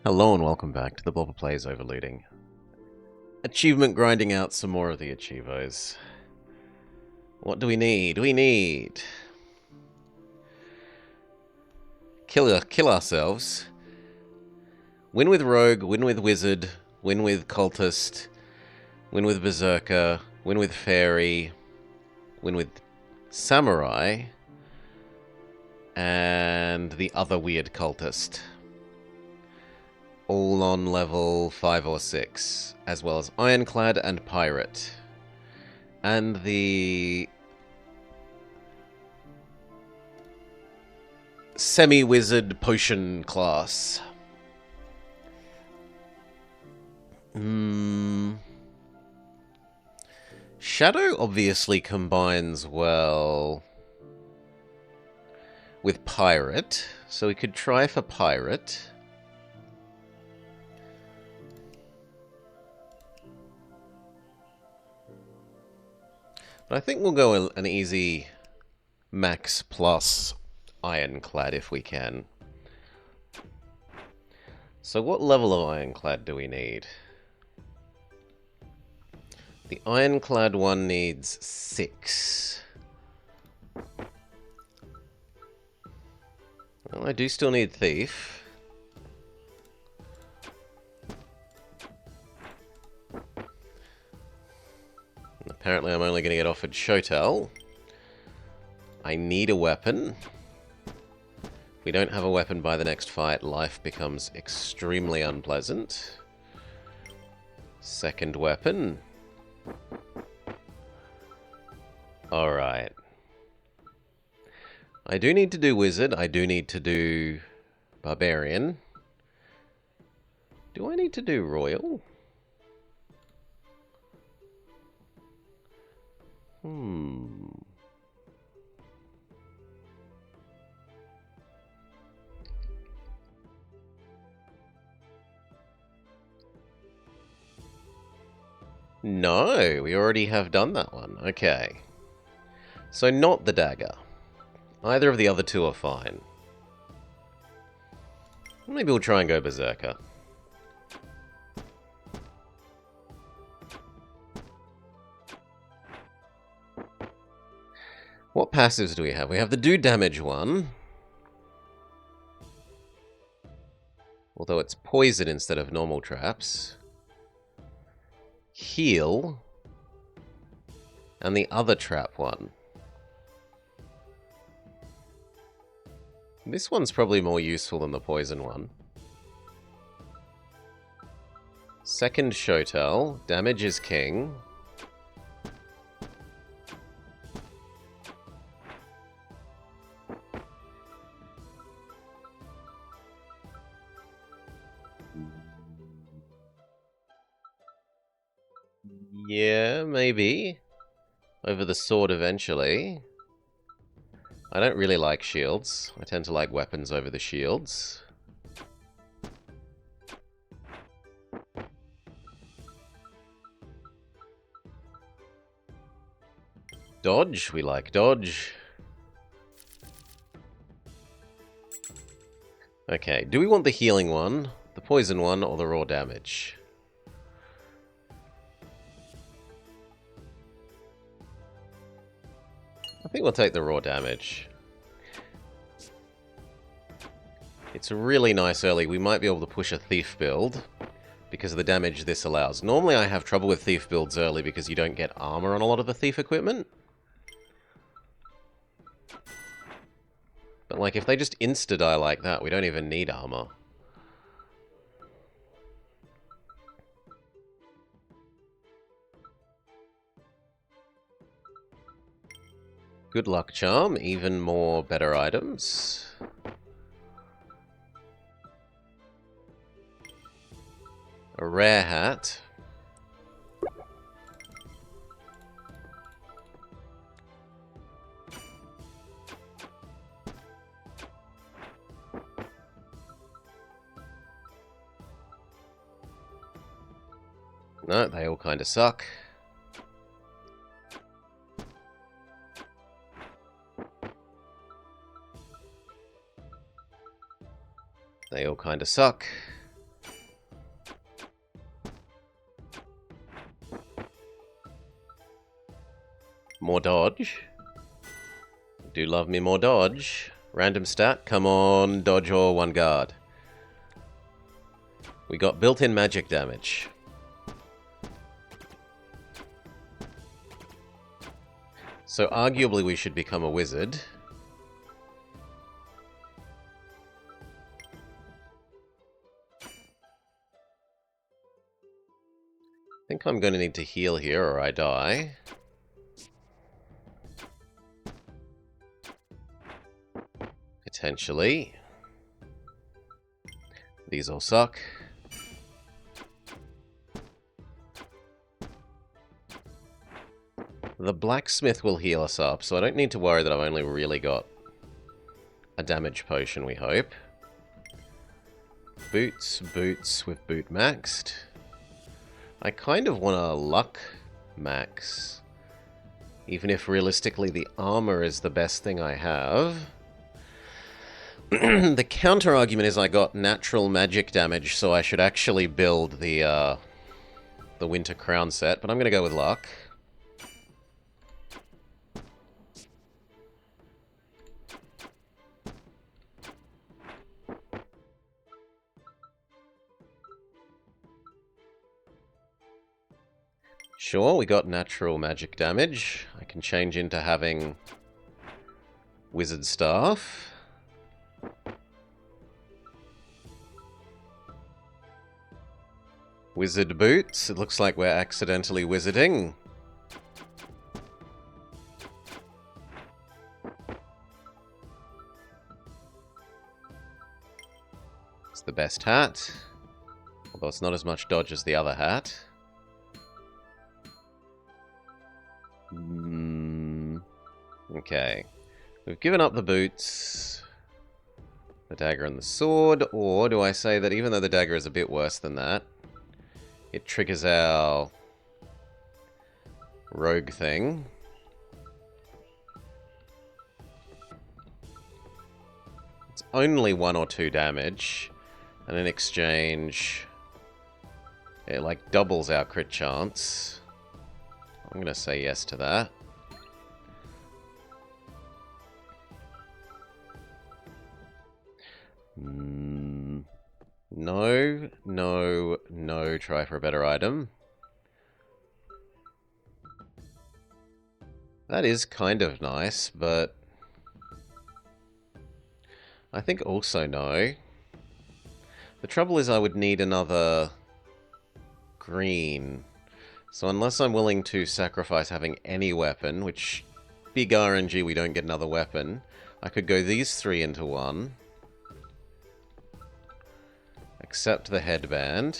Hello and welcome back to the Blobber Plays Overlooting. Achievement grinding out some more of the achievos. What do we need? We need... Kill ourselves. Win with Rogue, win with Wizard, win with Cultist, win with Berserker, win with Fairy, win with Samurai, and the other weird Cultist. All on level 5 or 6, as well as Ironclad and Pirate. And the semi-wizard potion class. Shadow obviously combines well with Pirate, so we could try for Pirate. But I think we'll go an easy max plus Ironclad if we can. So what level of Ironclad do we need? The Ironclad one needs 6. Well, I do still need Thief. Apparently I'm only going to get offered Shotel. I need a weapon. If we don't have a weapon by the next fight, life becomes extremely unpleasant. Second weapon. Alright. I do need to do Wizard. I do need to do Barbarian. Do I need to do Royal? No, we already have done that one. Okay. So not the dagger. Either of the other two are fine. Maybe we'll try and go Berserker. What passives do we have? We have the do damage one. Although it's poison instead of normal traps. Heal. And the other trap one. This one's probably more useful than the poison one. Second Shotel. Damage is king. Yeah, maybe. Over the sword eventually. I don't really like shields. I tend to like weapons over the shields. Dodge, we like dodge. Okay, do we want the healing one, the poison one, or the raw damage? I think we'll take the raw damage. It's really nice early. We might be able to push a thief build because of the damage this allows. Normally I have trouble with thief builds early because you don't get armor on a lot of the thief equipment. But like if they just insta-die like that, we don't even need armor. Good luck charm, even more better items. A rare hat. No, they all kind of suck. They all kind of suck. More dodge. Do love me more dodge. Random stat, come on, dodge or one guard. We got built-in magic damage. So arguably we should become a wizard. I think I'm going to need to heal here or I die. Potentially. These all suck. The blacksmith will heal us up, so I don't need to worry that I've only really got a damage potion, we hope. Boots with boot maxed. I kind of want a luck max. Even if realistically the armor is the best thing I have. The counter argument is I got natural magic damage, so I should actually build the Winter Crown set, but I'm going to go with luck. Sure, we got natural magic damage. I can change into having wizard staff. Wizard boots. It looks like we're accidentally wizarding. It's the best hat. Although it's not as much dodge as the other hat. Okay. We've given up the boots, the dagger and the sword, or do I say that even though the dagger is a bit worse than that, it triggers our rogue thing. It's only 1 or 2 damage, and in exchange, it like doubles our crit chance. I'm gonna say yes to that. No, no, no, try for a better item. That is kind of nice, but I think also no. The trouble is I would need another green. So unless I'm willing to sacrifice having any weapon, which big RNG we don't get another weapon, I could go these 3 into 1. Accept the headband.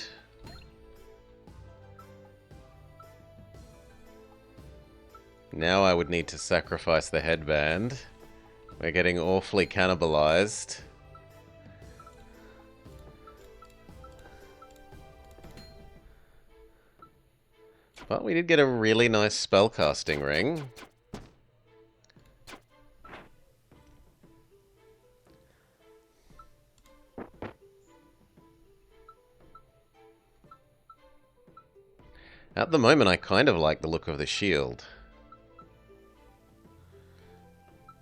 Now I would need to sacrifice the headband. We're getting awfully cannibalized. But we did get a really nice spellcasting ring. At the moment, I kind of like the look of the shield.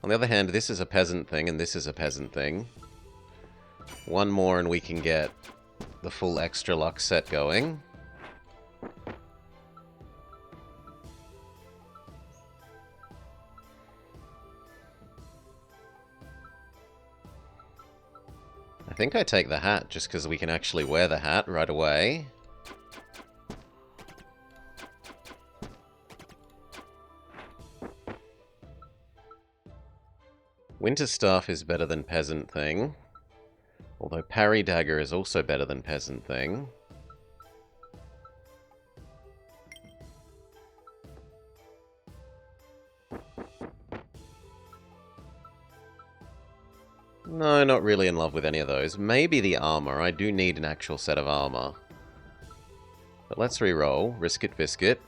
On the other hand, this is a peasant thing, and this is a peasant thing. One more and we can get the full extra luck set going. I think I take the hat, just because we can actually wear the hat right away. Winter Staff is better than Peasant Thing. Although Parry Dagger is also better than Peasant Thing. No, not really in love with any of those. Maybe the armor. I do need an actual set of armor. But let's re-roll. Risk it, biscuit.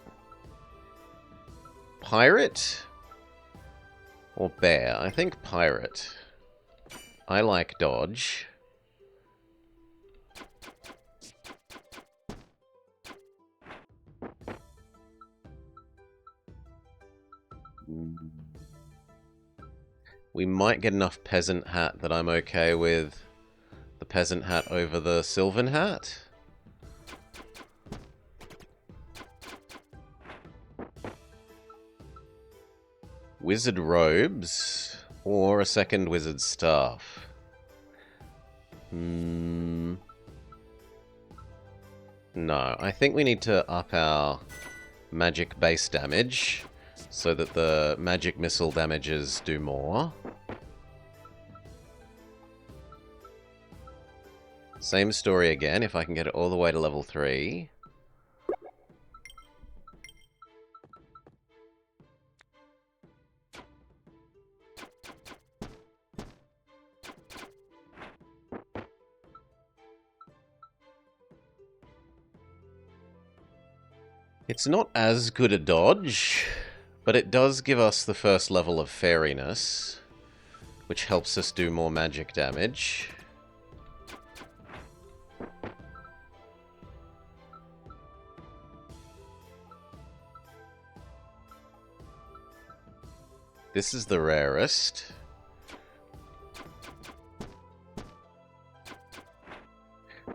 Pirate? Or bear? I think pirate. I like dodge. We might get enough peasant hat that I'm okay with the peasant hat over the sylvan hat. Wizard robes or a second wizard staff. No, I think we need to up our magic base damage so that the magic missile damages do more. Same story again, if I can get it all the way to level 3. It's not as good a dodge, but it does give us the first level of fairiness, which helps us do more magic damage. This is the rarest.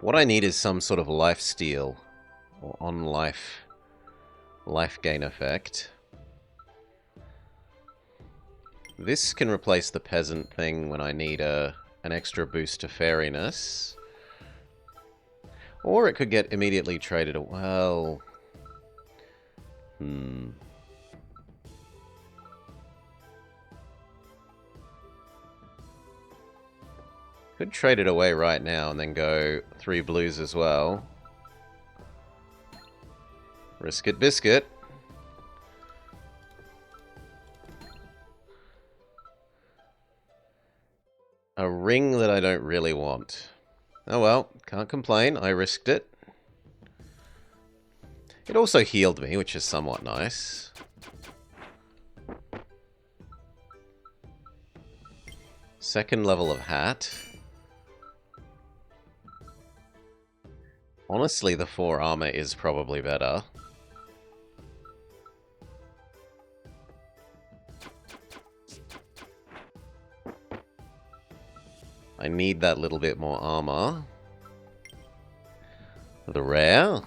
What I need is some sort of life steal, or on life gain effect. This can replace the peasant thing when I need an extra boost to fairiness. Or it could get immediately traded. Well... Could trade it away right now and then go 3 blues as well. Risk it, biscuit. A ring that I don't really want. Oh well, can't complain. I risked it. It also healed me, which is somewhat nice. Second level of hat. Honestly, the 4 armor is probably better. I need that little bit more armor. The rare.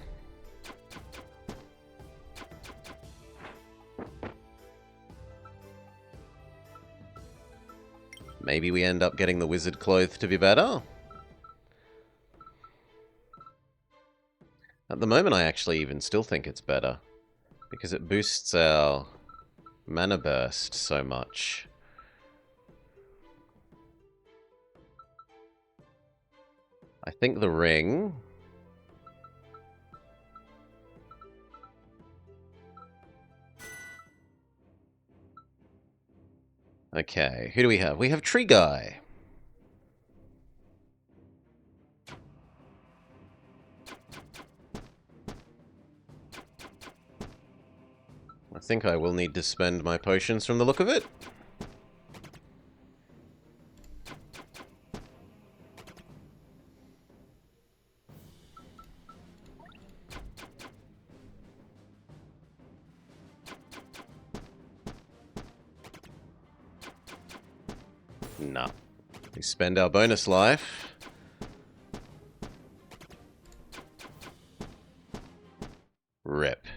Maybe we end up getting the wizard cloth to be better. At the moment, I actually even still think it's better, because it boosts our mana burst so much. I think the ring... Okay, who do we have? We have Tree Guy. I think I will need to spend my potions from the look of it. Nah. We spend our bonus life. Rip.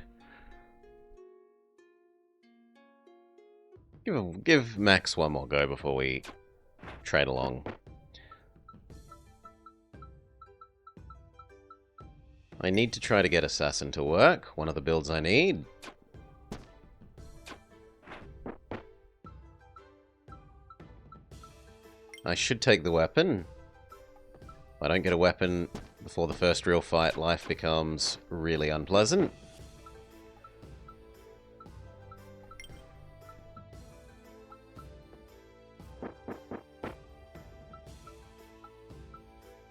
Give Max one more go before we trade along. I need to try to get Assassin to work. One of the builds I need. I should take the weapon. If I don't get a weapon before the first real fight, life becomes really unpleasant.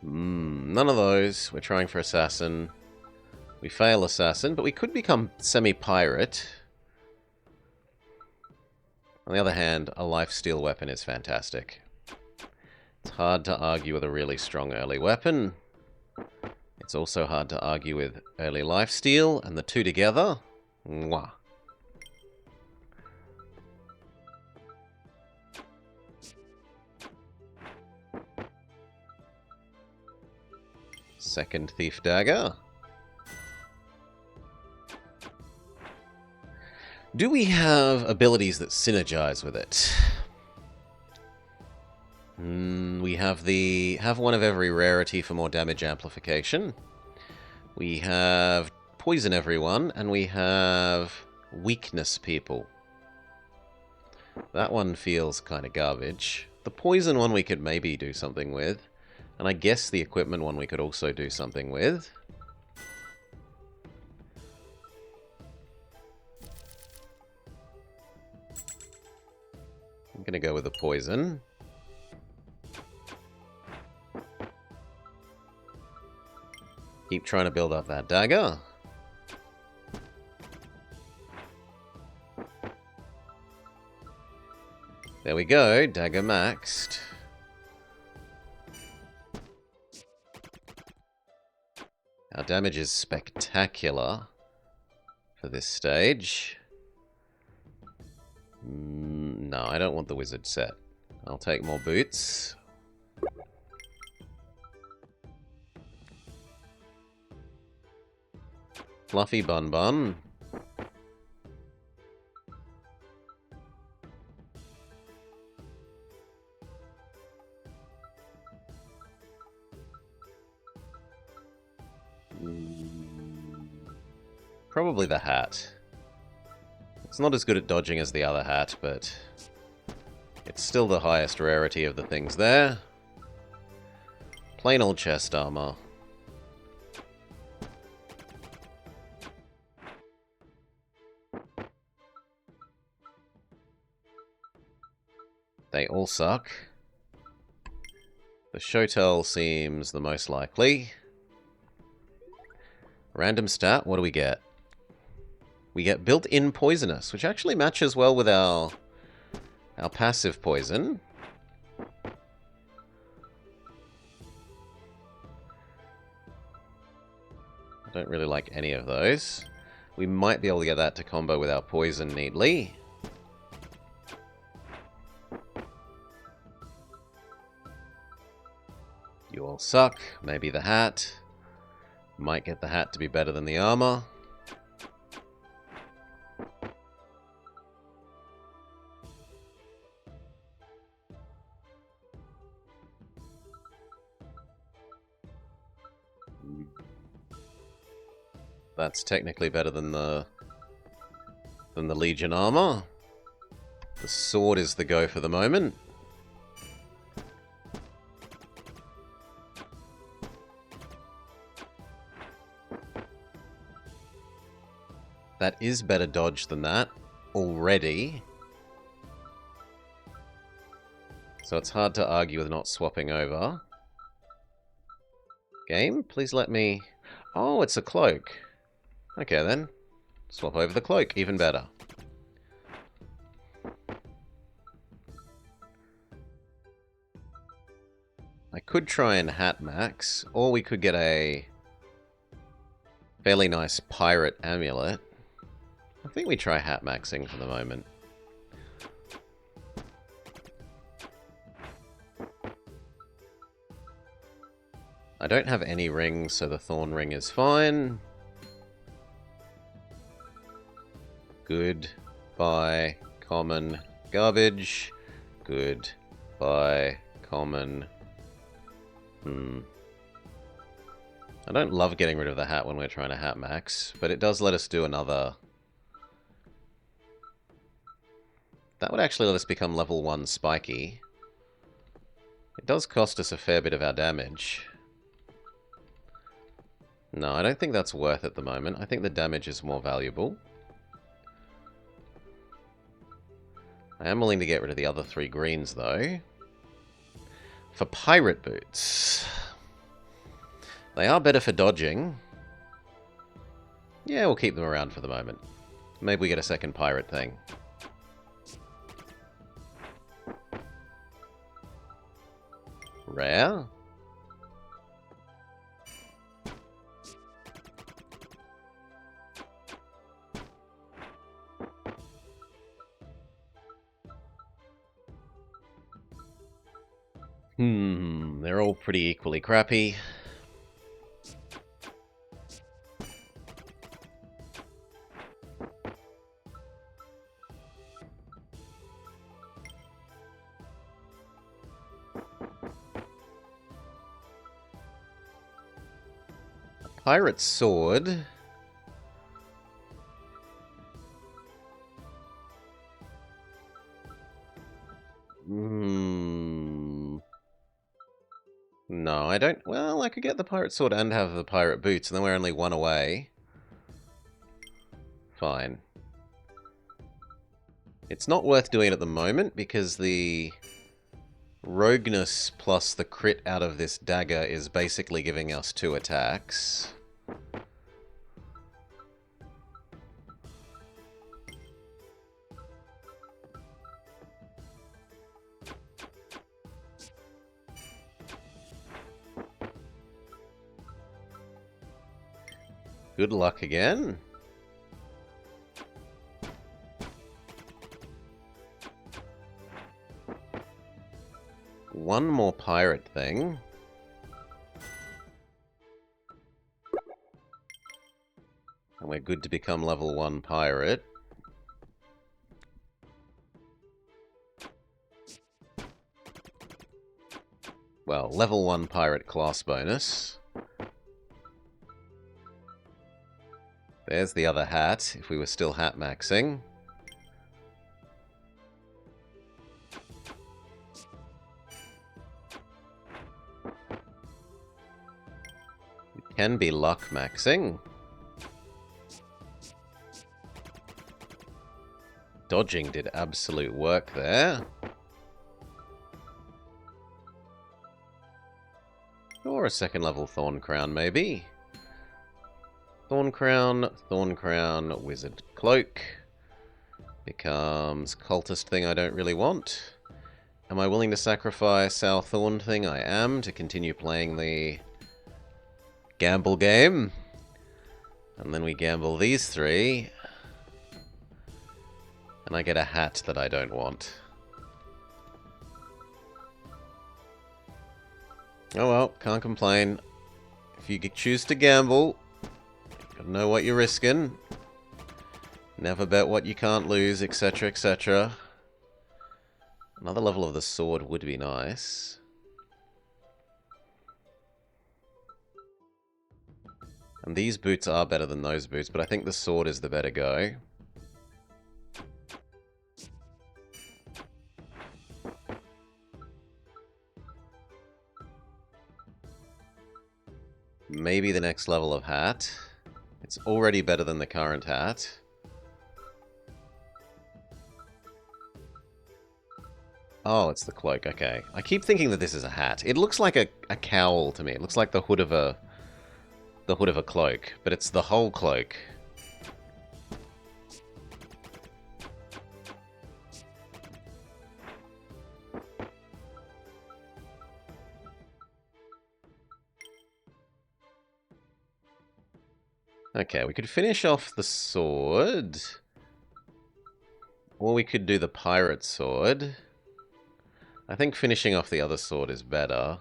None of those. We're trying for Assassin. We fail Assassin, but we could become semi-pirate. On the other hand, a lifesteal weapon is fantastic. It's hard to argue with a really strong early weapon. It's also hard to argue with early lifesteal, and the two together, mwah. Second Thief Dagger. Do we have abilities that synergize with it? We have one of every rarity for more damage amplification. We have poison everyone, and we have weakness people. That one feels kind of garbage. The poison one we could maybe do something with. And I guess the equipment one we could also do something with. I'm going to go with the poison. Keep trying to build up that dagger. There we go, dagger maxed. Our damage is spectacular for this stage. No, I don't want the wizard set. I'll take more boots. Fluffy Bun Bun. Probably the hat. It's not as good at dodging as the other hat, but it's still the highest rarity of the things there. Plain old chest armor. They all suck. The Shotel seems the most likely. Random stat, what do we get? We get built-in poisonous, which actually matches well with our passive poison. I don't really like any of those. We might be able to get that to combo with our poison neatly. You all suck. Maybe the hat. Might get the hat to be better than the armor. That's technically better than the Legion armor. The sword is the go for the moment. That is better dodge than that already. So it's hard to argue with not swapping over. Game, please let me... Oh, it's a cloak. Okay then. Swap over the cloak, even better. I could try and hat max, or we could get a fairly nice pirate amulet. I think we try hat maxing for the moment. I don't have any rings, so the thorn ring is fine. Good. Buy. Common. Garbage. Good. Buy. Common. I don't love getting rid of the hat when we're trying to hat max, but it does let us do another... That would actually let us become level 1 spiky. It does cost us a fair bit of our damage. No, I don't think that's worth it at the moment. I think the damage is more valuable. I am willing to get rid of the other 3 greens, though. For pirate boots. They are better for dodging. Yeah, we'll keep them around for the moment. Maybe we get a second pirate thing. Rare. They're all pretty equally crappy. Pirate sword. No, I don't... Well, I could get the pirate sword and have the pirate boots, and then we're only one away. Fine. It's not worth doing it at the moment, because the rogueness plus the crit out of this dagger is basically giving us 2 attacks. Good luck again. One more pirate thing. And we're good to become level 1 pirate. Well, level 1 pirate class bonus. There's the other hat, if we were still hat maxing. It can be luck maxing. Dodging did absolute work there. Or a second level Thorn Crown, maybe. Thorn Crown, Wizard Cloak. Becomes Cultist thing I don't really want. Am I willing to sacrifice our Thorn thing? I am, to continue playing the gamble game. And then we gamble these 3. And I get a hat that I don't want. Oh well, can't complain. If you choose to gamble, you gotta know what you're risking. Never bet what you can't lose, etc, etc. Another level of the sword would be nice. And these boots are better than those boots, but I think the sword is the better go. Maybe the next level of hat. It's already better than the current hat. Oh, it's the cloak, okay. I keep thinking that this is a hat. It looks like a cowl to me. It looks like the hood of a cloak, but it's the whole cloak. Okay, we could finish off the sword. Or we could do the pirate sword. I think finishing off the other sword is better.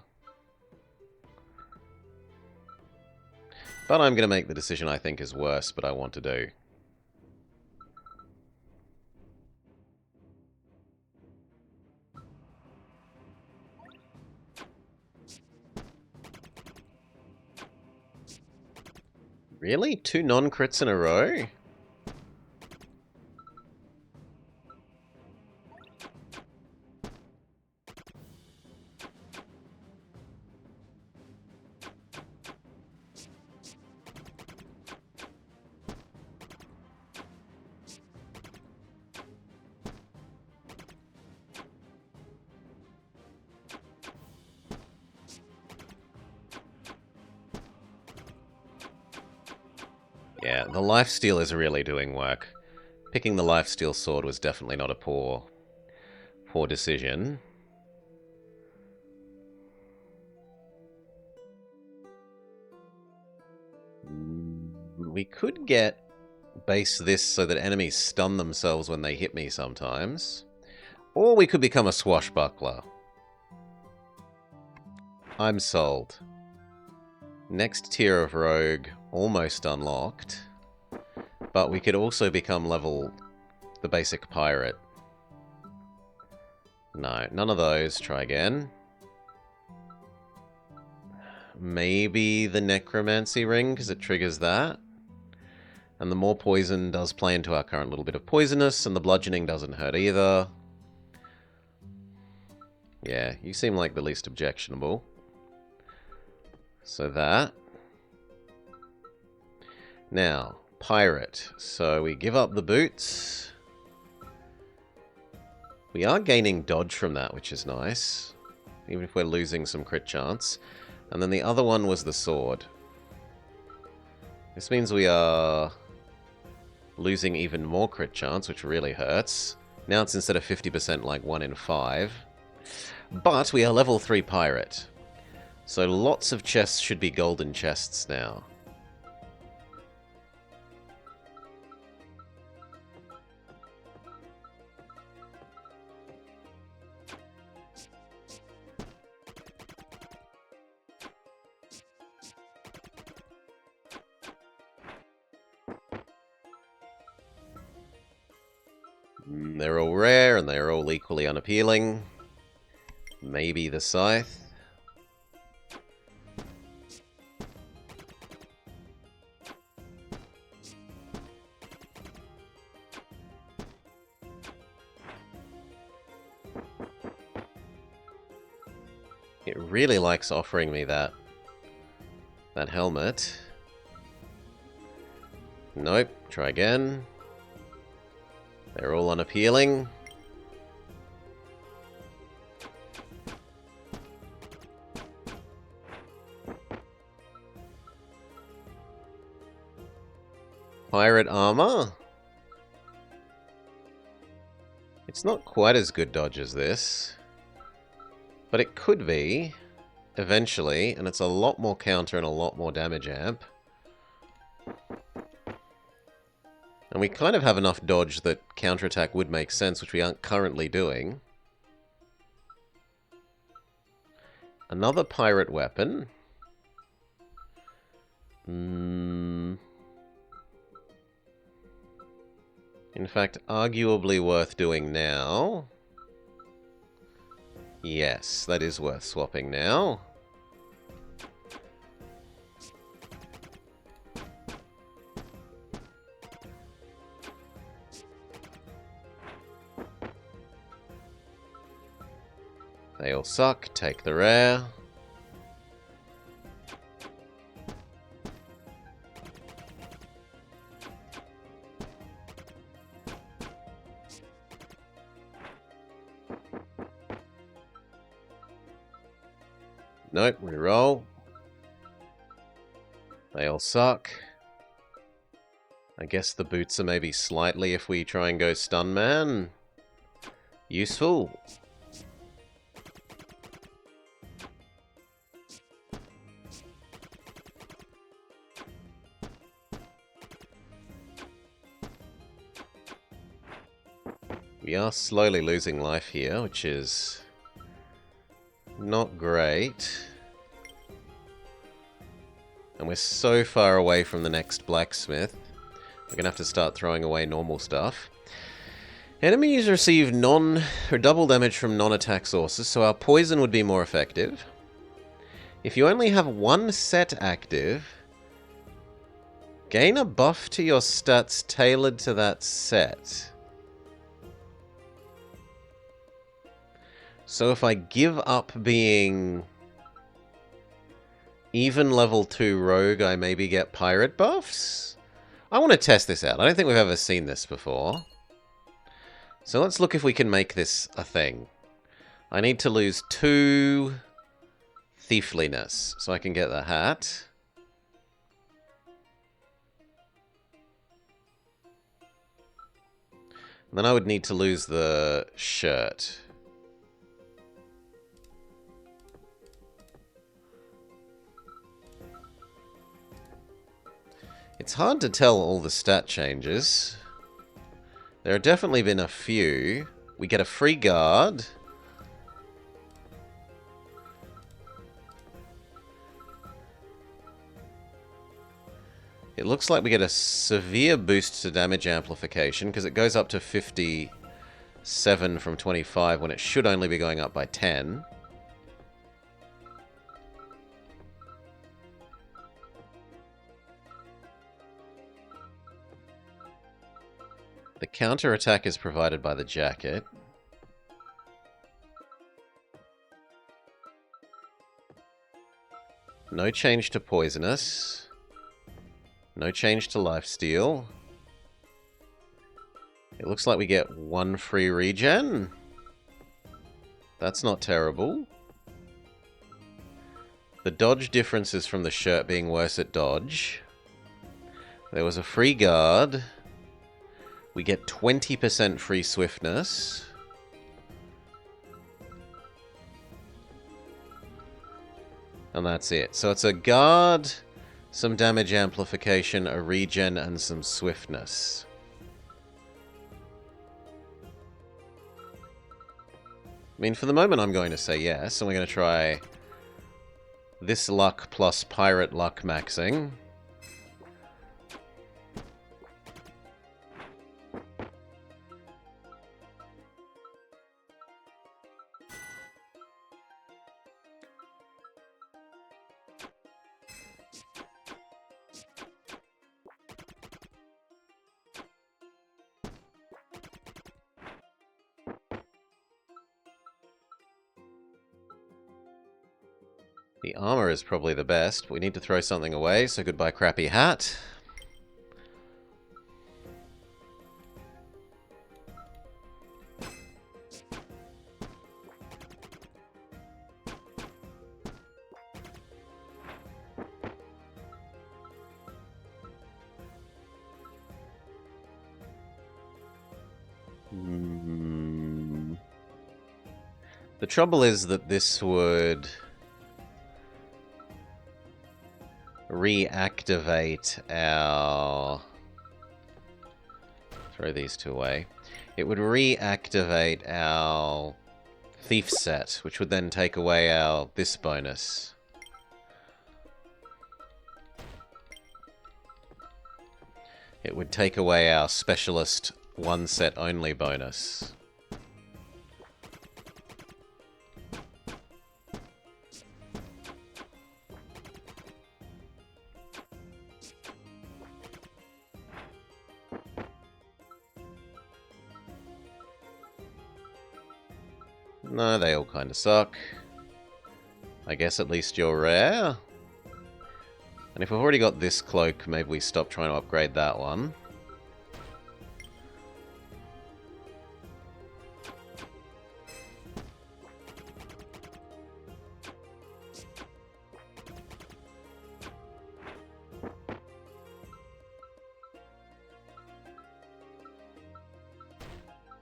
But I'm going to make the decision I think is worse, but I want to do. Really? 2 non-crits in a row? Yeah, the lifesteal is really doing work. Picking the lifesteal sword was definitely not a poor decision. We could base this so that enemies stun themselves when they hit me sometimes. Or we could become a swashbuckler. I'm sold. Next tier of rogue, almost unlocked. But we could also become the basic pirate. No, none of those. Try again. maybe the Necromancy Ring, because it triggers that. And the more poison does play into our current little bit of poisonous, and the bludgeoning doesn't hurt either. Yeah, you seem like the least objectionable. So that. Now, pirate. So we give up the boots. We are gaining dodge from that, which is nice. Even if we're losing some crit chance. And then the other one was the sword. This means we are losing even more crit chance, which really hurts. Now it's instead of 50% like 1 in 5. But we are level 3 pirate. So lots of chests should be golden chests now. They're all rare, and they're all equally unappealing. Maybe the scythe. It really likes offering me that helmet. Nope. Try again. They're all unappealing. Pirate armor? It's not quite as good dodge as this. But it could be, eventually, and it's a lot more counter and a lot more damage amp. And we kind of have enough dodge that counterattack would make sense, which we aren't currently doing. Another pirate weapon. In fact, arguably worth doing now. Yes, that is worth swapping now. They all suck. Take the rare. Nope, reroll. They all suck. I guess the boots are maybe slightly if we try and go stun man. Useful. We are slowly losing life here, which is not great. And we're so far away from the next blacksmith. We're going to have to start throwing away normal stuff. Enemies receive double damage from non-attack sources, so our poison would be more effective. If you only have one set active, gain a buff to your stats tailored to that set. So if I give up being even level 2 rogue, I maybe get pirate buffs? I want to test this out. I don't think we've ever seen this before. So let's look if we can make this a thing. I need to lose 2 thiefliness so I can get the hat. And then I would need to lose the shirt. It's hard to tell all the stat changes. There have definitely been a few. We get a free guard. It looks like we get a severe boost to damage amplification because it goes up to 57 from 25 when it should only be going up by 10. Counter-attack is provided by the jacket. No change to poisonous. No change to lifesteal. It looks like we get 1 free regen. That's not terrible. The dodge difference is from the shirt being worse at dodge. There was a free guard. We get 20% free swiftness. And that's it. So it's a guard, some damage amplification, a regen, and some swiftness. I mean, for the moment I'm going to say yes, and we're going to try this luck plus pirate luck maxing. The armor is probably the best. We need to throw something away, so goodbye crappy hat. The trouble is that this would reactivate our... Throw these two away. It would reactivate our thief set, which would then take away our this bonus. It would take away our specialist one set only bonus. No, they all kind of suck. I guess at least you're rare. And if we've already got this cloak, maybe we stop trying to upgrade that one.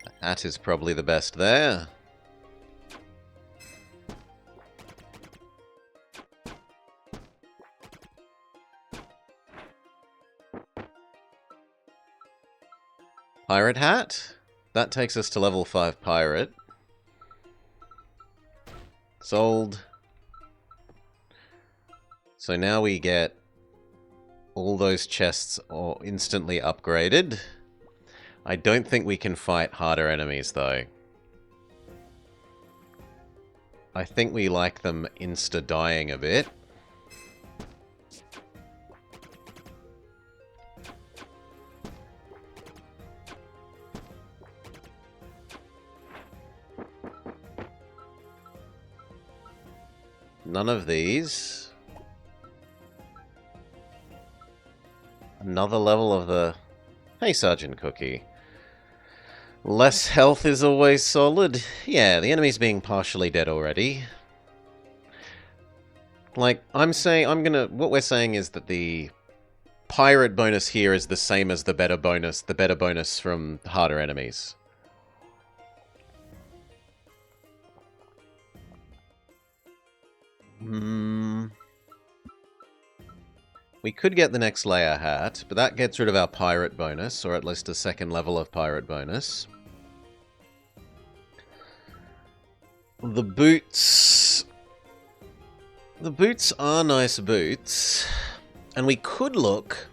The hat is probably the best there. Pirate hat? That takes us to level 5 pirate. Sold. So now we get all those chests instantly upgraded. I don't think we can fight harder enemies though. I think we like them insta-dying a bit. None of these. Another level of the... Hey, Sergeant Cookie. Less health is always solid. Yeah, the enemy's being partially dead already. Like, what we're saying is that the pirate bonus here is the same as the better bonus from harder enemies. We could get the next layer hat, but that gets rid of our pirate bonus, or at least a second level of pirate bonus. The boots... The boots are nice boots, and we could look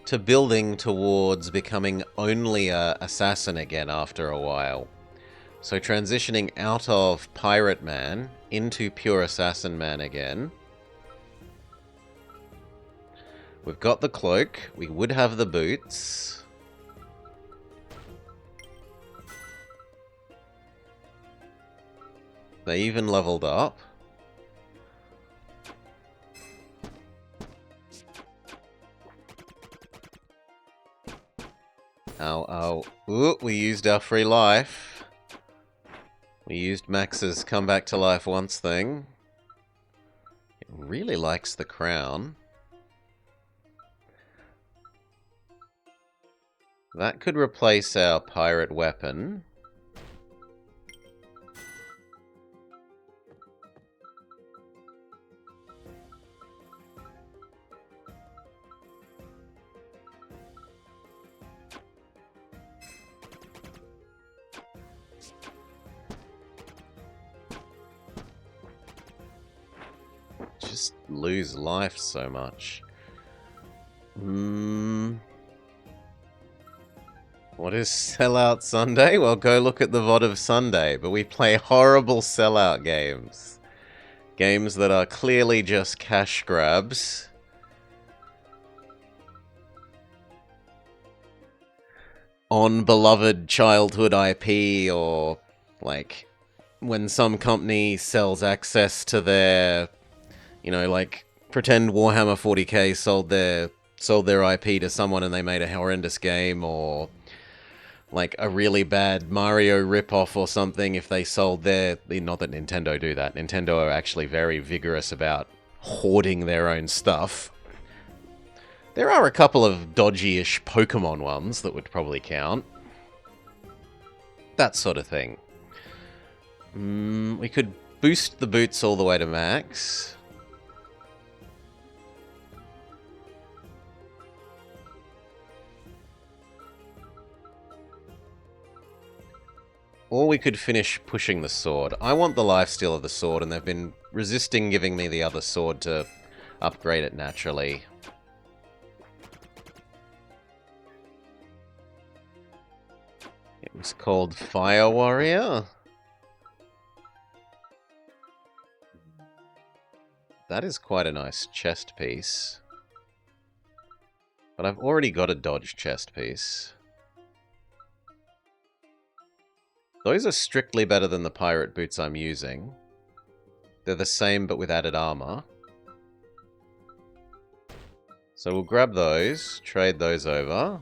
to building towards becoming only a assassin again after a while. So transitioning out of Pirate Man into pure Assassin Man again. We've got the cloak. We would have the boots. They even leveled up. Ow, ow. Ooh, we used our free life. We used Max's come back to life once thing. It really likes the crown. That could replace our pirate weapon. Just lose life so much. What is Sellout Sunday? Well, go look at the VOD of Sunday. But we play horrible sellout games. Games that are clearly just cash grabs. On beloved childhood IP, or like when some company sells access to their, like pretend Warhammer 40k sold their IP to someone and they made a horrendous game, or like a really bad Mario ripoff or something. If they sold not that Nintendo do that. Nintendo are actually very vigorous about hoarding their own stuff. There are a couple of dodgy-ish Pokemon ones that would probably count. That sort of thing. We could boost the boots all the way to max. Or we could finish pushing the sword. I want the lifesteal of the sword, and they've been resisting giving me the other sword to upgrade it naturally. It was called Fire Warrior. That is quite a nice chest piece. But I've already got a dodge chest piece. Those are strictly better than the pirate boots I'm using. They're the same but with added armor. So we'll grab those, trade those over.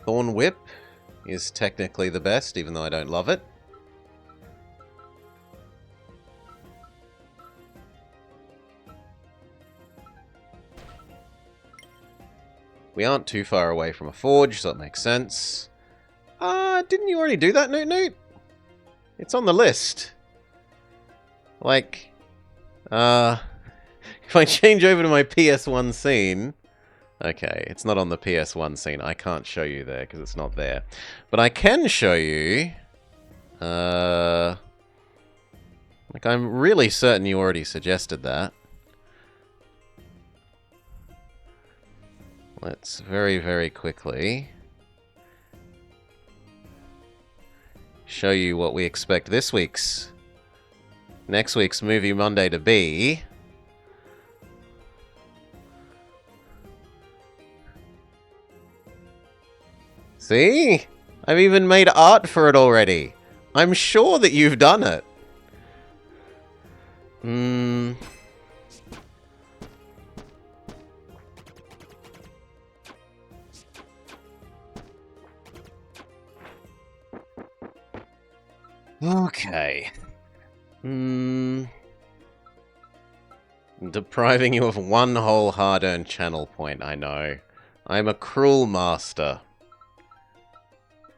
Thorn Whip is technically the best, even though I don't love it. We aren't too far away from a forge, so that makes sense. Didn't you already do that, Newt Newt? It's on the list. Like, if I change over to my PS1 scene... Okay, it's not on the PS1 scene. I can't show you there because it's not there. But I can show you... like, I'm really certain you already suggested that. Let's very, very quickly show you what we expect next week's Movie Monday to be. See? I've even made art for it already. I'm sure that you've done it. Okay. Depriving you of one whole hard-earned channel point, I know. I'm a cruel master.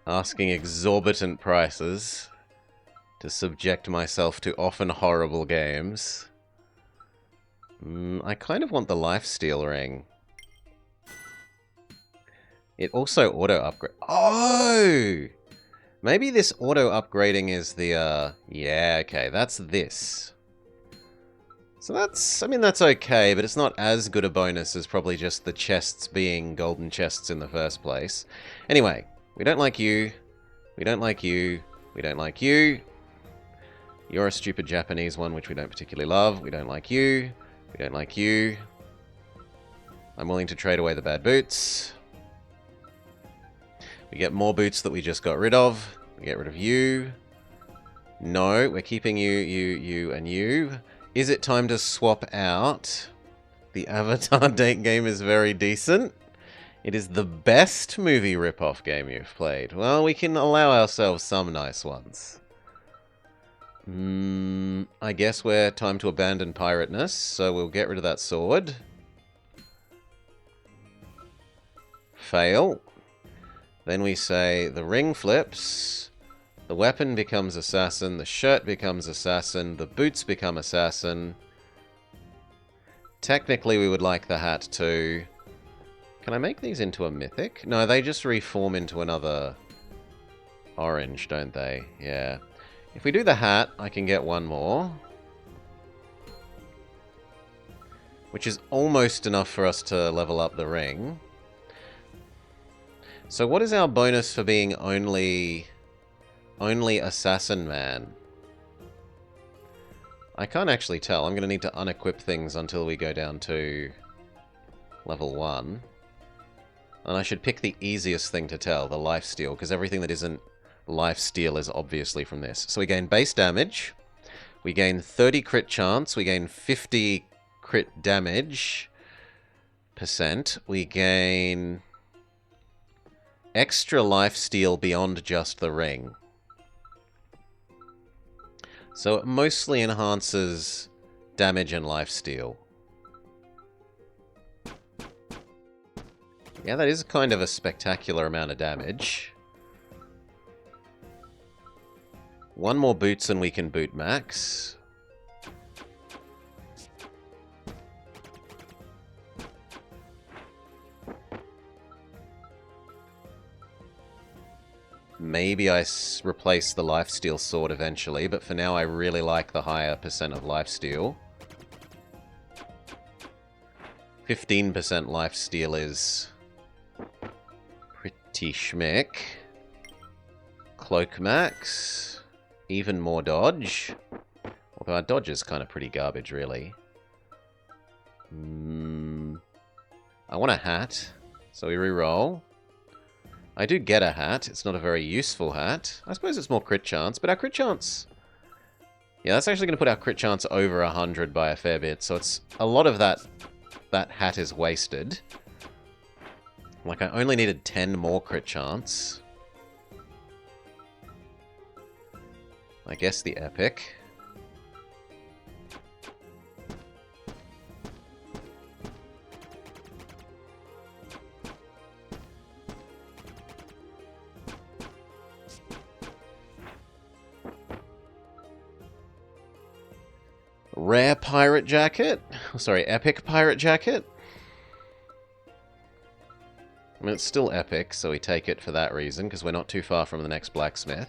Asking exorbitant prices to subject myself to often horrible games. I kind of want the lifesteal ring. It also auto-upgrade... Oh! Maybe this auto-upgrading is the, yeah, okay, that's this. So that's, I mean, that's okay, but it's not as good a bonus as probably just the chests being golden chests in the first place. Anyway, we don't like you. We don't like you. We don't like you. You're a stupid Japanese one, which we don't particularly love. We don't like you. We don't like you. I'm willing to trade away the bad boots. We get more boots that we just got rid of. We get rid of you. No, we're keeping you, and you. Is it time to swap out? The Avatar date game is very decent. It is the best movie ripoff game you've played. Well, we can allow ourselves some nice ones. I guess we're time to abandon pirateness, so we'll get rid of that sword. Fail. Then we say the ring flips, the weapon becomes assassin, the shirt becomes assassin, the boots become assassin. Technically we would like the hat too. Can I make these into a mythic? No, they just reform into another orange, don't they? Yeah. If we do the hat, I can get one more. Which is almost enough for us to level up the ring. So what is our bonus for being only Assassin Man? I can't actually tell. I'm going to need to unequip things until we go down to level 1. And I should pick the easiest thing to tell, the lifesteal, because everything that isn't lifesteal is obviously from this. So we gain base damage, we gain 30 crit chance, we gain 50 crit damage %, we gain extra lifesteal beyond just the ring. So it mostly enhances damage and lifesteal. Yeah, that is kind of a spectacular amount of damage. One more boots and we can boot max. Maybe I replace the lifesteal sword eventually, but for now I really like the higher % of lifesteal. 15% lifesteal is pretty schmick. Cloak max. Even more dodge. Although our dodge is kind of pretty garbage, really. I want a hat, so we re-roll. I do get a hat. It's not a very useful hat. I suppose it's more crit chance, but our crit chance... Yeah, that's actually going to put our crit chance over 100 by a fair bit, so it's a lot of that hat is wasted. Like, I only needed 10 more crit chance. I guess the epic. Rare pirate jacket? Sorry, epic pirate jacket? I mean, it's still epic, so we take it for that reason, because we're not too far from the next blacksmith.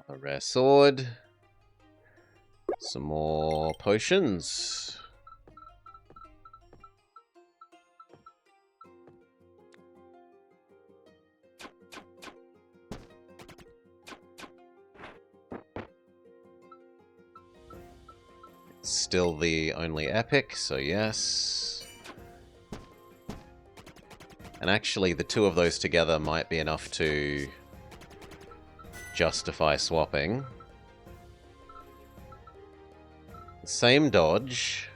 A rare sword. Some more potions. Still the only epic, so yes. And actually, the two of those together might be enough to justify swapping. Same dodge,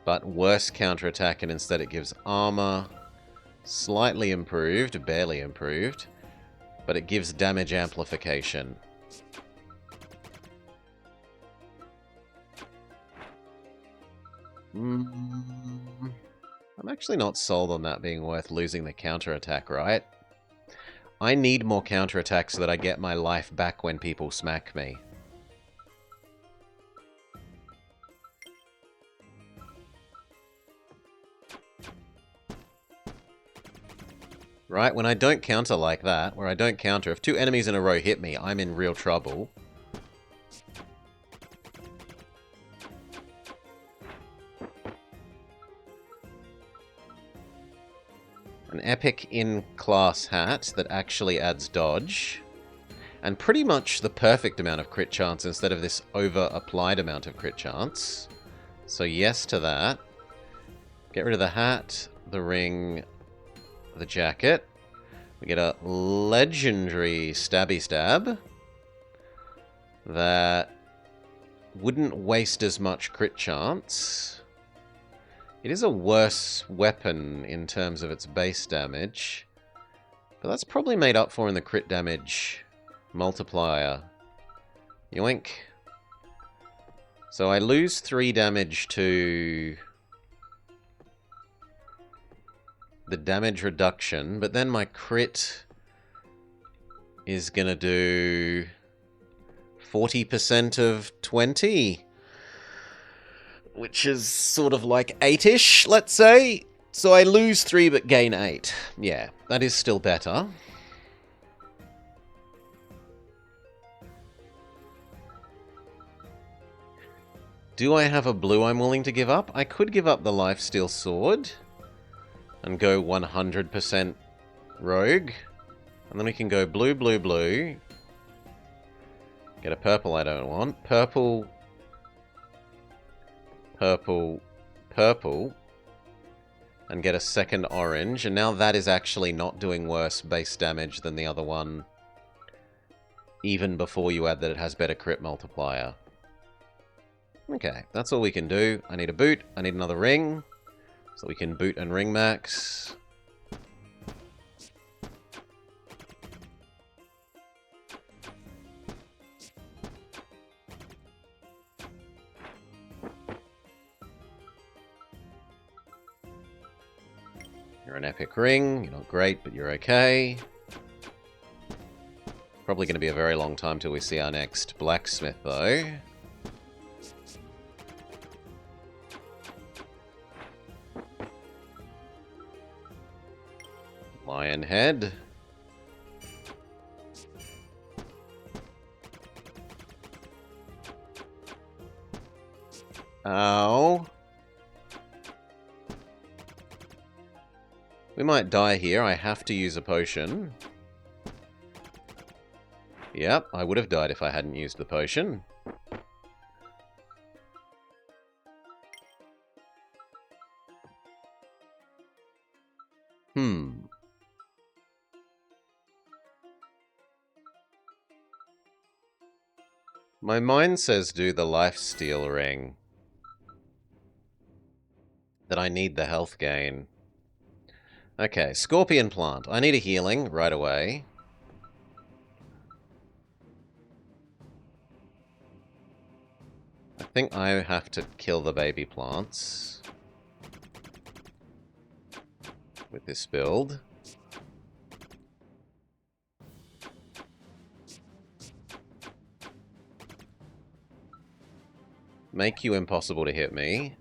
but worse counterattack, and instead it gives armor. Slightly improved, barely improved, but it gives damage amplification. I'm actually not sold on that being worth losing the counterattack, right? I need more counterattack so that I get my life back when people smack me. Right, when I don't counter like that, where I don't counter, if 2 enemies in a row hit me, I'm in real trouble. An epic in-class hat that actually adds dodge. And pretty much the perfect amount of crit chance instead of this over-applied amount of crit chance. So yes to that. Get rid of the hat, the ring, the jacket. We get a legendary stabby stab that wouldn't waste as much crit chance. It is a worse weapon in terms of its base damage, but that's probably made up for in the crit damage multiplier. Yoink. So I lose 3 damage to the damage reduction, but then my crit is going to do 40% of 20, which is sort of like 8-ish, let's say. So I lose 3 but gain 8. Yeah, that is still better. Do I have a blue I'm willing to give up? I could give up the lifesteal sword and go 100% rogue. And then we can go blue, blue, blue. Get a purple I don't want. Purple, purple, purple. And get a second orange. And now that is actually not doing worse base damage than the other one. Even before you add that it has better crit multiplier. Okay, that's all we can do. I need a boot. I need another ring. So we can boot and ring max. You're an epic ring. You're not great, but you're okay. Probably going to be a very long time till we see our next blacksmith, though. Lion head. Ow. We might die here. I have to use a potion. Yep, I would have died if I hadn't used the potion. My mind says do the lifesteal ring. That I need the health gain. Okay, scorpion plant. I need a healing right away. I think I have to kill the baby plants with this build. Make you impossible to hit me.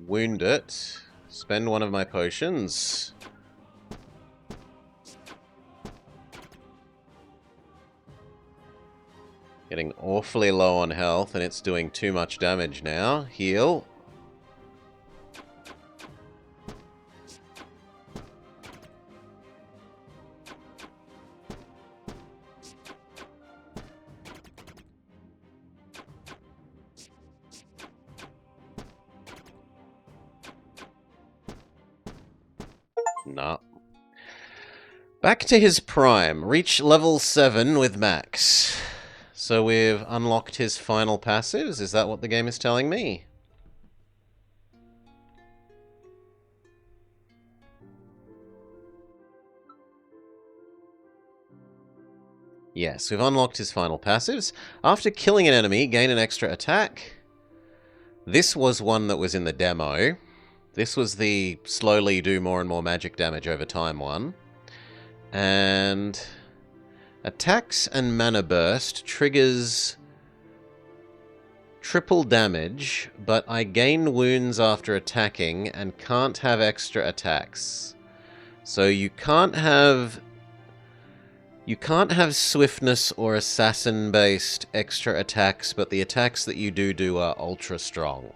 Wound it. Spend one of my potions. Getting awfully low on health, and it's doing too much damage now. Heal. Nah. Back to his prime. Reach level 7 with max. So we've unlocked his final passives? Is that what the game is telling me? Yes, we've unlocked his final passives. After killing an enemy, gain an extra attack. This was one that was in the demo. This was the slowly do more and more magic damage over time one. And attacks and mana burst triggers triple damage, but I gain wounds after attacking and can't have extra attacks. So you can't have swiftness or assassin-based extra attacks, but the attacks that you do are ultra strong.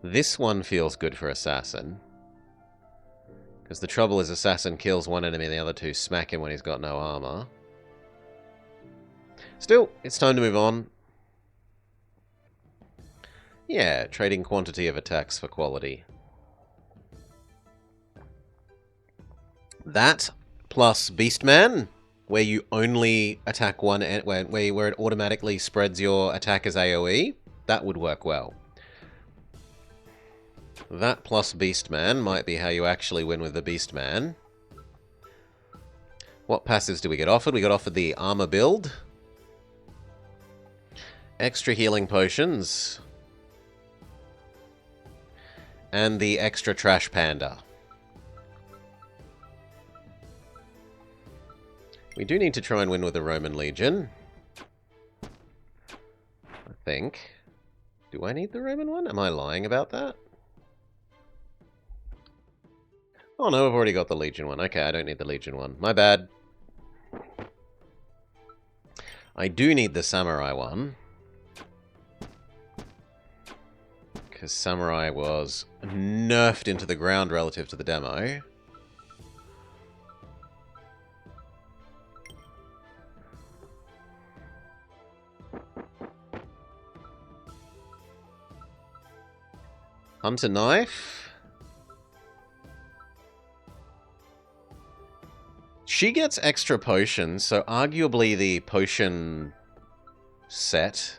This one feels good for assassin. Because the trouble is assassin kills one enemy and the other two smack him when he's got no armor. Still, it's time to move on. Yeah, trading quantity of attacks for quality. That plus Beastman, where you only attack one, where it automatically spreads your attack as AoE, that would work well. That plus Beastman might be how you actually win with the Beastman. What passives do we get offered? We got offered the armor build. Extra healing potions. And the extra trash panda. We do need to try and win with the Roman Legion. I think. Do I need the Roman one? Am I lying about that? Oh no, I've already got the Legion one. Okay, I don't need the Legion one. My bad. I do need the Samurai one. Because Samurai was nerfed into the ground relative to the demo. Hunter Knife. She gets extra potions, so arguably the potion set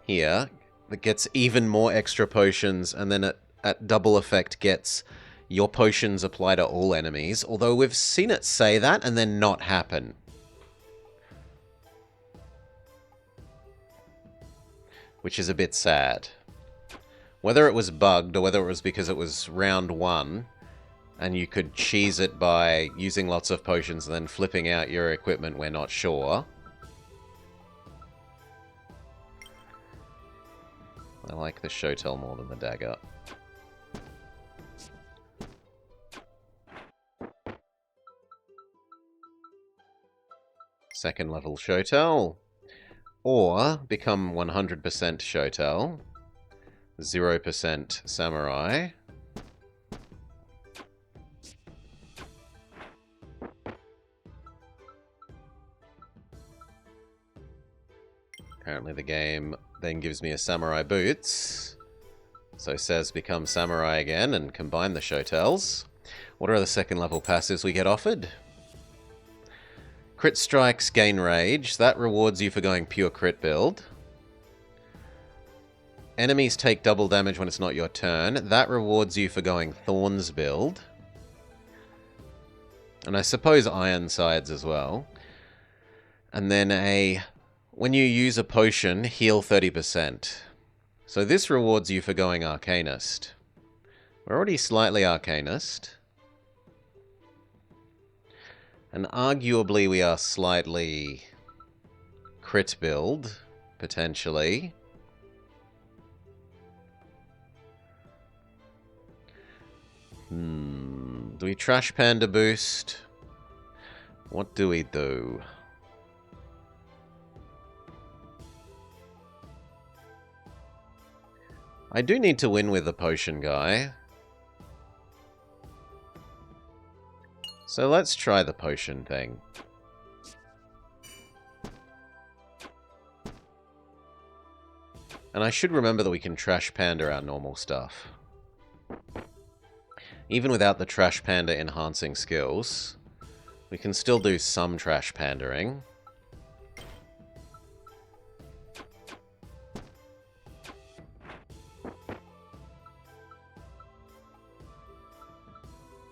here that gets even more extra potions, and then at double effect gets your potions apply to all enemies, although we've seen it say that and then not happen. Which is a bit sad. Whether it was bugged or whether it was because it was round one and you could cheese it by using lots of potions and then flipping out your equipment, we're not sure. I like the Shotel more than the dagger. Second level Shotel. Or become 100% Shotel. 0% Samurai. Apparently the game then gives me a Samurai Boots. So it says become Samurai again and combine the Shotels. What are the second level passives we get offered? Crit Strikes gain Rage. That rewards you for going pure crit build. Enemies take double damage when it's not your turn. That rewards you for going Thorns build. And I suppose Iron Sides as well. And then when you use a potion, heal 30%. So this rewards you for going Arcanist. We're already slightly Arcanist. And arguably we are slightly crit build, potentially. Do we Trash Panda boost? What do we do? I do need to win with the potion guy. So let's try the potion thing. And I should remember that we can Trash Panda our normal stuff. Even without the Trash Panda enhancing skills, we can still do some Trash Pandering.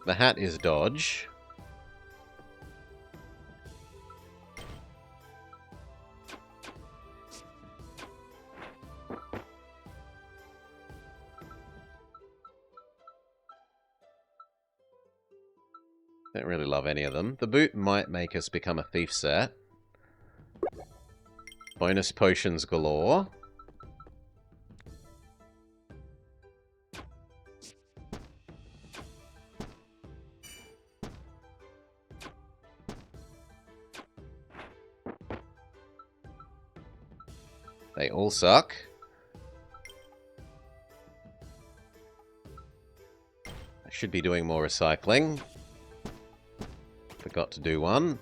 The hat is dodge. Don't really love any of them. The boot might make us become a thief set. Bonus potions galore. They all suck. I should be doing more recycling. Forgot to do one.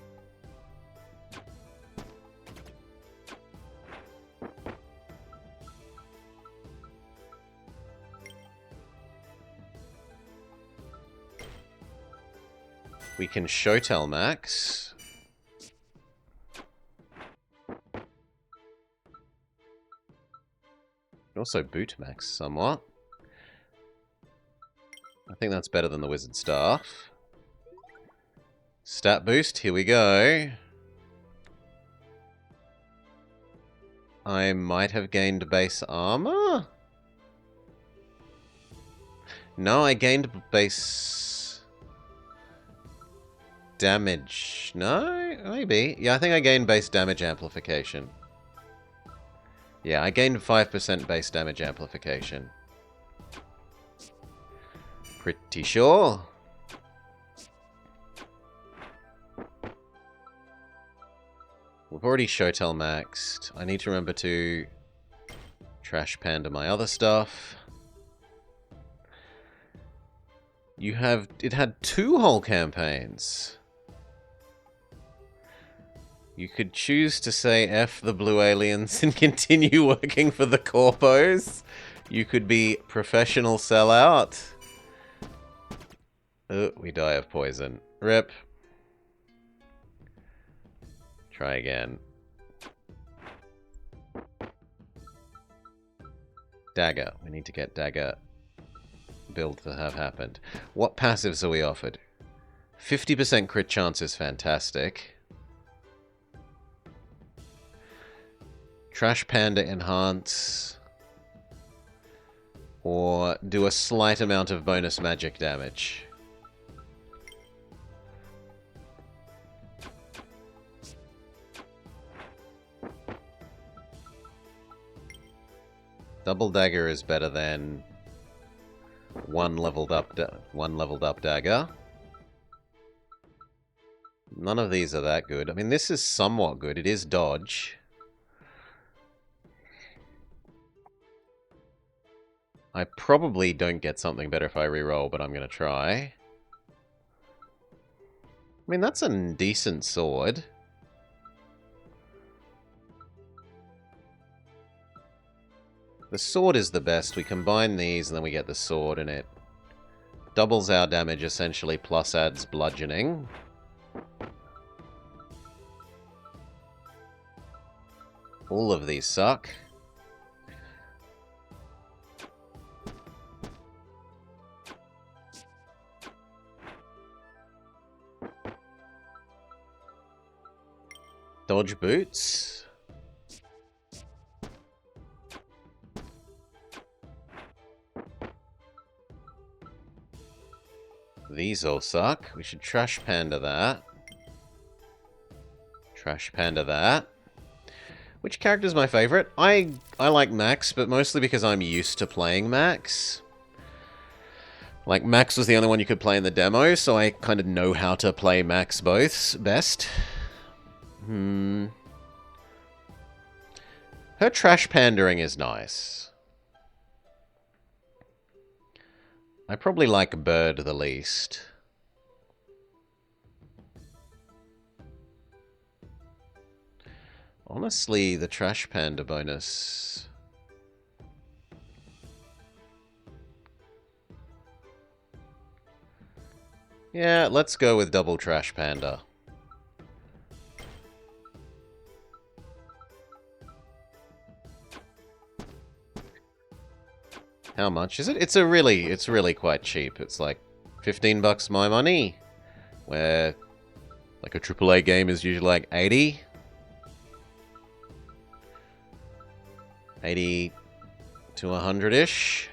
We can show tell max. Also boot max somewhat. I think that's better than the wizard staff. Stat boost, here we go. I might have gained base armor? No, I gained base damage. No? Maybe. Yeah, I think I gained base damage amplification. Yeah, I gained 5% base damage amplification. Pretty sure. We've already Shotel maxed. I need to remember to trash panda my other stuff. You have... It had 2 whole campaigns. You could choose to say F the blue aliens and continue working for the corpos. You could be professional sellout. Oh, we die of poison. Rip. Try again. Dagger. We need to get dagger build to have happened. What passives are we offered? 50% crit chance is fantastic. Trash Panda enhance. Or do a slight amount of bonus magic damage. Double dagger is better than one leveled up dagger. None of these are that good. I mean, this is somewhat good. It is dodge. I probably don't get something better if I reroll, but I'm going to try. I mean, that's a decent sword. The sword is the best. We combine these and then we get the sword and it doubles our damage essentially plus adds bludgeoning. All of these suck. Dodge boots. These all suck. We should trash panda that. Trash panda that. Which character is my favorite? I like Max, but mostly because I'm used to playing Max. Like, Max was the only one you could play in the demo, so I kind of know how to play Max both best. Her trash pandering is nice. I probably like Bird the least. Honestly, the trash panda bonus... Yeah, let's go with double trash panda. How much is it? It's really quite cheap. It's like 15 bucks my money. Where like a AAA game is usually like 80. 80 to 100-ish.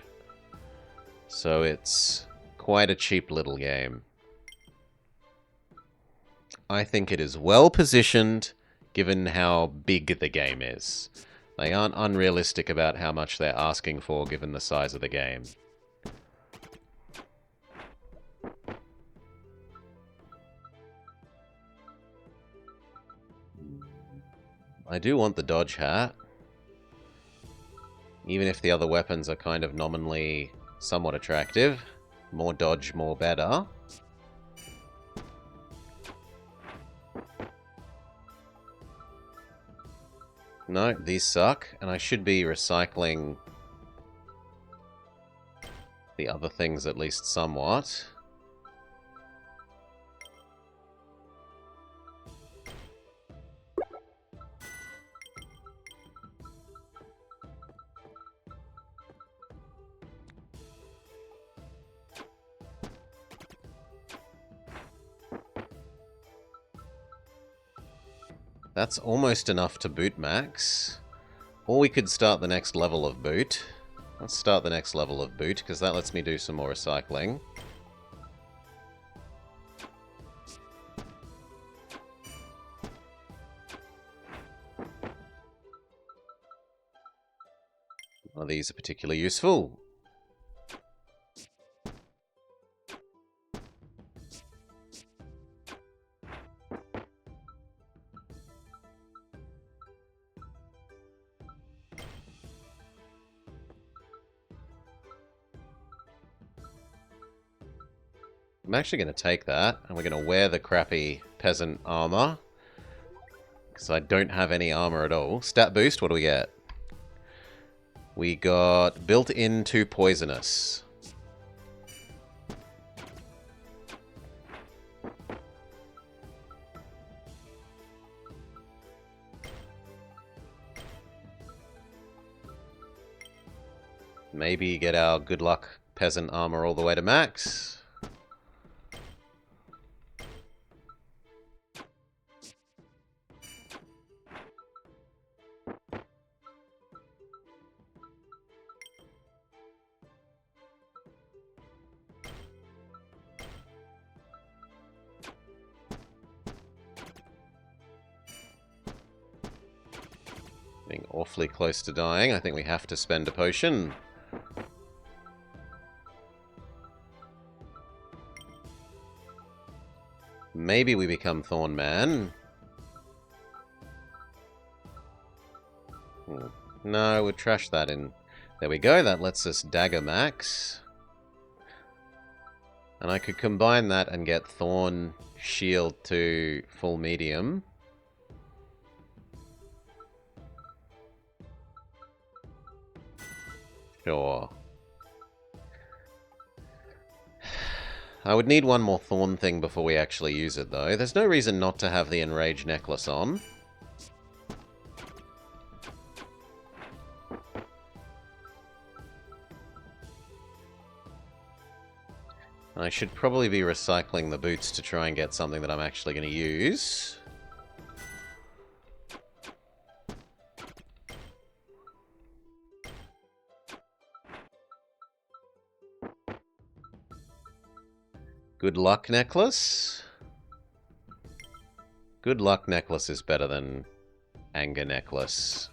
So it's quite a cheap little game. I think it is well positioned given how big the game is. They aren't unrealistic about how much they're asking for given the size of the game. I do want the dodge hat. Even if the other weapons are kind of nominally somewhat attractive. More dodge, more better. No, these suck, and I should be recycling the other things at least somewhat. That's almost enough to boot max. Or we could start the next level of boot. Let's start the next level of boot, because that lets me do some more recycling. None of these are particularly useful. I'm actually going to take that, and we're going to wear the crappy peasant armor. Because I don't have any armor at all. Stat boost, what do we get? We got built-in to poisonous. Maybe get our good luck peasant armor all the way to max. Being awfully close to dying. I think we have to spend a potion. Maybe we become Thorn Man. No, we'll trash that in. There we go. That lets us Dagger Max. And I could combine that and get Thorn Shield to full medium. Sure. I would need one more Thorn thing before we actually use it, though. There's no reason not to have the Enrage necklace on. I should probably be recycling the boots to try and get something that I'm actually going to use. Good luck necklace. Good luck necklace is better than anger necklace.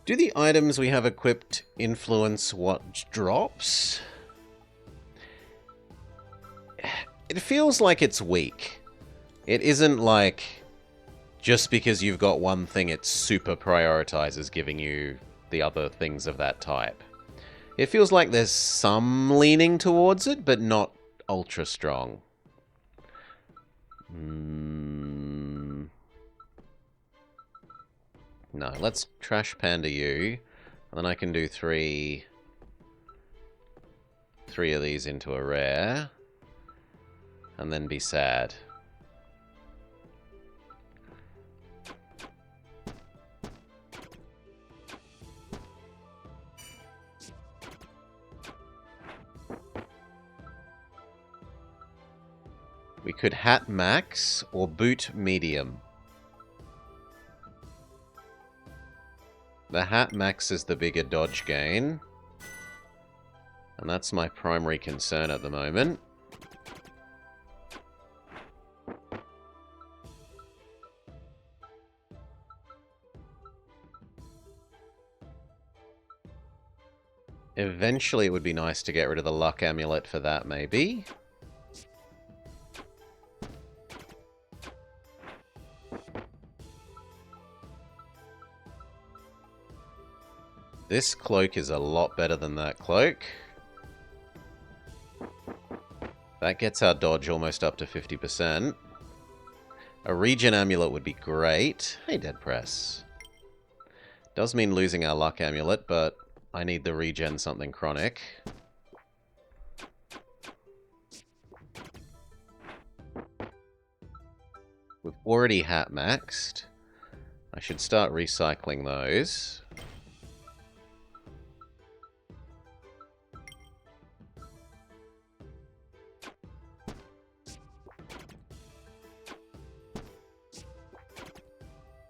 Do the items we have equipped influence what drops? It feels like it's weak. It isn't like, just because you've got one thing, it super prioritizes giving you the other things of that type. It feels like there's some leaning towards it, but not ultra strong. No, let's trash Panda you, and then I can do three of these into a rare, and then be sad. We could hat max or boot medium. The hat max is the bigger dodge gain. And that's my primary concern at the moment. Eventually it would be nice to get rid of the luck amulet for that, maybe. This cloak is a lot better than that cloak. That gets our dodge almost up to 50%. A regen amulet would be great. Hey, Dead Press. Does mean losing our luck amulet, but I need the regen something chronic. We've already hat maxed. I should start recycling those.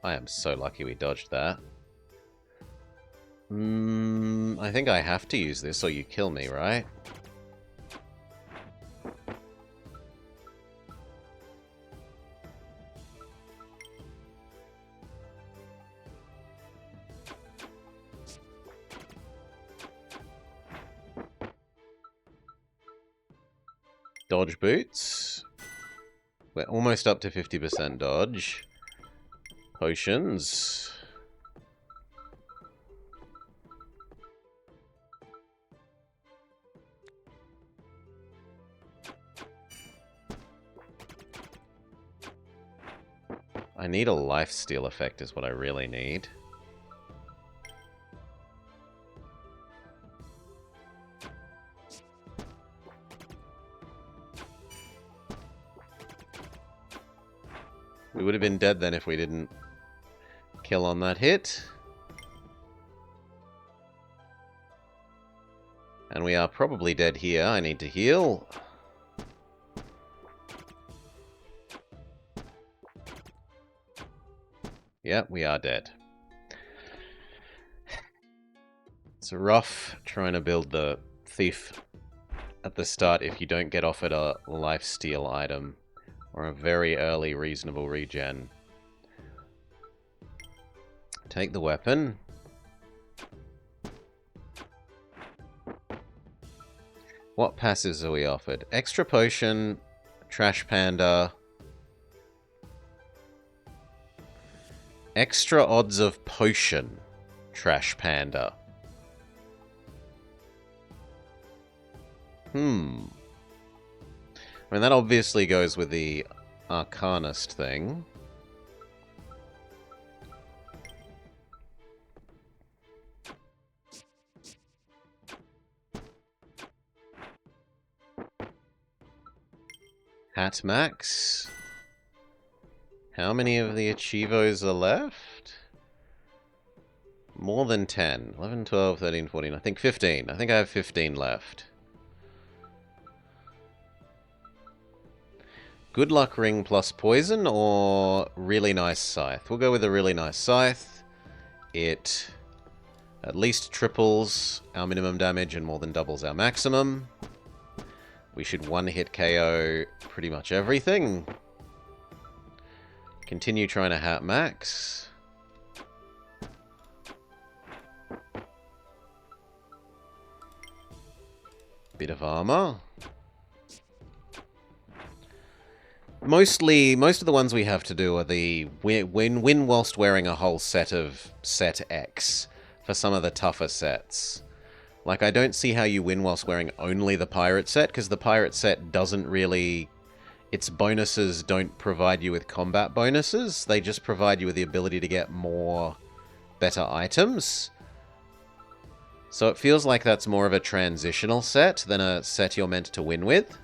I am so lucky we dodged that. I think I have to use this or you kill me, right? Dodge boots. We're almost up to 50% dodge. Potions. I need a lifesteal effect is what I really need. We would have been dead then if we didn't kill on that hit. And we are probably dead here. I need to heal. Yeah, we are dead. It's rough trying to build the thief at the start if you don't get offered a lifesteal item or a very early reasonable regen. Take the weapon. What passives are we offered? Extra potion, trash panda, extra odds of potion, trash panda. I mean, that obviously goes with the Arcanist thing. Hat max. How many of the Achievos are left? More than 10. 11, 12, 13, 14. I think 15. I think I have 15 left. Good luck ring plus poison or really nice scythe? We'll go with a really nice scythe. It at least triples our minimum damage and more than doubles our maximum. We should one-hit KO pretty much everything. Continue trying to hat max. Bit of armor. Most of the ones we have to do are the win whilst wearing a whole set of set X for some of the tougher sets. Like, I don't see how you win whilst wearing only the pirate set, because the pirate set doesn't really... Its bonuses don't provide you with combat bonuses. They just provide you with the ability to get more better items. So it feels like that's more of a transitional set than a set you're meant to win with.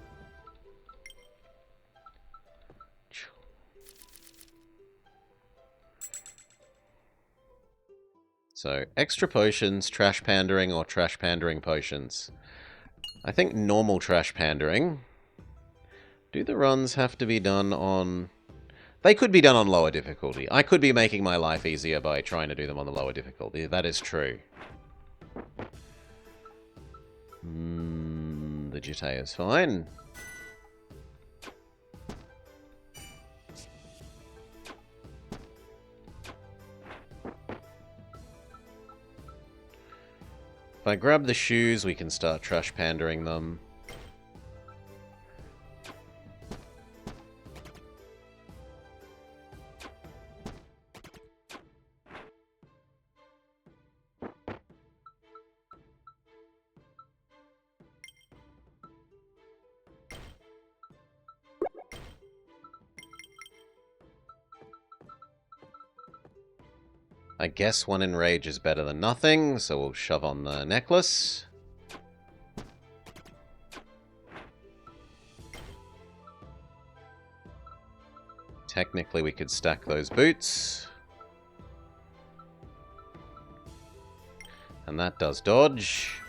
So, extra potions, trash pandering, or trash pandering potions. I think normal trash pandering. Do the runs have to be done on... They could be done on lower difficulty. I could be making my life easier by trying to do them on the lower difficulty. That is true. The Jitte is fine. If I grab the shoes, we can start trash pandering them. I guess 1 enrage is better than nothing, so we'll shove on the necklace. Technically, we could stack those boots. And that does dodge.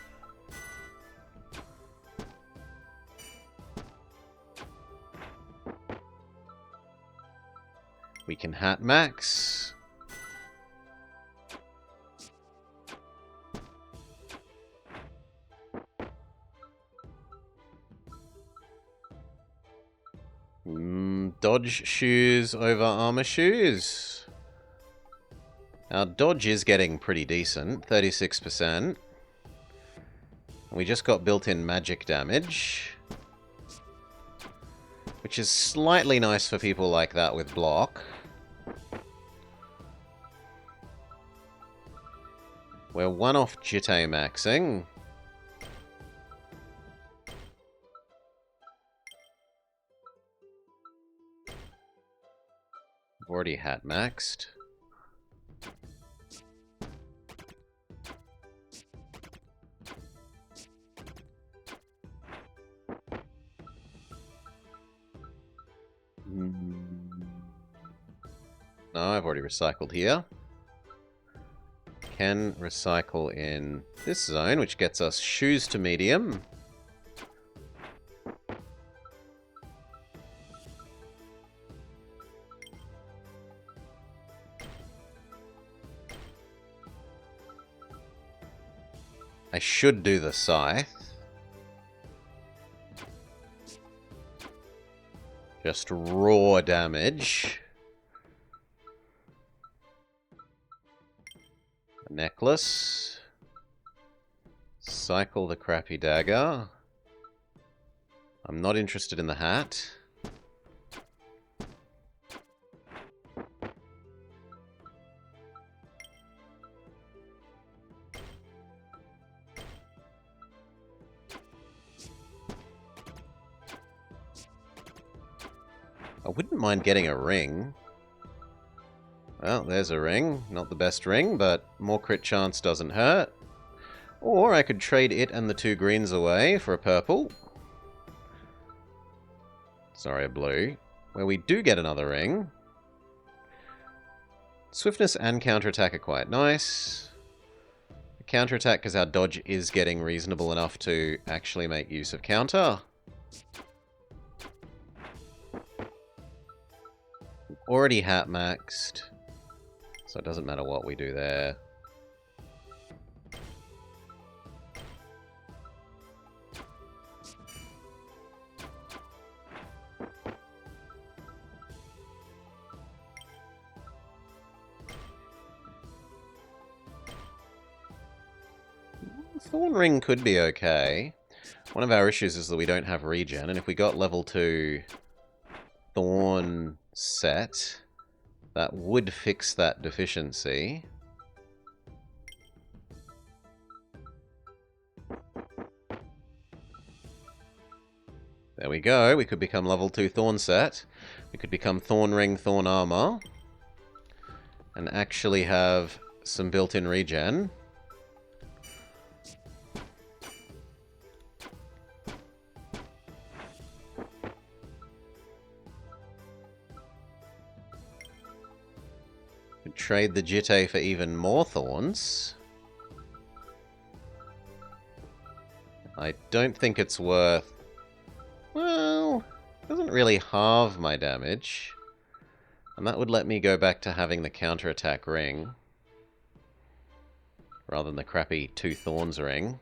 We can hat max. Dodge shoes over armor shoes. Our dodge is getting pretty decent, 36%. We just got built-in magic damage, which is slightly nice for people like that with block. We're 1 off Jitte maxing. Already hat maxed. No, I've already recycled here. Can recycle in this zone, which gets us shoes to medium. I should do the scythe. Just raw damage. A necklace. Cycle the crappy dagger. I'm not interested in the hat. I wouldn't mind getting a ring. Well, there's a ring. Not the best ring, but more crit chance doesn't hurt. Or I could trade it and the 2 greens away for a purple. Sorry, a blue. Where we do get another ring. Swiftness and counterattack are quite nice. Counterattack because our dodge is getting reasonable enough to actually make use of counter. Already hat maxed, so it doesn't matter what we do there. Thorn Ring could be okay. One of our issues is that we don't have regen, and if we got level 2 Thorn set, that would fix that deficiency. There we go. We could become level 2 Thorn set. We could become Thorn Ring, Thorn Armor, and actually have some built-in regen. Trade the Jitte for even more thorns. I don't think it's worth... Well, it doesn't really halve my damage. And that would let me go back to having the counterattack ring. Rather than the crappy 2 thorns ring.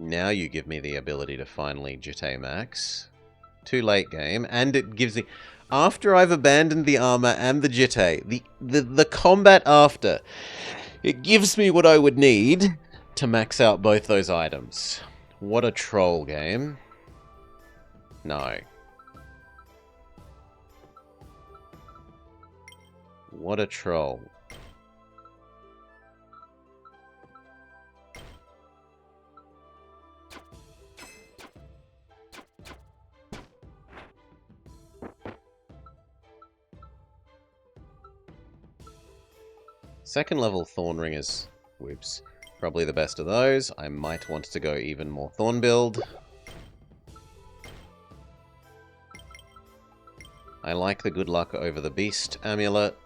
Now you give me the ability to finally Jitte max Too late, game. And it gives me... After I've abandoned the armor and the jitte, the combat after, it gives me what I would need to max out both those items. What a troll game. No. What a troll. Second level Thorn Ring is, whoops, probably the best of those. I might want to go even more Thorn build. I like the good luck over the Beast Amulet.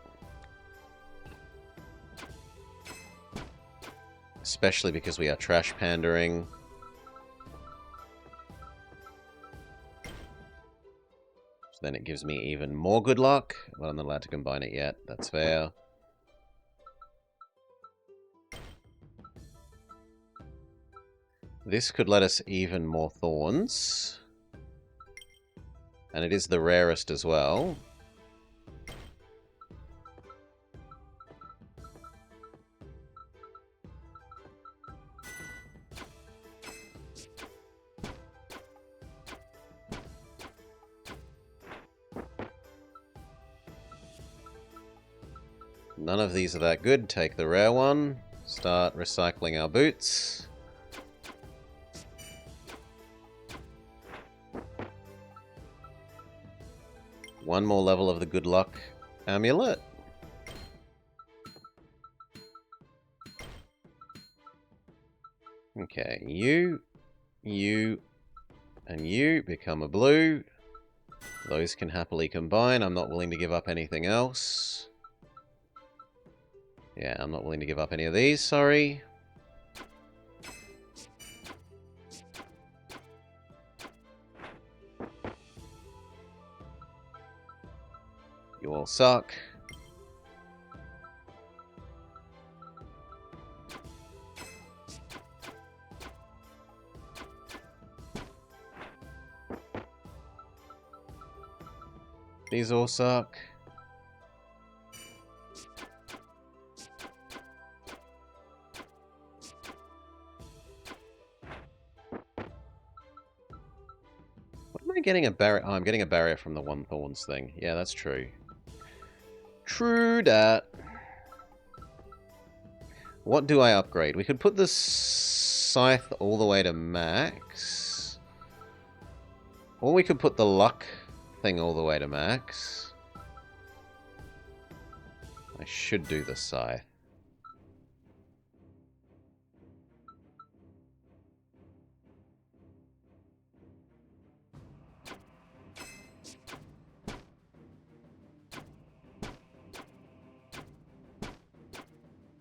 Especially because we are trash pandering. So then it gives me even more good luck. Well, I'm not allowed to combine it yet. That's fair. This could let us even more thorns. And it is the rarest as well. None of these are that good. Take the rare one. Start recycling our boots. One more level of the good luck amulet. Okay, you, and you become a blue. Those can happily combine. I'm not willing to give up anything else. Yeah, I'm not willing to give up any of these, sorry. You all suck. These all suck. What am I getting a barrier? Oh, I'm getting a barrier from the one thorns thing. Yeah, that's true. True dat. What do I upgrade? We could put the scythe all the way to max. Or we could put the luck thing all the way to max. I should do the scythe.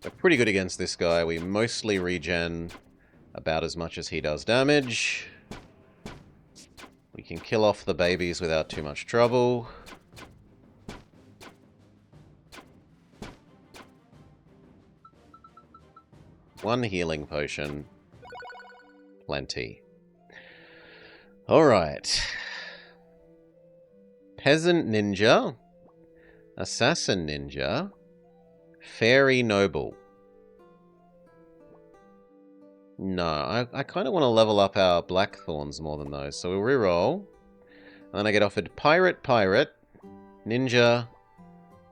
We're pretty good against this guy. We mostly regen about as much as he does damage. We can kill off the babies without too much trouble. One healing potion. Plenty. Alright. Peasant Ninja. Assassin Ninja. Fairy Noble. No, I kind of want to level up our Blackthorns more than those, so we'll reroll. And then I get offered Pirate, Ninja,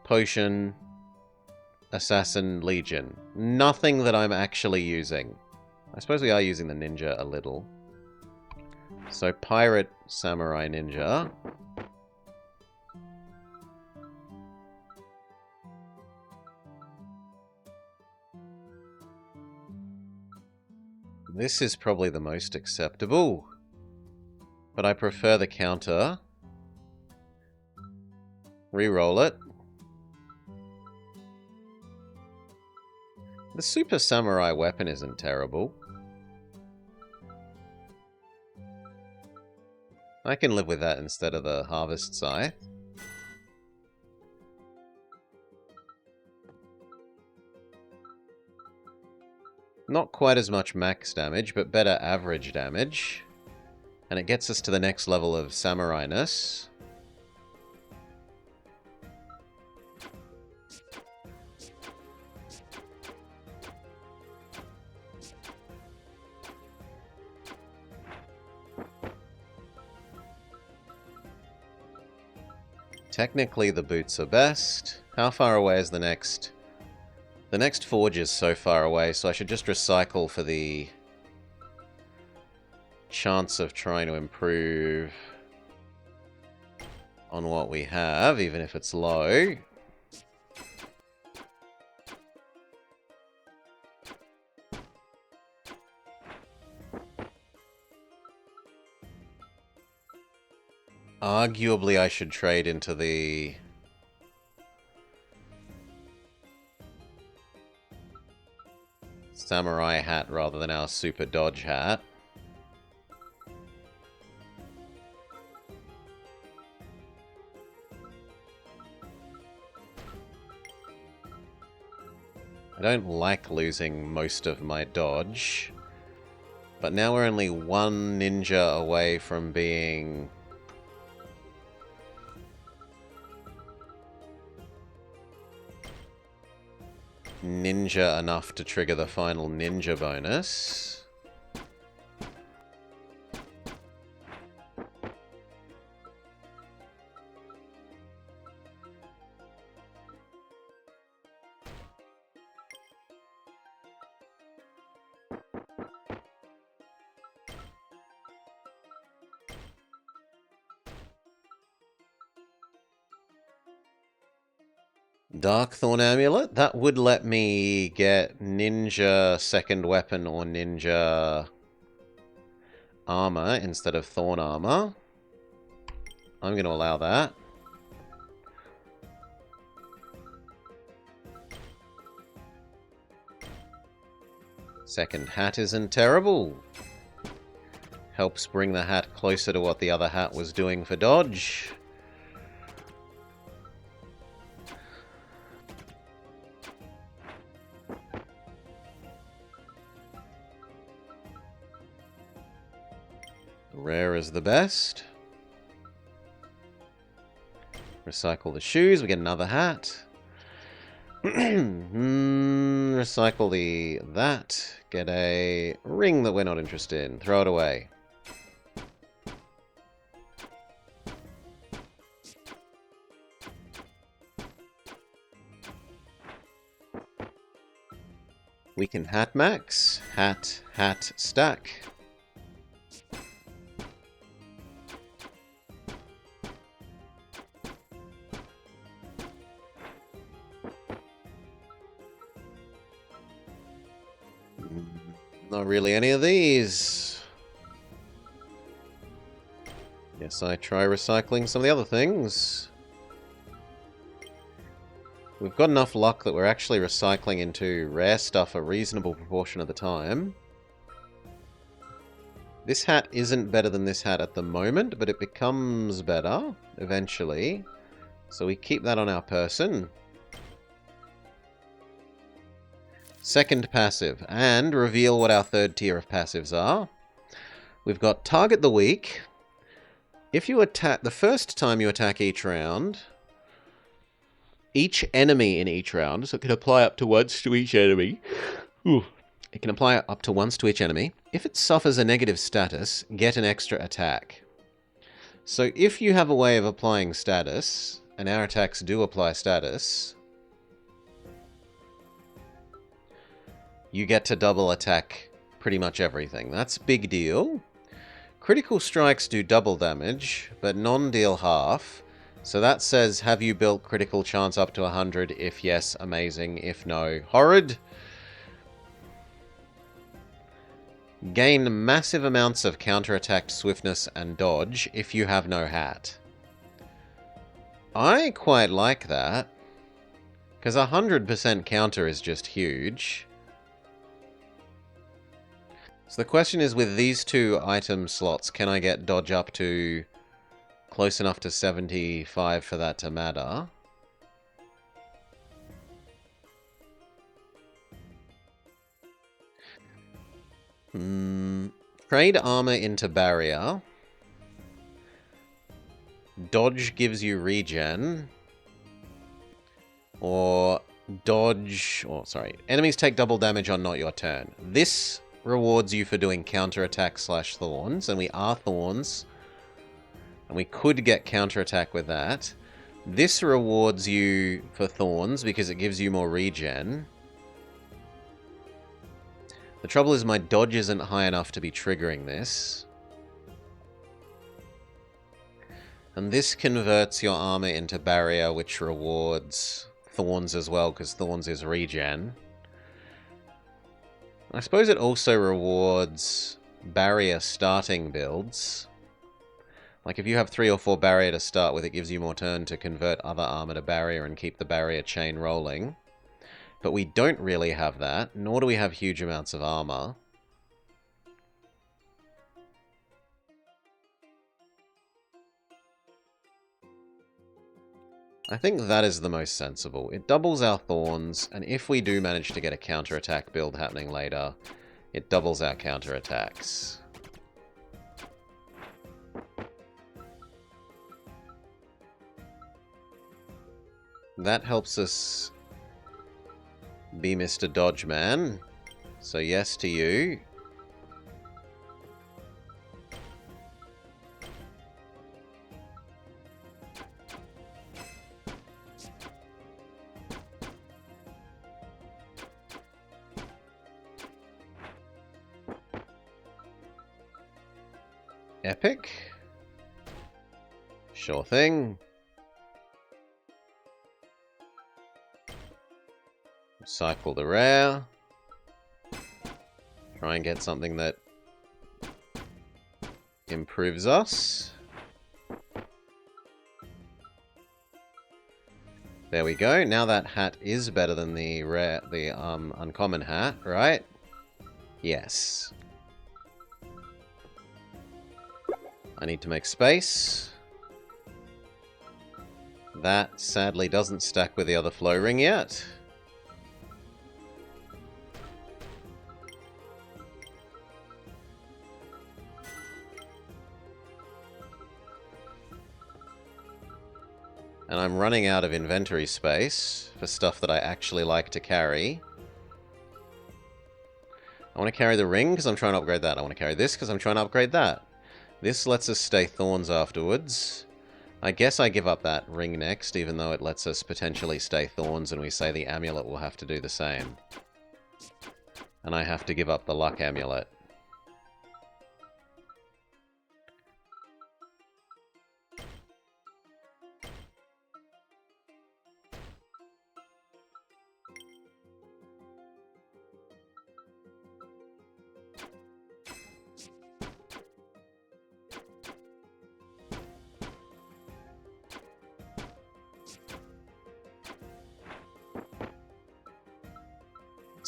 Potion, Assassin, Legion. Nothing that I'm actually using. I suppose we are using the Ninja a little. So Pirate, Samurai, Ninja. This is probably the most acceptable. But I prefer the counter. Reroll it. The Super Samurai weapon isn't terrible. I can live with that instead of the Harvest Scythe. Not quite as much max damage, but better average damage. And it gets us to the next level of samurai-ness. Technically, the boots are best. How far away is the next? The next forge is so far away, so I should just recycle for the chance of trying to improve on what we have, even if it's low. Arguably, I should trade into the samurai hat rather than our super dodge hat. I don't like losing most of my dodge, but now we're only one ninja away from being ninja enough to trigger the final ninja bonus. Darkthorn Amulet, that would let me get ninja second weapon or ninja armor instead of thorn armor. I'm going to allow that. Second hat isn't terrible. Helps bring the hat closer to what the other hat was doing for dodge. Rare is the best. Recycle the shoes, we get another hat. Recycle that. Get a ring that we're not interested in. Throw it away. We can hat max. Hat, stack. Not really any of these. Yes, I try recycling some of the other things. We've got enough luck that we're actually recycling into rare stuff a reasonable proportion of the time. This hat isn't better than this hat at the moment, but it becomes better eventually. So we keep that on our person. Second passive, and reveal what our third tier of passives are. We've got target the weak. If you attack, the first time you attack each round, each enemy in each round, so it can apply up to once to each enemy. It can apply up to once to each enemy. If it suffers a negative status, get an extra attack. So if you have a way of applying status, and our attacks do apply status, you get to double attack pretty much everything. That's a big deal. Critical strikes do double damage, but non-deal half. So that says, have you built critical chance up to 100? If yes, amazing. If no, horrid. Gain massive amounts of counterattack swiftness and dodge if you have no hat. I quite like that, because 100% counter is just huge. So the question is, with these two item slots, can I get dodge up to close enough to 75 for that to matter? Trade armor into barrier. dodge gives you regen, or enemies take double damage on not your turn. This rewards you for doing counterattack / thorns, and we are thorns, and we could get counterattack with that. This rewards you for thorns because it gives you more regen. The trouble is my dodge isn't high enough to be triggering this. And this converts your armor into barrier, which rewards thorns as well, because thorns is regen. I suppose it also rewards barrier starting builds. Like if you have 3 or 4 barrier to start with, it gives you more turn to convert other armor to barrier and keep the barrier chain rolling. But we don't really have that, nor do we have huge amounts of armor. I think that is the most sensible. It doubles our thorns, and if we do manage to get a counterattack build happening later, it doubles our counterattacks. That helps us be Mr. Dodge Man. So yes to you. Epic. Sure thing. Cycle the rare. Try and get something that improves us. There we go. Now that hat is better than the uncommon hat, right? Yes. I need to make space. That sadly doesn't stack with the other flow ring yet. And I'm running out of inventory space for stuff that I actually like to carry. I want to carry the ring because I'm trying to upgrade that. I want to carry this because I'm trying to upgrade that. This lets us stay thorns afterwards. I guess I give up that ring next, even though it lets us potentially stay thorns, and we say the amulet will have to do the same. And I have to give up the luck amulet.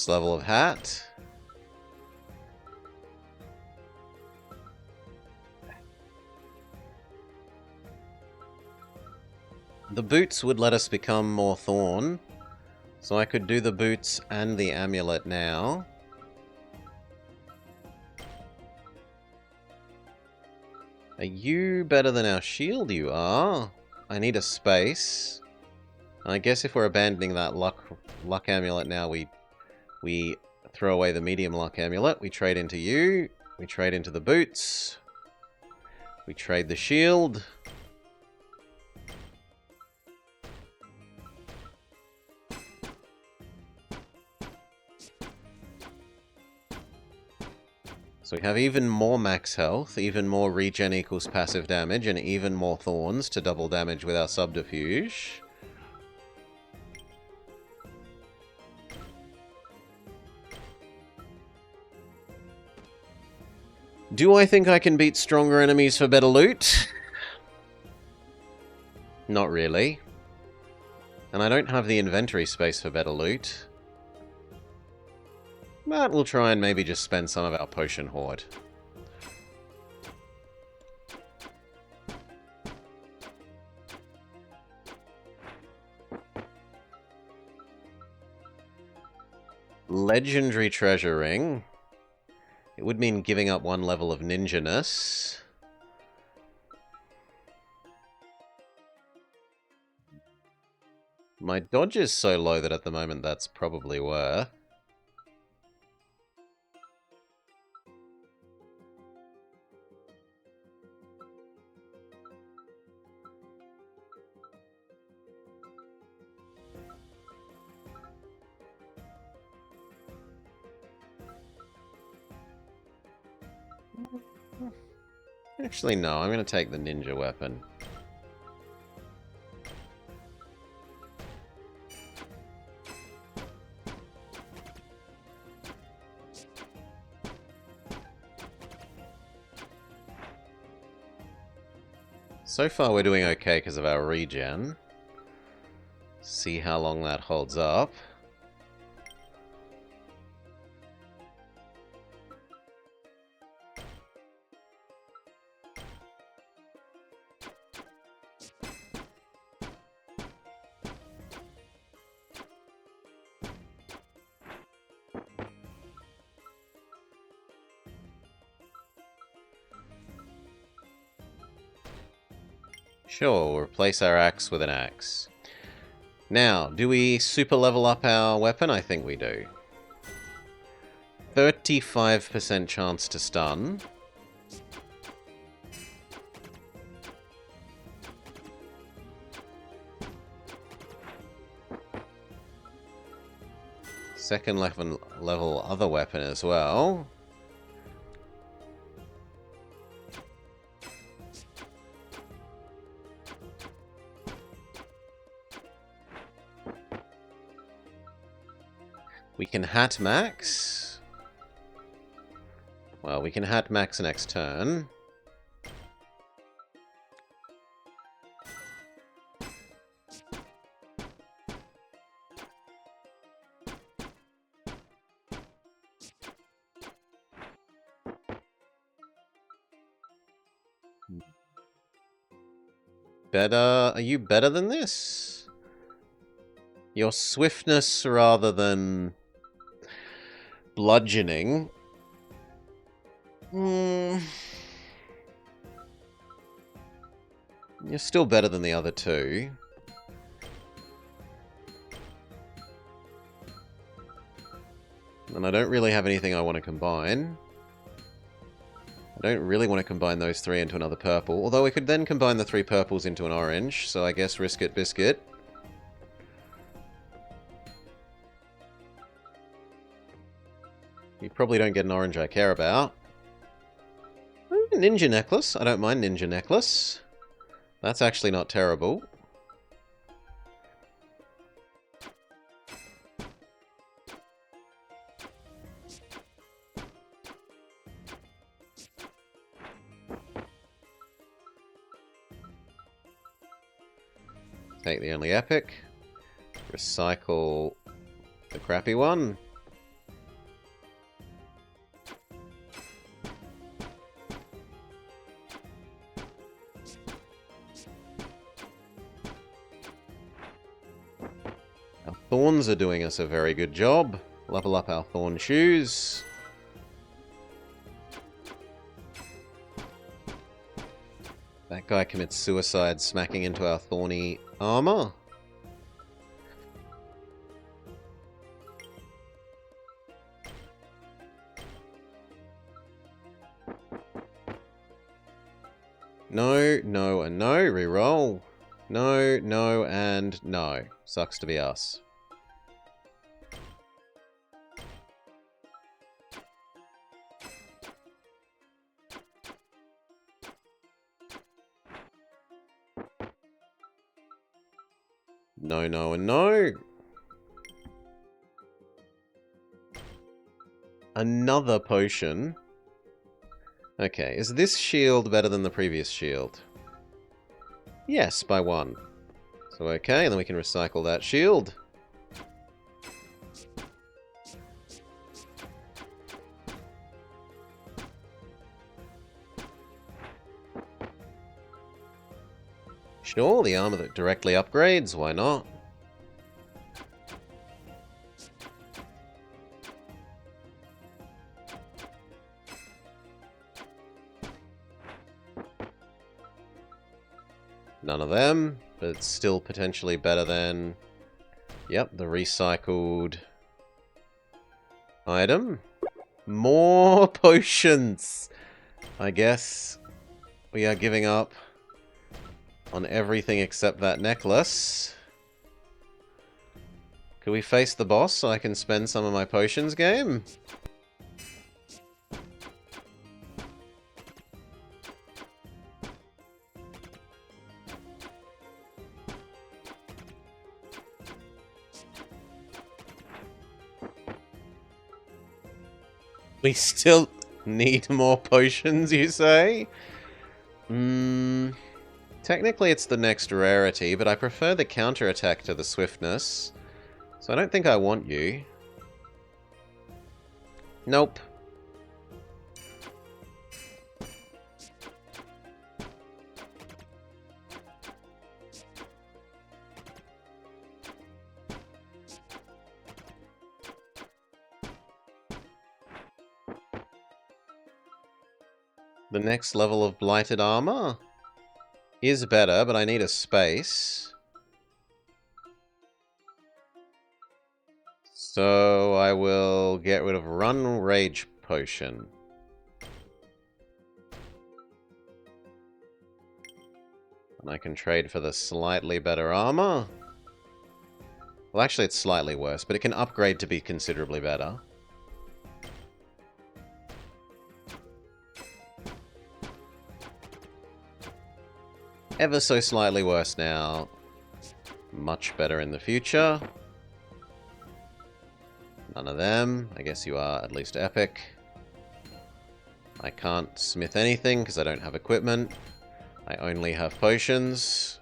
Level of hat. The boots would let us become more thorn, so I could do the boots and the amulet now. Are you better than our shield? You are. I need a space. I guess if we're abandoning that luck amulet now, we throw away the medium luck amulet. We trade into you. We trade into the boots. We trade the shield. So we have even more max health, even more regen equals passive damage, and even more thorns to double damage with our subterfuge. Do I think I can beat stronger enemies for better loot? Not really. And I don't have the inventory space for better loot. But we'll try and maybe just spend some of our potion hoard. Legendary treasure ring. It would mean giving up 1 level of ninja-ness. My dodge is so low that at the moment that's probably worth. Actually, no, I'm going to take the ninja weapon. So far we're doing okay because of our regen. See how long that holds up. Sure, we'll replace our axe with an axe. Now, do we super level up our weapon? I think we do. 35% chance to stun. Second level other weapon as well. We can hat max. Well, we can hat max next turn. Better? Are you better than this? Your swiftness rather than bludgeoning. You're still better than the other two. And I don't really have anything I want to combine. I don't really want to combine those three into another purple. Although we could then combine the three purples into an orange. So I guess risk it, biscuit. You probably don't get an orange I care about. Ninja necklace. I don't mind ninja necklace. That's actually not terrible. Take the only epic. Recycle the crappy one. Our thorns are doing us a very good job. Level up our thorn shoes. That guy commits suicide smacking into our thorny armor. No, no, and no. Reroll. No, no, and no. Sucks to be us. No, no, and no. Another potion. Okay, is this shield better than the previous shield? Yes, by one. So okay, and then we can recycle that shield. Sure, the armor that directly upgrades, why not? None of them, but it's still potentially better than Yep, the recycled item. More potions! I guess we are giving up on everything except that necklace. Could we face the boss so I can spend some of my potions, game? We still need more potions, you say? Technically it's the next rarity, but I prefer the counterattack to the swiftness. So I don't think I want you. Nope. The next level of Blighted Armor is better, but I need a space. So I will get rid of Run Rage Potion. And I can trade for the slightly better armor. Well, actually it's slightly worse, but it can upgrade to be considerably better. Ever so slightly worse now. Much better in the future. None of them. I guess you are at least epic. I can't smith anything because I don't have equipment. I only have potions.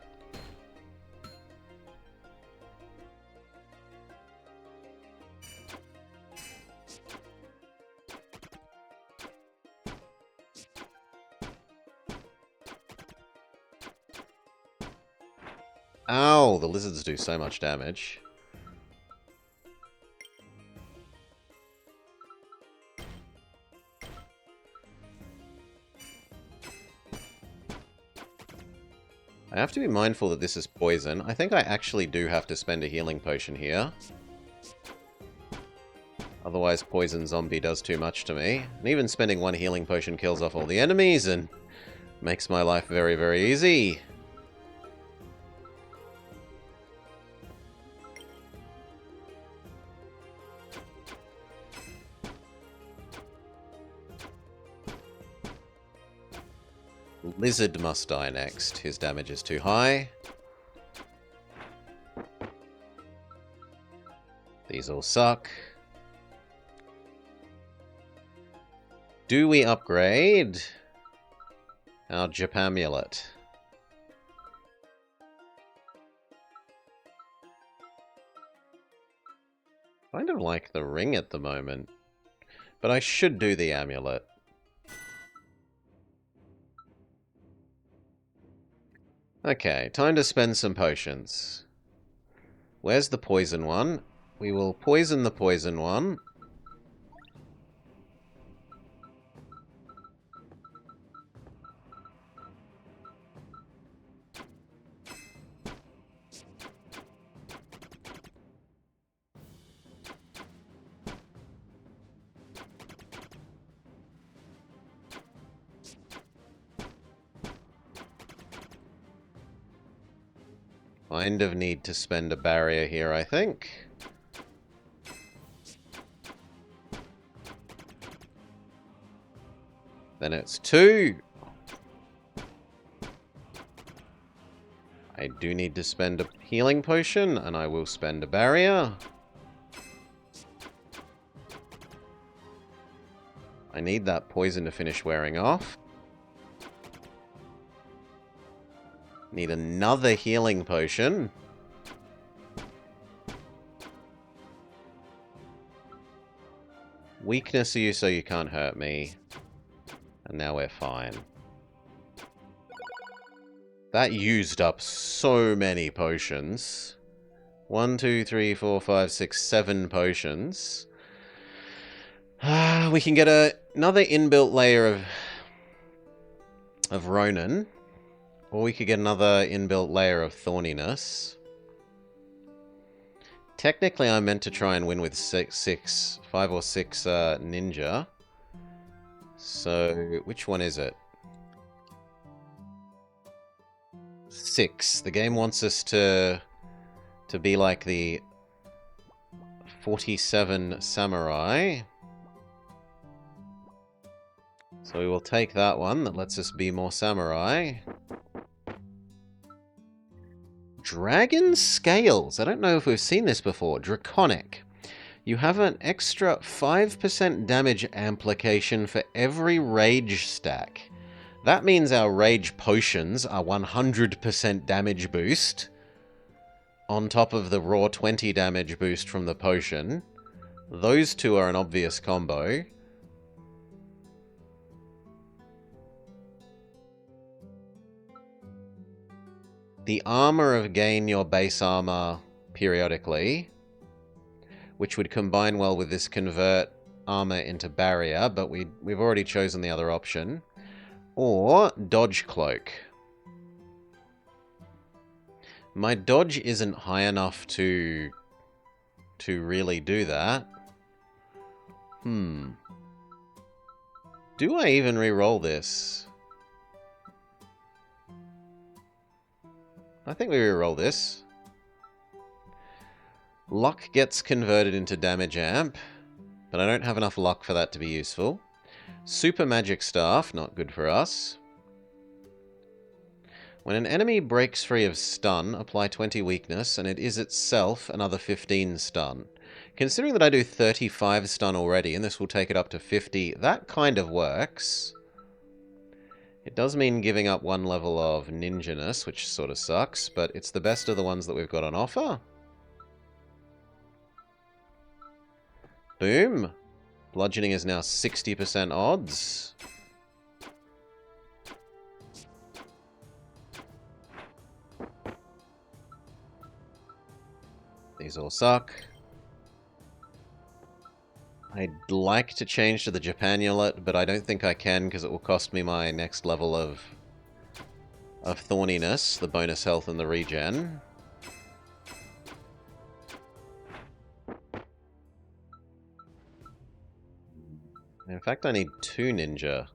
Ow! The lizards do so much damage. I have to be mindful that this is poison. I think I actually do have to spend a healing potion here. Otherwise, Poison Zombie does too much to me. And even spending one healing potion kills off all the enemies and makes my life very, very easy. Lizard must die next. His damage is too high. These all suck. Do we upgrade our Japamulet? Kind of like the ring at the moment. But I should do the amulet. Okay, time to spend some potions. Where's the poison one? We will poison the poison one. Kind of need to spend a barrier here, I think. Then it's 2. I do need to spend a healing potion, and I will spend a barrier. I need that poison to finish wearing off. Need another healing potion. Weakness you so you can't hurt me. And now we're fine. That used up so many potions. 1, 2, 3, 4, 5, 6, 7 potions. We can get another inbuilt layer of Ronin. Or we could get another inbuilt layer of Thorniness. Technically, I'm meant to try and win with 5 or 6 ninja. So, which one is it? 6. The game wants us to be like the 47 samurai. So we will take that one that lets us be more samurai. Dragon Scales. I don't know if we've seen this before. Draconic. You have an extra 5% damage amplification for every rage stack. That means our rage potions are 100% damage boost, on top of the raw 20 damage boost from the potion. Those two are an obvious combo. The armor of gain your base armor periodically, which would combine well with this convert armor into barrier, but we've already chosen the other option. Or dodge cloak. My dodge isn't high enough to really do that. Do I even re-roll this? I think we re-roll this. Luck gets converted into damage amp, but I don't have enough luck for that to be useful. Super magic staff, not good for us. When an enemy breaks free of stun, apply 20 weakness, and it is itself another 15 stun. Considering that I do 35 stun already, and this will take it up to 50, that kind of works. It does mean giving up 1 level of ninjaness, which sort of sucks, but it's the best of the ones that we've got on offer. Boom. Bludgeoning is now 60% odds. These all suck. I'd like to change to the Japanulet, but I don't think I can because it will cost me my next level of thorniness, the bonus health and the regen. In fact, I need 2 ninja.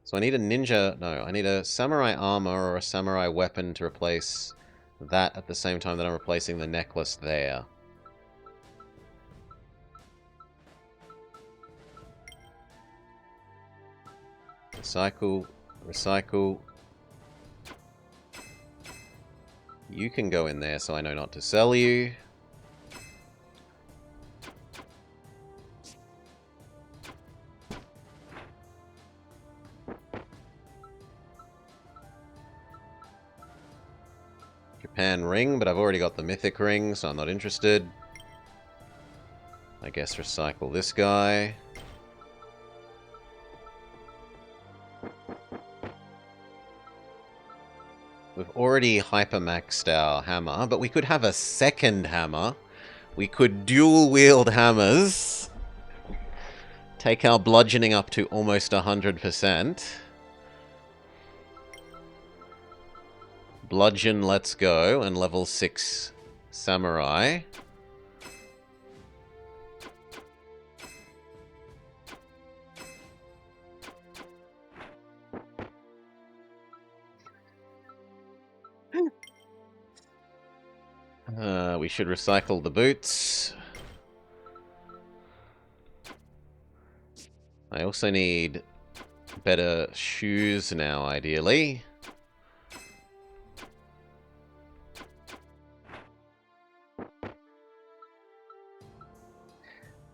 So I need a ninja... No, I need a samurai armor or a samurai weapon to replace that at the same time that I'm replacing the necklace there. Recycle. Recycle. You can go in there so I know not to sell you. Japan ring, but I've already got the mythic ring, so I'm not interested. I guess recycle this guy. We've already hyper-maxed our hammer, but we could have a second hammer. We could dual-wield hammers. Take our bludgeoning up to almost 100%. Bludgeon, let's go, and level 6 samurai. We should recycle the boots. I also need better shoes now, ideally.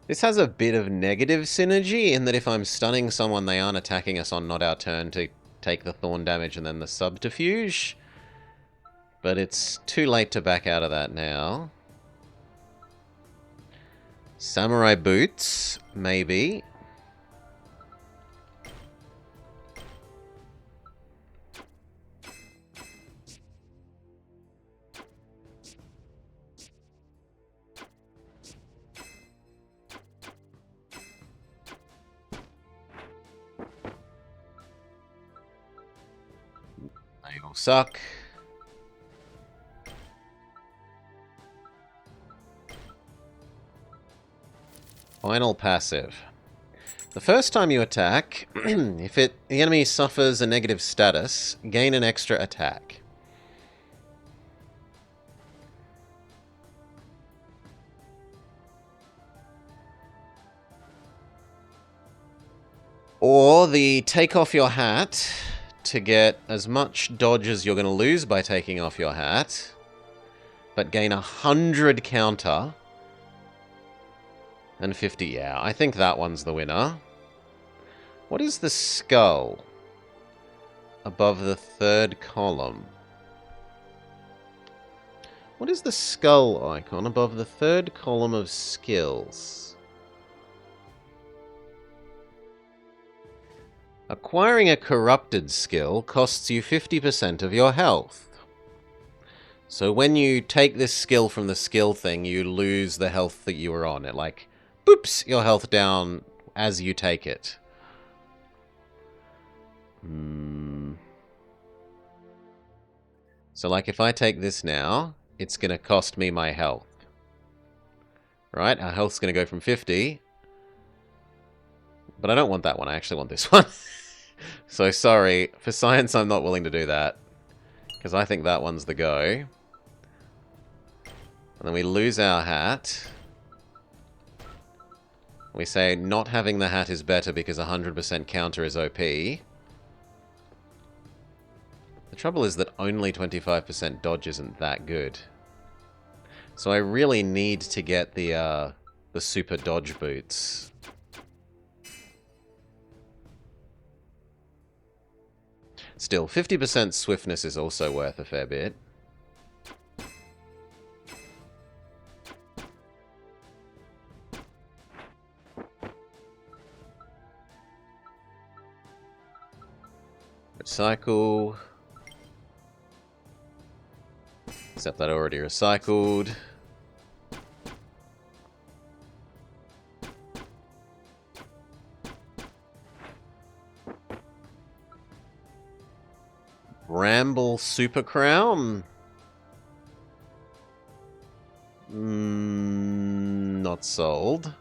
This has a bit of negative synergy in that if I'm stunning someone, they aren't attacking us on not our turn to take the thorn damage and then the subterfuge. But it's too late to back out of that now. Samurai boots, maybe. They all suck. Final passive. The first time you attack, if the enemy suffers a negative status, gain an extra attack. Or the take off your hat to get as much dodge as you're going to lose by taking off your hat, but gain 100 counter and 50. Yeah, I think that one's the winner. What is the skull above the third column? What is the skull icon above the third column of skills? Acquiring a corrupted skill costs you 50% of your health. So when you take this skill from the skill thing, you lose the health that you were on. It like, boops, your health down as you take it. So like if I take this now, it's going to cost me my health. Right? Our health's going to go from 50. But I don't want that one. I actually want this one. So sorry. For science, I'm not willing to do that. Because I think that one's the go. And then we lose our hat. We say not having the hat is better because 100% counter is OP. The trouble is that only 25% dodge isn't that good. So I really need to get the super dodge boots. Still, 50% swiftness is also worth a fair bit. Recycle. Except that already recycled. Bramble Super Crown? Not sold.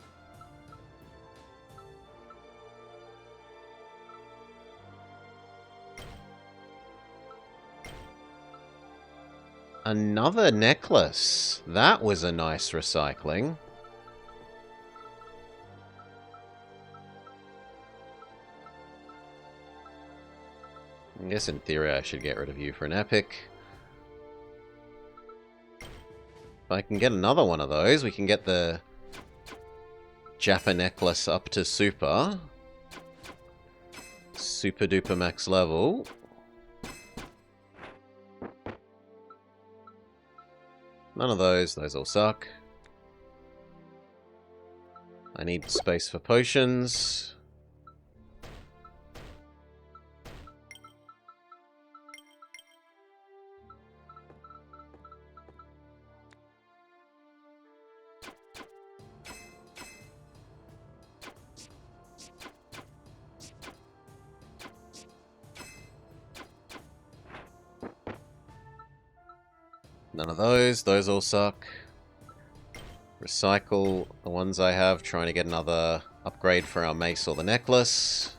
Another necklace. That was a nice recycling. I guess in theory I should get rid of you for an epic. If I can get another one of those, we can get the Japa necklace up to super. Super duper max level. None of those all suck. I need space for potions. None of those all suck. Recycle the ones I have, trying to get another upgrade for our mace or the necklace.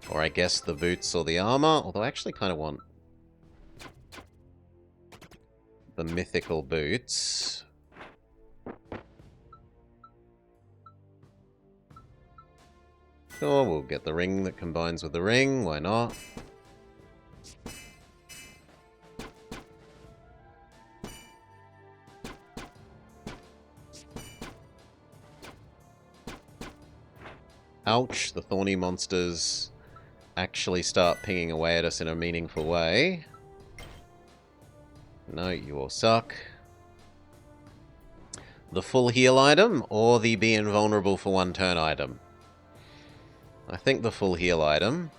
Or I guess the boots or the armor, although I actually kind of want the mythical boots. Sure, we'll get the ring that combines with the ring, why not? Ouch, the thorny monsters actually start pinging away at us in a meaningful way. No, you all suck. The full heal item, or the be invulnerable for one turn item? I think the full heal item.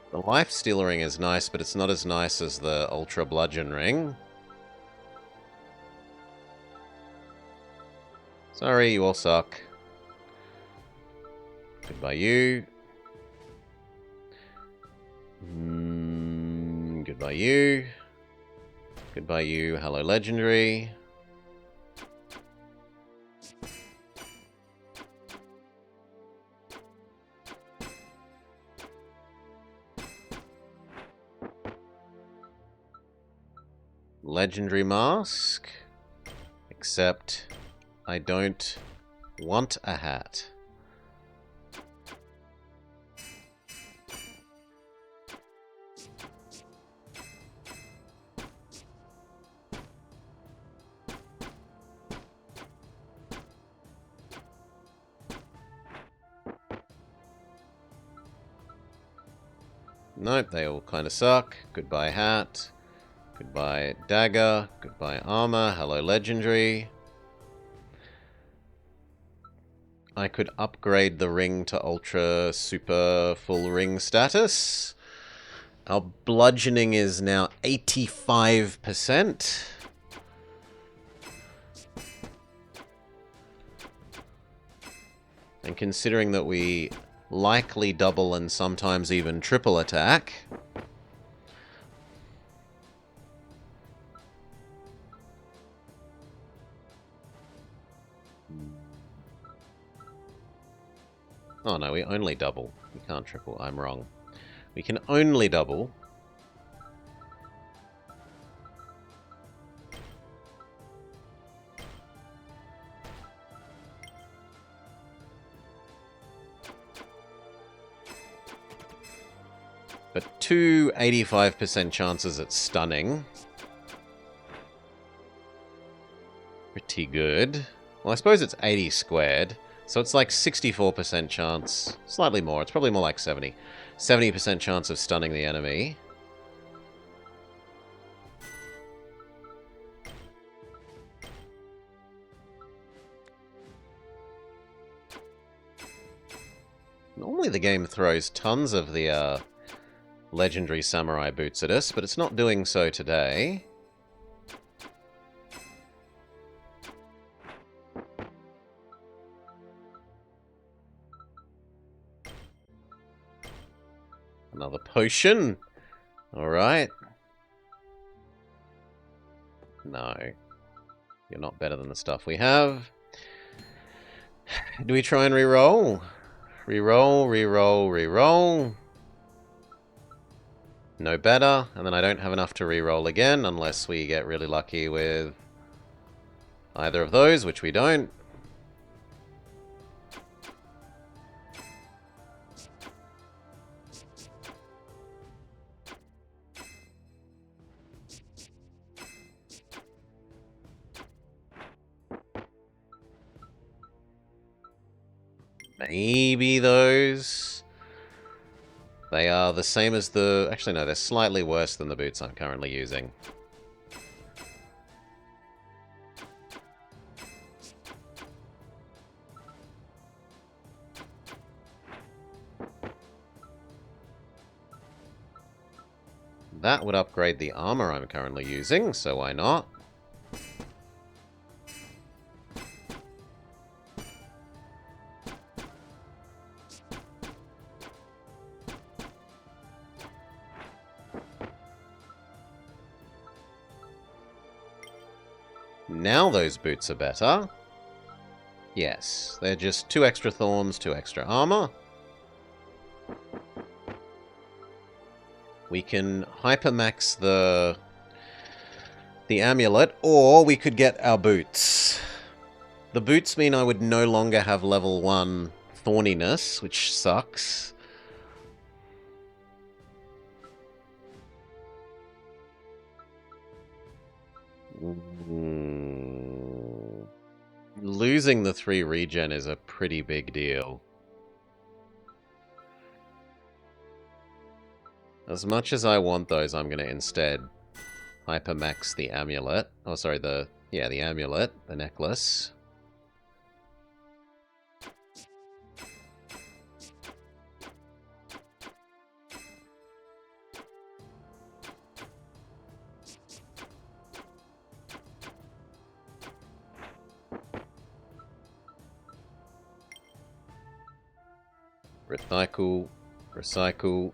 The Life Steal ring is nice, but it's not as nice as the Ultra Bludgeon ring. Sorry, you all suck. Goodbye you. Goodbye you. Goodbye you. Hello legendary. Legendary mask. Except I don't want a hat. Nope, they all kind of suck. Goodbye hat. Goodbye dagger. Goodbye armor. Hello legendary. I could upgrade the ring to ultra super full ring status. Our bludgeoning is now 85%. And considering that we likely double and sometimes even triple attack, oh no, we only double. We can't triple. I'm wrong. We can only double. But two 85% chances at stunning. Pretty good. Well, I suppose it's 80 squared. So it's like 64% chance. Slightly more. It's probably more like 70. 70% chance of stunning the enemy. Normally the game throws tons of the legendary samurai boots at us, but it's not doing so today. Another potion. Alright. No. You're not better than the stuff we have. Do we try and re-roll? Re-roll, re-roll, re-roll. No better, and then I don't have enough to re-roll again unless we get really lucky with either of those, which we don't. Maybe those. They are the same as the... Actually, no, they're slightly worse than the boots I'm currently using. That would upgrade the armor I'm currently using, so why not? Now those boots are better. Yes, they're just 2 extra thorns, 2 extra armor. We can hypermax the amulet, or we could get our boots. The boots mean I would no longer have level 1 thorniness, which sucks. Losing the 3 regen is a pretty big deal. As much as I want those, I'm going to instead hypermax the amulet. Oh, sorry, the amulet, the necklace. Recycle. Recycle.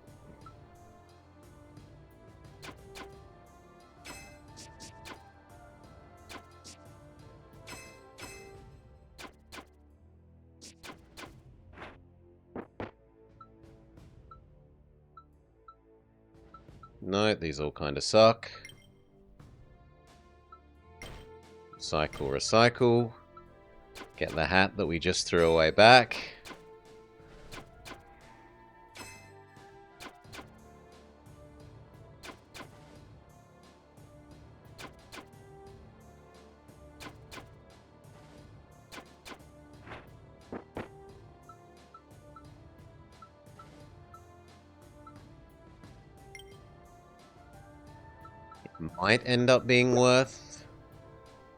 No, these all kind of suck. Recycle, recycle. Get the hat that we just threw away back. Might end up being worth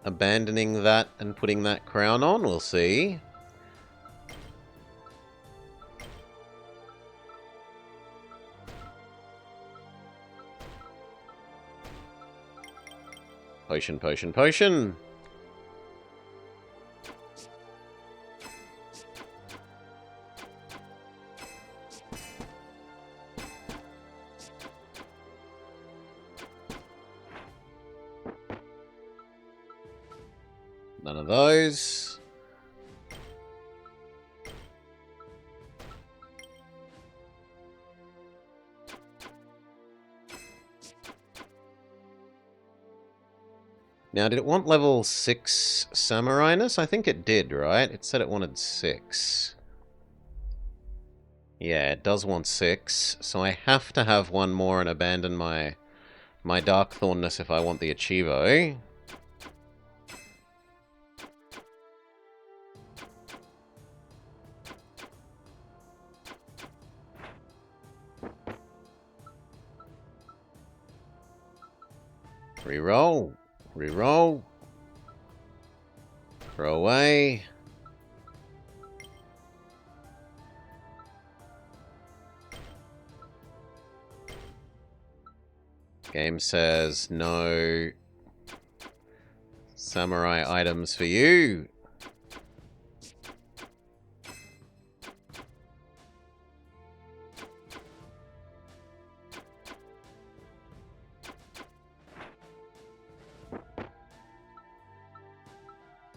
abandoning that and putting that crown on, we'll see. Potion, potion, potion! None of those. Now, did it want level 6 Samurai-ness? I think it did, right? It said it wanted 6. Yeah, it does want 6, so I have to have one more and abandon my Darkthornness if I want the Achievo. Reroll. Reroll. Throw away. Game says no samurai items for you.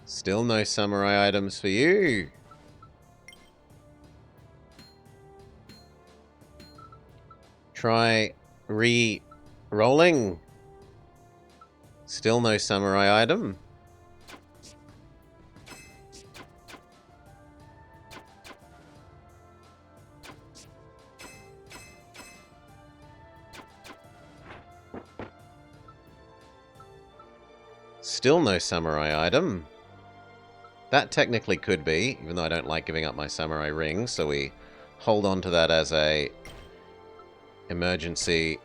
Still no samurai items for you. Try re-rolling. Still no samurai item. Still no samurai item. That technically could be, even though I don't like giving up my samurai ring, so we hold on to that as a emergency.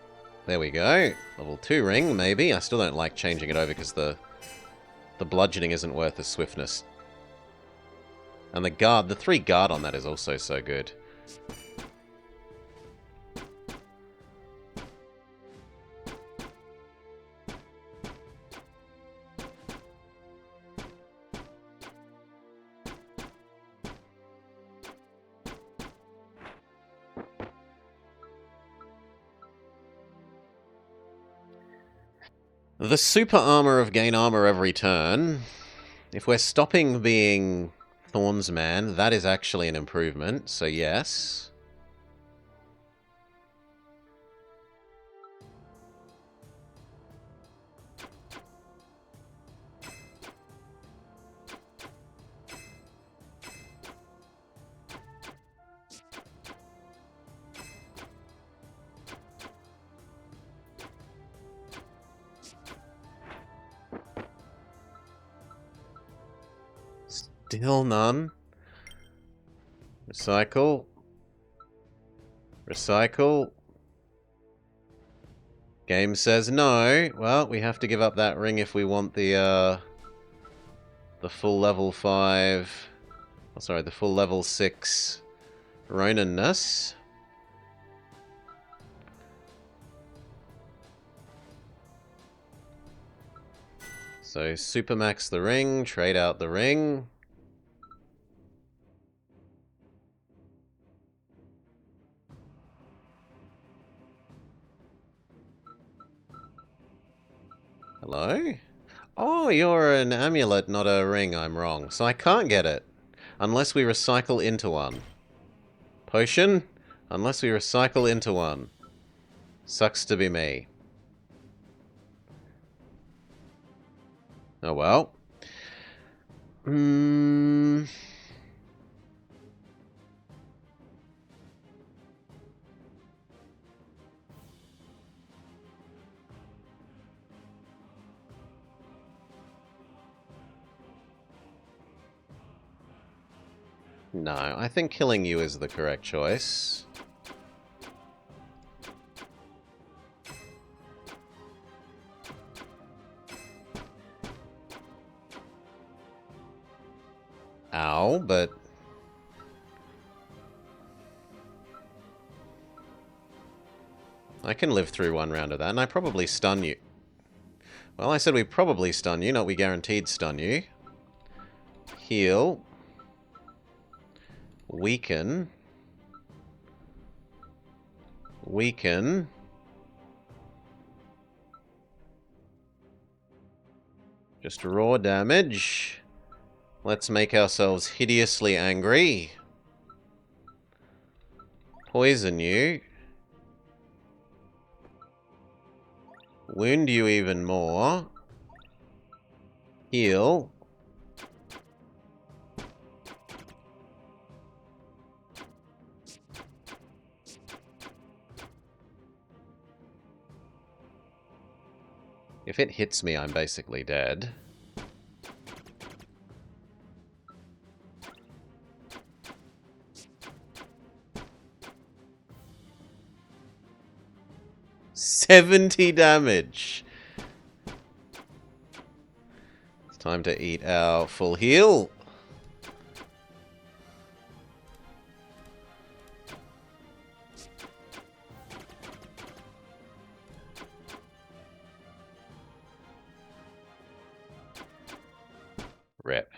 There we go. Level 2 ring, maybe. I still don't like changing it over because the bludgeoning isn't worth the swiftness. And the guard, the 3 guard on that is also so good. The super armor of gain armor every turn. If we're stopping being Thorns Man, that is actually an improvement, so yes. Still none. Recycle. Recycle. Game says no. Well, we have to give up that ring if we want the full level 5... Oh, sorry, the full level 6 Ronin-ness. So, supermax the ring, trade out the ring. Hello? Oh, you're an amulet, not a ring. I'm wrong. So I can't get it. Unless we recycle into one. Potion? Unless we recycle into one. Sucks to be me. Oh well. No, I think killing you is the correct choice. Ow, but... I can live through one round of that, and I probably stun you. Well, I said we probably stun you, not we guaranteed stun you. Heal. Weaken. Weaken. Just raw damage. Let's make ourselves hideously angry. Poison you. Wound you even more. Heal. If it hits me, I'm basically dead. $70 damage. It's time to eat our full heal. Rip.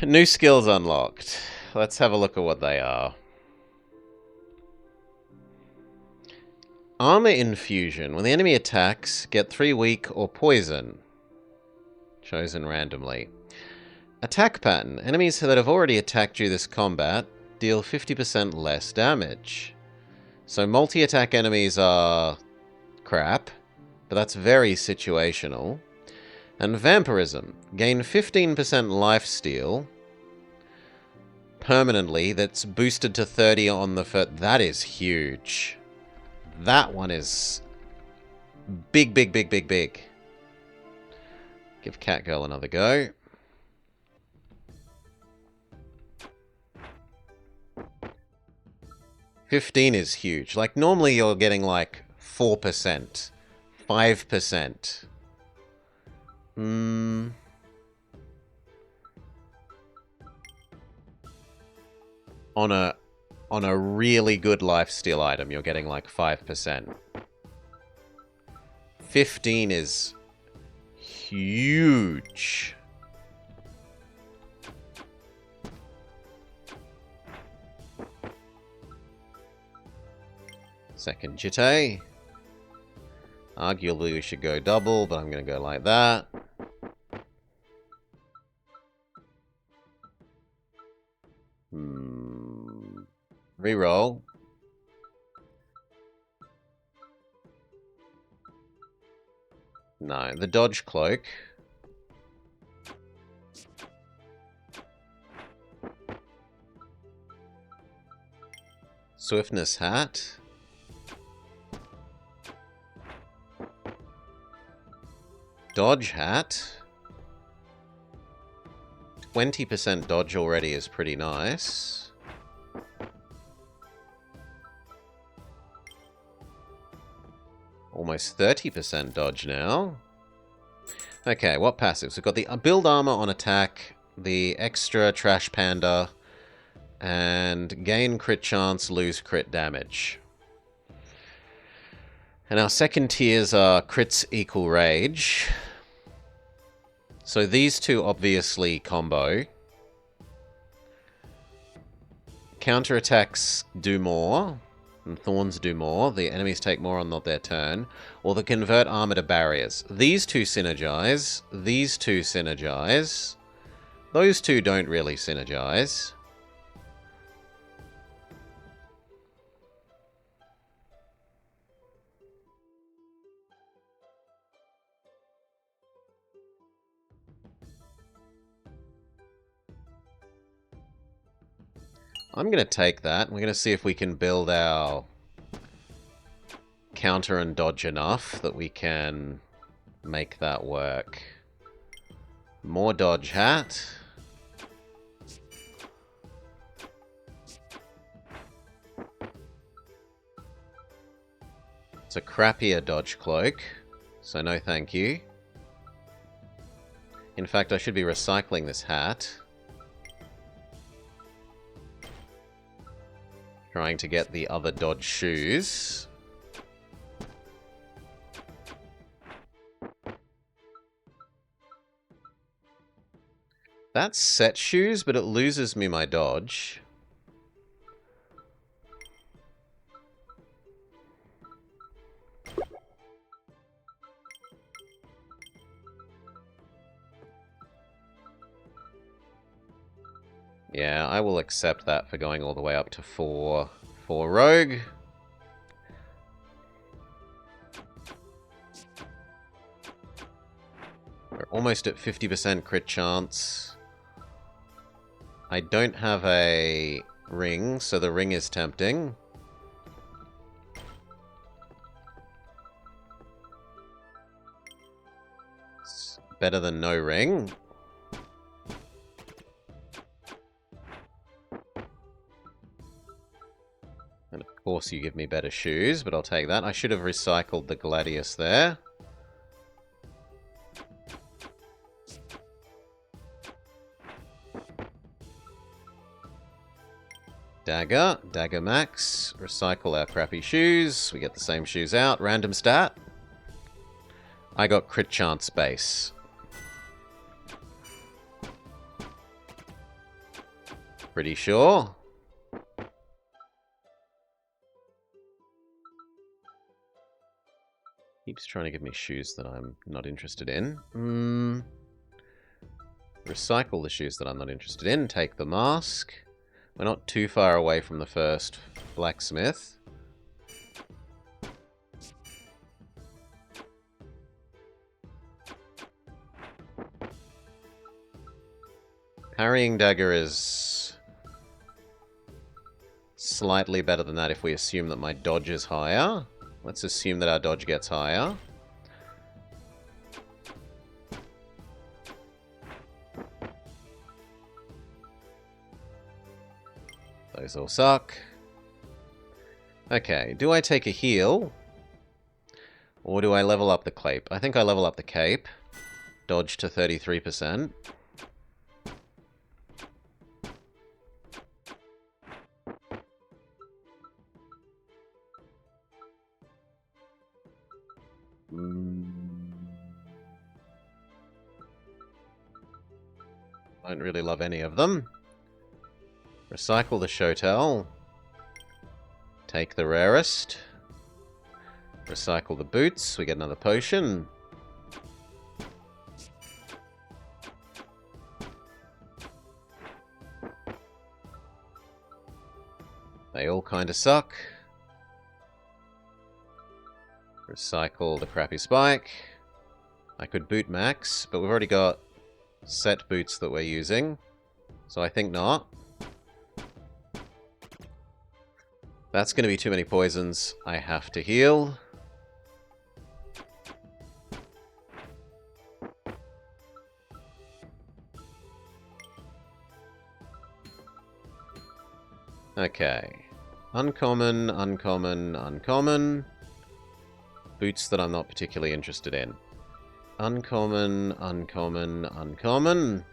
New skills unlocked. Let's have a look at what they are. Armor infusion. When the enemy attacks, get 3 weak or poison. Chosen randomly. Attack pattern. Enemies that have already attacked you this combat deal 50% less damage. So multi-attack enemies are crap, but that's very situational. And vampirism. Gain 15% lifesteal permanently. That's boosted to 30 on the first. That is huge. That one is big, big, big, big, big. Give Catgirl another go. $15 is huge. Like, normally you're getting like 4%, 5%. On a really good lifesteal item, you're getting like 5%. 15 is huge. Second Jitte. Arguably we should go double, but I'm going to go like that. Reroll. No, the dodge cloak. Swiftness hat. Dodge hat. 20% dodge already is pretty nice. Almost 30% dodge now. Okay, what passives? We've got the build armor on attack, the extra trash panda, and gain crit chance, lose crit damage. And our second tiers are crits equal rage. So these two obviously combo. Counterattacks do more. and thorns do more. The enemies take more on their turn. Or the convert armor to barriers. These two synergize. These two synergize. Those two don't really synergize. I'm going to take that. We're going to see if we can build our counter and dodge enough that we can make that work. More dodge hat. It's a crappier dodge cloak, so no thank you. In fact, I should be recycling this hat. Trying to get the other dodge shoes. That's set shoes, but it loses me my dodge. Yeah, I will accept that for going all the way up to 4 for Rogue. We're almost at 50% crit chance. I don't have a ring, so the ring is tempting. It's better than no ring. And of course you give me better shoes, but I'll take that. I should have recycled the Gladius there. Dagger. Dagger max. Recycle our crappy shoes. We get the same shoes out. Random stat. I got crit chance base. Pretty sure. Keeps trying to give me shoes that I'm not interested in. Recycle the shoes that I'm not interested in. Take the mask. We're not too far away from the first blacksmith. Parrying dagger is slightly better than that if we assume that my dodge is higher. Let's assume that our dodge gets higher. Those all suck. Okay, do I take a heal? Or do I level up the cape? I think I level up the cape. Dodge to 33%. Don't really love any of them. Recycle the Shotel. Take the rarest. Recycle the boots. We get another potion. They all kind of suck. Recycle the crappy spike. I could boot max, but we've already got set boots that we're using. So I think not. That's going to be too many poisons. I have to heal. Okay. Uncommon, uncommon, uncommon. Boots that I'm not particularly interested in. Uncommon, uncommon, uncommon.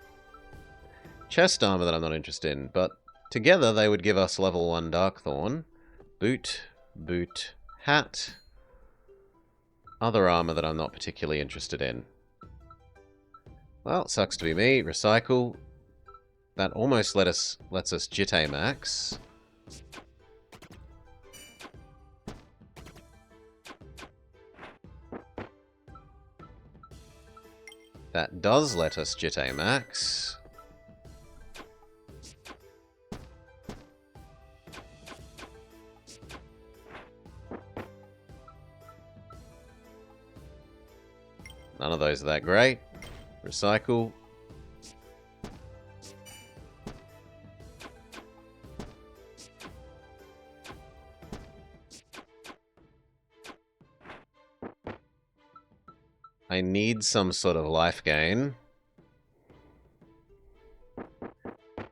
Chest armor that I'm not interested in, but together they would give us level 1 Darkthorn. Boot, boot, hat. Other armor that I'm not particularly interested in. Well, sucks to be me. Recycle. That almost lets us Jitte max. That does let us Jitte max. None of those are that great. Recycle. I need some sort of life gain.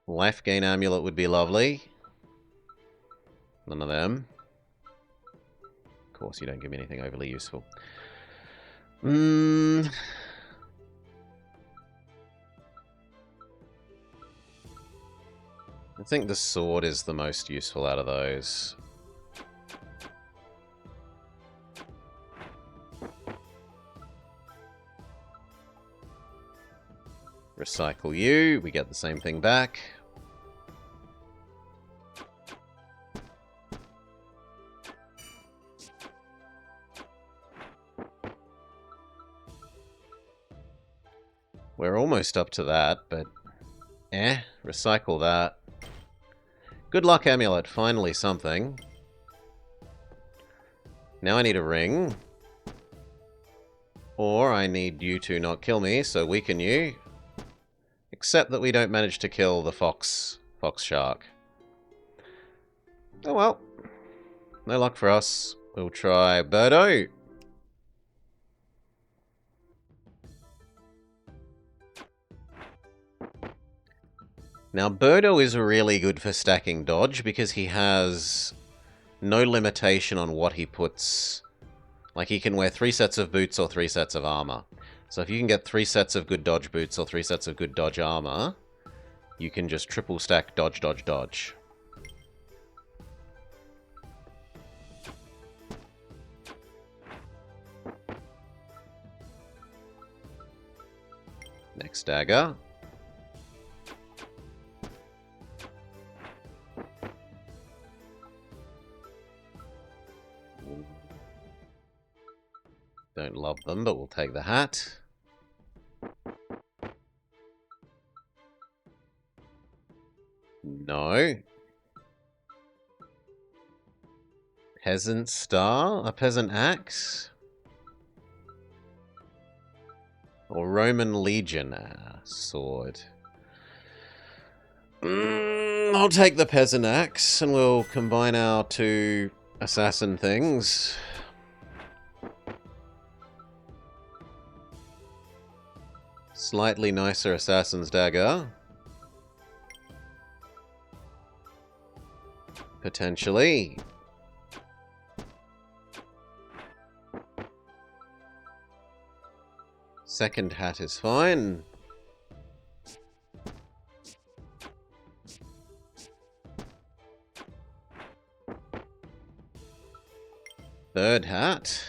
Life gain amulet would be lovely. None of them. Of course, you don't give me anything overly useful. I think the sword is the most useful out of those. Recycle you. We get the same thing back. We're almost up to that, but recycle that. Good luck, amulet. Finally something. Now I need a ring. Or I need you to not kill me, so weaken you. Except that we don't manage to kill the fox shark. Oh well. No luck for us. We'll try Birdo. Now, Birdo is really good for stacking dodge because he has no limitation on what he puts. Like, he can wear 3 sets of boots or 3 sets of armor. So if you can get 3 sets of good dodge boots or 3 sets of good dodge armor, you can just triple stack dodge, dodge, dodge. Next dagger. Don't love them, but we'll take the hat. No. Peasant star? A peasant axe? Or Roman legion sword? I'll take the peasant axe, and we'll combine our 2 assassin things. Slightly nicer assassin's dagger. Potentially. Second hat is fine. Third hat.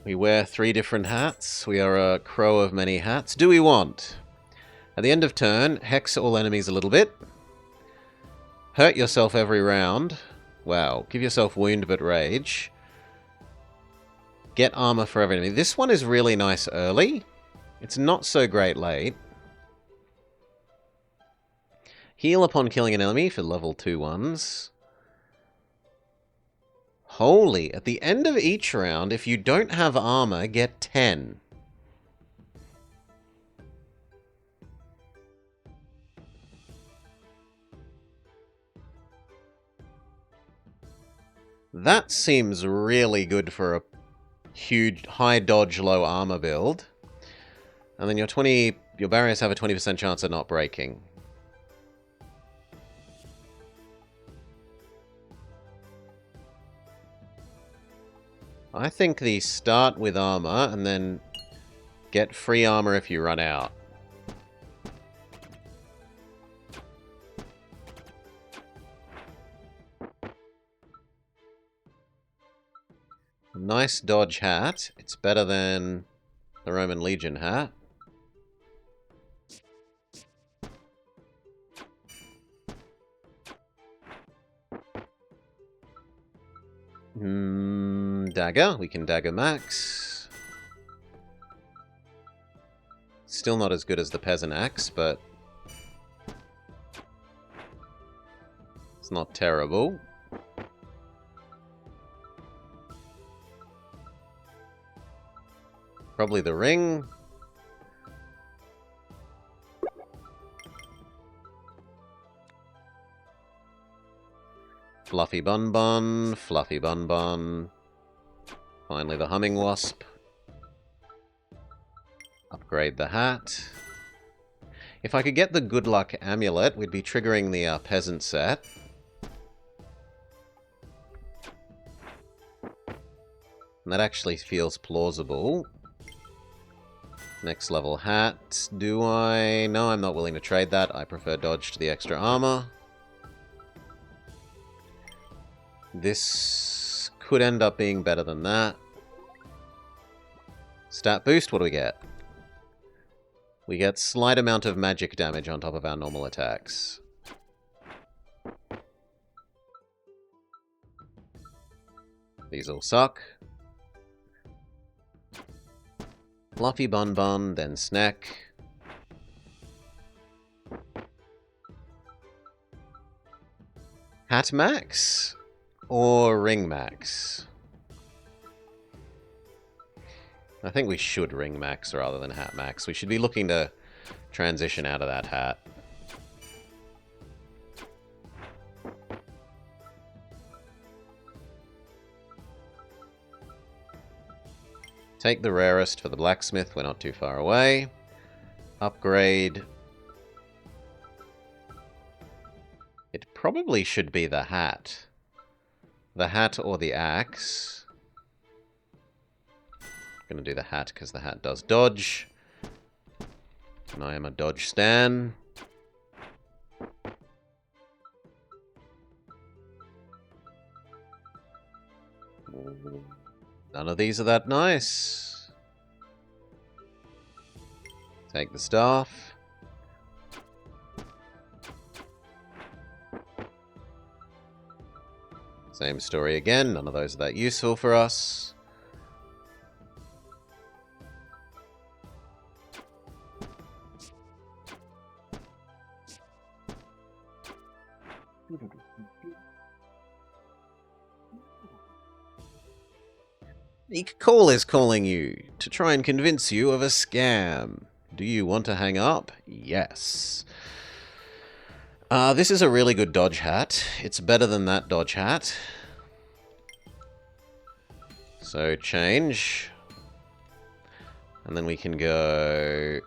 We wear 3 different hats. We are a crow of many hats. Do we want? At the end of turn, hex all enemies a little bit. Hurt yourself every round. Wow. Give yourself wound but rage. Get armor for every enemy. This one is really nice early. It's not so great late. Heal upon killing an enemy for level 2 ones. Holy, at the end of each round, if you don't have armor, get 10. That seems really good for a huge, high dodge, low armor build. And then your barriers have a 20% chance of not breaking. I think these start with armor, and then get free armor if you run out. Nice dodge hat. It's better than the Roman Legion hat. Dagger. We can dagger max. Still not as good as the Peasant Axe, but it's not terrible. Probably the ring. Fluffy Bun Bun, Fluffy Bun Bun. Finally the Humming Wasp. Upgrade the hat. If I could get the Good Luck Amulet, we'd be triggering the Peasant set. And that actually feels plausible. Next level hat. Do I? No, I'm not willing to trade that. I prefer dodge to the extra armor. This could end up being better than that. Stat boost, what do we get? We get slight amount of magic damage on top of our normal attacks. These all suck. Fluffy Bun Bun, then Snack. Hat Max? Or Ring Max? I think we should Ring Max rather than Hat Max. We should be looking to transition out of that hat. Take the rarest for the blacksmith, we're not too far away. Upgrade. It probably should be the hat. The hat or the axe. I'm going to do the hat because the hat does dodge. And I am a dodge stan. None of these are that nice. Take the staff. Same story again. None of those are that useful for us. Meek Call is calling you to try and convince you of a scam. Do you want to hang up? Yes. This is a really good dodge hat. It's better than that dodge hat. So change. And then we can go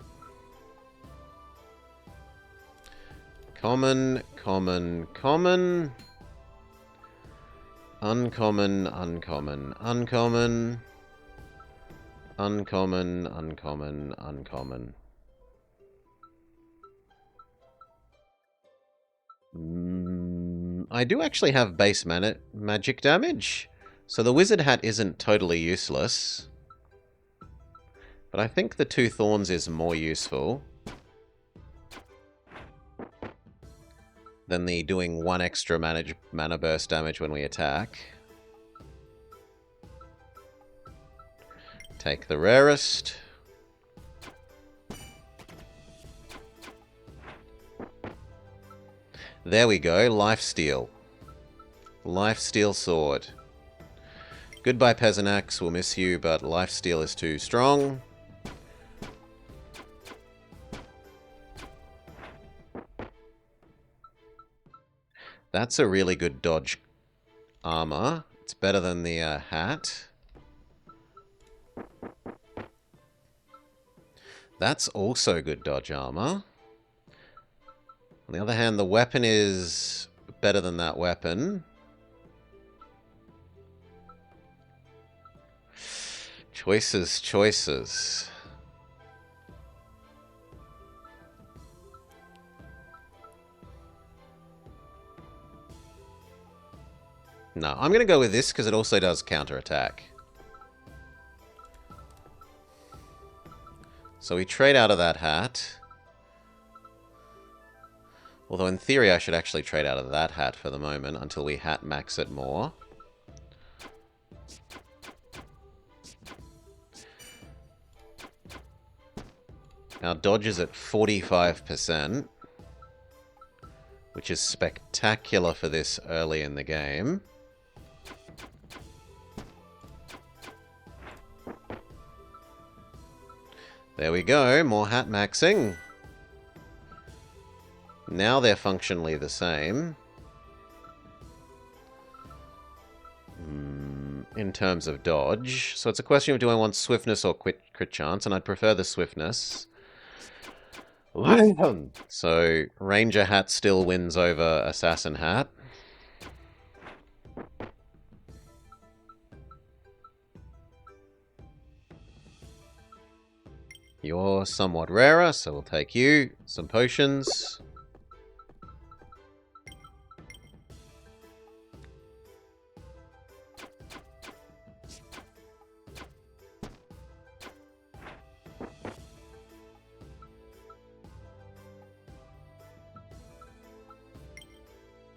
common, common, common. Uncommon, uncommon, uncommon. Uncommon, uncommon, uncommon. I do actually have base magic damage, so the wizard hat isn't totally useless. But I think the two thorns is more useful than the doing one extra mana burst damage when we attack. Take the rarest. There we go, Lifesteal. Lifesteal Sword. Goodbye, Peasant Axe, we'll miss you, but Lifesteal is too strong. That's a really good dodge armor. It's better than the hat. That's also good dodge armor. On the other hand, the weapon is better than that weapon. Choices, choices. No, I'm going to go with this because it also does counterattack. So we trade out of that hat. Although in theory I should actually trade out of that hat for the moment until we hat max it more. Our dodge is at 45%, which is spectacular for this early in the game. There we go, more hat maxing. Now they're functionally the same. In terms of dodge. So it's a question of do I want swiftness or crit chance, and I'd prefer the swiftness. So Ranger Hat still wins over Assassin Hat. You're somewhat rarer, so we'll take you. Some potions.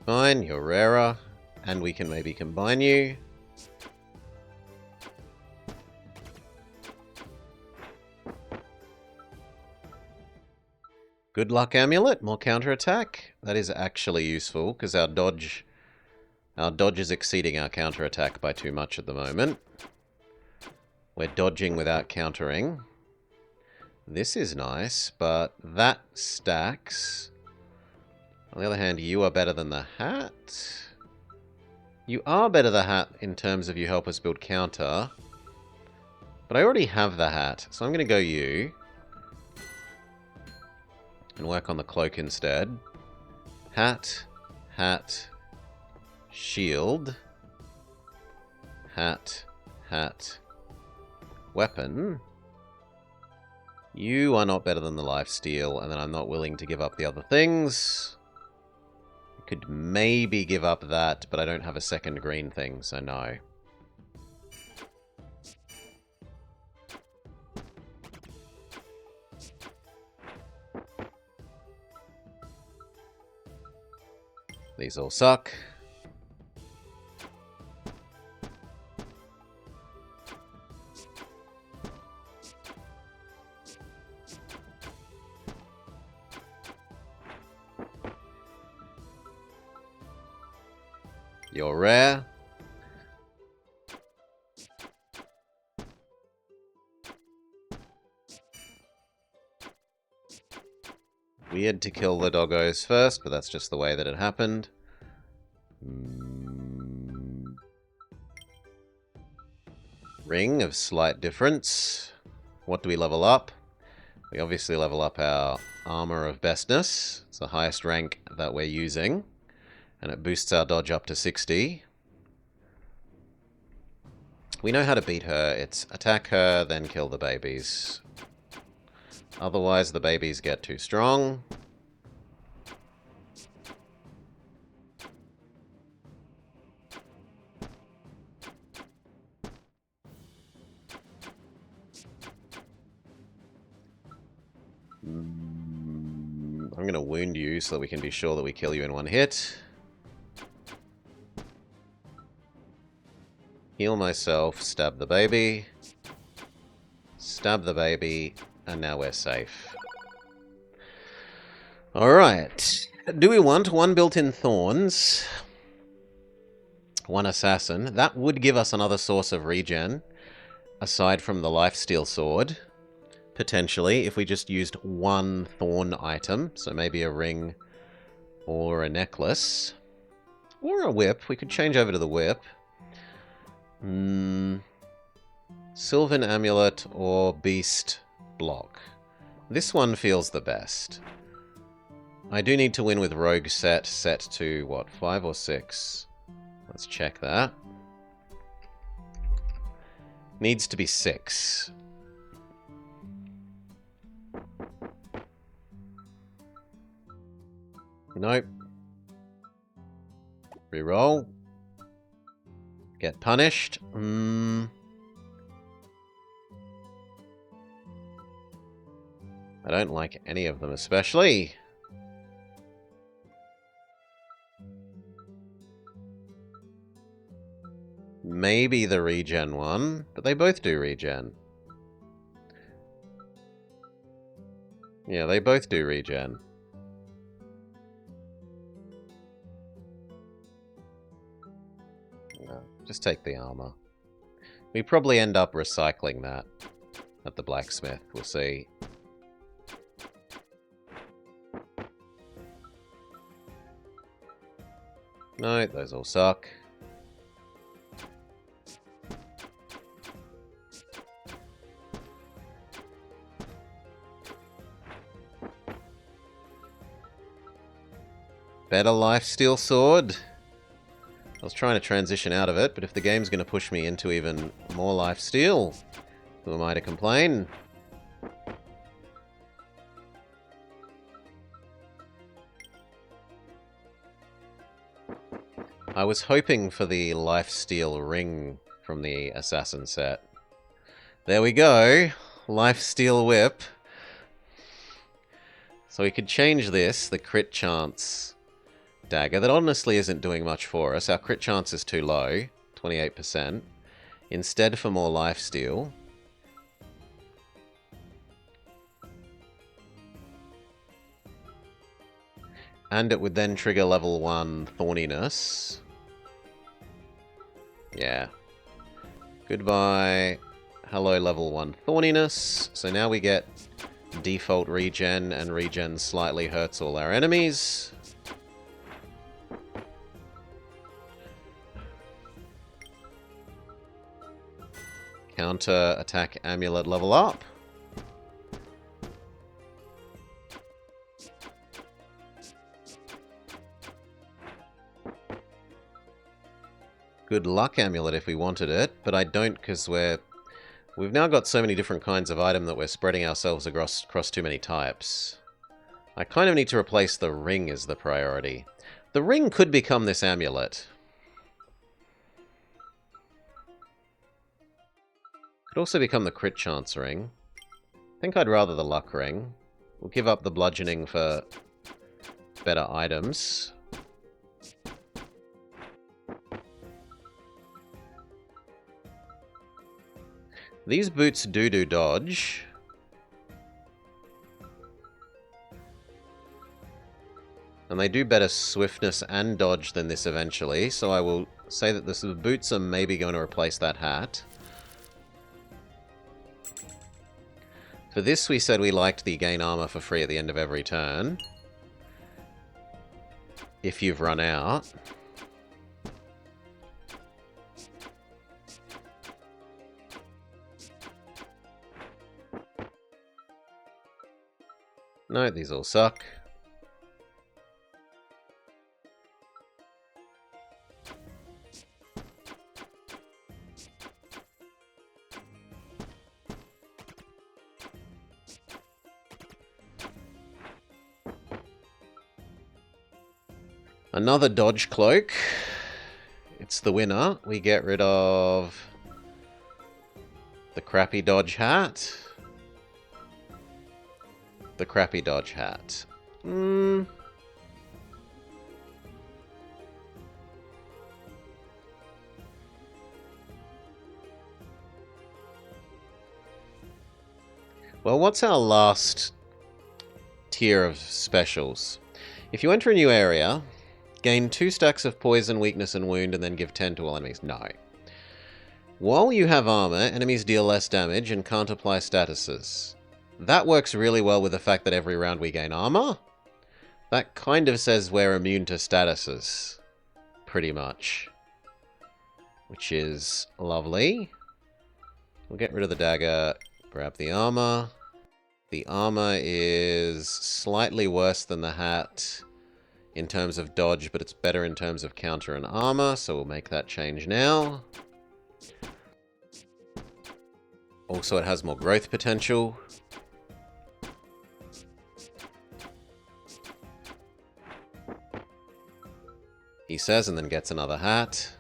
Fine, you're rarer, and we can maybe combine you. Good luck amulet, more counterattack. That is actually useful because our dodge is exceeding our counterattack by too much at the moment. We're dodging without countering. This is nice, but that stacks. On the other hand, you are better than the hat. You are better than the hat in terms of you help us build counter. But I already have the hat, so I'm going to go you. And work on the cloak instead. Hat, hat, shield. Hat, hat, weapon. You are not better than the lifesteal, and then I'm not willing to give up the other things. I could maybe give up that, but I don't have a second green thing, so no. These all suck. You're rare. Weird to kill the doggos first, but that's just the way that it happened. Ring of slight difference. What do we level up? We obviously level up our armor of bestness. It's the highest rank that we're using. And it boosts our dodge up to 60. We know how to beat her. It's attack her, then kill the babies. Otherwise, the babies get too strong. I'm going to wound you so that we can be sure that we kill you in one hit. Heal myself, stab the baby. Stab the baby, and now we're safe. Alright. Do we want one built-in thorns? One assassin. That would give us another source of regen, aside from the lifesteal sword. Potentially, if we just used one thorn item. So maybe a ring or a necklace. Or a whip. We could change over to the whip. Sylvan Amulet or Beast Block. This one feels the best. I do need to win with Rogue set to, what, 5 or 6? Let's check that. Needs to be 6. Nope. Reroll. Get punished. I don't like any of them especially. Maybe the regen one, but they both do regen. Yeah, they both do regen. No, just take the armor. We probably end up recycling that at the blacksmith. We'll see. No, those all suck. Better lifesteal sword. I was trying to transition out of it, but if the game's going to push me into even more lifesteal, who am I to complain? I was hoping for the lifesteal ring from the assassin set. There we go. Lifesteal whip. So we could change this, the crit chance dagger. That honestly isn't doing much for us. Our crit chance is too low, 28%. Instead for more lifesteal. And it would then trigger level 1 thorniness. Yeah. Goodbye. Hello, level 1 thorniness. So now we get default regen, and regen slightly hurts all our enemies. Counter attack amulet level up. Good luck amulet if we wanted it, but I don't because we've now got so many different kinds of item that we're spreading ourselves across too many types. I kind of need to replace the ring as the priority. The ring could become this amulet. Could also become the crit chance ring. I think I'd rather the luck ring. We'll give up the bludgeoning for better items. These boots do dodge. And they do better swiftness and dodge than this eventually, so I will say that the boots are maybe going to replace that hat. For this, we said we liked the gain armor for free at the end of every turn. If you've run out. No, these all suck. Another dodge cloak. It's the winner. We get rid of the crappy dodge hat. The crappy dodge hat. Well, what's our last tier of specials? If you enter a new area, gain 2 stacks of poison, weakness, and wound, and then give 10 to all enemies. No. While you have armor, enemies deal less damage and can't apply statuses. That works really well with the fact that every round we gain armor. That kind of says we're immune to statuses. Pretty much. Which is lovely. We'll get rid of the dagger, grab the armor. The armor is slightly worse than the hat in terms of dodge, but it's better in terms of counter and armor, so we'll make that change now. Also, it has more growth potential. He says, and then gets another hat.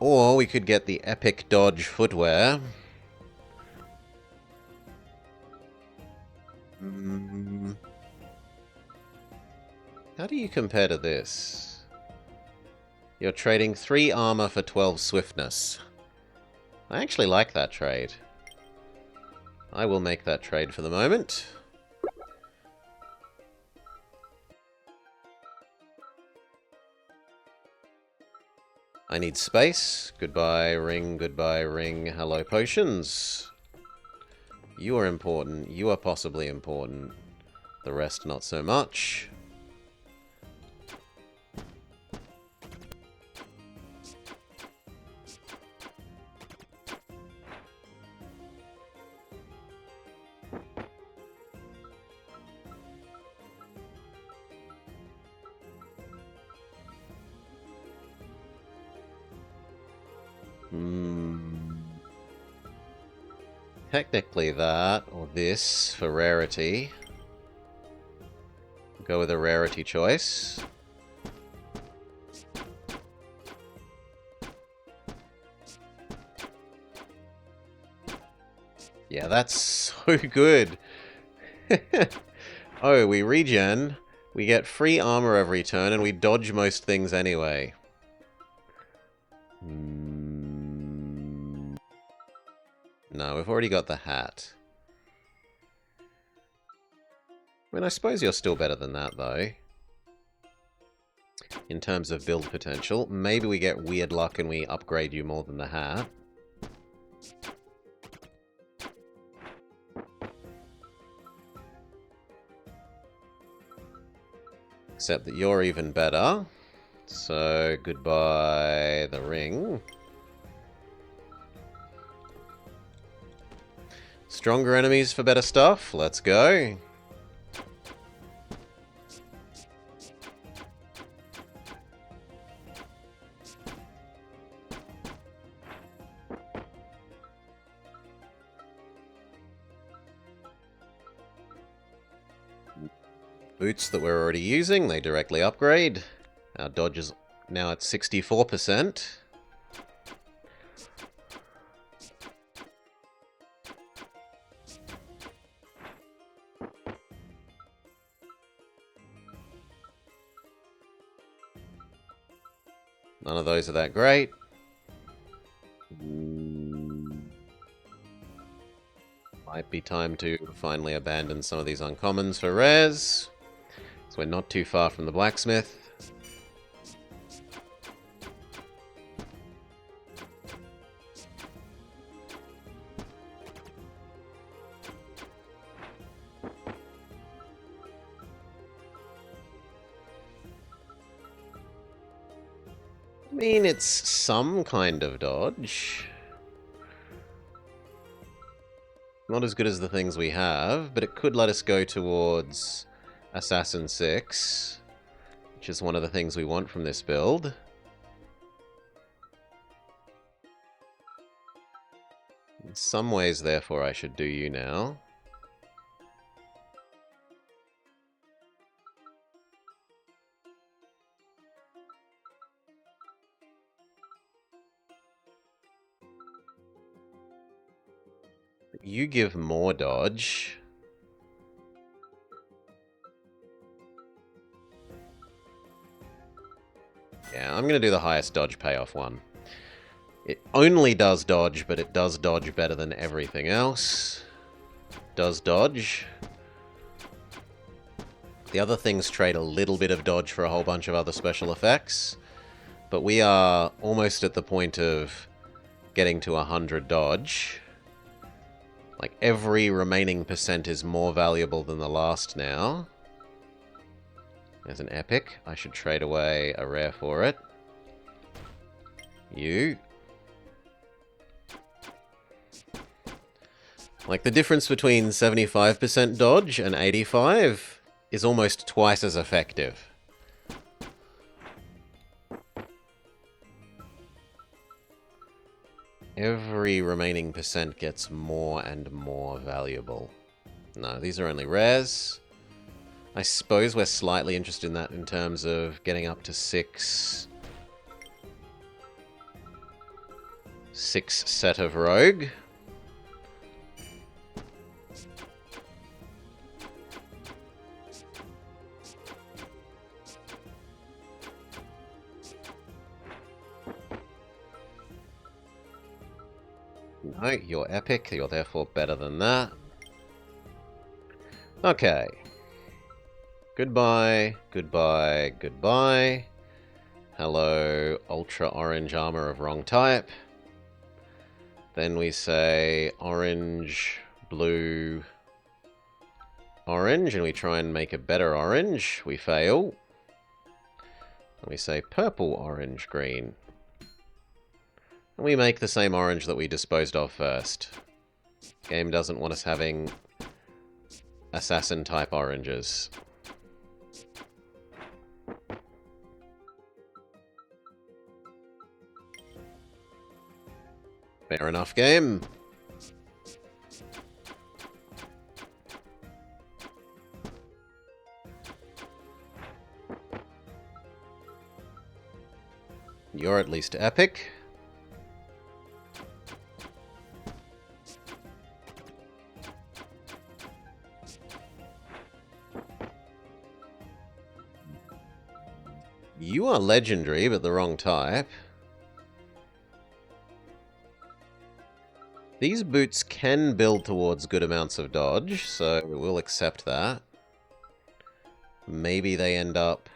Or we could get the epic dodge footwear. How do you compare to this? You're trading 3 armor for 12 swiftness. I actually like that trade. I will make that trade for the moment. I need space. Goodbye, ring. Goodbye, ring. Hello, potions. You are important. You are possibly important. The rest, not so much. Technically that, or this, for rarity. Go with a rarity choice. Yeah, that's so good. Oh, we regen, we get free armor every turn, and we dodge most things anyway. No, we've already got the hat. I mean, I suppose you're still better than that, though. In terms of build potential. Maybe we get weird luck and we upgrade you more than the hat. Except that you're even better. So, goodbye the ring. Stronger enemies for better stuff. Let's go. Boots that we're already using, they directly upgrade. Our dodge is now at 64%. None of those are that great. Might be time to finally abandon some of these uncommons for rares. So we're not too far from the blacksmith. I mean, it's some kind of dodge. Not as good as the things we have, but it could let us go towards Assassin 6, which is one of the things we want from this build. In some ways, therefore, I should do you now. You give more dodge. Yeah, I'm going to do the highest dodge payoff one. It only does dodge, but it does dodge better than everything else. Does dodge. The other things trade a little bit of dodge for a whole bunch of other special effects. But we are almost at the point of getting to 100 dodge. Like, every remaining percent is more valuable than the last now. There's an epic. I should trade away a rare for it. You. Like, the difference between 75% dodge and 85 is almost twice as effective. Every remaining percent gets more and more valuable. No, these are only rares. I suppose we're slightly interested in that in terms of getting up to 6 set of rogue. No, you're epic, you're therefore better than that. Okay. Goodbye, goodbye, goodbye. Hello, ultra orange armor of wrong type. Then we say orange, blue, orange, and we try and make a better orange. We fail. And we say purple, orange, green. And we make the same orange that we disposed of first. Game doesn't want us having assassin-type oranges. Fair enough, game. You're at least epic. You are legendary, but the wrong type. These boots can build towards good amounts of dodge, so we'll accept that. Maybe they end up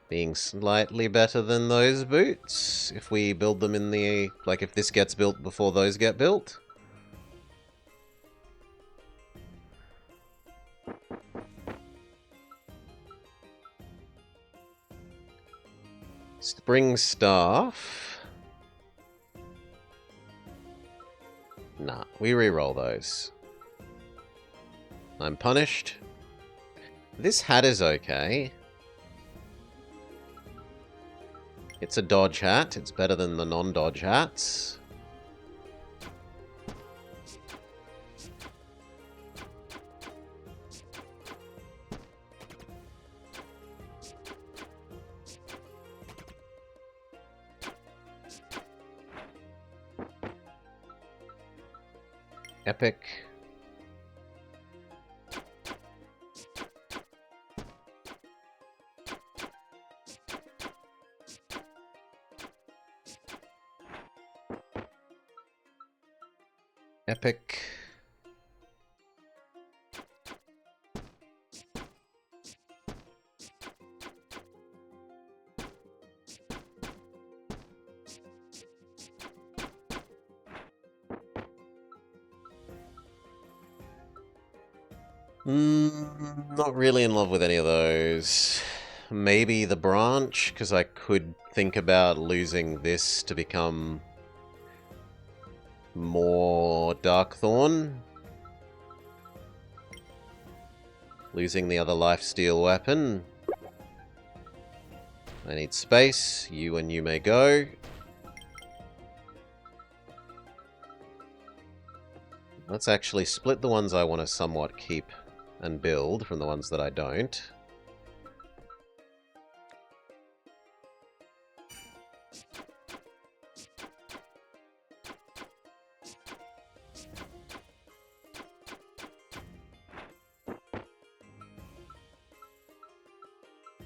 being slightly better than those boots if we build them in the... like, if this gets built before those get built. Spring Staff. Nah, we re-roll those. I'm punished. This hat is okay. It's a dodge hat. It's better than the non-dodge hats. Epic. Epic. Not really in love with any of those. Maybe the branch, because I could think about losing this to become more Darkthorn. Losing the other lifesteal weapon. I need space. You and you may go. Let's actually split the ones I want to somewhat keep and build from the ones that I don't.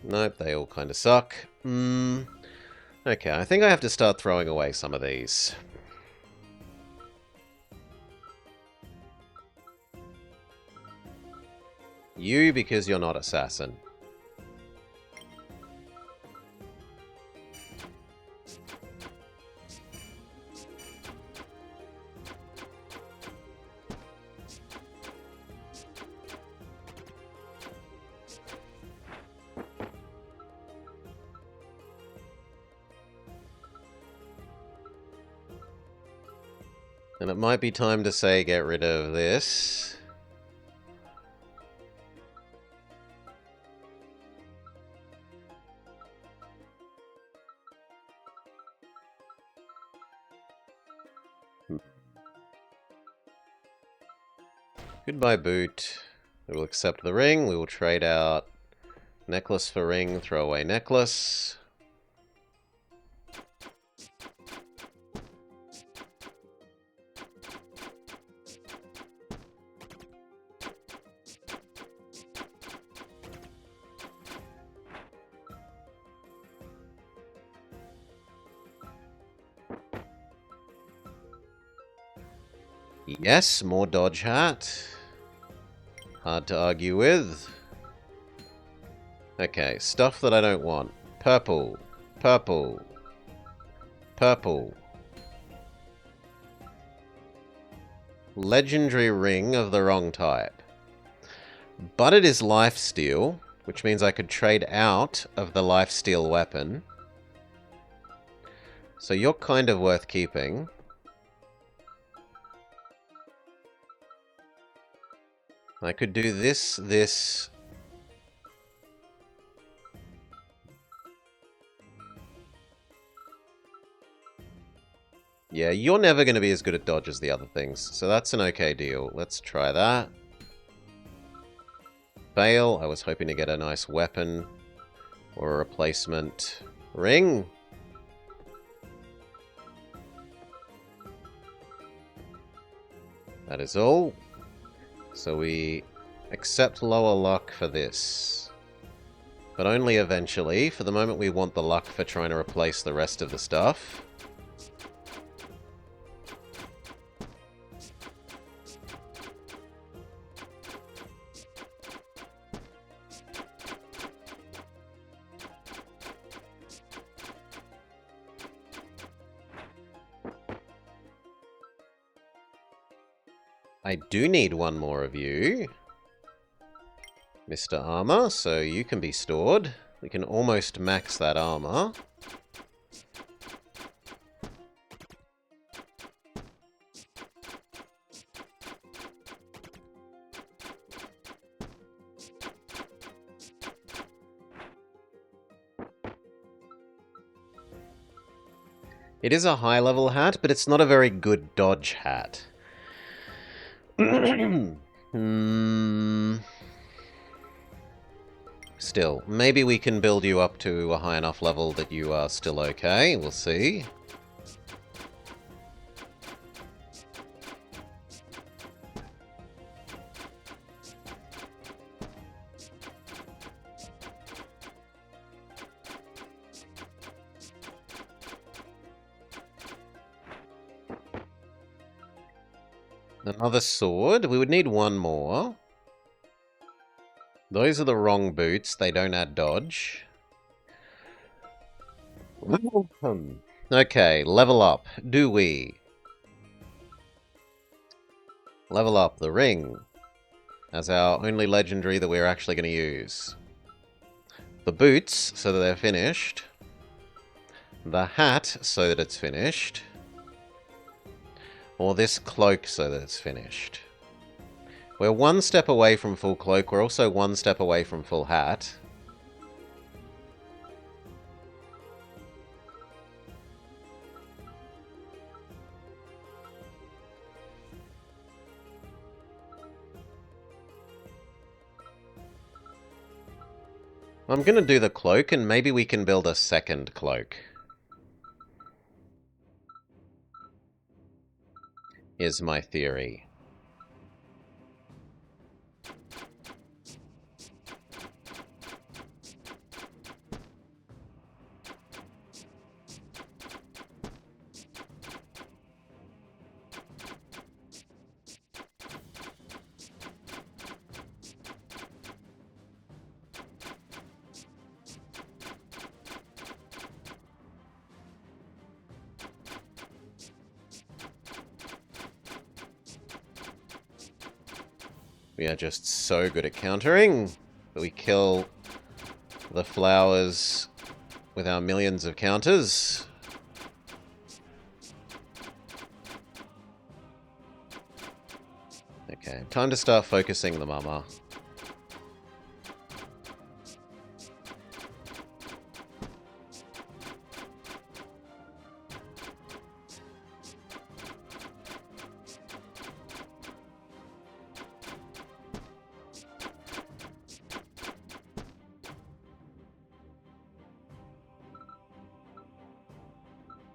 Nope, they all kind of suck. Okay, I think I have to start throwing away some of these. You, because you're not assassin. And it might be time to say get rid of this. Goodbye, boot. We will accept the ring. We will trade out necklace for ring, throw away necklace. Yes, more dodge hat. Hard to argue with. Okay, stuff that I don't want. Purple. Purple. Purple. Legendary ring of the wrong type. But it is lifesteal, which means I could trade out of the lifesteal weapon. So you're kind of worth keeping. I could do this, this... Yeah, you're never going to be as good at dodge as the other things, so that's an okay deal. Let's try that. Fail. I was hoping to get a nice weapon or a replacement ring. That is all. So we accept lower luck for this. But only eventually. For the moment we want the luck for trying to replace the rest of the stuff. I do need one more of you, Mr. Armor, so you can be stored. We can almost max that armor. It is a high-level hat, but it's not a very good dodge hat. Still, maybe we can build you up to a high enough level that you are still okay. We'll see. Another sword. We would need one more. Those are the wrong boots. They don't add dodge. Okay, level up. Do we? Level up the ring as our only legendary that we're actually going to use. The boots, so that they're finished. The hat, so that it's finished. Or this cloak, so that it's finished. We're one step away from full cloak. We're also one step away from full hat. I'm going to do the cloak, and maybe we can build a second cloak. Is my theory. We are just so good at countering that we kill the flowers with our millions of counters. Okay, time to start focusing the mama.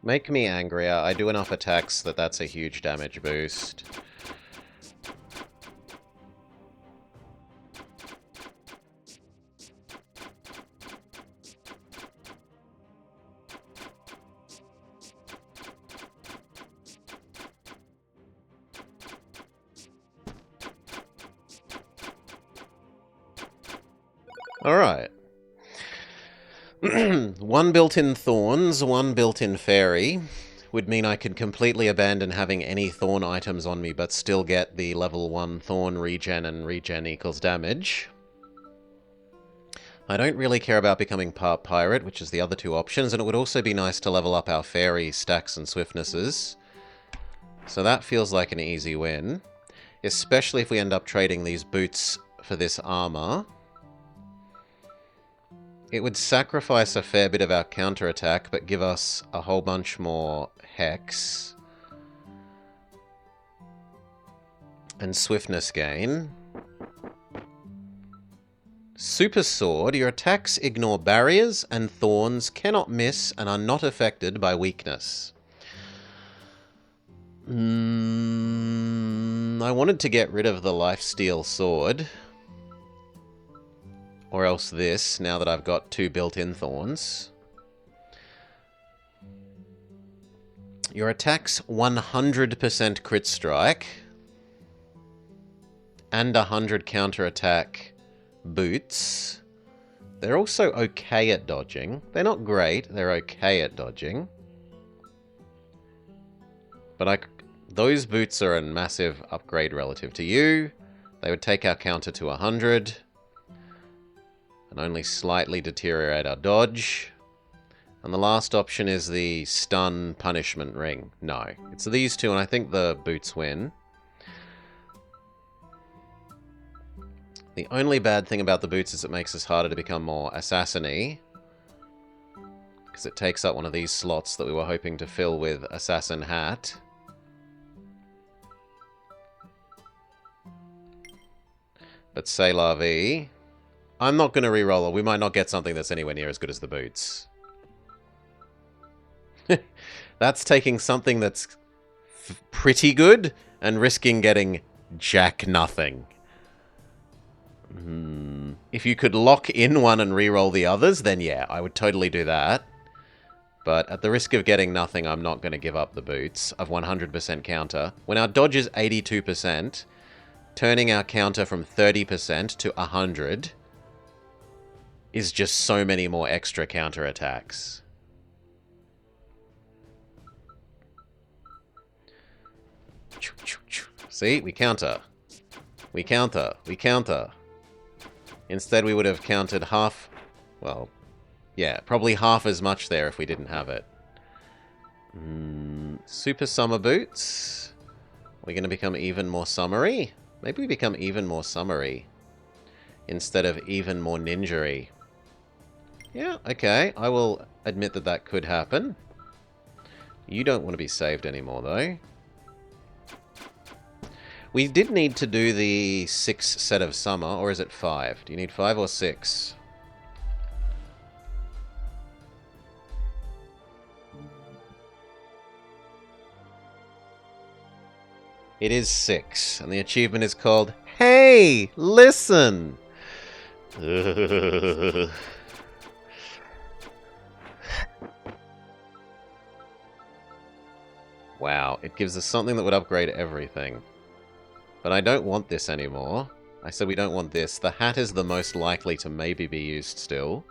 Make me angrier. I do enough attacks that that's a huge damage boost. Alright. One built-in thorns, one built-in fairy would mean I could completely abandon having any thorn items on me but still get the level 1 thorn regen and regen equals damage. I don't really care about becoming part pirate, which is the other two options, and it would also be nice to level up our fairy stacks and swiftnesses. So that feels like an easy win, especially if we end up trading these boots for this armor. It would sacrifice a fair bit of our counterattack, but give us a whole bunch more hex and swiftness gain. Super Sword. Your attacks ignore barriers and thorns, cannot miss, and are not affected by weakness. I wanted to get rid of the Lifesteal Sword. Or else this, now that I've got 2 built-in thorns. Your attacks 100% crit strike. And 100 counterattack boots. They're also okay at dodging. They're not great, they're okay at dodging. But those boots are a massive upgrade relative to you. They would take our counter to 100. And only slightly deteriorate our dodge. And the last option is the stun punishment ring. No, it's these two, and I think the boots win. The only bad thing about the boots is it makes us harder to become more assassin-y. Because it takes up one of these slots that we were hoping to fill with assassin hat. But c'est la vie. I'm not going to re-roll it. We might not get something that's anywhere near as good as the boots. That's taking something that's pretty good and risking getting jack nothing. If you could lock in one and re-roll the others, then yeah, I would totally do that. But at the risk of getting nothing, I'm not going to give up the boots of 100% counter. When our dodge is 82%, turning our counter from 30% to 100 is just so many more extra counterattacks. See? We counter. We counter. We counter. Instead, we would have counted half... Well, yeah, probably half as much there if we didn't have it. Super Summer Boots. We're going to become even more summery? Maybe we become even more summery instead of even more ninja-y. Yeah, okay. I will admit that that could happen. You don't want to be saved anymore, though. We did need to do the 6 set of summer, or is it 5? Do you need 5 or 6? It is 6, and the achievement is called, Hey, listen! Wow, it gives us something that would upgrade everything. But I don't want this anymore. I said we don't want this. The hat is the most likely to maybe be used still.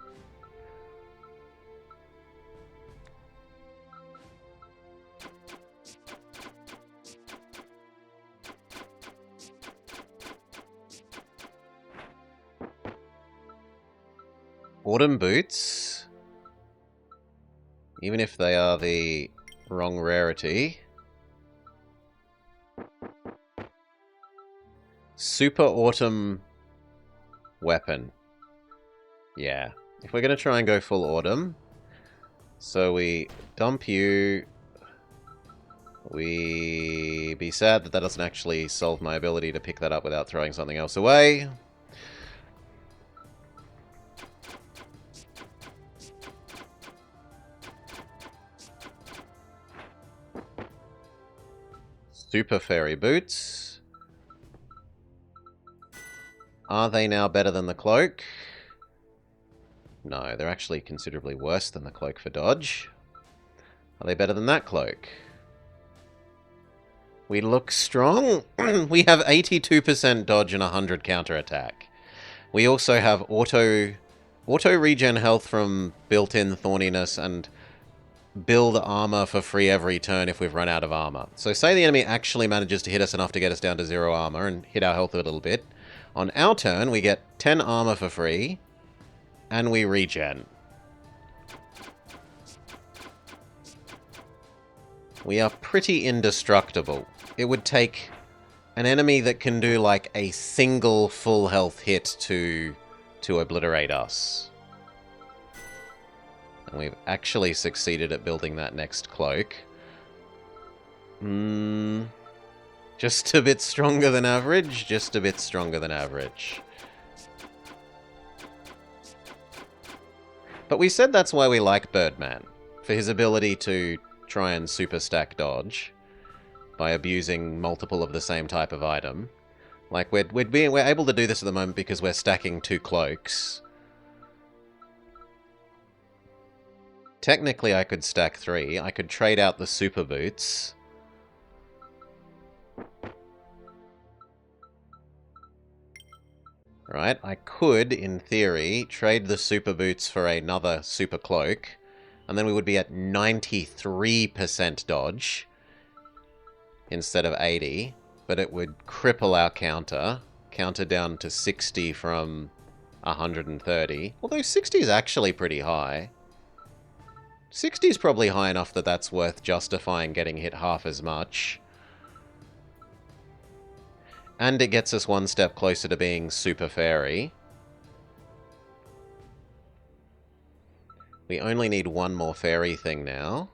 Autumn boots. Even if they are the wrong rarity. Super Autumn weapon. Yeah. If we're going to try and go full Autumn. So we dump you. We be sad that that doesn't actually solve my ability to pick that up without throwing something else away. Super Fairy Boots. Are they now better than the cloak? No, they're actually considerably worse than the cloak for dodge. Are they better than that cloak? We look strong. We have 82% dodge and 100 counterattack. We also have auto Auto regen health from built-in thorniness and build armor for free every turn if we've run out of armor. So say the enemy actually manages to hit us enough to get us down to 0 armor and hit our health a little bit. On our turn, we get 10 armor for free, and we regen. We are pretty indestructible. It would take an enemy that can do like a single full health hit to obliterate us. And we've actually succeeded at building that next cloak. Just a bit stronger than average. Just a bit stronger than average. But we said that's why we like Birdman. For his ability to try and super stack dodge by abusing multiple of the same type of item. Like, we're able to do this at the moment because we're stacking 2 cloaks. Technically, I could stack 3. I could trade out the super boots. Right, I could, in theory, trade the super boots for another super cloak, and then we would be at 93% dodge instead of 80, but it would cripple our counter down to 60 from 130. Although 60 is actually pretty high. 60 is probably high enough that that's worth justifying getting hit half as much. And it gets us one step closer to being super fairy. We only need one more fairy thing now.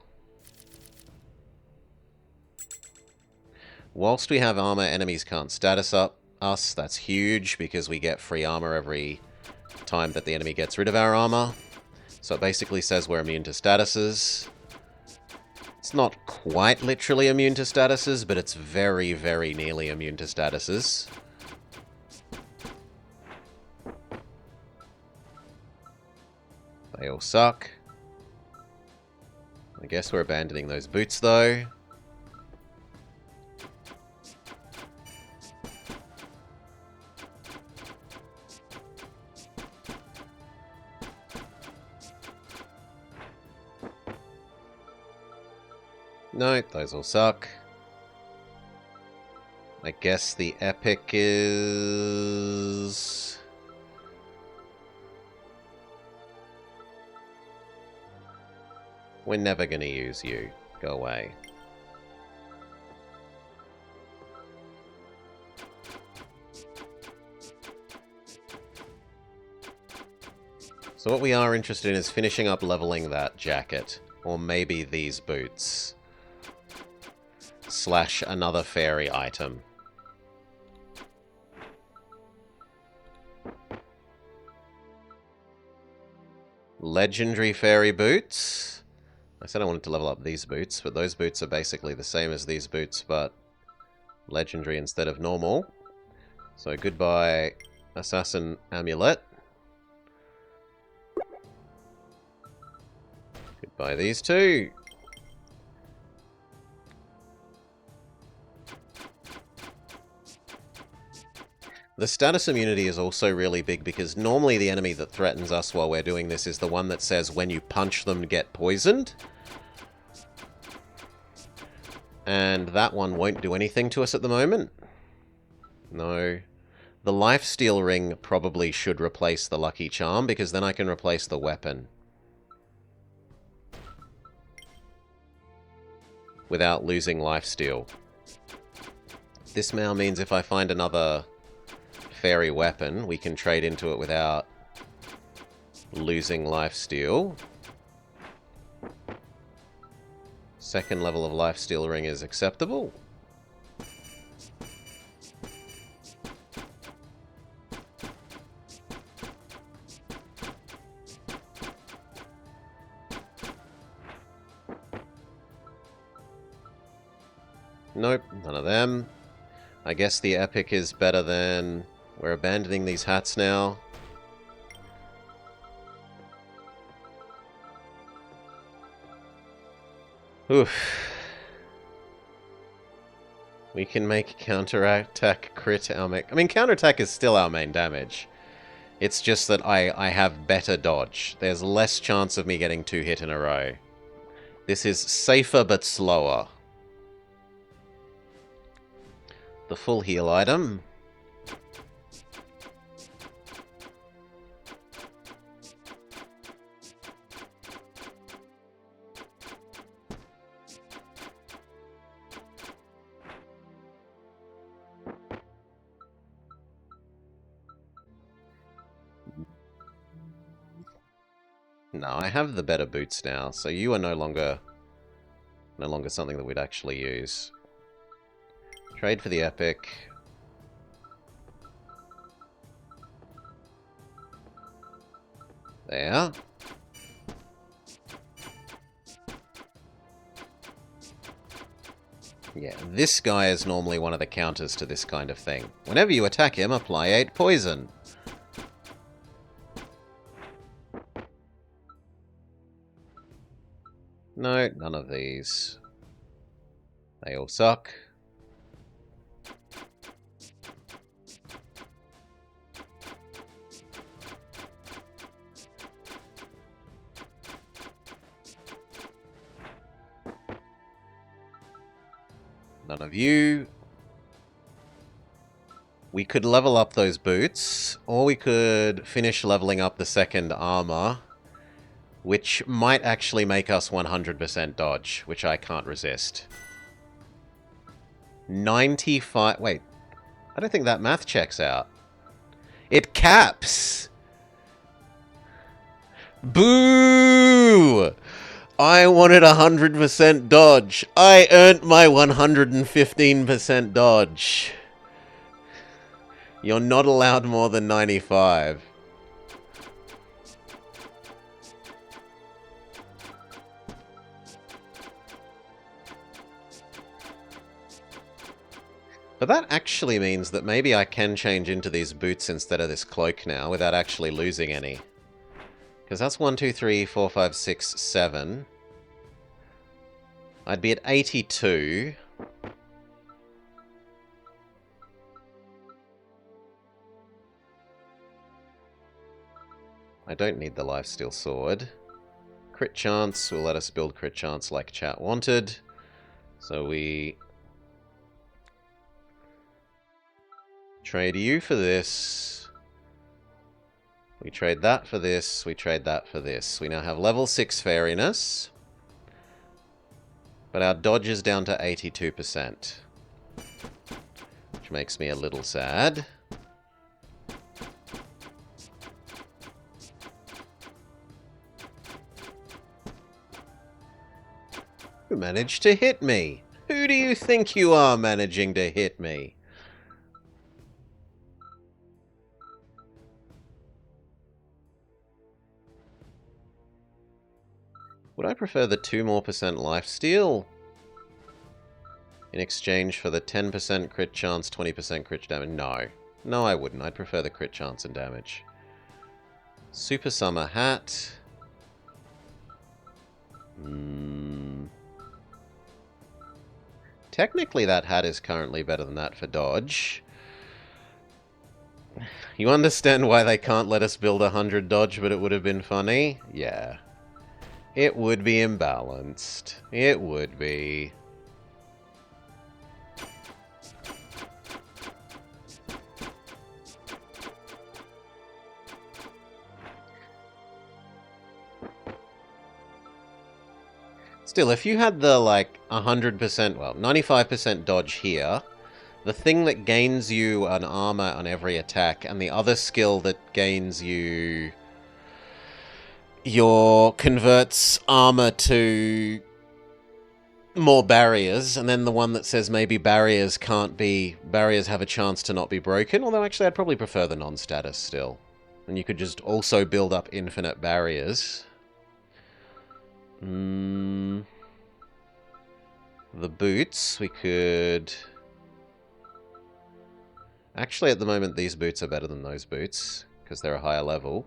Whilst we have armor, enemies can't status up us. That's huge because we get free armor every time that the enemy gets rid of our armor. So it basically says we're immune to statuses. It's not quite literally immune to statuses, but it's very, very nearly immune to statuses. They all suck. I guess we're abandoning those boots, though. No, those all suck. I guess the epic is... We're never going to use you. Go away. So what we are interested in is finishing up leveling that jacket. Or maybe these boots. Slash another fairy item. Legendary fairy boots. I said I wanted to level up these boots, but those boots are basically the same as these boots, but legendary instead of normal. So goodbye, Assassin Amulet. Goodbye these two. The status immunity is also really big because normally the enemy that threatens us while we're doing this is the one that says when you punch them, get poisoned. And that one won't do anything to us at the moment. No. The lifesteal ring probably should replace the lucky charm because then I can replace the weapon. Without losing lifesteal. This now means if I find another fairy weapon, we can trade into it without losing lifesteal. Second level of lifesteal ring is acceptable. Nope, none of them. I guess the epic is better than... We're abandoning these hats now. Oof. We can make counterattack crit our main... I mean, counterattack is still our main damage. It's just that I have better dodge. There's less chance of me getting 2 hit in a row. This is safer but slower. The full heal item. No, I have the better boots now, so you are no longer something that we'd actually use. Trade for the epic. There. Yeah, this guy is normally one of the counters to this kind of thing. Whenever you attack him, apply 8 poison. No, none of these. They all suck. None of you. We could level up those boots, or we could finish leveling up the second armor, which might actually make us 100% dodge, which I can't resist. 95... Wait, I don't think that math checks out. It caps! Boo! I wanted 100% dodge. I earned my 115% dodge. You're not allowed more than 95. But that actually means that maybe I can change into these boots instead of this cloak now without actually losing any. Because that's 1, 2, 3, 4, 5, 6, 7. I'd be at 82. I don't need the lifesteal sword. Crit chance will let us build crit chance like chat wanted. So we trade you for this. We trade that for this. We trade that for this. We now have level 6 fairiness. But our dodge is down to 82%. Which makes me a little sad. Who managed to hit me? Who do you think you are managing to hit me? Would I prefer the 2% more lifesteal in exchange for the 10% crit chance, 20% crit damage? No. No, I wouldn't. I'd prefer the crit chance and damage. Super Summer Hat. Technically, that hat is currently better than that for dodge. You understand why they can't let us build 100 dodge, but it would have been funny? Yeah. It would be imbalanced. It would be. Still, if you had the, like, 100%, well, 95% dodge here, the thing that gains you an armor on every attack, and the other skill that gains you converts armor to more barriers, and then the one that says maybe barriers have a chance to not be broken, although actually I'd probably prefer the non-status still. And you could just also build up infinite barriers. The boots, we could... Actually, at the moment, these boots are better than those boots, because they're a higher level.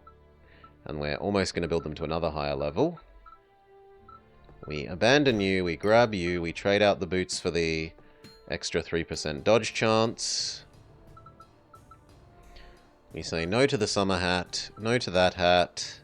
And we're almost going to build them to another higher level. We abandon you, we grab you, we trade out the boots for the extra 3% dodge chance. We say no to the summer hat, no to that hat.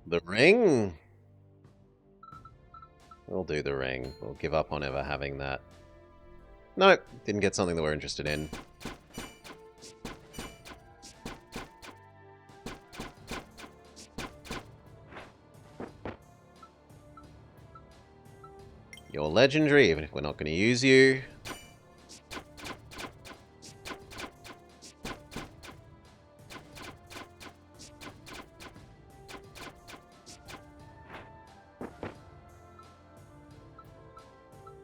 The ring? We'll do the ring. We'll give up on ever having that. Nope, didn't get something that we're interested in. You're legendary, even if we're not going to use you.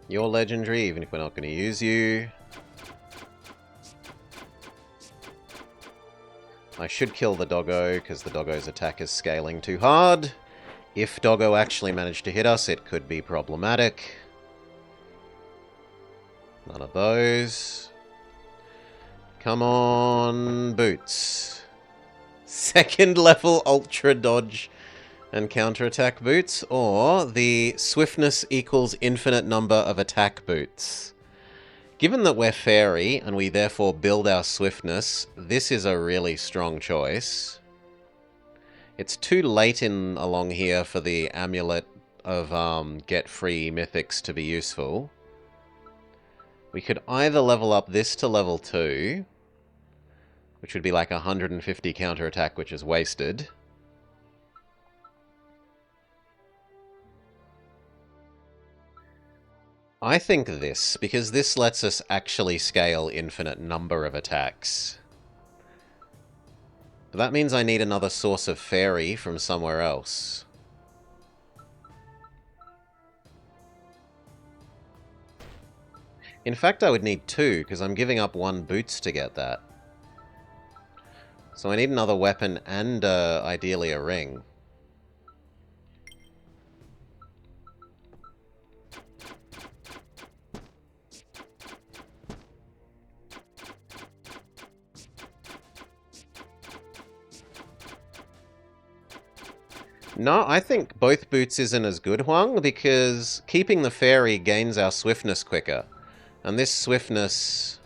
You're legendary, even if we're not going to use you. I should kill the doggo, because the doggo's attack is scaling too hard. If doggo actually managed to hit us, it could be problematic. None of those. Come on, boots. Second level ultra dodge and counterattack boots, or the swiftness equals infinite number of attack boots. Given that we're fairy, and we therefore build our swiftness, this is a really strong choice. It's too late in along here for the amulet of get free mythics to be useful. We could either level up this to level 2, which would be like 150 counterattack, which is wasted. I think this, because this lets us actually scale infinite number of attacks. But that means I need another source of fairy from somewhere else. In fact, I would need 2, because I'm giving up 1 boots to get that. So I need another weapon and ideally a ring. No, I think both boots isn't as good, Huang, because keeping the fairy gains our swiftness quicker. And this swiftness...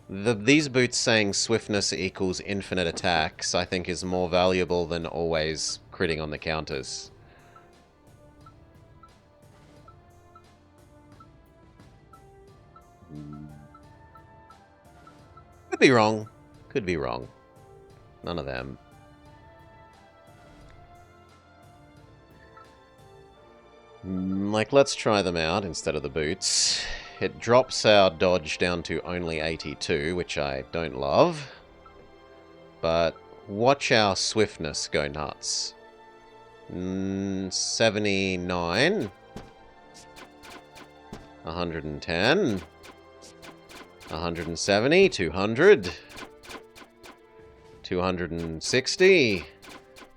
These boots saying swiftness equals infinite attacks, I think is more valuable than always critting on the counters. Could be wrong. Could be wrong. None of them. Like, let's try them out instead of the boots. It drops our dodge down to only 82, which I don't love. But watch our swiftness go nuts. 79. 110. 170. 200. 260.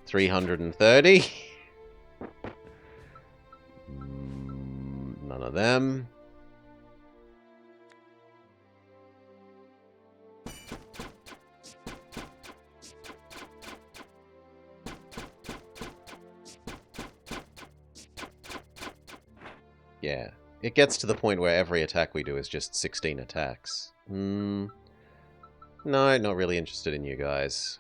330. None of them. Yeah. It gets to the point where every attack we do is just 16 attacks. No, not really interested in you guys.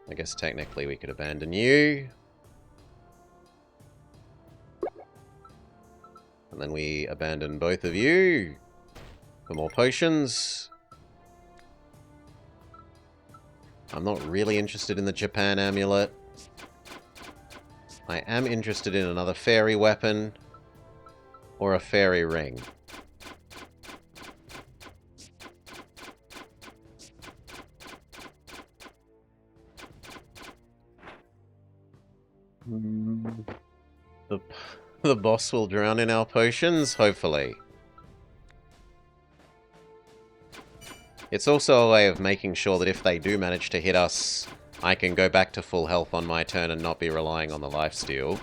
I guess technically we could abandon you. And then we abandon both of you for more potions. I'm not really interested in the Japan amulet. I am interested in another fairy weapon or a fairy ring. The boss will drown in our potions, hopefully. It's also a way of making sure that if they do manage to hit us I can go back to full health on my turn and not be relying on the lifesteal.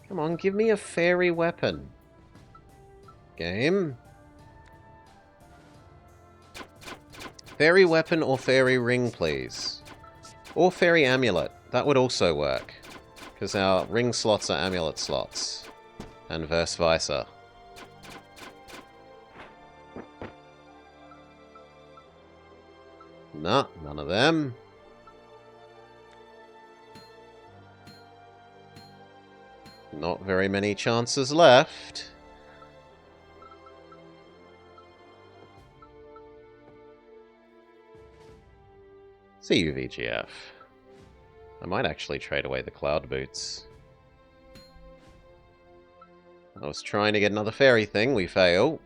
Come on, give me a fairy weapon. Game. Fairy weapon or fairy ring, please. Or fairy amulet. That would also work. Because our ring slots are amulet slots. And vice versa. Nah, none of them. Not very many chances left. See you, VGF. I might actually trade away the cloud boots. I was trying to get another fairy thing, we fail.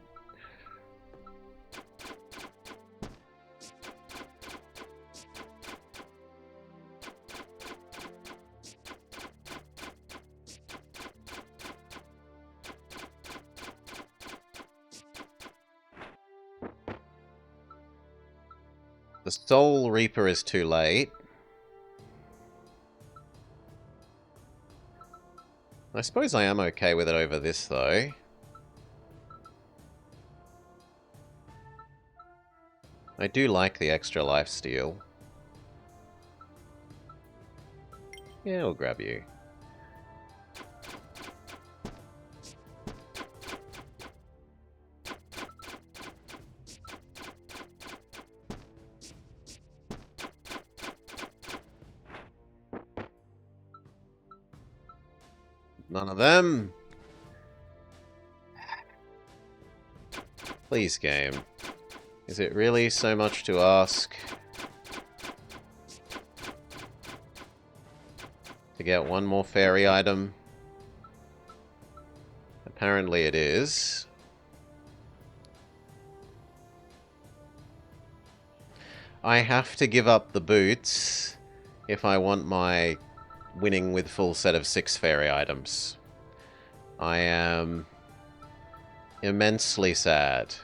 The Soul Reaper is too late. I suppose I am okay with it over this, though. I do like the extra lifesteal. Yeah, I'll grab you. None of them. Please, game. Is it really so much to ask to get one more fairy item? Apparently it is. I have to give up the boots if I want my winning with full set of 6 fairy items. I am immensely sad.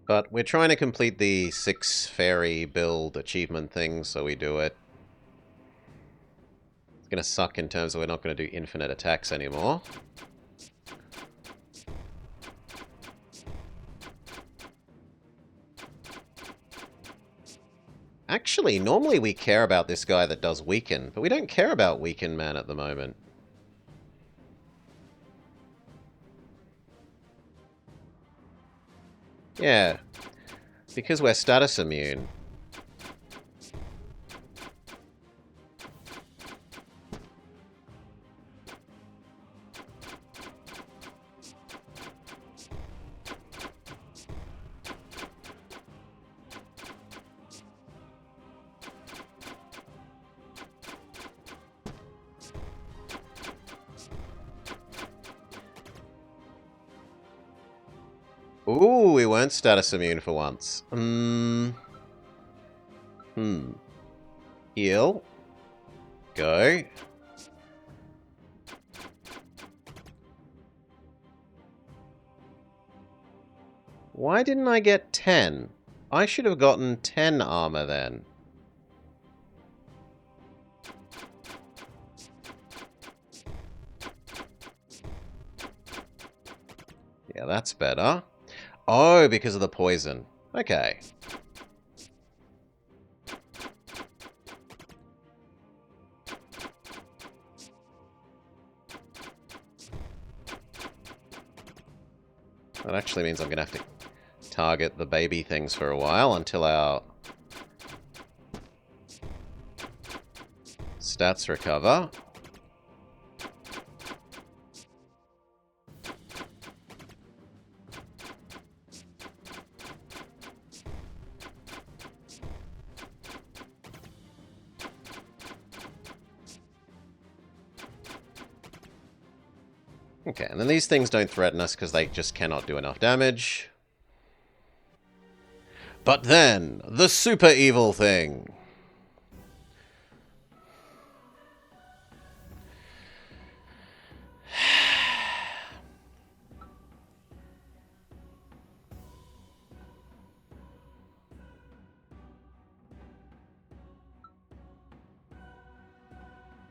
But we're trying to complete the 6 fairy build achievement thing, so we do it. It's going to suck in terms of we're not going to do infinite attacks anymore. Actually, normally we care about this guy that does weaken, but we don't care about weaken man at the moment. Yeah, because we're status immune. Ooh, we weren't status immune for once. Heal. Go. Why didn't I get 10? I should have gotten 10 armor then. Yeah, that's better. Oh, because of the poison. Okay. That actually means I'm going to have to target the baby things for a while until our stats recover. Okay, and then these things don't threaten us because they just cannot do enough damage. But then, the super evil thing.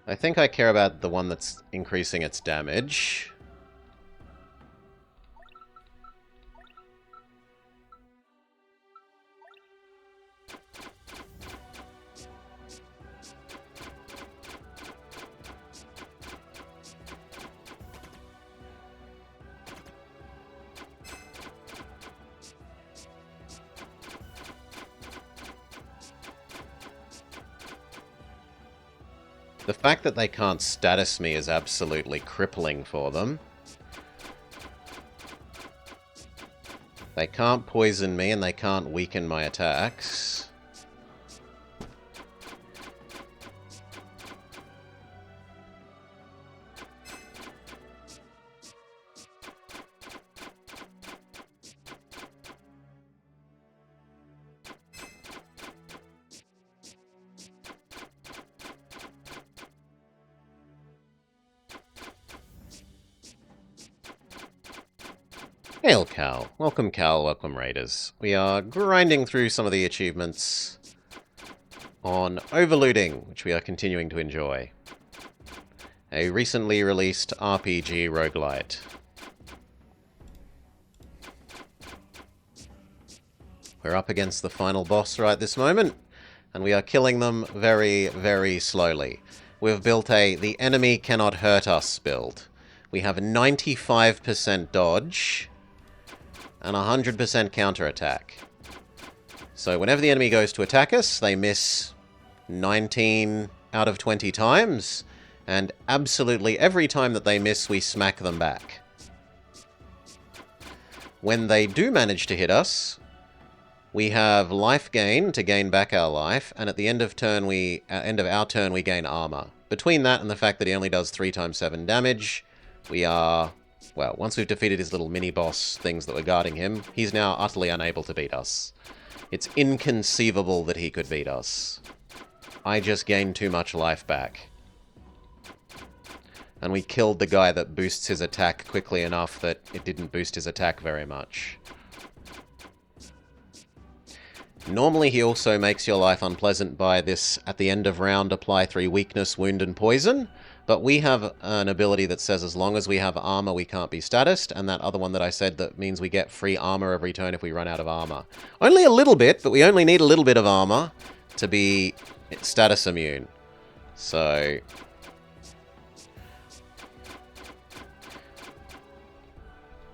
I think I care about the one that's increasing its damage. The fact that they can't status me is absolutely crippling for them. They can't poison me and they can't weaken my attacks. Hail, Cal. Welcome, Cal. Welcome, Raiders. We are grinding through some of the achievements on Overlooting, which we are continuing to enjoy. A recently released RPG roguelite. We're up against the final boss right this moment, and we are killing them very, very slowly. We've built a "the enemy cannot hurt us" build. We have 95% dodge and 100% counterattack. So whenever the enemy goes to attack us, they miss 19 out of 20 times, and absolutely every time that they miss, we smack them back. When they do manage to hit us, we have life gain to gain back our life, and at the end of our turn we gain armor. Between that and the fact that he only does 3 times 7 damage, we are... well, once we've defeated his little mini-boss things that were guarding him, he's now utterly unable to beat us. It's inconceivable that he could beat us. I just gained too much life back. And we killed the guy that boosts his attack quickly enough that it didn't boost his attack very much. Normally he also makes your life unpleasant by this, at the end of round, apply 3 weakness, wound, and poison. But we have an ability that says as long as we have armor, we can't be statused, and that other one that I said that means we get free armor every turn if we run out of armor. Only a little bit, but we only need a little bit of armor to be status immune. So...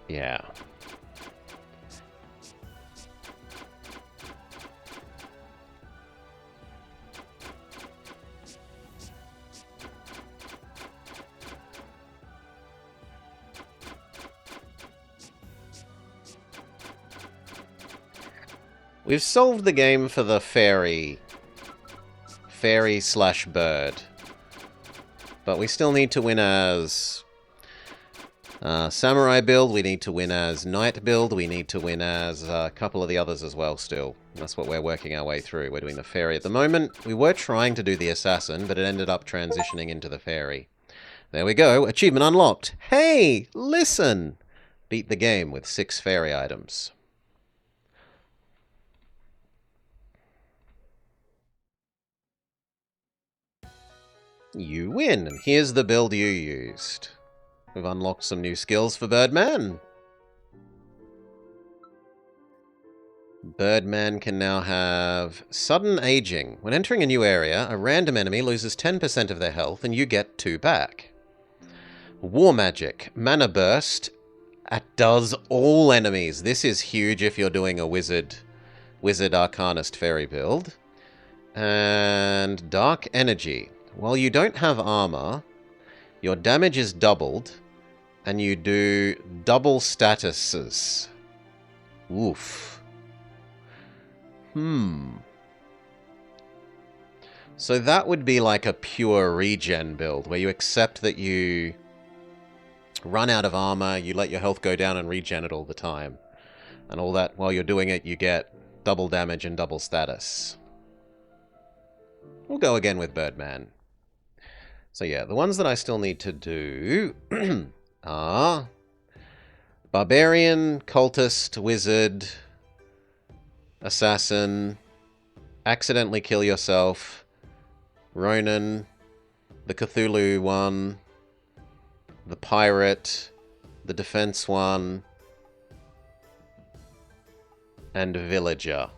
yeah. We've solved the game for the fairy slash bird. But we still need to win as samurai build, we need to win as knight build, we need to win as a couple of the others as well still. That's what we're working our way through. We're doing the fairy at the moment. We were trying to do the assassin, but it ended up transitioning into the fairy. There we go. Achievement unlocked. Hey, listen! Beat the game with 6 fairy items. You win, and here's the build you used. We've unlocked some new skills for Birdman. Birdman can now have sudden aging. When entering a new area, a random enemy loses 10% of their health, and you get 2 back. War Magic. Mana Burst. It does all enemies. This is huge if you're doing a Wizard Arcanist Fairy build. And Dark Energy. While you don't have armor, your damage is doubled, and you do double statuses. Oof. So that would be like a pure regen build, where you accept that you run out of armor, you let your health go down and regen it all the time. And all that, while you're doing it, you get double damage and double status. We'll go again with Birdman. So yeah, the ones that I still need to do are Barbarian, Cultist, Wizard, Assassin, Accidentally Kill Yourself, Ronin, the Cthulhu one, the Pirate, the Defense one, and Villager.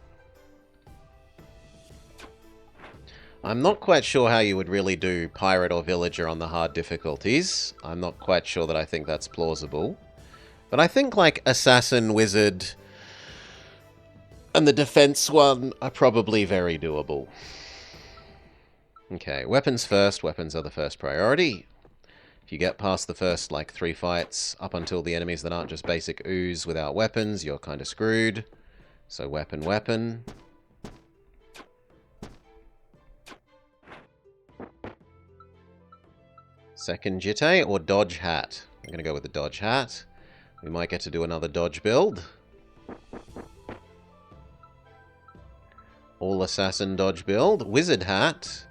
I'm not quite sure how you would really do Pirate or Villager on the hard difficulties. I'm not quite sure that I think that's plausible. But I think, like, Assassin, Wizard, and the Defense one are probably very doable. Okay, weapons first. Weapons are the first priority. If you get past the first, like, 3 fights, up until the enemies that aren't just basic ooze without weapons, you're kind of screwed. So weapon, weapon. Second Jitte or Dodge Hat? I'm going to go with the Dodge Hat. We might get to do another Dodge build. All Assassin Dodge build. Wizard Hat.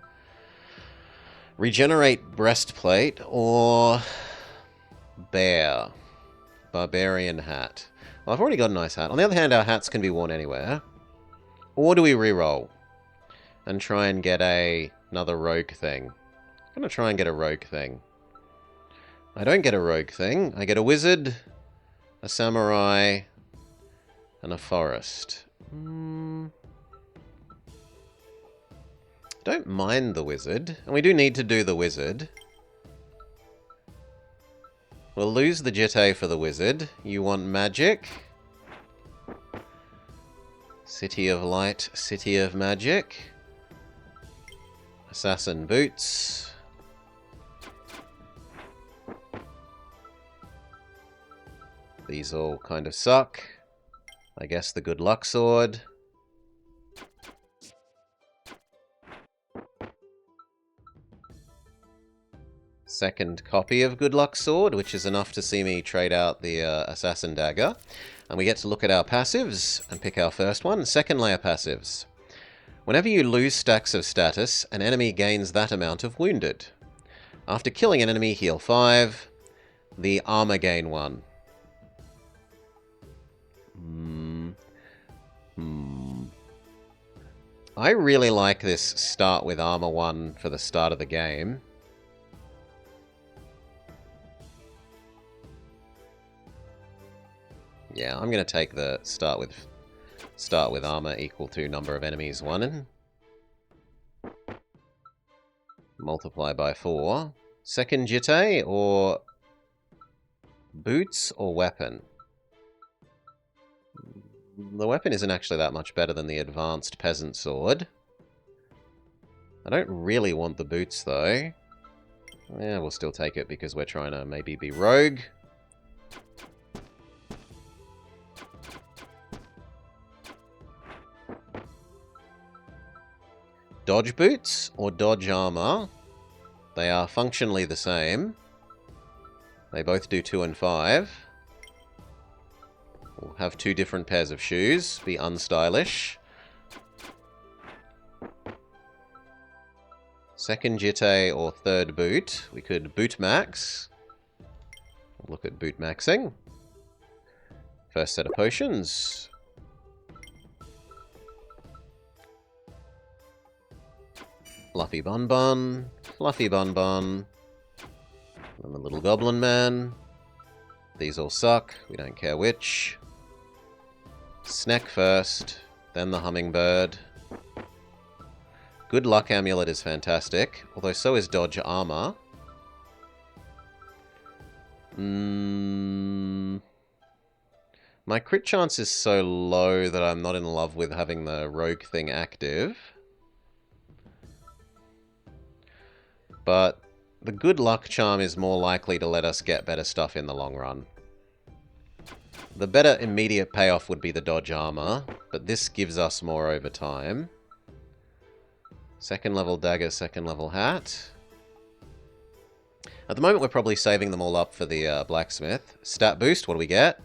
Regenerate Breastplate or Bear. Barbarian Hat. Well, I've already got a nice hat. On the other hand, our hats can be worn anywhere. Or do we reroll and try and get another rogue thing? I'm going to try and get a rogue thing. I don't get a rogue thing. I get a wizard, a samurai, and a forest. Don't mind the wizard. And we do need to do the wizard. We'll lose the Jitte for the wizard. You want magic? City of Light, City of Magic. Assassin boots. These all kind of suck. I guess the good luck sword. Second copy of good luck sword, which is enough to see me trade out the assassin dagger. And we get to look at our passives and pick our first one. Second layer passives. Whenever you lose stacks of status, an enemy gains that amount of wounded. After killing an enemy, heal 5. The armor gain 1. I really like this start with armor 1 for the start of the game. Yeah, I'm going to take the start with armor equal to number of enemies 1. Multiply by 4. Second Jitte or boots or weapon? The weapon isn't actually that much better than the advanced peasant sword. I don't really want the boots though. Yeah, we'll still take it because we're trying to maybe be rogue. Dodge boots or dodge armor? They are functionally the same. They both do 2 and 5. We'll have 2 different pairs of shoes. Be unstylish. Second Jitte or third boot. We could boot max. Look at boot maxing. First set of potions. Fluffy Bun Bun. Fluffy Bun Bun. And the little goblin man. These all suck. We don't care which. Snack first, then the hummingbird. Good luck amulet is fantastic, although so is dodge armor. My crit chance is so low that I'm not in love with having the rogue thing active. But the good luck charm is more likely to let us get better stuff in the long run. The better immediate payoff would be the dodge armor, but this gives us more over time. Second level dagger, second level hat. At the moment, we're probably saving them all up for the blacksmith. Stat boost, what do we get?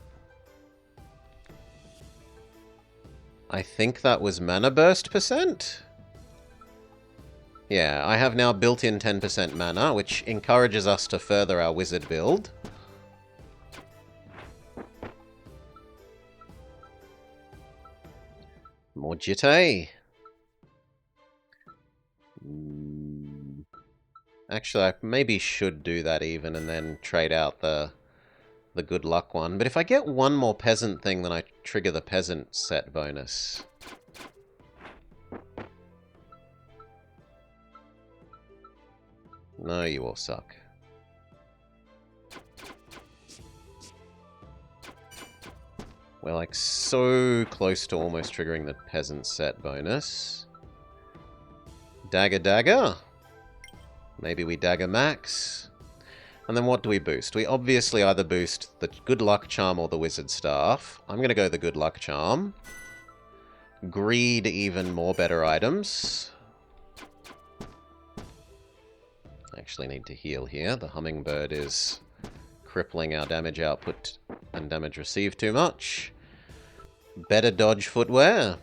I think that was mana burst percent? Yeah, I have now built-in 10% mana, which encourages us to further our wizard build. More jitte. Actually, I maybe should do that even and then trade out the good luck one. But if I get one more peasant thing, then I trigger the peasant set bonus. No, you all suck. We're like so close to almost triggering the peasant set bonus. Dagger, dagger. Maybe we dagger max. And then what do we boost? We obviously either boost the good luck charm or the wizard staff. I'm going to go the good luck charm. Greed even more better items. I actually need to heal here. The hummingbird is crippling our damage output and damage received too much. Better dodge footwear.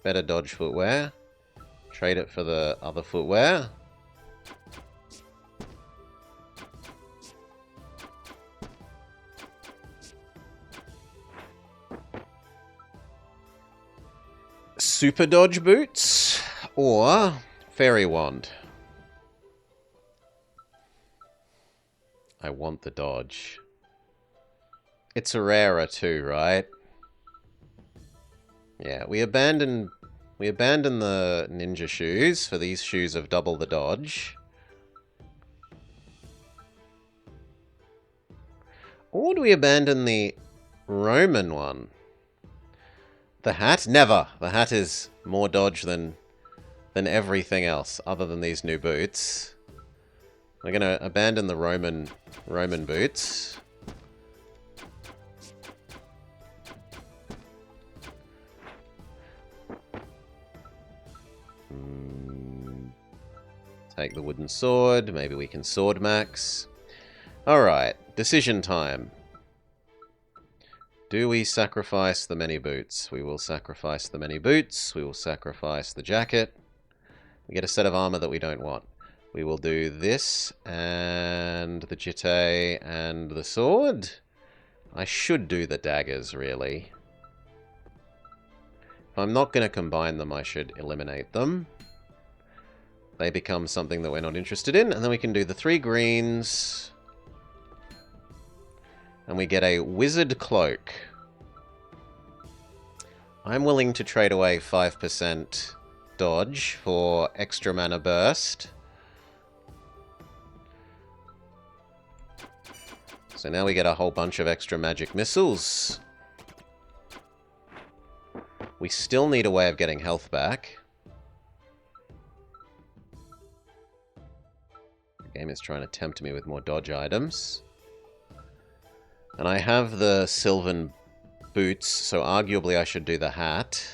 Better dodge footwear. Trade it for the other footwear. Super dodge boots or fairy wand. I want the dodge. It's a rarer too, right? Yeah, we abandon the ninja shoes for these shoes of double the dodge. Or do we abandon the Roman one? The hat? Never. The hat is more dodge than everything else, other than these new boots. We're gonna abandon the Roman boots. Take the wooden sword. Maybe we can sword max. Alright, decision time. Do we sacrifice the many boots? We will sacrifice the many boots. We will sacrifice the jacket. We get a set of armor that we don't want. We will do this, and the jitte, and the sword. I should do the daggers, really. If I'm not going to combine them, I should eliminate them. They become something that we're not interested in, and then we can do the 3 greens. And we get a wizard cloak. I'm willing to trade away 5% dodge for extra mana burst. So now we get a whole bunch of extra magic missiles. We still need a way of getting health back. The game is trying to tempt me with more dodge items. And I have the Sylvan boots, so arguably I should do the hat.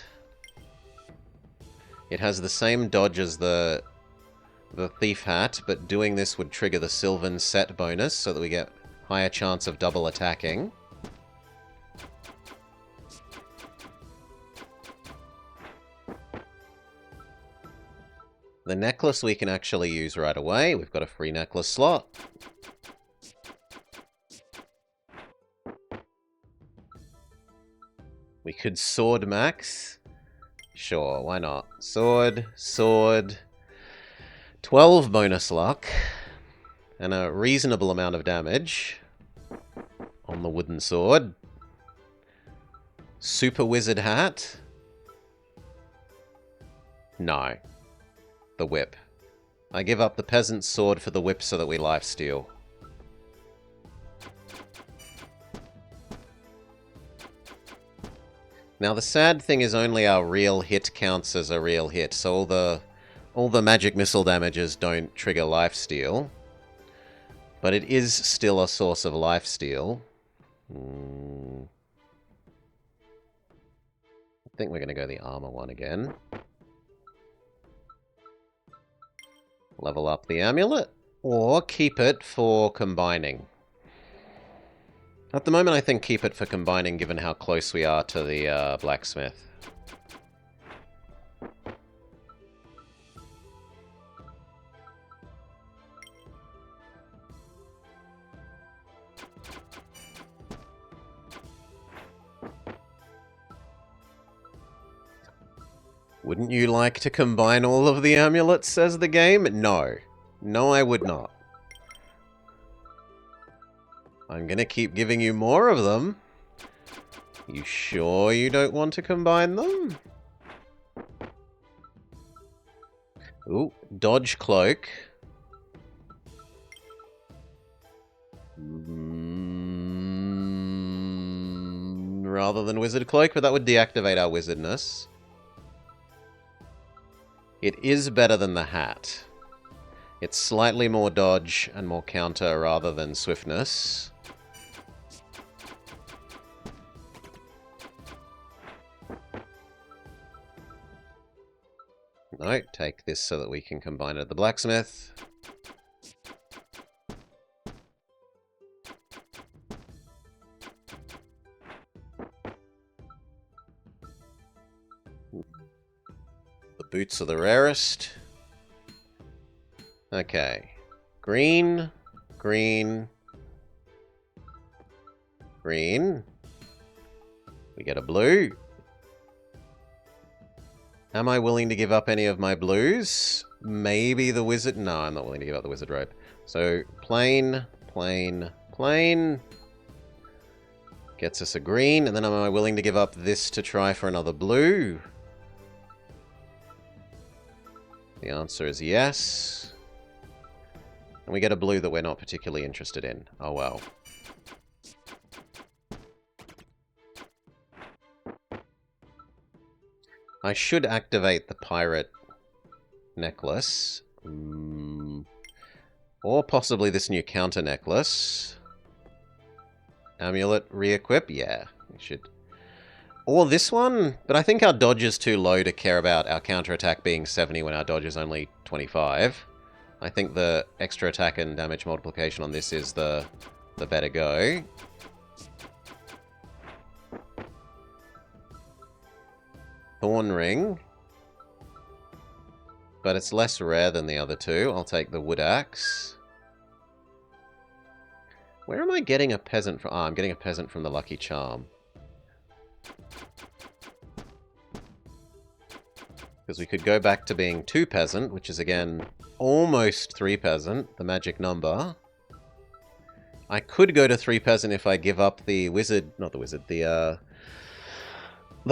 It has the same dodge as the thief hat, but doing this would trigger the Sylvan set bonus so that we get higher chance of double attacking. The necklace we can actually use right away. We've got a free necklace slot. We could sword max. Sure, why not? Sword, sword. 12 bonus luck. And a reasonable amount of damage on the wooden sword. Super wizard hat. No. The whip. I give up the peasant's sword for the whip so that we lifesteal. Now the sad thing is only our real hit counts as a real hit, so all the magic missile damages don't trigger lifesteal. But it is still a source of lifesteal. I think we're going to go the armor one again. Level up the amulet, or keep it for combining. At the moment, I think keep it for combining, given how close we are to the blacksmith. Wouldn't you like to combine all of the amulets, says the game? No. No, I would not. I'm gonna keep giving you more of them. You sure you don't want to combine them? Ooh, dodge cloak. Rather than wizard cloak, but that would deactivate our wizardness. It is better than the hat. It's slightly more dodge and more counter rather than swiftness. No, take this so that we can combine it at the blacksmith. The boots are the rarest. Okay. Green, green, green. We get a blue. Am I willing to give up any of my blues? Maybe the wizard... No, I'm not willing to give up the wizard robe. So, plain, plain, plain. Gets us a green. And then am I willing to give up this to try for another blue? The answer is yes. And we get a blue that we're not particularly interested in. Oh well. I should activate the pirate necklace. Or possibly this new counter necklace. Amulet re-equip? Yeah, we should. Or this one, but I think our dodge is too low to care about our counterattack being 70 when our dodge is only 25. I think the extra attack and damage multiplication on this is the better go. Thorn ring. But it's less rare than the other two. I'll take the wood axe. Where am I getting a peasant from? Ah, I'm getting a peasant from the lucky charm. Because we could go back to being 2 peasant, which is again almost 3 peasant, the magic number. I could go to 3 peasant if I give up the wizard, not the wizard, the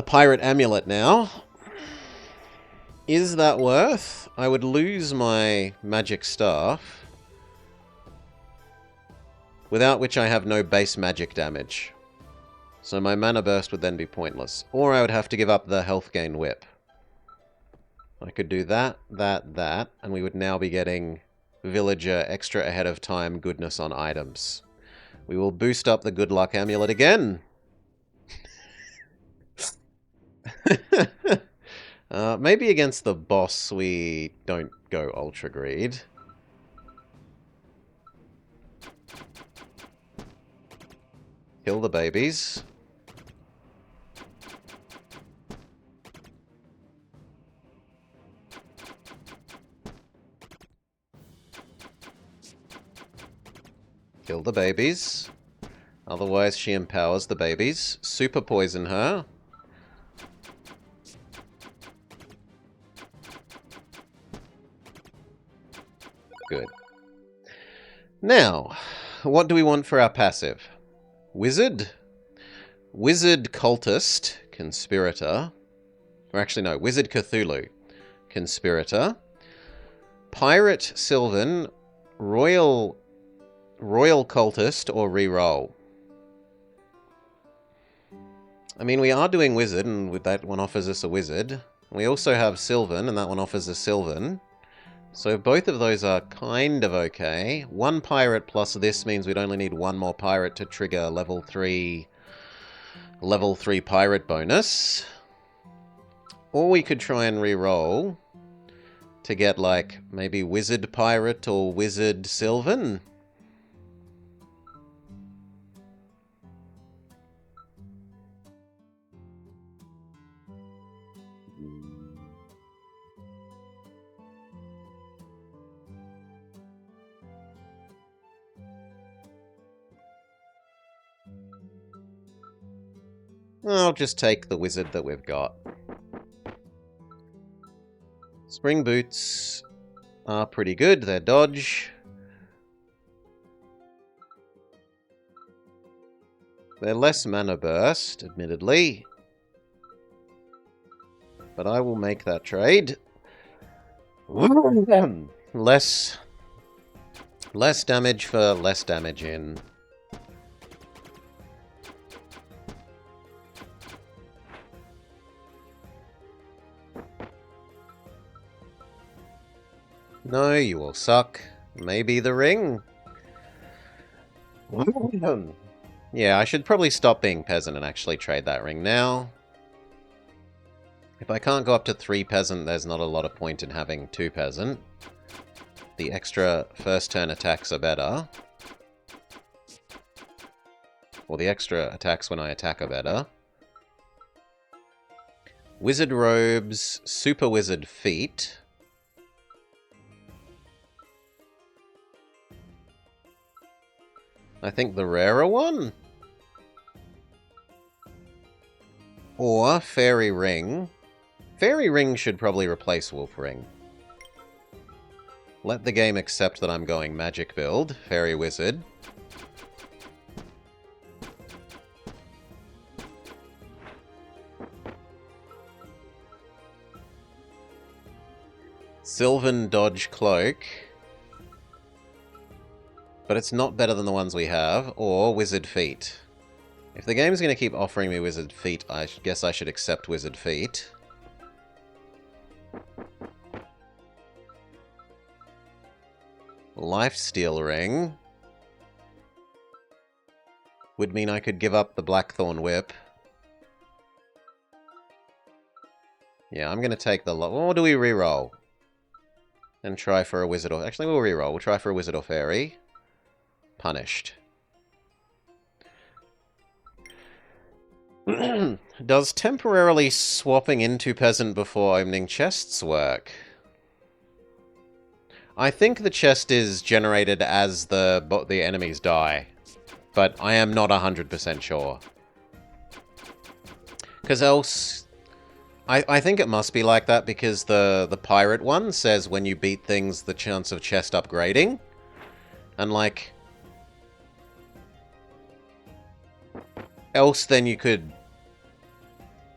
pirate amulet now. Is that worth? I would lose my magic staff, without which I have no base magic damage. So my mana burst would then be pointless. Or I would have to give up the health gain whip. I could do that, that, and we would now be getting villager extra ahead of time goodness on items. We will boost up the good luck amulet again. Maybe against the boss we don't go ultra greed. Kill the babies. Kill the babies. Otherwise she empowers the babies. Super poison her. Good. Now, what do we want for our passive? Wizard? Wizard Cultist, Conspirator. Or actually no, Wizard Cthulhu, Conspirator. Pirate Sylvan, Royal Cultist, or Reroll. I mean, we are doing Wizard, and with that one offers us a Wizard. We also have Sylvan, and that one offers us Sylvan. So both of those are kind of okay. 1 pirate plus this means we'd only need 1 more pirate to trigger level 3 pirate bonus. Or we could try and re-roll to get, like, maybe Wizard Pirate or Wizard Sylvan. I'll just take the wizard that we've got. Spring Boots are pretty good. They're dodge. They're less mana burst, admittedly. But I will make that trade. Less damage for less damage in. No, you will suck. Maybe the ring. Yeah, I should probably stop being peasant and actually trade that ring now. If I can't go up to 3 peasant, there's not a lot of point in having 2 peasant. The extra first turn attacks are better. Or the extra attacks when I attack are better. Wizard Robes, Super Wizard Feet. I think the rarer one? Or Fairy Ring. Fairy Ring should probably replace Wolf Ring. Let the game accept that I'm going magic build. Fairy Wizard. Sylvan Dodge Cloak. But it's not better than the ones we have. Or Wizard Feet. If the game's going to keep offering me Wizard Feet, I guess I should accept Wizard Feet. Lifesteal Ring. Would mean I could give up the Blackthorn Whip. Yeah, I'm going to take the... Or do we reroll? And try for a Wizard or... Actually, we'll reroll. We'll try for a Wizard or Fairy. Punished. Does temporarily swapping into Peasant before opening chests work? I think the chest is generated as the enemies die. But I am not 100% sure. Because else... I think it must be like that because the pirate one says when you beat things, the chance of chest upgrading. And like... Else then you could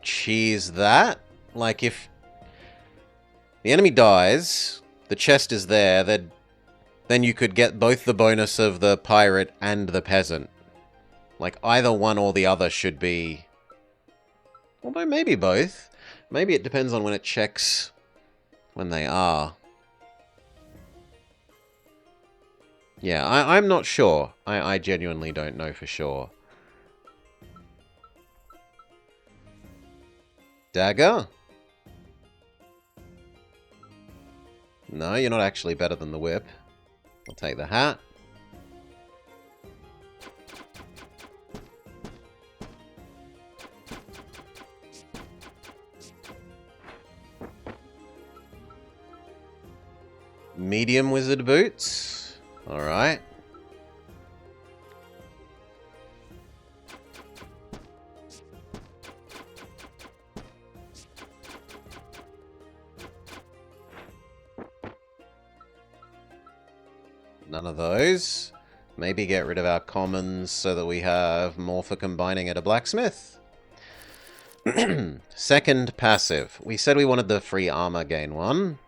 cheese that. Like if the enemy dies, the chest is there, then you could get both the bonus of the pirate and the peasant. Like either one or the other should be... Although maybe both. Maybe it depends on when it checks when they are. Yeah, I'm not sure. I genuinely don't know for sure. Dagger? No, you're not actually better than the whip. I'll take the hat. Medium wizard boots. Alright. None of those. Maybe get rid of our commons so that we have more for combining at a blacksmith. Second passive. We said we wanted the free armor gain one.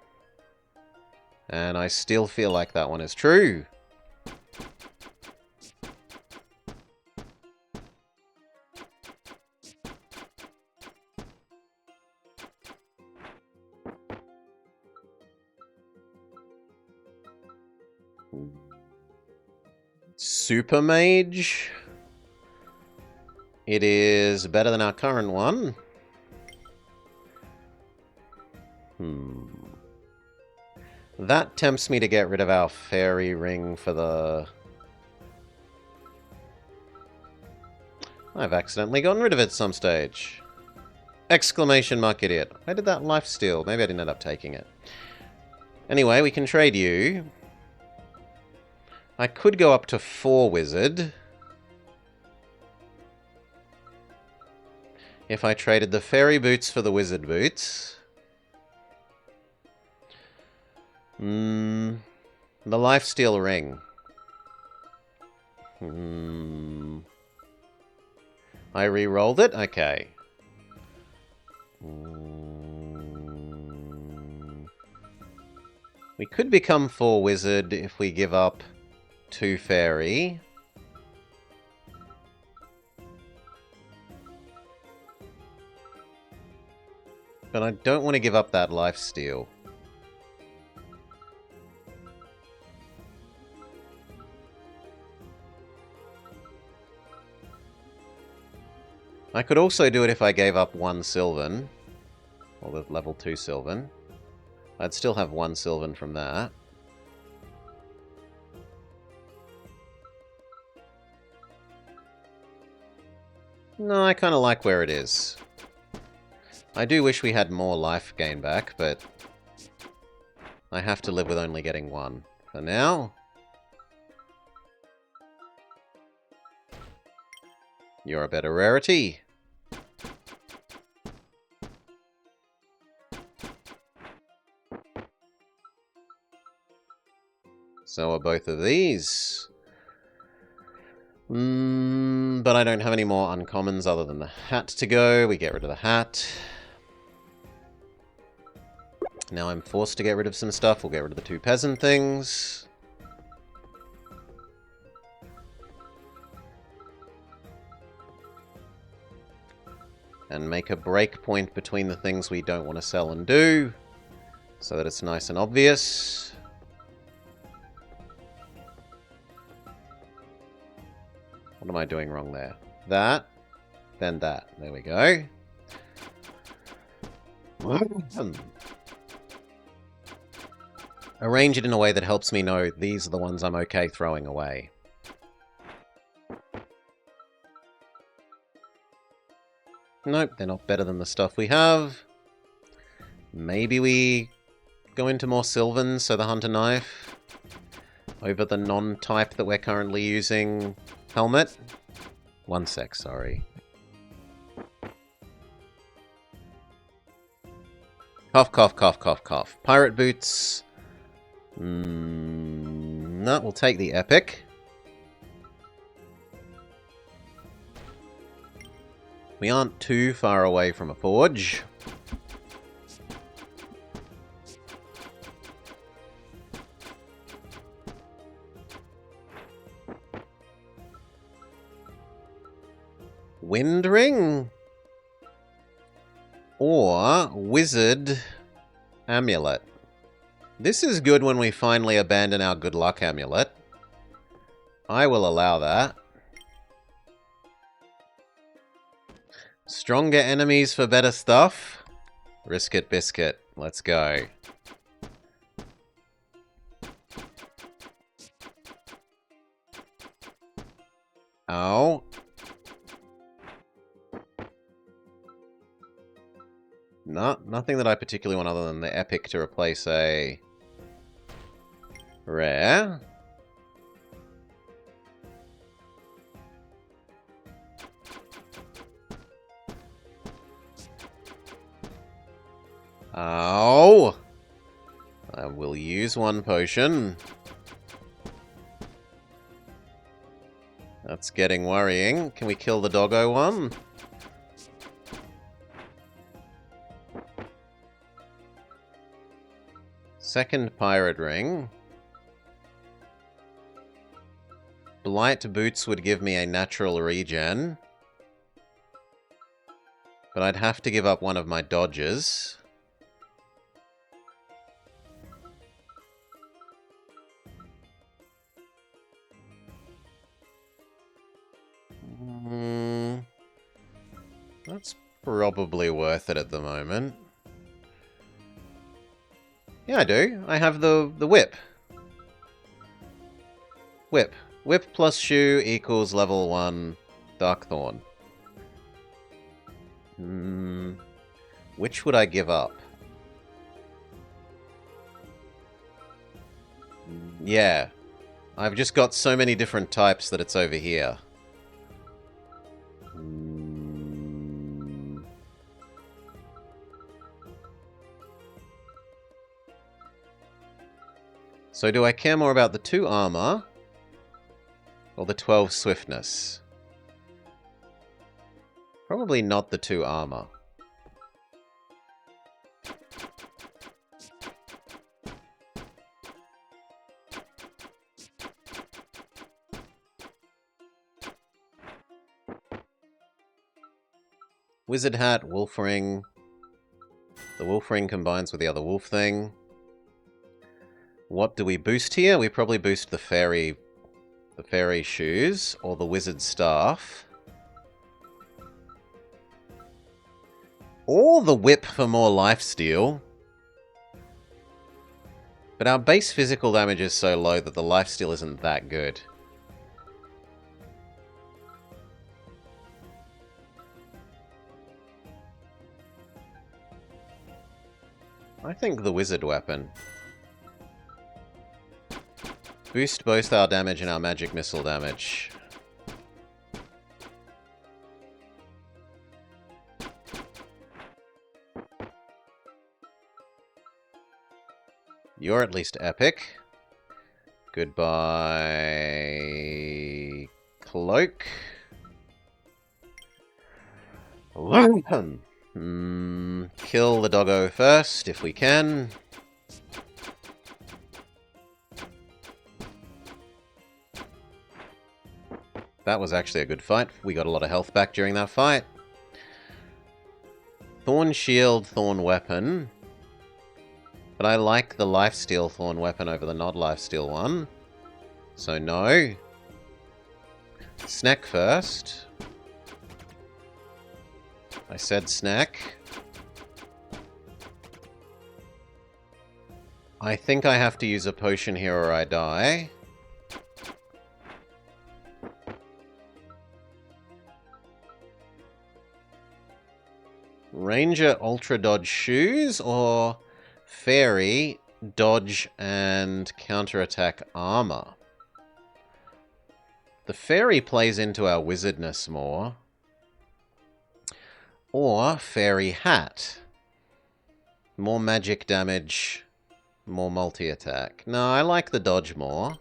And I still feel like that one is true. Super Mage. It is better than our current one. That tempts me to get rid of our fairy ring for the... I've accidentally gotten rid of it at some stage. Exclamation mark idiot. Where did that life steal? Maybe I didn't end up taking it. Anyway, we can trade you. I could go up to 4 wizard. If I traded the fairy boots for the wizard boots. The lifesteal ring. I re-rolled it? Okay. We could become 4 wizard if we give up 2 fairy. But I don't want to give up that lifesteal. I could also do it if I gave up 1 Sylvan. Or the level 2 Sylvan. I'd still have 1 Sylvan from that. No, I kind of like where it is. I do wish we had more life gain back, but I have to live with only getting 1. For now... You're a better rarity. So are both of these. But I don't have any more uncommons other than the hat to go. We get rid of the hat. Now I'm forced to get rid of some stuff. We'll get rid of the 2 peasant things. And make a break point between the things we don't want to sell and do. So that it's nice and obvious. What am I doing wrong there? That, then that. There we go. Arrange it in a way that helps me know these are the ones I'm okay throwing away. Nope, they're not better than the stuff we have. Maybe we go into more Sylvan, so the Hunter Knife over the non-type that we're currently using helmet. 1 sec, sorry. Cough, cough, cough, cough, cough. Pirate boots. No, we'll take the epic. We aren't too far away from a forge. Wind Ring? Or Wizard Amulet. This is good when we finally abandon our good luck amulet. I will allow that. Stronger enemies for better stuff? Risk it, biscuit. Let's go. Oh. Nothing that I particularly want other than the epic to replace a rare. Oh! I will use 1 potion. That's getting worrying. Can we kill the doggo one? Second pirate ring. Blight boots would give me a natural regen. But I'd have to give up one of my dodges. That's probably worth it at the moment. Yeah, I do. I have the whip. Whip. Whip plus shoe equals level 1 Darkthorn. Which would I give up? Yeah. I've just got so many different types that it's over here. So do I care more about the 2 armor or the 12 swiftness? Probably not the 2 armor. Wizard hat, wolf ring. The wolf ring combines with the other wolf thing. What do we boost here? We probably boost the fairy shoes or the wizard staff. Or the whip for more lifesteal. But our base physical damage is so low that the lifesteal isn't that good. I think the wizard weapon. Boost both our damage and our magic missile damage. You're at least epic. Goodbye, cloak. Kill the doggo first, if we can. That was actually a good fight. We got a lot of health back during that fight. Thorn shield, thorn weapon. But I like the lifesteal thorn weapon over the not lifesteal one. So no. Snack first. I said snack. I think I have to use a potion here or I die. Ranger Ultra Dodge shoes or Fairy Dodge and Counterattack armor? The Fairy plays into our wizardness more. Or Fairy Hat. More magic damage, more multi-attack. No, I like the dodge more.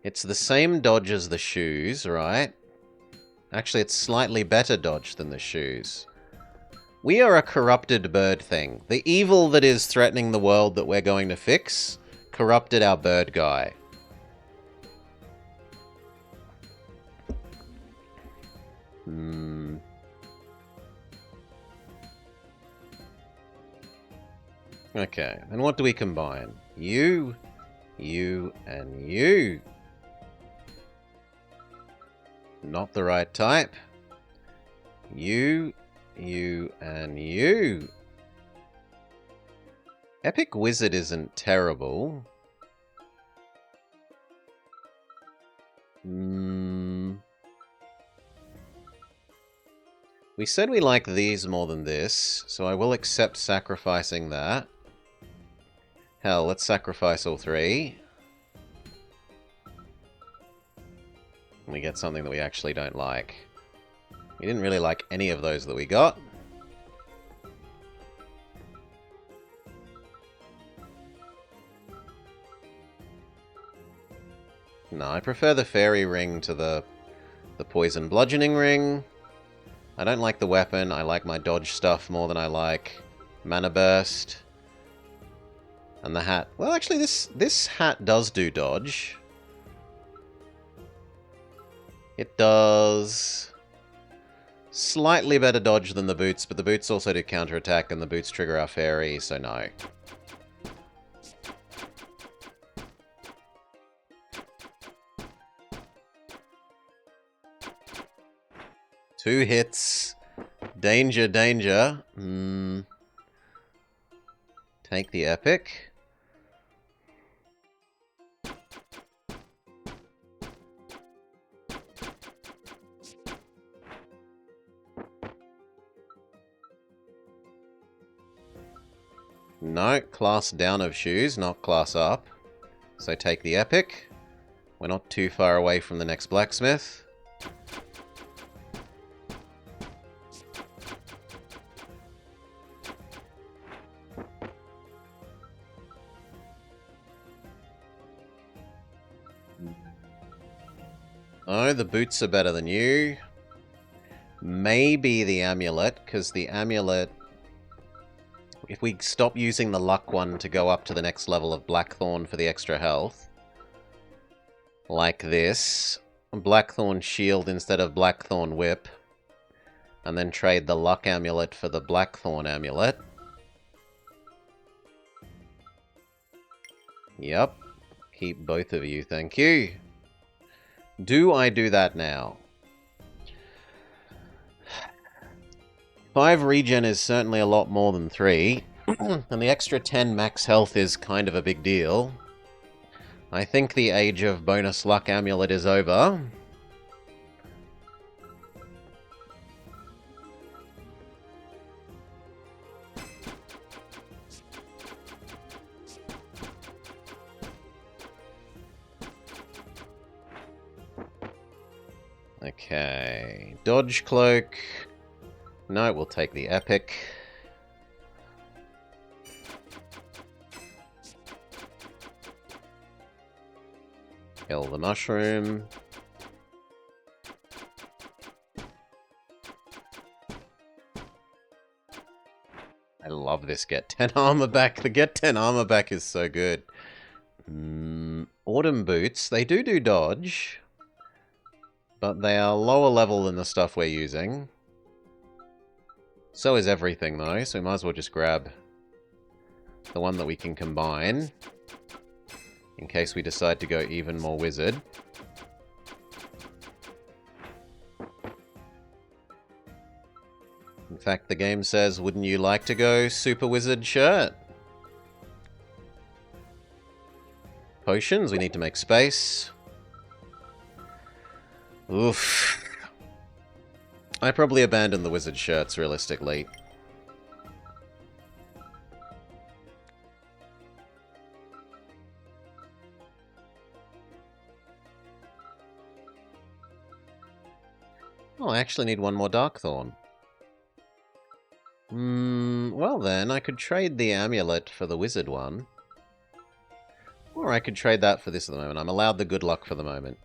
It's the same dodge as the shoes, right? Actually, it's slightly better dodge than the shoes. We are a corrupted bird thing. The evil that is threatening the world that we're going to fix corrupted our bird guy. Okay, and what do we combine? You, and you. Not the right type. You, and you. Epic Wizard isn't terrible. We said we like these more than this, so I will accept sacrificing that. Hell, let's sacrifice all 3. We get something that we actually don't like. We didn't really like any of those that we got. No, I prefer the fairy ring to the poison bludgeoning ring. I don't like the weapon. I like my dodge stuff more than I like mana burst. And the hat. Well, actually, this hat does do dodge. It does slightly better dodge than the boots, but the boots also do counterattack, and the boots trigger our fairy, so no. Two hits. Danger, danger. Take the epic. No, class down of shoes, not class up. So take the epic. We're not too far away from the next blacksmith. Oh, the boots are better than you. Maybe the amulet, because the amulet... If we stop using the luck one to go up to the next level of Blackthorn for the extra health, like this, Blackthorn shield instead of Blackthorn whip, and then trade the luck amulet for the Blackthorn amulet. Yep. Keep both of you, thank you. Do I do that now? 5 regen is certainly a lot more than 3, and the extra 10 max health is kind of a big deal. I think the age of bonus luck amulet is over. Okay, dodge cloak. No, we'll take the epic. Kill the mushroom. I love this get 10 armor back. The get 10 armor back is so good. Autumn boots, they do dodge, but they are lower level than the stuff we're using. So is everything though, so we might as well just grab the one that we can combine, in case we decide to go even more wizard. In fact, the game says, wouldn't you like to go super wizard shirt? Potions, we need to make space. Oof. I probably abandon the wizard shirts, realistically. Oh, I actually need one more Darkthorn. Well then, I could trade the amulet for the wizard one. Or I could trade that for this at the moment. I'm allowed the good luck for the moment.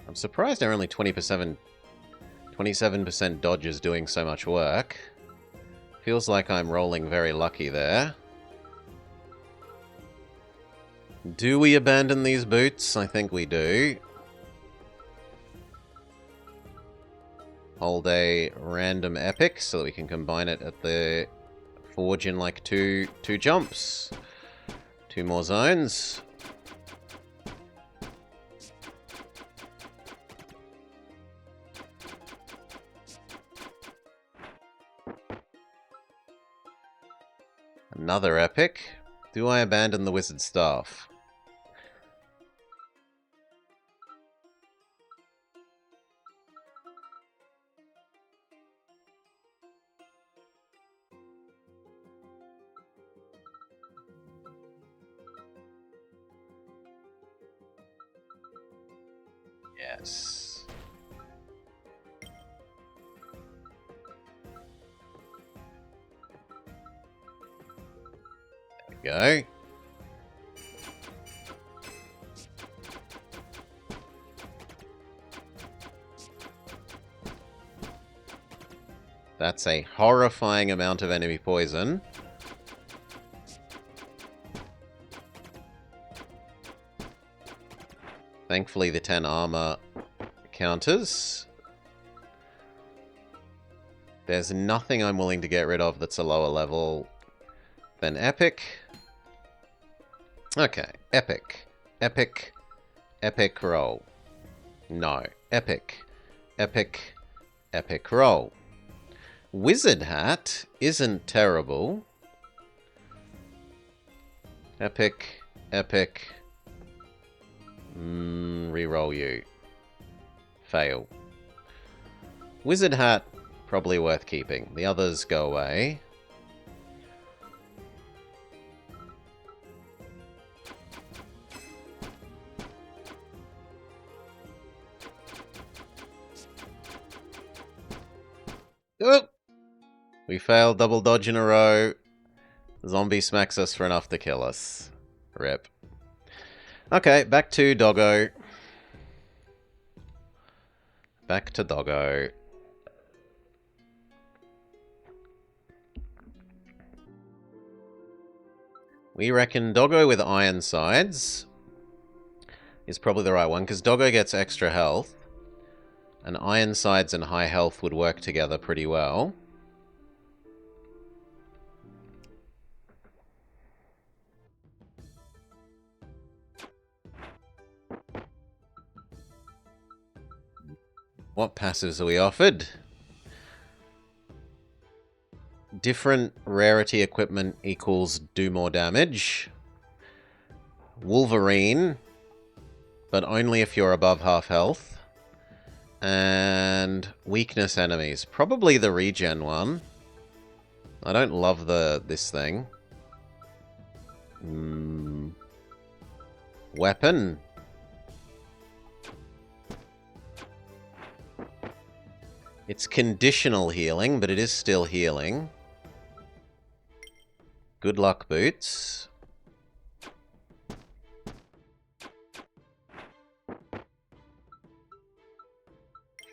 I'm surprised our only 27% dodge is doing so much work. Feels like I'm rolling very lucky there. Do we abandon these boots? I think we do. Hold a random epic so that we can combine it at the forge in like two jumps. 2 more zones. Another epic. Do I abandon the wizard staff? Yes. There we go. That's a horrifying amount of enemy poison. Thankfully, the 10 armor counters. There's nothing I'm willing to get rid of that's a lower level. Then epic. Okay, epic. Epic. Epic roll. No. Epic. Epic. Epic roll. Wizard hat isn't terrible. Epic. Epic. Reroll you. Fail. Wizard hat, probably worth keeping. The others go away. Oh! We failed double dodge in a row. Zombie smacks us for enough to kill us. Rip. Okay, back to Doggo. Back to Doggo. We reckon Doggo with iron sides is probably the right one, because Doggo gets extra health. And iron sides and high health would work together pretty well. What passives are we offered? Different rarity equipment equals do more damage. Wolverine, but only if you're above half health. And weakness enemies. Probably the regen one. I don't love this thing. Weapon. It's conditional healing, but it is still healing. Good luck boots.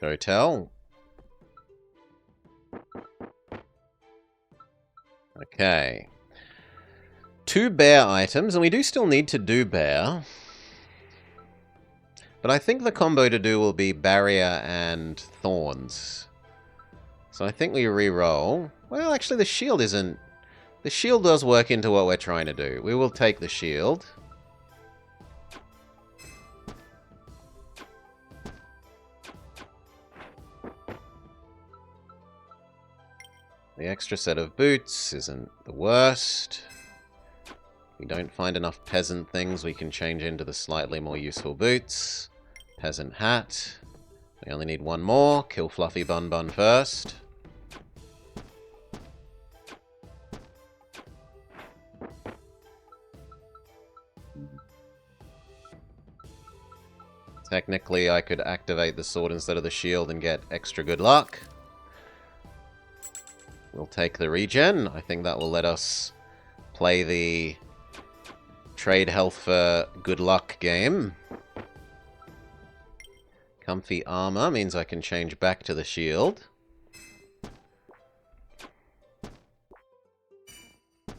Hotel. Okay. 2 bear items, and we do still need to do bear. But I think the combo to do will be barrier and thorns. So I think we re-roll. Well, actually the shield isn't... The shield does work into what we're trying to do. We will take the shield. The extra set of boots isn't the worst. If we don't find enough peasant things, we can change into the slightly more useful boots. Peasant hat. We only need one more. Kill Fluffy Bun Bun first. Technically, I could activate the sword instead of the shield and get extra good luck. We'll take the regen. I think that will let us play the trade health for good luck game. Comfy armor means I can change back to the shield.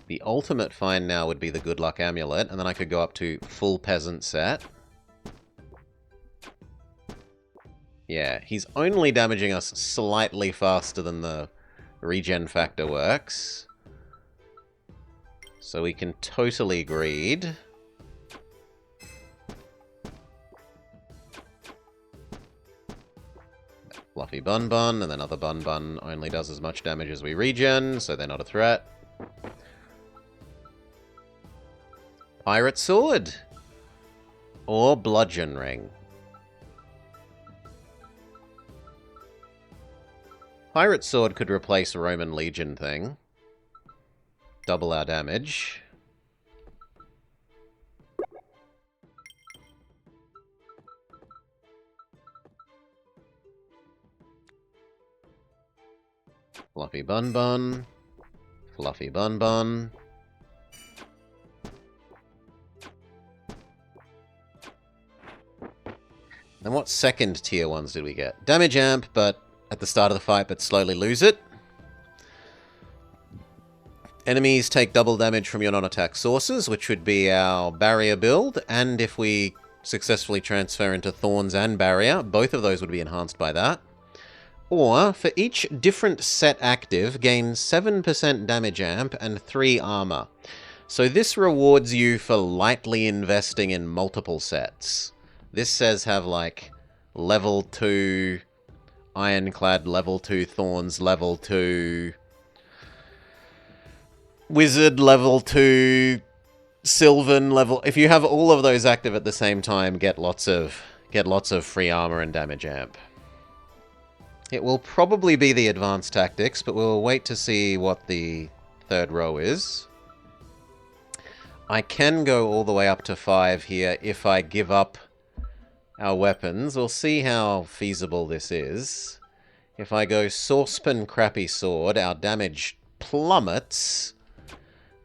The ultimate find now would be the good luck amulet, and then I could go up to full peasant set. Yeah, he's only damaging us slightly faster than the regen factor works. So we can totally greed. Fluffy Bun Bun, and then other Bun Bun only does as much damage as we regen, so they're not a threat. Pirate Sword. Or Bludgeon Ring. Pirate Sword could replace a Roman Legion thing. Double our damage. Fluffy Bun Bun. Fluffy Bun Bun. And what second tier ones did we get? Damage amp, but at the start of the fight, but slowly lose it. Enemies take double damage from your non-attack sources, which would be our barrier build, and if we successfully transfer into thorns and barrier, both of those would be enhanced by that. Or, for each different set active, gain 7% damage amp and 3 armor. So this rewards you for lightly investing in multiple sets. This says have, like, level 2 Ironclad, level 2 Thorns, level 2 Wizard, level 2 Sylvan, level... If you have all of those active at the same time, get lots of free armor and damage amp. It will probably be the advanced tactics, but we'll wait to see what the third row is. I can go all the way up to 5 here if I give up our weapons. We'll see how feasible this is. If I go Saucepan Crappy Sword, our damage plummets,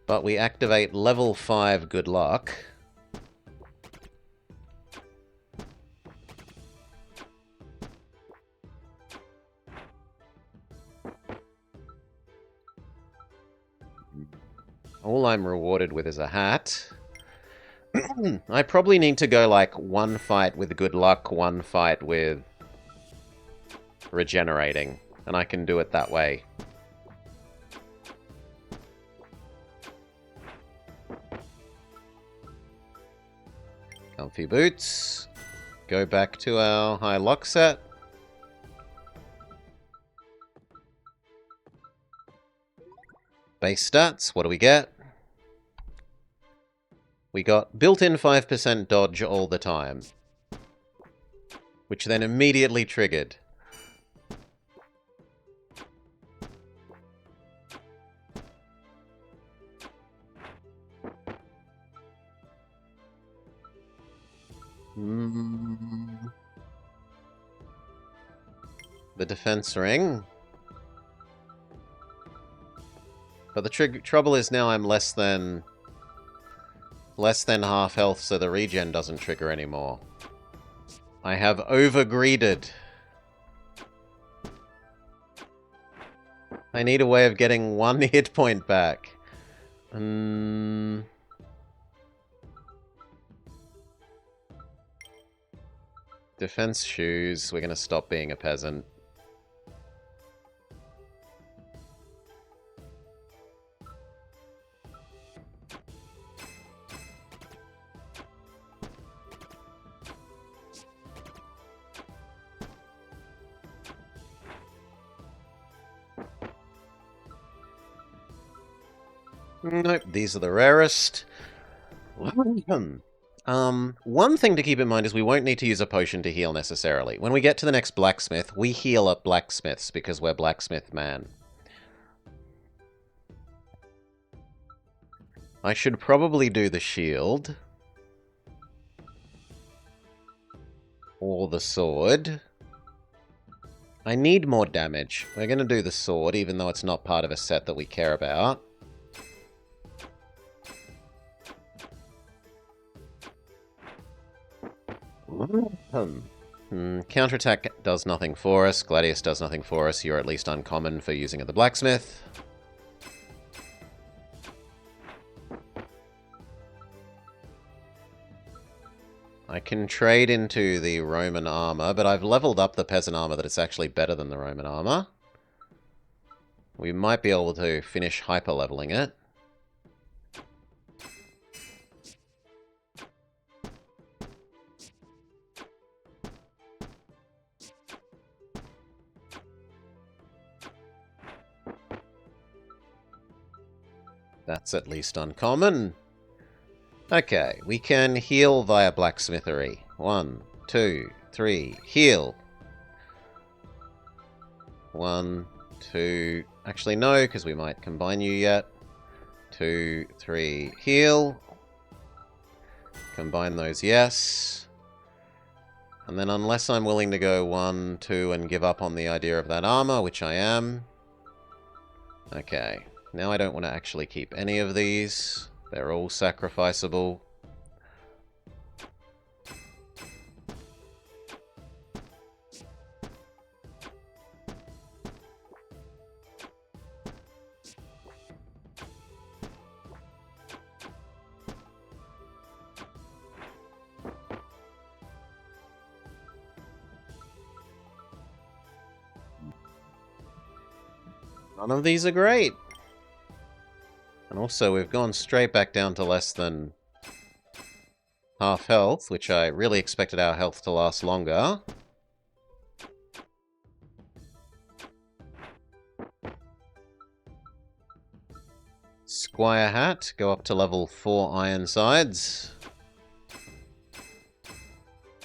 but we activate level 5 Good Luck. All I'm rewarded with is a hat. I probably need to go, like, one fight with Good Luck, one fight with Regenerating, and I can do it that way. Comfy boots. Go back to our high lock set. Base stats, what do we get? We got built-in 5% dodge all the time, which then immediately triggered. The defense ring. But the trouble is now I'm less than half health, so the regen doesn't trigger anymore. I have overgreeded. I need a way of getting 1 hit point back. Defense shoes. We're going to stop being a peasant. Nope, these are the rarest. One thing to keep in mind is we won't need to use a potion to heal necessarily. When we get to the next blacksmith, we heal at blacksmiths because we're blacksmith man. I should probably do the shield. Or the sword. I need more damage. We're going to do the sword, even though it's not part of a set that we care about. Counterattack does nothing for us. Gladius does nothing for us. You're at least uncommon for using at the blacksmith. I can trade into the Roman armor, but I've leveled up the peasant armor that it's actually better than the Roman armor. We might be able to finish hyper-leveling it. That's at least uncommon. Okay, we can heal via blacksmithery. 1, 2, 3, heal. 1, 2... Actually, no, because we might combine you yet. 2, 3, heal. Combine those, yes. And then unless I'm willing to go 1, 2, and give up on the idea of that armor, which I am. Okay. Now I don't want to actually keep any of these. They're all sacrificable. None of these are great. And also, we've gone straight back down to less than half health, which I really expected our health to last longer. Squire Hat, go up to level 4 Ironsides.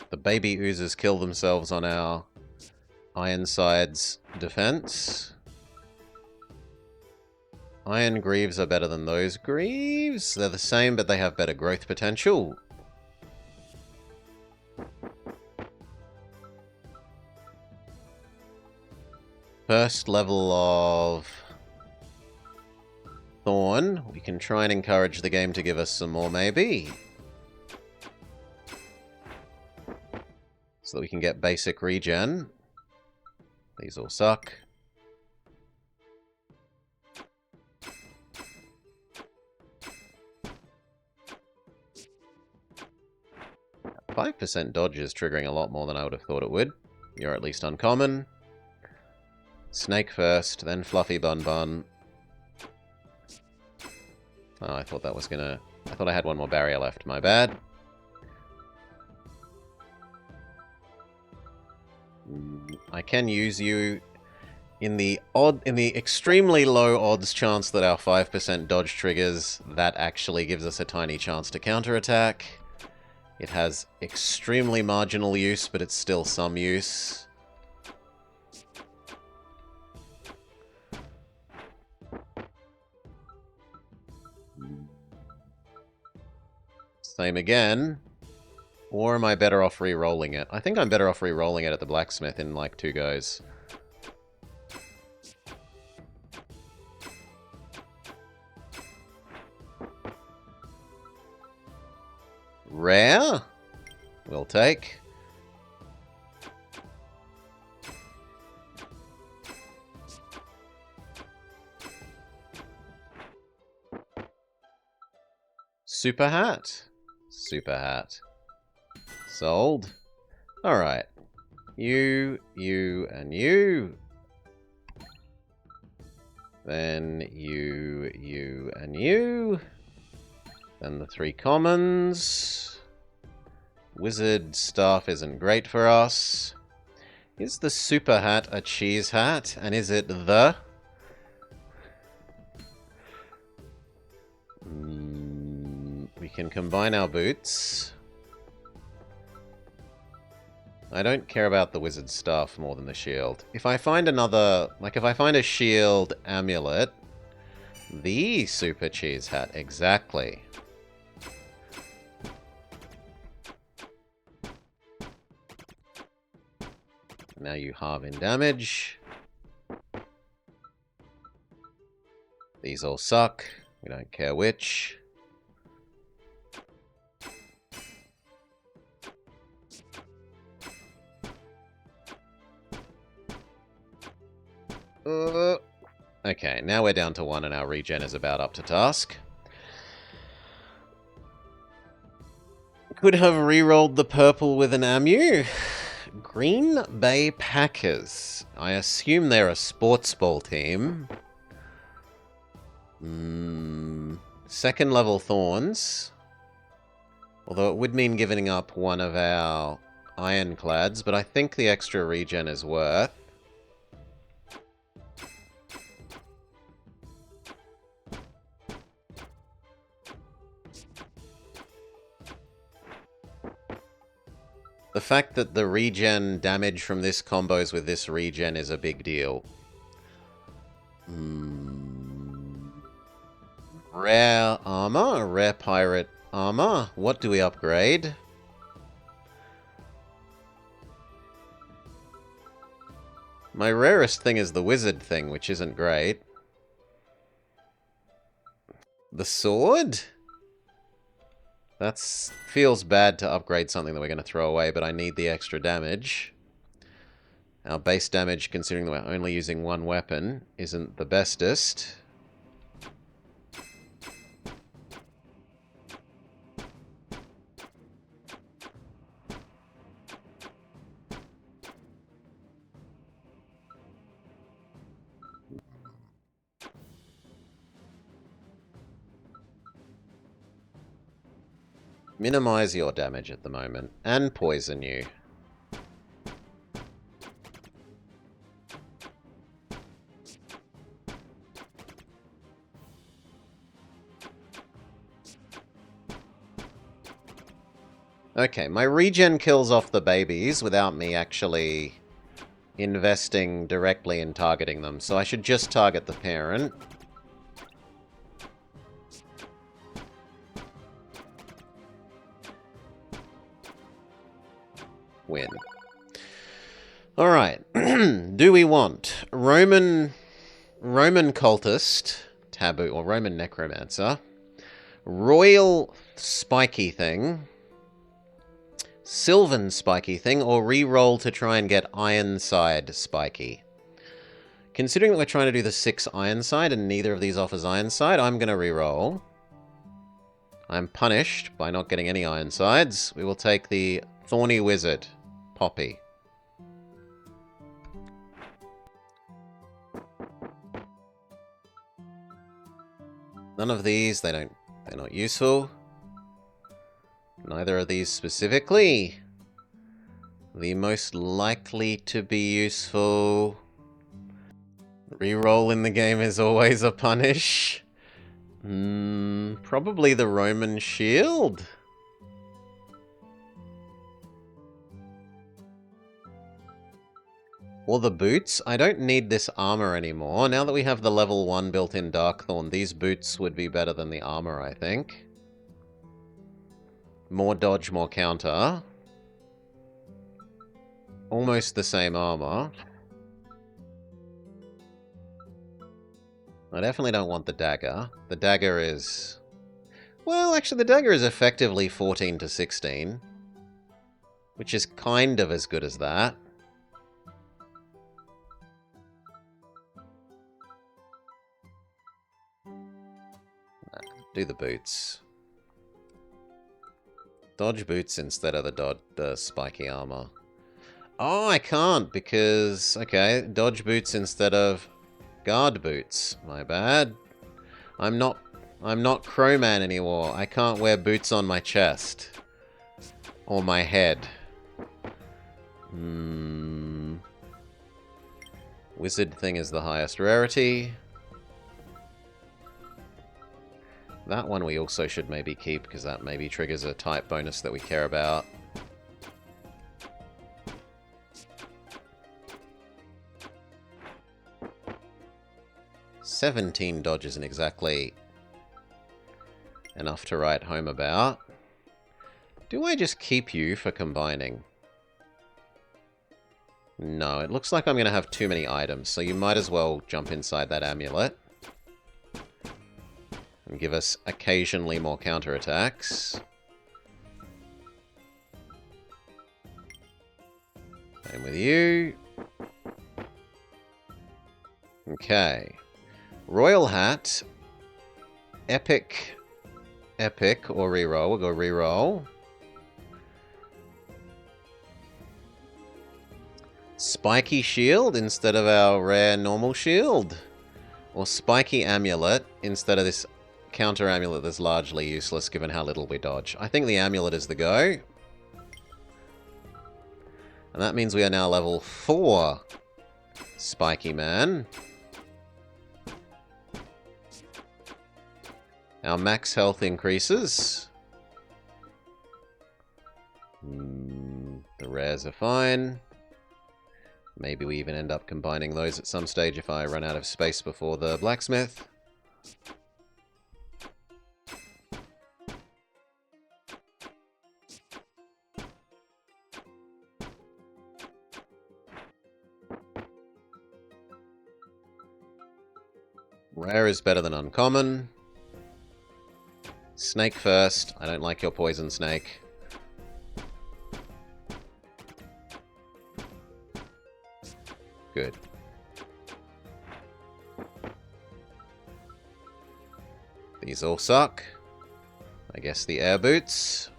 The baby oozes kill themselves on our Ironsides defense. Iron Greaves are better than those Greaves. They're the same, but they have better growth potential. First level of Thorn. We can try and encourage the game to give us some more, maybe. So that we can get basic regen. These all suck. 5% dodge is triggering a lot more than I would have thought it would. You're at least uncommon. Snake first, then Fluffy Bun Bun. Oh, I thought that was gonna... I thought I had one more barrier left. My bad. I can use you in the extremely low odds chance that our 5% dodge triggers. That actually gives us a tiny chance to counterattack. It has extremely marginal use, but it's still some use. Same again. Or am I better off re-rolling it? I think I'm better off re-rolling it at the blacksmith in like 2 goes. Rare? We'll take. Super Hat? Super Hat. Sold. Alright. You, and you. Then you, and you. Then the 3 commons. Wizard Staff isn't great for us. Is the Super Hat a cheese hat? And is it the... we can combine our boots. I don't care about the Wizard Staff more than the shield. If I find another... like, if I find a shield amulet... the Super Cheese Hat, exactly. Now you halve in damage. These all suck. We don't care which. Okay, now we're down to 1 and our regen is about up to task. Could have re-rolled the purple with an Amu. Green Bay Packers. I assume they're a sports ball team. Second level Thorns. Although it would mean giving up one of our Ironclads, but I think the extra regen is worth. The fact that the regen damage from this combos with this regen is a big deal. Rare armor, rare pirate armor. What do we upgrade? My rarest thing is the wizard thing, which isn't great. The sword? That feels bad to upgrade something that we're going to throw away, but I need the extra damage. Our base damage, considering that we're only using 1 weapon, isn't the bestest. Minimize your damage at the moment. And poison you. Okay, my regen kills off the babies without me actually investing directly in targeting them. So I should just target the parent. Win. Alright. Do we want Roman cultist, taboo, or Roman necromancer, royal spiky thing, Sylvan spiky thing, or re-roll to try and get Ironside spiky? Considering that we're trying to do the 6 Ironside and neither of these offers Ironside, I'm going to re-roll. I'm punished by not getting any Ironsides. We will take the Thorny Wizard, Poppy. None of these, they're not useful. Neither of these specifically. The most likely to be useful. Reroll in the game is always a punish. Probably the Roman shield. Or the boots. I don't need this armor anymore. Now that we have the level 1 built-in Darkthorn, these boots would be better than the armor, I think. More dodge, more counter. Almost the same armor. I definitely don't want the dagger. The dagger is... Well, actually, the dagger is effectively 14 to 16. Which is kind of as good as that. Do the boots. Dodge boots instead of the spiky armor. Oh, I can't because... Okay, dodge boots instead of guard boots. My bad. I'm not Crowman anymore. I can't wear boots on my chest. Or my head. Wizard thing is the highest rarity. That one we also should maybe keep, because that maybe triggers a type bonus that we care about. $17 dodge isn't exactly enough to write home about. Do I just keep you for combining? No, it looks like I'm going to have too many items, so you might as well jump inside that amulet. And give us occasionally more counterattacks. Same with you. Okay. Royal Hat. Epic, or reroll. We'll go reroll. Spiky Shield instead of our rare normal shield. Or Spiky Amulet instead of this counter amulet that's largely useless given how little we dodge. I think the amulet is the go. And that means we are now level 4 Spiky Man. Our max health increases. The rares are fine. Maybe we even end up combining those at some stage if I run out of space before the blacksmith. Rare is better than uncommon. Snake first. I don't like your poison snake. Good. These all suck. I guess the air boots.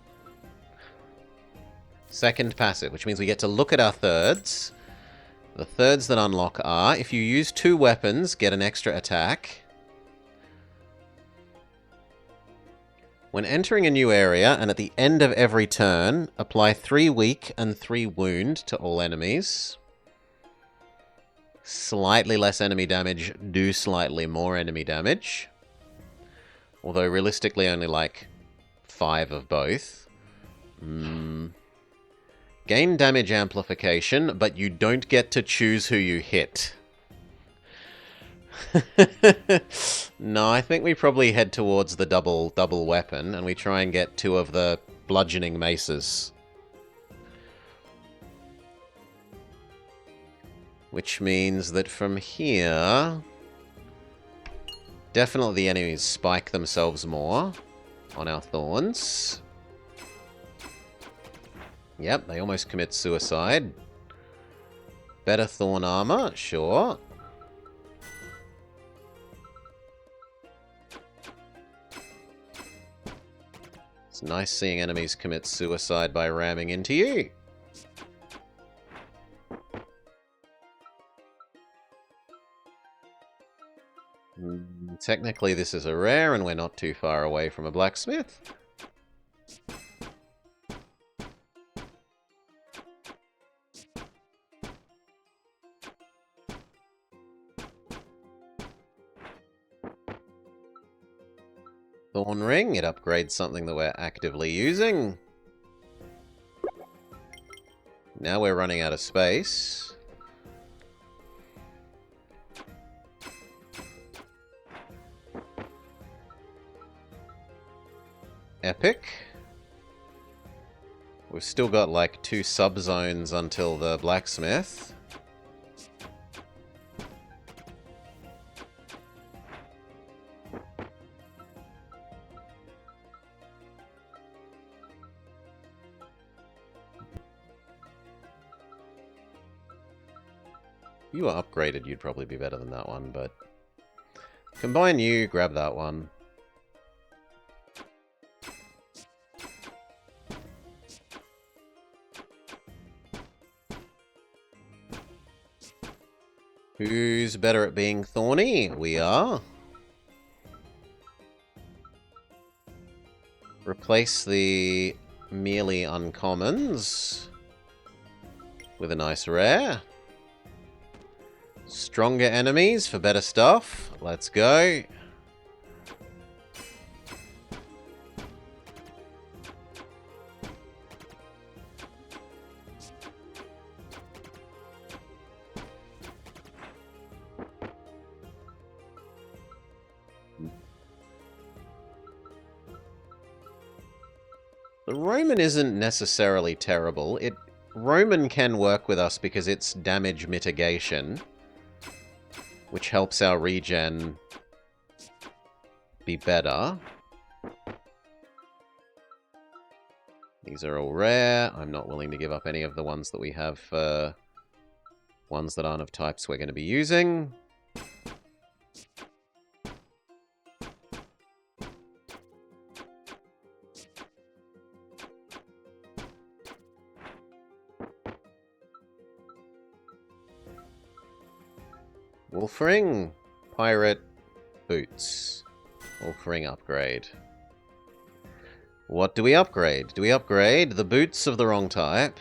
Second passive, which means we get to look at our thirds. The thirds that unlock are, if you use 2 weapons, get an extra attack. When entering a new area, and at the end of every turn, apply 3 weak and 3 wound to all enemies. Slightly less enemy damage, do slightly more enemy damage. Although realistically only like 5 of both. Gain damage amplification, but you don't get to choose who you hit. No, I think we probably head towards the double weapon, and we try and get 2 of the bludgeoning maces. Which means that from here... definitely the enemies spike themselves more on our thorns. Yep, they almost commit suicide. Better thorn armor, sure. It's nice seeing enemies commit suicide by ramming into you. Technically this is a rare and we're not too far away from a blacksmith. Thorn Ring, it upgrades something that we're actively using. Now we're running out of space. Epic. We've still got like 2 sub-zones until the blacksmith. If you were upgraded, you'd probably be better than that one, but... combine you, grab that one. Who's better at being thorny? We are. Replace the merely uncommons with a nice rare. Stronger enemies for better stuff. Let's go. The Roman isn't necessarily terrible. Roman can work with us because it's damage mitigation, which helps our regen be better. These are all rare. I'm not willing to give up any of the ones that we have for ones that aren't of types we're going to be using. Wolfring, Pirate, Boots. Wolfring upgrade. What do we upgrade? Do we upgrade the boots of the wrong type?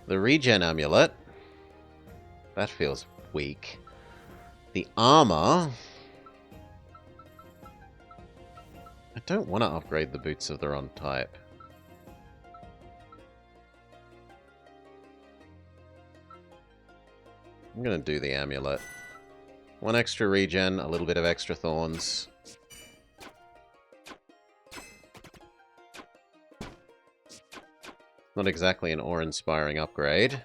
The regen amulet. That feels weak. The armor. I don't want to upgrade the boots of the wrong type. I'm going to do the amulet. 1 extra regen, a little bit of extra thorns. Not exactly an awe-inspiring upgrade.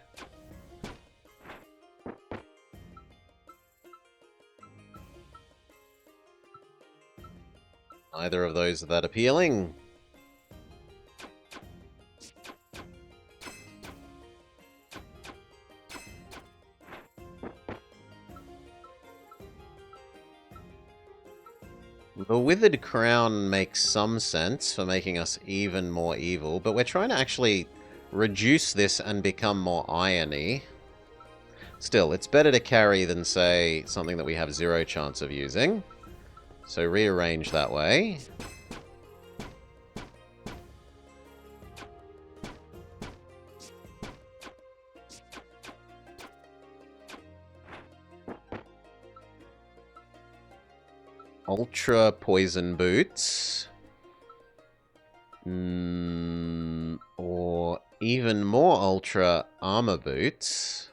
Neither of those are that appealing. The Withered Crown makes some sense for making us even more evil, but we're trying to actually reduce this and become more irony. Still, it's better to carry than, say, something that we have 0 chance of using. So rearrange that way. Ultra poison boots. Or even more ultra armor boots.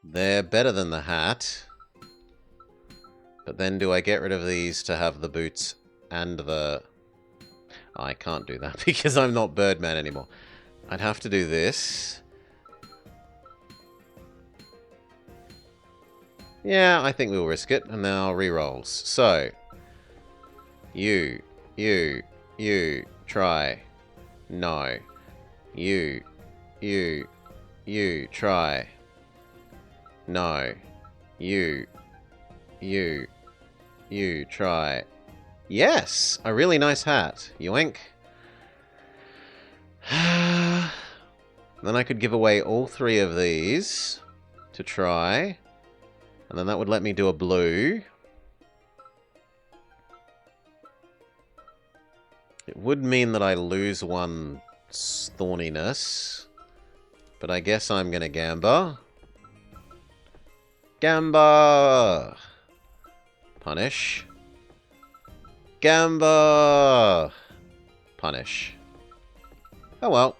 They're better than the hat. But then do I get rid of these to have the boots and the... Oh, I can't do that because I'm not Birdman anymore. I'd have to do this. Yeah, I think we'll risk it. And now rerolls. So, you, try. No. You, try. No. You, try. Yes! A really nice hat. Yoink. Then I could give away all 3 of these to try. And then that would let me do a blue. It would mean that I lose 1 thorniness. But I guess I'm going to gamba. Gamba! Punish. Gamba! Punish. Oh well.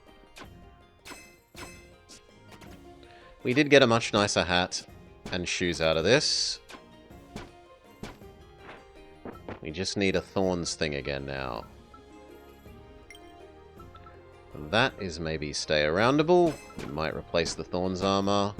We did get a much nicer hat and shoes out of this. We just need a thorns thing again now. That is maybe stay aroundable. We might replace the thorns armor.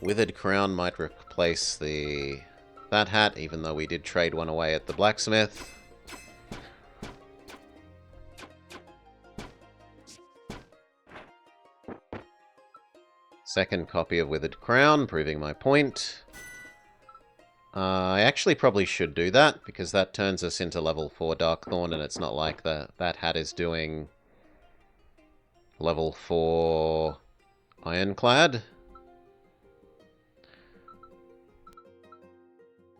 Withered crown might replace that hat, even though we did trade one away at the blacksmith. Second copy of Withered Crown, proving my point. I actually probably should do that, because that turns us into level 4 Darkthorn, and it's not like that hat is doing level 4 Ironclad.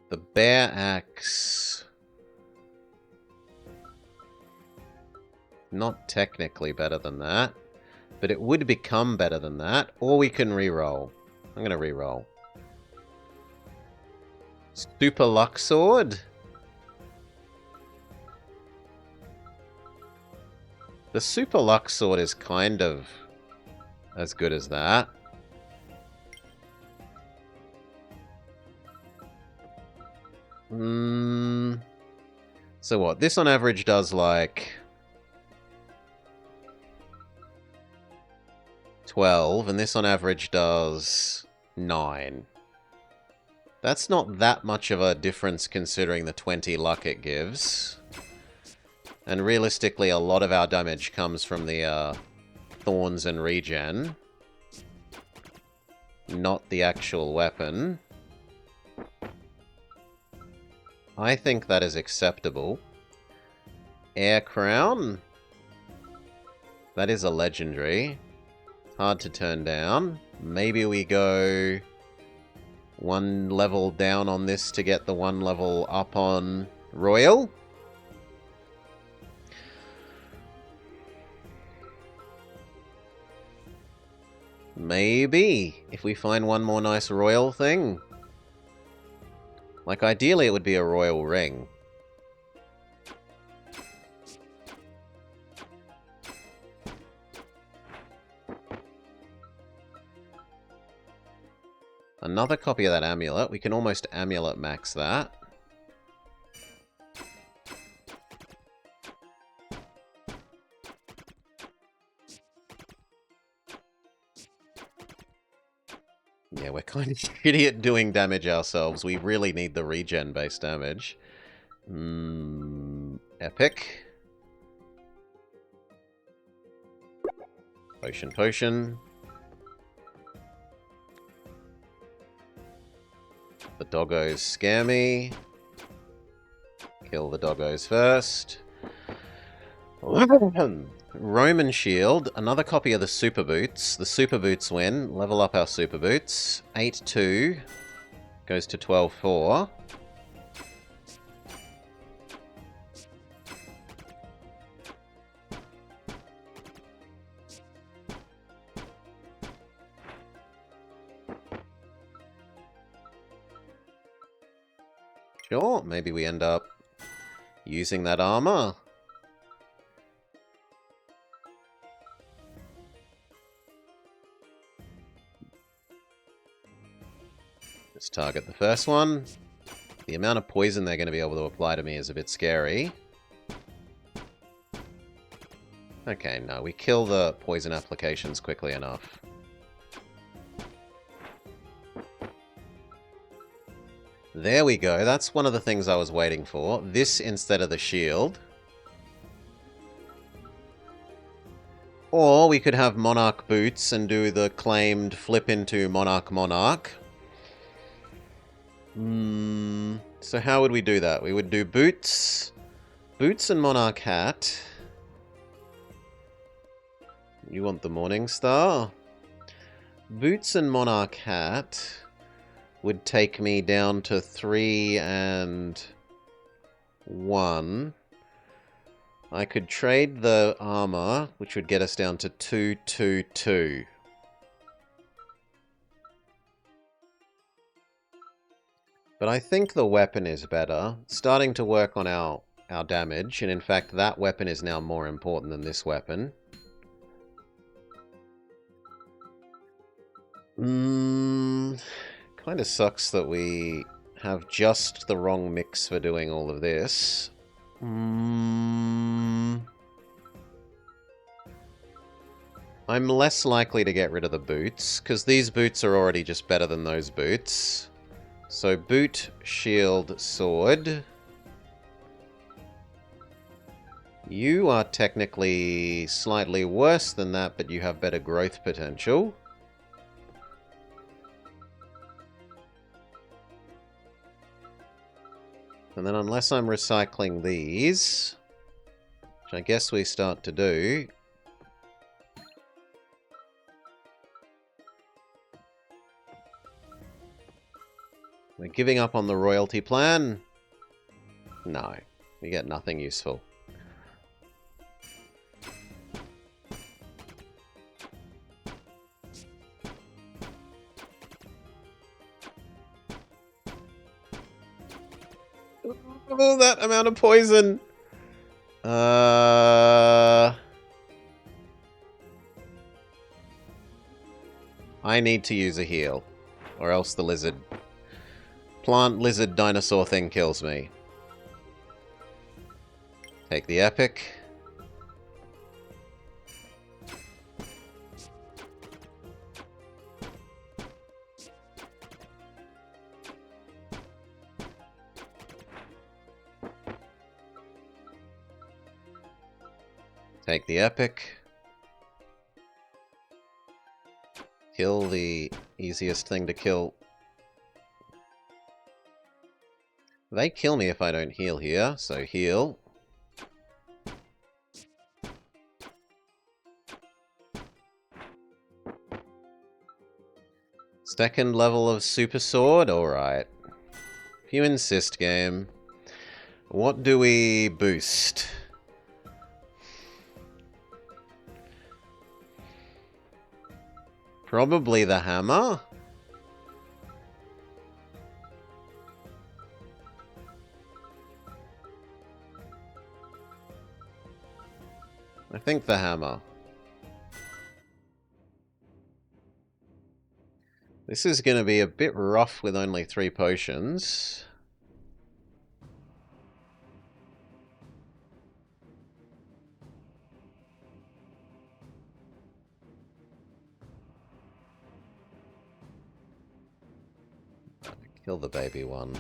The Bear Axe... not technically better than that. But it would become better than that, or we can reroll. I'm going to reroll. Super Luck Sword? The Super Luck Sword is kind of as good as that. So what? This on average does like 12, and this on average does 9. That's not that much of a difference considering the 20 luck it gives. And realistically, a lot of our damage comes from the thorns and regen. Not the actual weapon. I think that is acceptable. Air Crown. That is a legendary. Hard to turn down. Maybe we go 1 level down on this to get the 1 level up on Royal. Maybe, if we find 1 more nice Royal thing. Like, ideally it would be a Royal Ring. Another copy of that amulet. We can almost amulet max that. Yeah, we're kind of shitty at doing damage ourselves. We really need the regen-based damage. Epic. Potion. The doggos scare me. Kill the doggos first. Roman Shield. Another copy of the Super Boots. The Super Boots win. Level up our Super Boots. 8-2. Goes to 12-4. Sure, maybe we end up using that armor. Let's target the first one. The amount of poison they're going to be able to apply to me is a bit scary. Okay, no, we kill the poison applications quickly enough. There we go, that's one of the things I was waiting for. This instead of the shield. Or we could have Monarch boots and do the claimed flip into Monarch Monarch. So how would we do that? We would do boots. Boots and Monarch hat. You want the Morning Star? Boots and Monarch hat would take me down to 3 and 1. I could trade the armor, which would get us down to 2, 2, 2. But I think the weapon is better. Starting to work on our damage, and in fact that weapon is now more important than this weapon. Kind of sucks that we have just the wrong mix for doing all of this. I'm less likely to get rid of the boots, because these boots are already just better than those boots. So boot, shield, sword. You are technically slightly worse than that, but you have better growth potential. And then unless I'm recycling these, which I guess we start to do, we're giving up on the royalty plan? No, we get nothing useful. Oh, that amount of poison! I need to use a heal, or else the lizard... plant lizard dinosaur thing kills me. Take the epic. Take the epic. Kill the easiest thing to kill. They kill me if I don't heal here, so heal. Second level of super sword? Alright. If you insist, game. What do we boost? Probably the hammer? I think the hammer. This is going to be a bit rough with only 3 potions. Kill the baby one.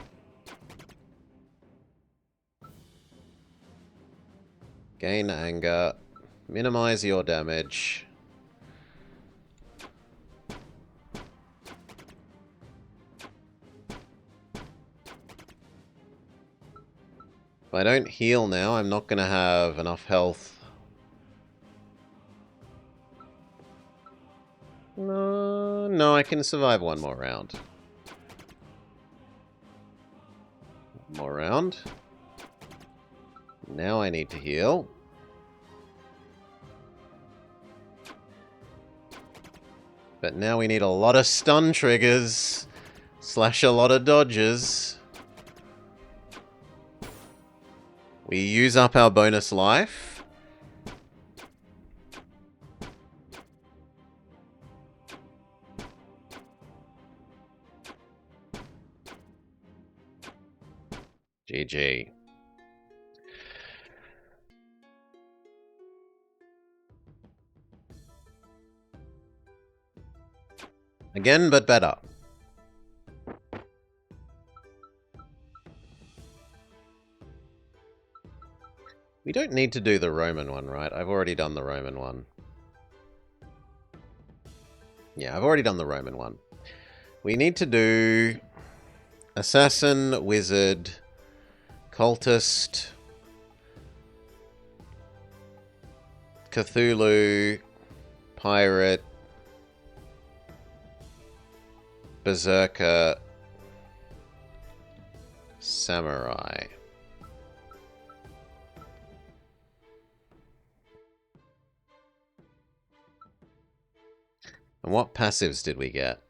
Gain anger. Minimize your damage. If I don't heal now, I'm not going to have enough health. No, I can survive one more round. More round. Now I need to heal. But now we need a lot of stun triggers. Slash a lot of dodges. We use up our bonus life. GG. Again, but better. We don't need to do the Roman one, right? I've already done the Roman one. Yeah, I've already done the Roman one. We need to do Assassin, Wizard, Cultist, Cthulhu, Pirate, Berserker, Samurai. And what passives did we get?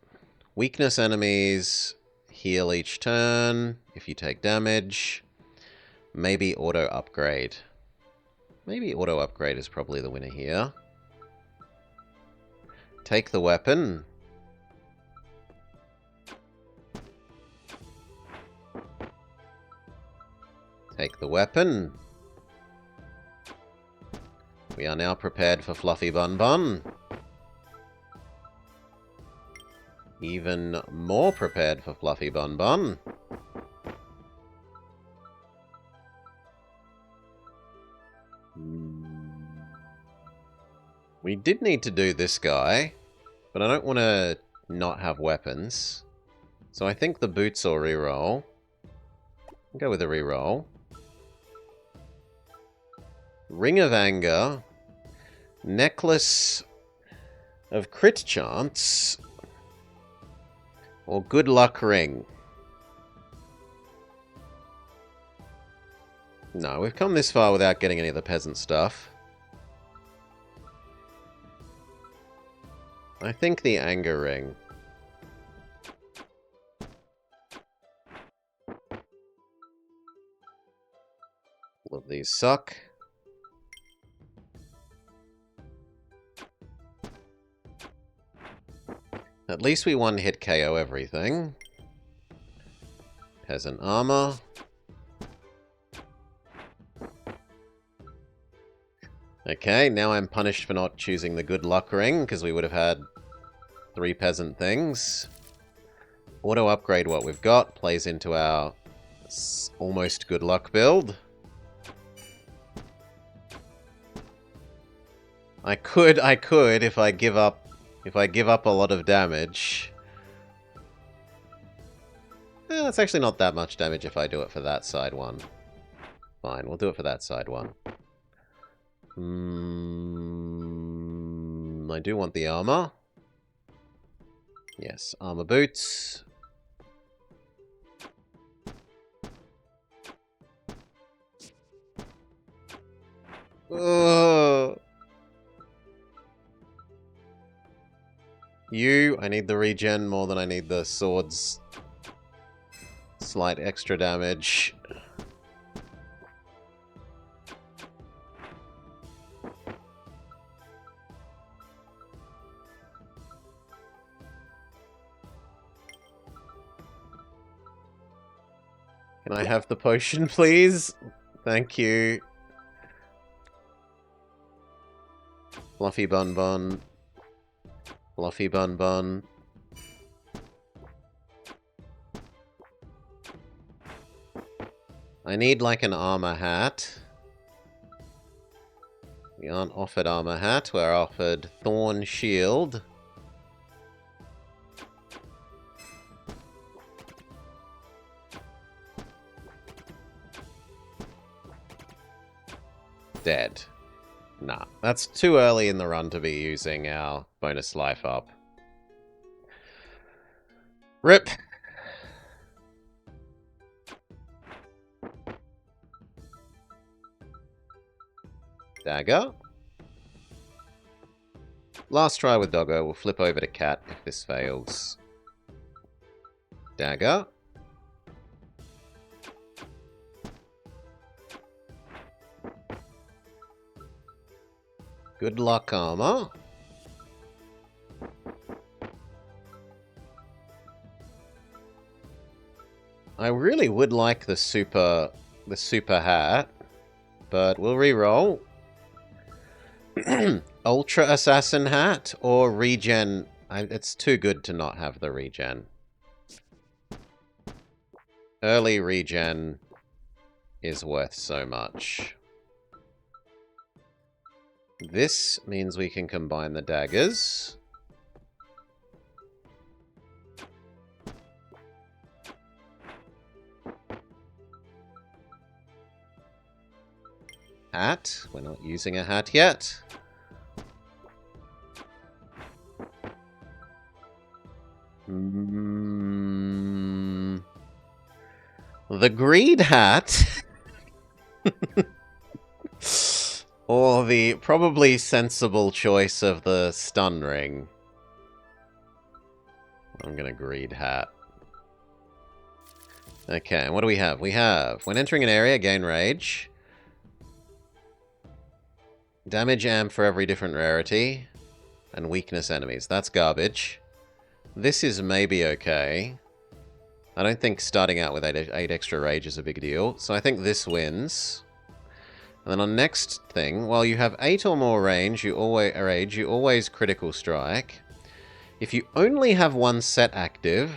Weakness enemies, heal each turn if you take damage. Maybe auto upgrade. Maybe auto upgrade is probably the winner here. Take the weapon. Take the weapon. We are now prepared for Fluffy Bun Bun. Even more prepared for Fluffy Bun Bun. We did need to do this guy, but I don't want to not have weapons. So I think the boots or reroll. I'll go with a reroll. Ring of Anger. Necklace of Crit Chance. Or Good Luck Ring. No, we've come this far without getting any of the peasant stuff. I think the Anger Ring. All of these suck. At least we one-hit KO everything. Peasant Armor. Okay, now I'm punished for not choosing the Good Luck Ring, because we would have had 3 peasant things. Auto upgrade what we've got, plays into our almost good luck build. I could, if I give up a lot of damage. It's actually not that much damage if I do it for that side one. Fine, we'll do it for that side one. I do want the armor. Yes, armor boots. Ugh. I need the regen more than I need the sword's slight extra damage. Can I have the potion, please? Thank you. Fluffy Bun Bun. Fluffy Bun Bun. I need like an armor hat. We aren't offered armor hat, we're offered Thorn Shield. Dead. Nah, that's too early in the run to be using our bonus life up. RIP! Dagger. Last try with Doggo. We'll flip over to Cat if this fails. Dagger. Good luck, armor. I really would like the super hat, but we'll re-roll. Ultra Assassin hat or regen? It's too good to not have the regen. Early regen is worth so much. This means we can combine the daggers. Hat. We're not using a hat yet. The greed hat. Or the probably sensible choice of the stun ring. I'm gonna greed hat. Okay, and what do we have? We have, when entering an area, gain rage. Damage amp for every different rarity. And weakness enemies. That's garbage. This is maybe okay. I don't think starting out with 8 extra rage is a big deal. So I think this wins. And then on next thing, while you have 8 or more rage, you always critical strike. If you only have one set active,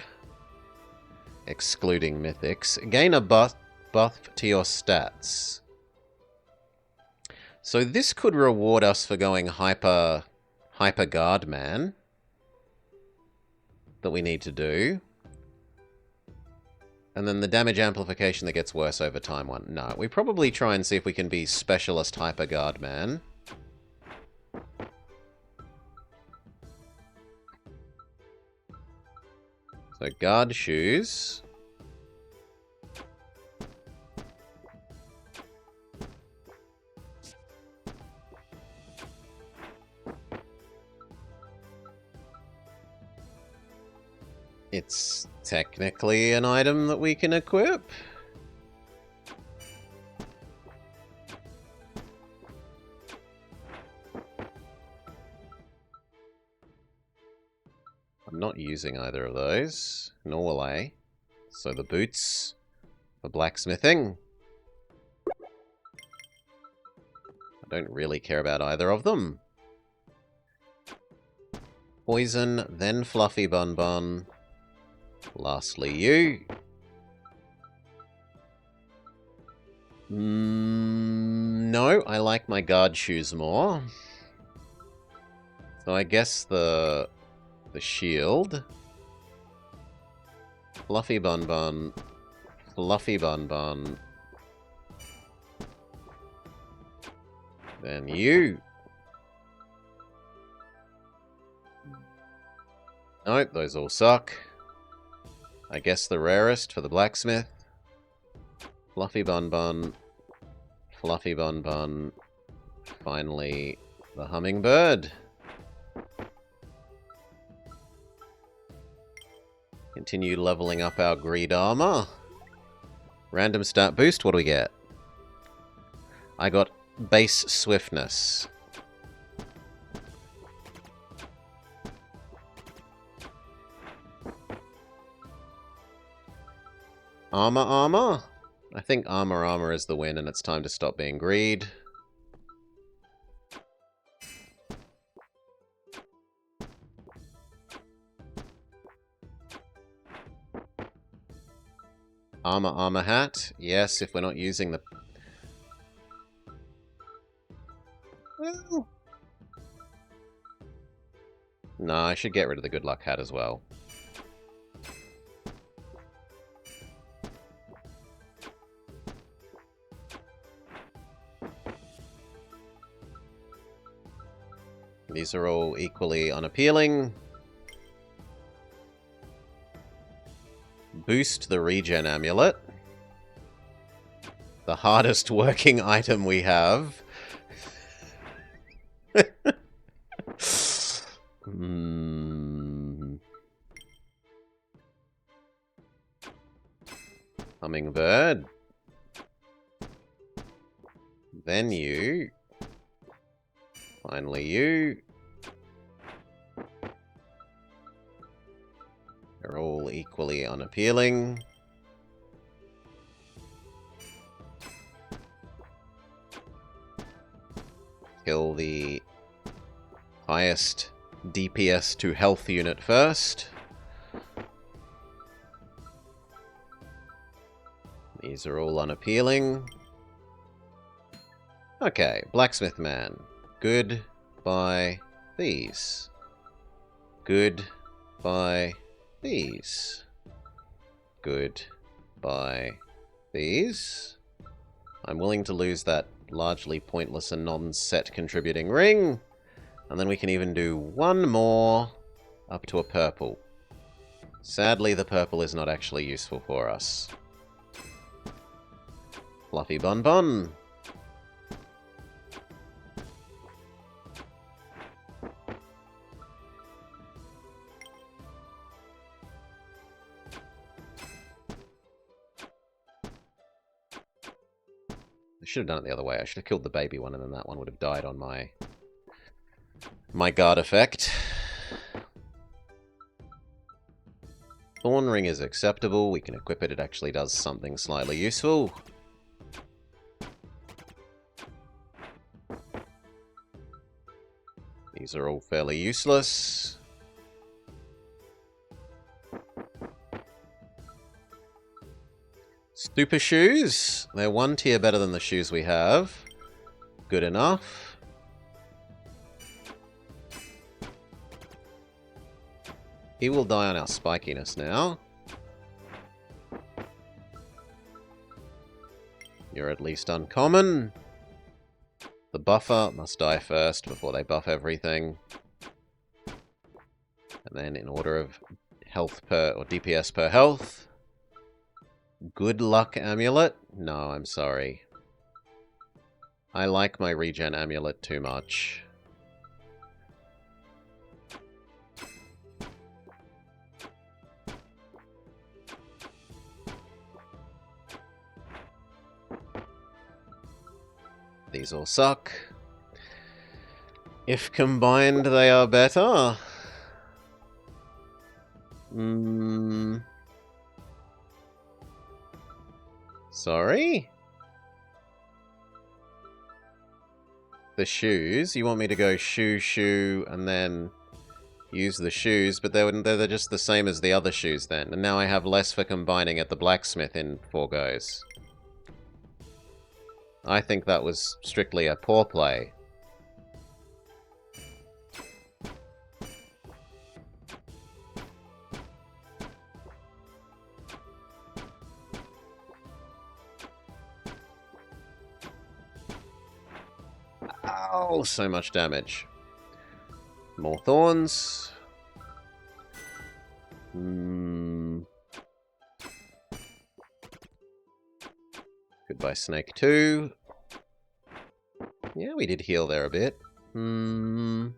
excluding mythics, gain a buff to your stats. So this could reward us for going hyper guard man. That we need to do. And then the damage amplification that gets worse over time one. No, we probably try and see if we can be specialist hyper guard man. So guard shoes. It's technically an item that we can equip. I'm not using either of those, nor will I. So the boots for blacksmithing. I don't really care about either of them. Poison, then Fluffy Bun Bun. Lastly, you. No, I like my guard shoes more. So I guess the shield. Fluffy Bun Bun. Fluffy Bun Bun. Then you. Nope, those all suck. I guess the rarest for the blacksmith. Fluffy Bun Bun. Fluffy Bun Bun. Finally, the hummingbird. Continue leveling up our greed armor. Random stat boost, what do we get? I got base swiftness. Armor? I think armor is the win, and it's time to stop being greed. Armor hat. Yes, if we're not using the... Well... No, I should get rid of the good luck hat as well. These are all equally unappealing. Boost the regen amulet. The hardest working item we have. Hummingbird. Then you. Finally you. They're all equally unappealing. Kill the highest DPS to health unit first. These are all unappealing. Okay, Blacksmith Man. Good by these. Good by these. Good by these. I'm willing to lose that largely pointless and non-set contributing ring. And then we can even do one more up to a purple. Sadly, the purple is not actually useful for us. Fluffy Bun Bun. I should have done it the other way. I should have killed the baby one, and then that one would have died on my guard effect. Thorn Ring is acceptable. We can equip it. It actually does something slightly useful. These are all fairly useless. Super shoes. They're one tier better than the shoes we have. Good enough. He will die on our spikiness now. You're at least uncommon. The buffer must die first before they buff everything. And then in order of health per, or DPS per health. Good luck amulet? No, I'm sorry. I like my regen amulet too much. These all suck. If combined, they are better. Sorry? The shoes? You want me to go shoe, and then use the shoes, but they're just the same as the other shoes then. And now I have less for combining at the blacksmith in 4 goes. I think that was strictly a poor play. Ow, so much damage. More thorns. Goodbye, Snake 2. Yeah, we did heal there a bit. You,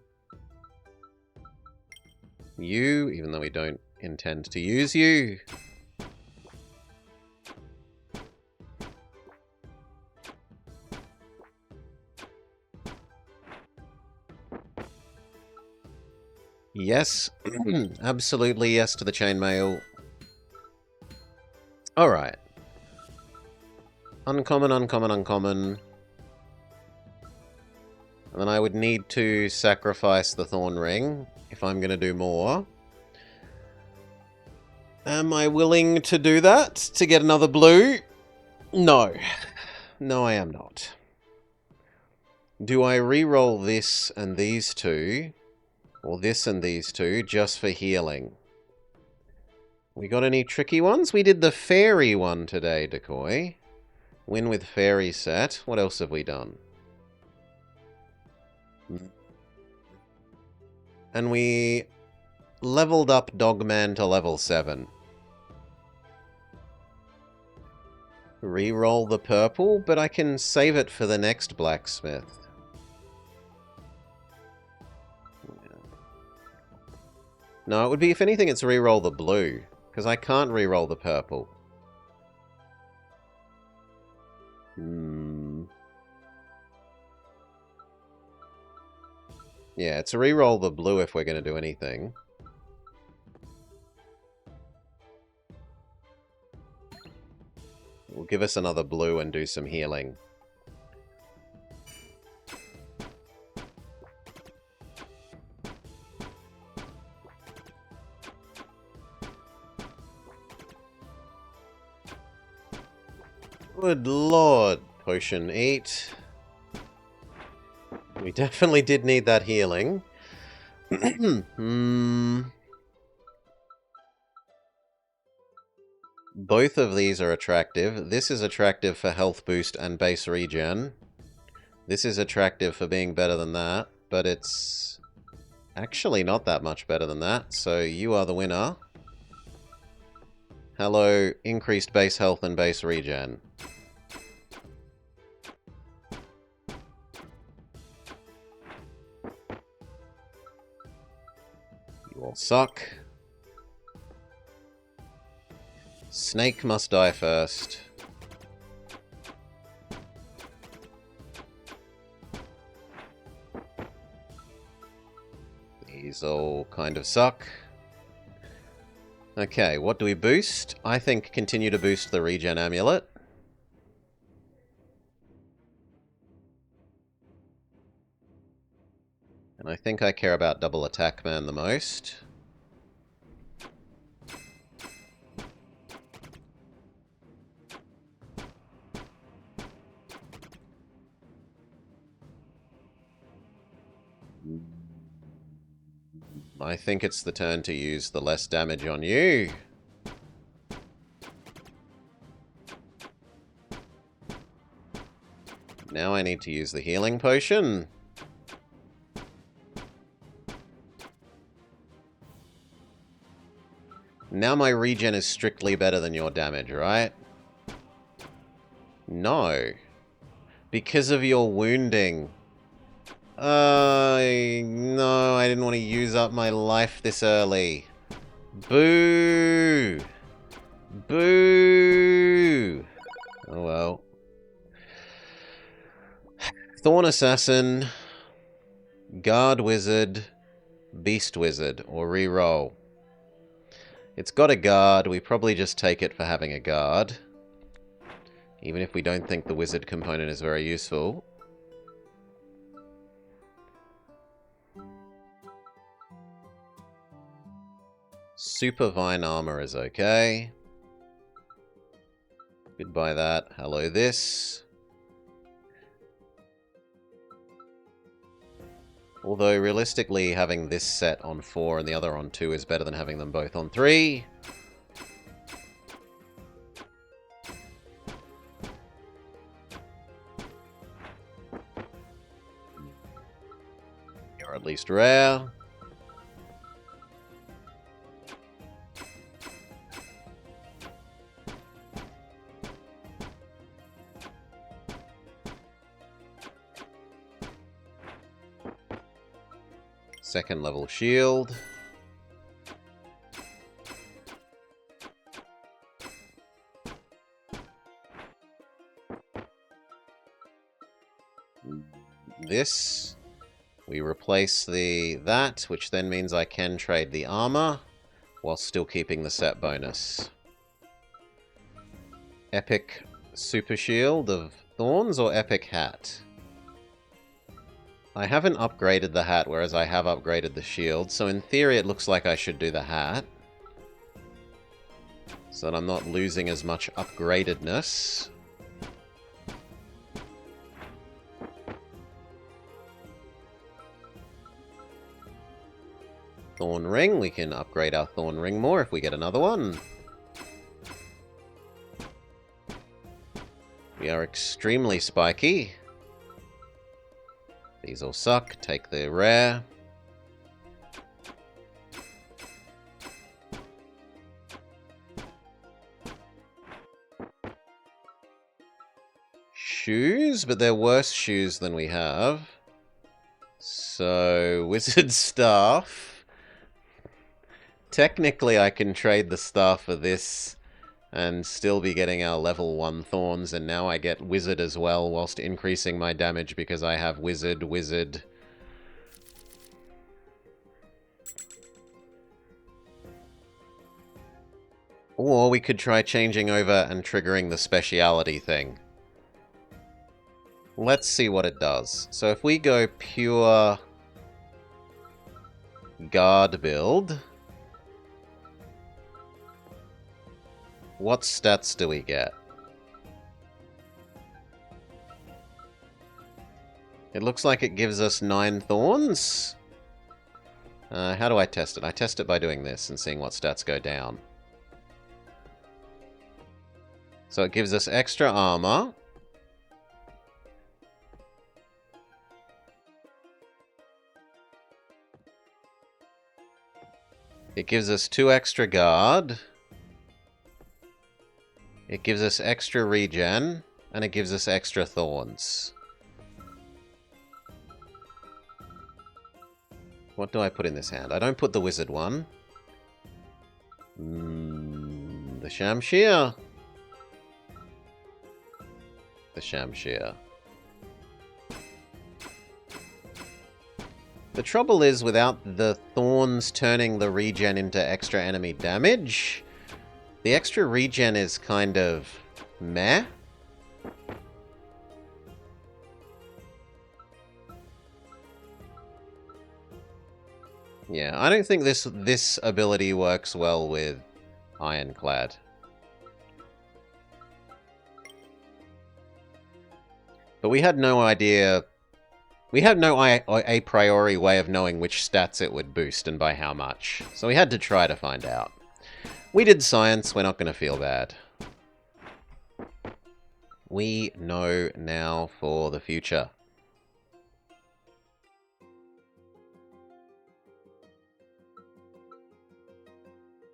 even though we don't intend to use you. Yes. Absolutely yes to the chainmail. Alright. Uncommon, uncommon, uncommon. And then I would need to sacrifice the Thorn Ring if I'm going to do more. Am I willing to do that to get another blue? No. No, I am not. Do I re-roll this and these two? Or this and these two, just for healing? We got any tricky ones? We did the fairy one today, Decoy. Win with fairy set. What else have we done? And we leveled up Dogman to level 7. Reroll the purple, but I can save it for the next blacksmith. No, it would be, if anything, it's reroll the blue, because I can't reroll the purple. Yeah, it's a reroll the blue if we're going to do anything. Will give us another blue and do some healing. Good lord. Potion 8. We definitely did need that healing. Both of these are attractive. This is attractive for health boost and base regen. This is attractive for being better than that, but it's actually not that much better than that, so you are the winner. Hello, increased base health and base regen. You all suck. Snake must die first. These all kind of suck. Okay, what do we boost? I think continue to boost the regen amulet. And I think I care about double attack man the most. I think it's the turn to use the less damage on you. Now I need to use the healing potion. Now my regen is strictly better than your damage, right? No. Because of your wounding. No, I didn't want to use up my life this early. Boo! Boo! Oh well. Thorn Assassin, Guard Wizard, Beast Wizard, or reroll. It's got a guard, we probably just take it for having a guard. Even if we don't think the wizard component is very useful. Super Vine Armor is okay. Goodbye that. Hello this. Although, realistically, having this set on 4 and the other on 2 is better than having them both on 3. You're at least rare. Second level shield. This. We replace that, which then means I can trade the armor, while still keeping the set bonus. Epic super shield of thorns or epic hat? I haven't upgraded the hat, whereas I have upgraded the shield, so in theory it looks like I should do the hat. So that I'm not losing as much upgradedness. Thorn Ring, we can upgrade our Thorn Ring more if we get another one. We are extremely spiky. These all suck. Take the rare. Shoes, but they're worse shoes than we have. So, Wizard Staff. Technically, I can trade the staff for this and still be getting our level 1 thorns, and now I get Wizard as well, whilst increasing my damage because I have Wizard, Wizard. Or we could try changing over and triggering the speciality thing. Let's see what it does. So if we go pure guard build, what stats do we get? It looks like it gives us 9 thorns. How do I test it? I test it by doing this and seeing what stats go down. So it gives us extra armor. It gives us 2 extra guard. It gives us extra regen. And it gives us extra thorns. What do I put in this hand? I don't put the wizard one. The Shamshir. The Shamshir. The trouble is, without the thorns turning the regen into extra enemy damage, the extra regen is kind of meh. Yeah, I don't think this ability works well with Ironclad. But we had no idea. We had no a priori way of knowing which stats it would boost and by how much. So we had to try to find out. We did science, we're not going to feel bad. We know now for the future.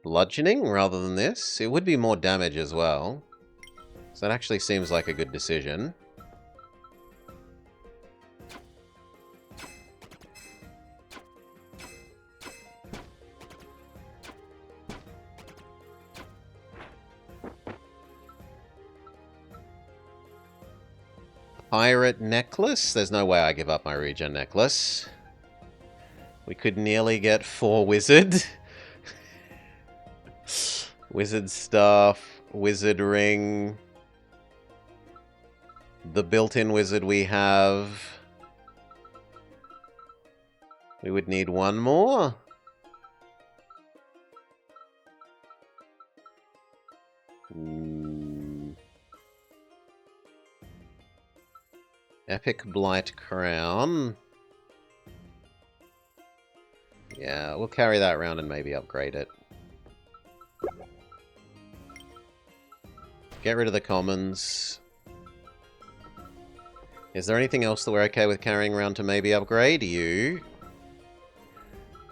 Bludgeoning rather than this. It would be more damage as well. So that actually seems like a good decision. Pirate necklace? There's no way I give up my regen necklace. We could nearly get 4 wizard. Wizard staff, wizard ring. The built-in wizard we have. We would need 1 more. Epic Blight Crown. Yeah, we'll carry that around and maybe upgrade it. Get rid of the commons. Is there anything else that we're okay with carrying around to maybe upgrade? You.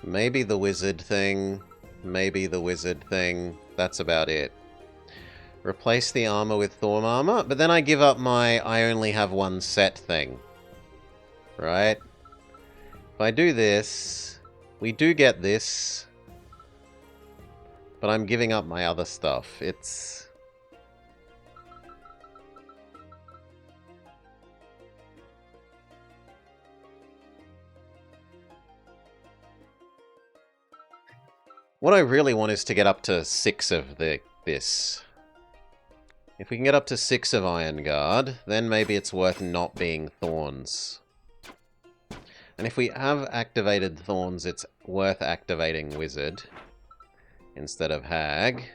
Maybe the wizard thing. Maybe the wizard thing. That's about it. Replace the armor with Thorn armor, but then I give up my I only have 1 set thing. Right? If I do this, we do get this, but I'm giving up my other stuff. It's... What I really want is to get up to 6 of this. If we can get up to 6 of Iron Guard, then maybe it's worth not being Thorns. And if we have activated Thorns, it's worth activating Wizard instead of Hag.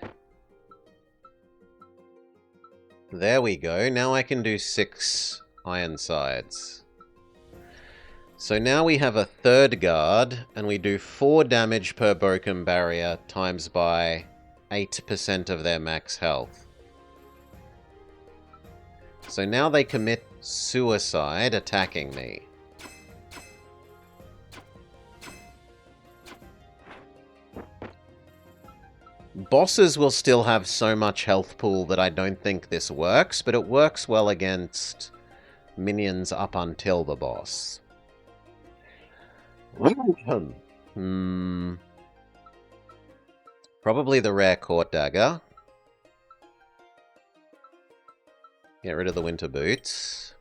There we go. Now I can do 6 Iron Sides. So now we have a 3rd guard, and we do 4 damage per broken barrier times by 8% of their max health. So now they commit suicide attacking me. Bosses will still have so much health pool that I don't think this works, but it works well against minions up until the boss. Probably the rare court dagger. Get rid of the winter boots.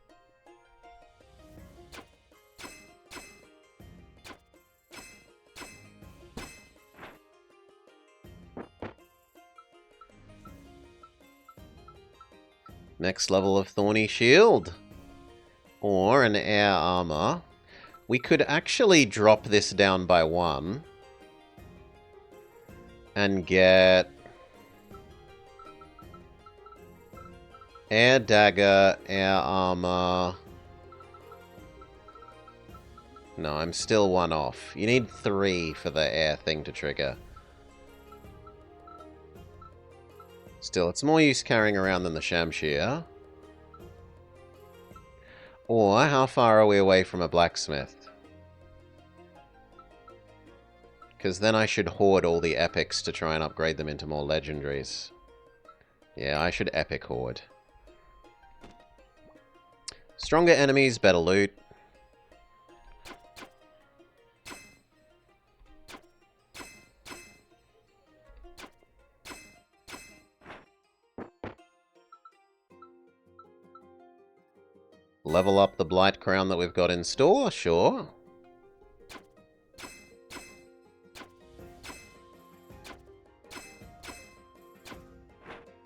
Next level of Thorny Shield. Or an Air Armor. We could actually drop this down by 1. And get... Air Dagger, Air Armor... No, I'm still 1 off. You need 3 for the air thing to trigger. Still, it's more use carrying around than the Shamshir. Or, how far are we away from a blacksmith? Because then I should hoard all the epics to try and upgrade them into more legendaries. Yeah, I should epic hoard. Stronger enemies, better loot. Level up the Blight Crown that we've got in store, sure.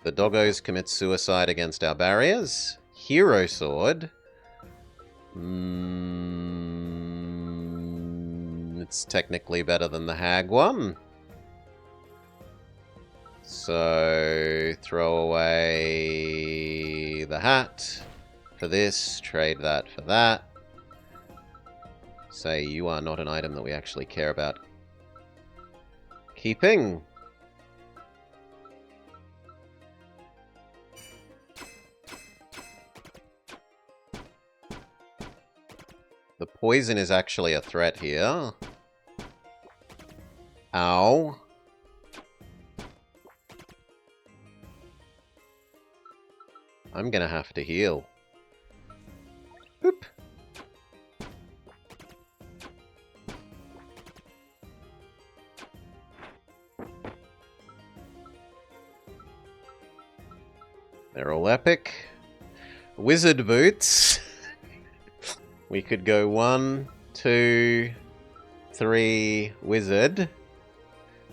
The doggos commit suicide against our barriers. Hero Sword. It's technically better than the Hag one. So, throw away the hat for this, trade that for that. Say you are not an item that we actually care about keeping. The poison is actually a threat here. Ow. I'm gonna have to heal. Boop. They're all epic. Wizard boots. We could go 1, 2, 3, wizard.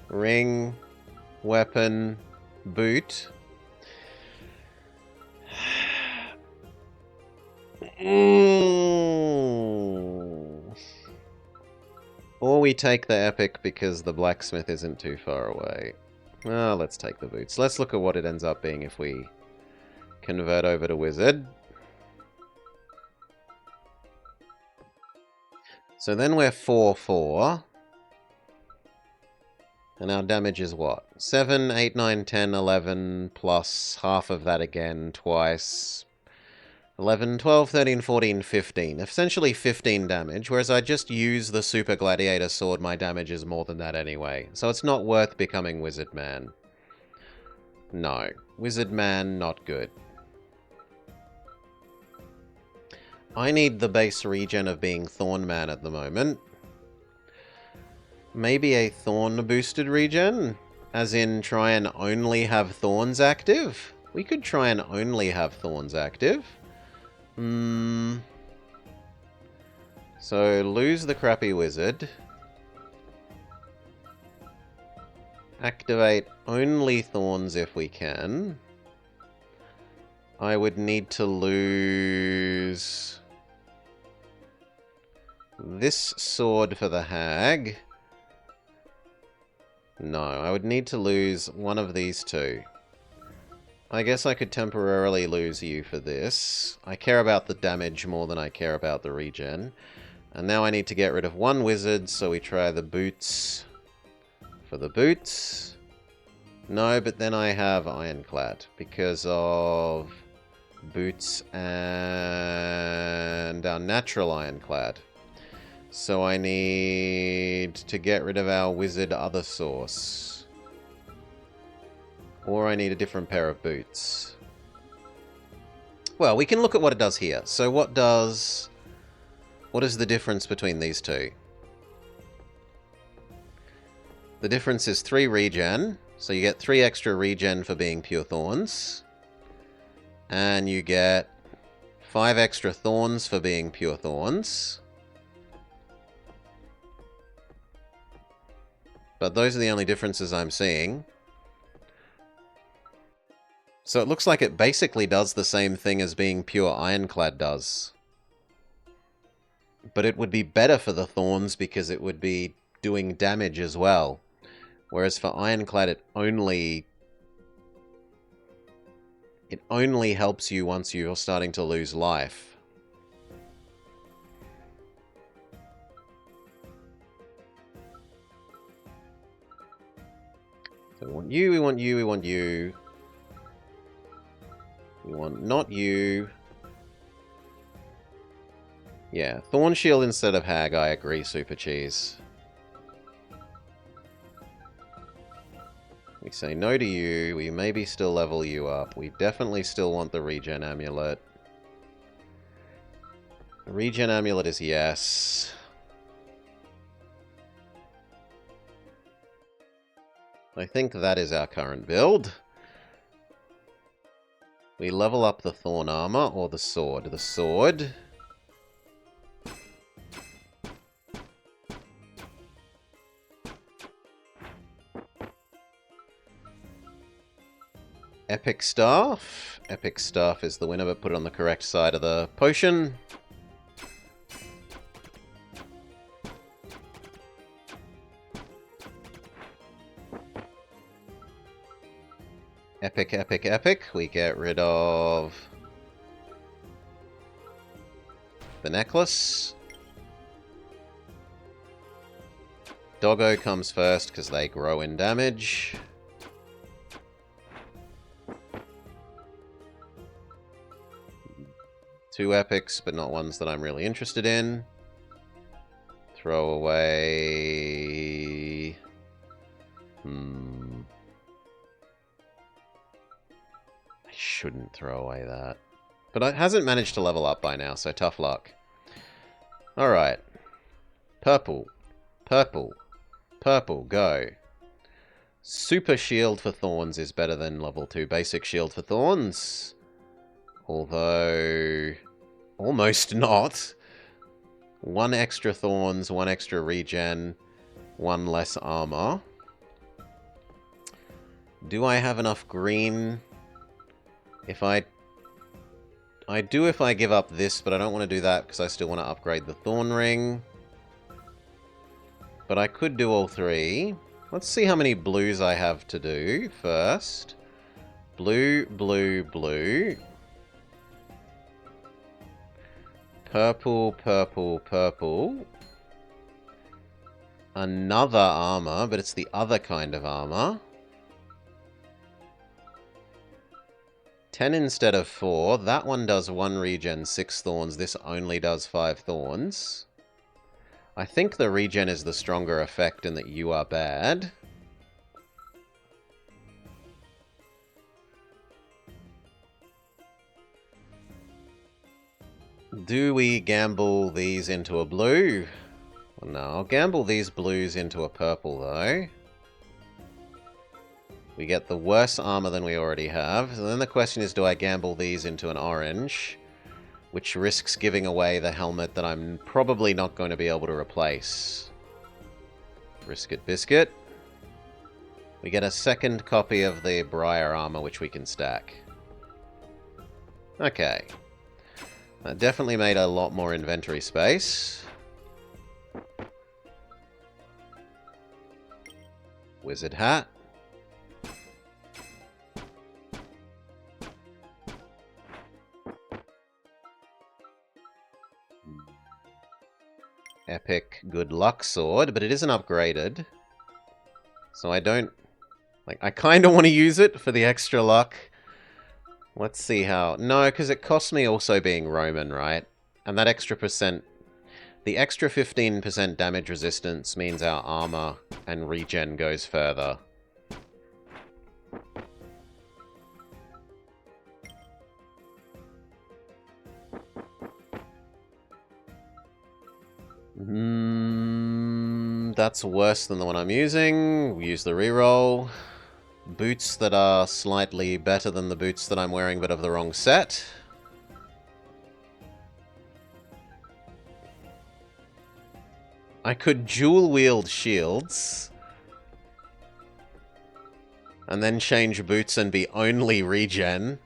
Ring, weapon, boot. Or we take the epic because the blacksmith isn't too far away. Well, let's take the boots. Let's look at what it ends up being if we convert over to wizard. So then we're 4-4. And our damage is what? 7, 8, 9, 10, 11, plus half of that again, twice. 11, 12, 13, 14, 15. Essentially 15 damage, whereas I just use the Super Gladiator Sword, my damage is more than that anyway. So it's not worth becoming Wizard Man. No. Wizard Man, not good. I need the base regen of being Thorn Man at the moment. Maybe a Thorn boosted regen? As in, try and only have Thorns active? We could try and only have Thorns active. So, lose the crappy wizard. Activate only Thorns if we can. I would need to lose this sword for the hag. No, I would need to lose one of these two. I guess I could temporarily lose you for this. I care about the damage more than I care about the regen. And now I need to get rid of one wizard, so we try the boots for the boots. No, but then I have Ironclad because of boots and our natural Ironclad. So I need to get rid of our wizard other source. Or I need a different pair of boots. Well, we can look at what it does here. So what is the difference between these two? The difference is 3 regen. So you get 3 extra regen for being pure thorns. And you get 5 extra thorns for being pure thorns. But those are the only differences I'm seeing. So it looks like it basically does the same thing as being pure Ironclad does. But it would be better for the Thorns because it would be doing damage as well. Whereas for Ironclad, it only helps you once you're starting to lose life. So we want you, we want you, we want you. We want not you. Yeah, Thorn Shield instead of Hag, I agree, Super Cheese. We say no to you, we maybe still level you up. We definitely still want the Regen Amulet. The Regen Amulet is yes. I think that is our current build. We level up the Thorn Armor or the Sword. The Sword. Epic Staff. Epic Staff is the winner, but put it on the correct side of the potion. Epic, epic, epic. We get rid of the necklace. Doggo comes first because they grow in damage. Two epics, but not ones that I'm really interested in. Throw away... I shouldn't throw away that. But it hasn't managed to level up by now, so tough luck. Alright. Purple. Purple. Purple, go. Super Shield for Thorns is better than level 2 Basic Shield for Thorns. Although... almost not. 1 extra Thorns, 1 extra Regen, 1 less armor. Do I have enough green? I do if I give up this, but I don't want to do that because I still want to upgrade the Thorn Ring. But I could do all 3. Let's see how many blues I have to do first. Blue, blue, blue. Purple, purple, purple. Another armor, but it's the other kind of armor. 10 instead of 4. That one does 1 regen, 6 thorns. This only does 5 thorns. I think the regen is the stronger effect and that you are bad. Do we gamble these into a blue? No, I'll gamble these blues into a purple, though. We get the worse armor than we already have. So then the question is, do I gamble these into an orange? Which risks giving away the helmet that I'm probably not going to be able to replace. Risk it, biscuit. We get a second copy of the Briar armor, which we can stack. Okay. That definitely made a lot more inventory space. Wizard hat. Epic good luck sword, but it isn't upgraded. So I don't... like, I kind of want to use it for the extra luck. Let's see how... no, because it costs me also being Roman, right? And that extra percent... the extra 15% damage resistance means our armor and regen goes further. That's worse than the one I'm using. We use the reroll. Boots that are slightly better than the boots that I'm wearing, but of the wrong set. I could dual wield shields. And then change boots and be only regen.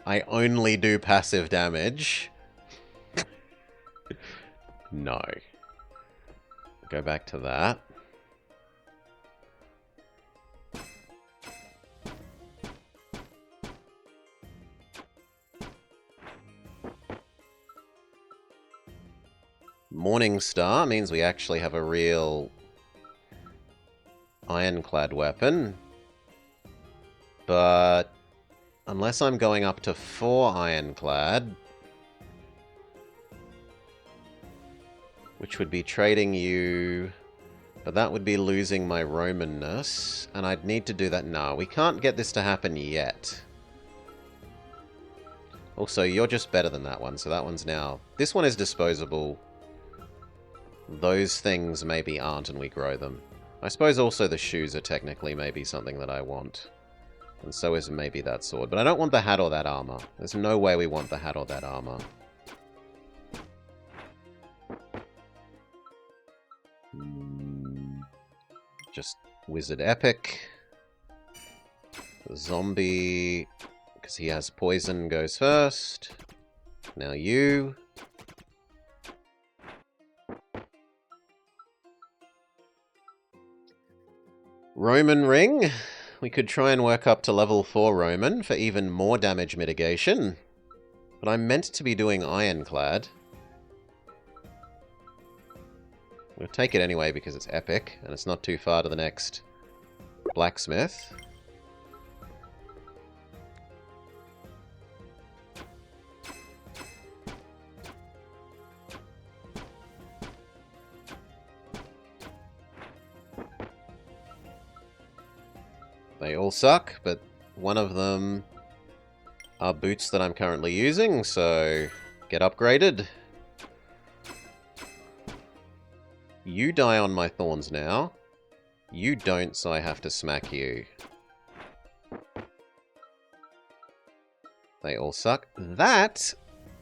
I only do passive damage. No. Go back to that. Morning Star means we actually have a real ironclad weapon. But unless I'm going up to 4 ironclad, which would be trading you, but that would be losing my Romanness, and I'd need to do that. No, we can't get this to happen yet. Also, you're just better than that one, so that one's now... This one is disposable. Those things maybe aren't, and we grow them. I suppose also the shoes are technically maybe something that I want. And so is maybe that sword. But I don't want the hat or that armor. There's no way we want the hat or that armor. Just Wizard Epic. The zombie, because he has poison, goes first. Now you. Roman Ring. We could try and work up to level 4 Roman for even more damage mitigation. But I'm meant to be doing Ironclad. We'll take it anyway because it's epic, and it's not too far to the next blacksmith. They all suck, but one of them are boots that I'm currently using, so get upgraded. You die on my thorns now. You don't, so I have to smack you. They all suck. That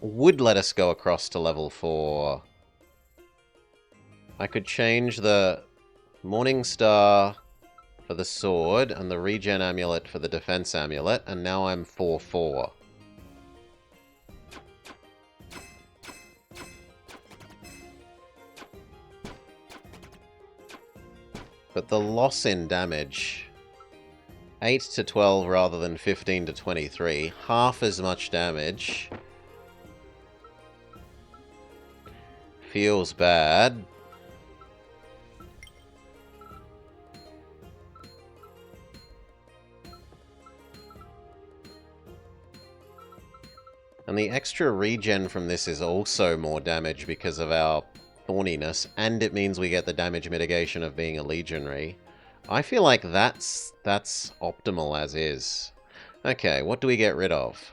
would let us go across to level 4. I could change the Morning Star for the sword and the regen amulet for the defense amulet, and now I'm 4-4. But the loss in damage, 8 to 12 rather than 15 to 23, half as much damage, feels bad. And the extra regen from this is also more damage because of our thorniness, and it means we get the damage mitigation of being a legionary. I feel like that's optimal as is. Okay, what do we get rid of?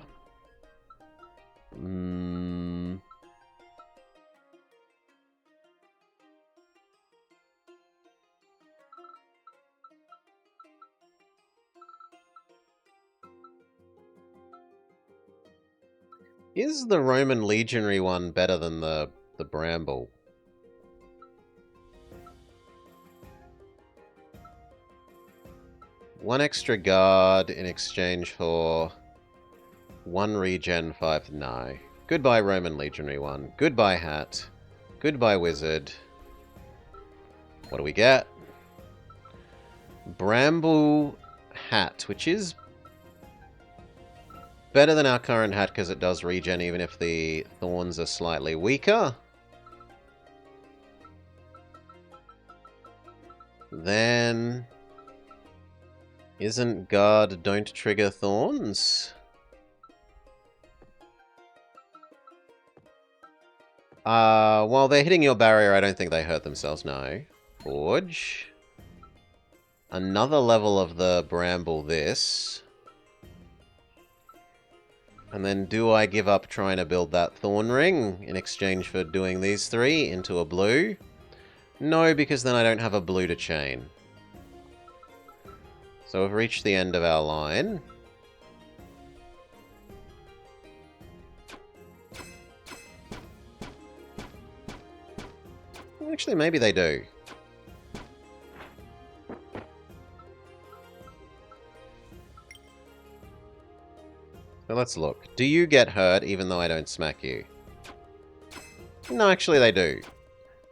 Is the Roman legionary one better than the bramble? One extra guard in exchange for 1 regen 5. No. Goodbye Roman legionary one. Goodbye hat. Goodbye wizard. What do we get? Bramble hat, which is better than our current hat because it does regen even if the thorns are slightly weaker. Then... Isn't guard don't trigger thorns? While they're hitting your barrier, I don't think they hurt themselves, no. Forge. Another level of the bramble this. And then do I give up trying to build that thorn ring in exchange for doing these 3 into a blue? No, because then I don't have a blue to chain. So we've reached the end of our line. Actually, maybe they do. So let's look. Do you get hurt even though I don't smack you? No, actually they do.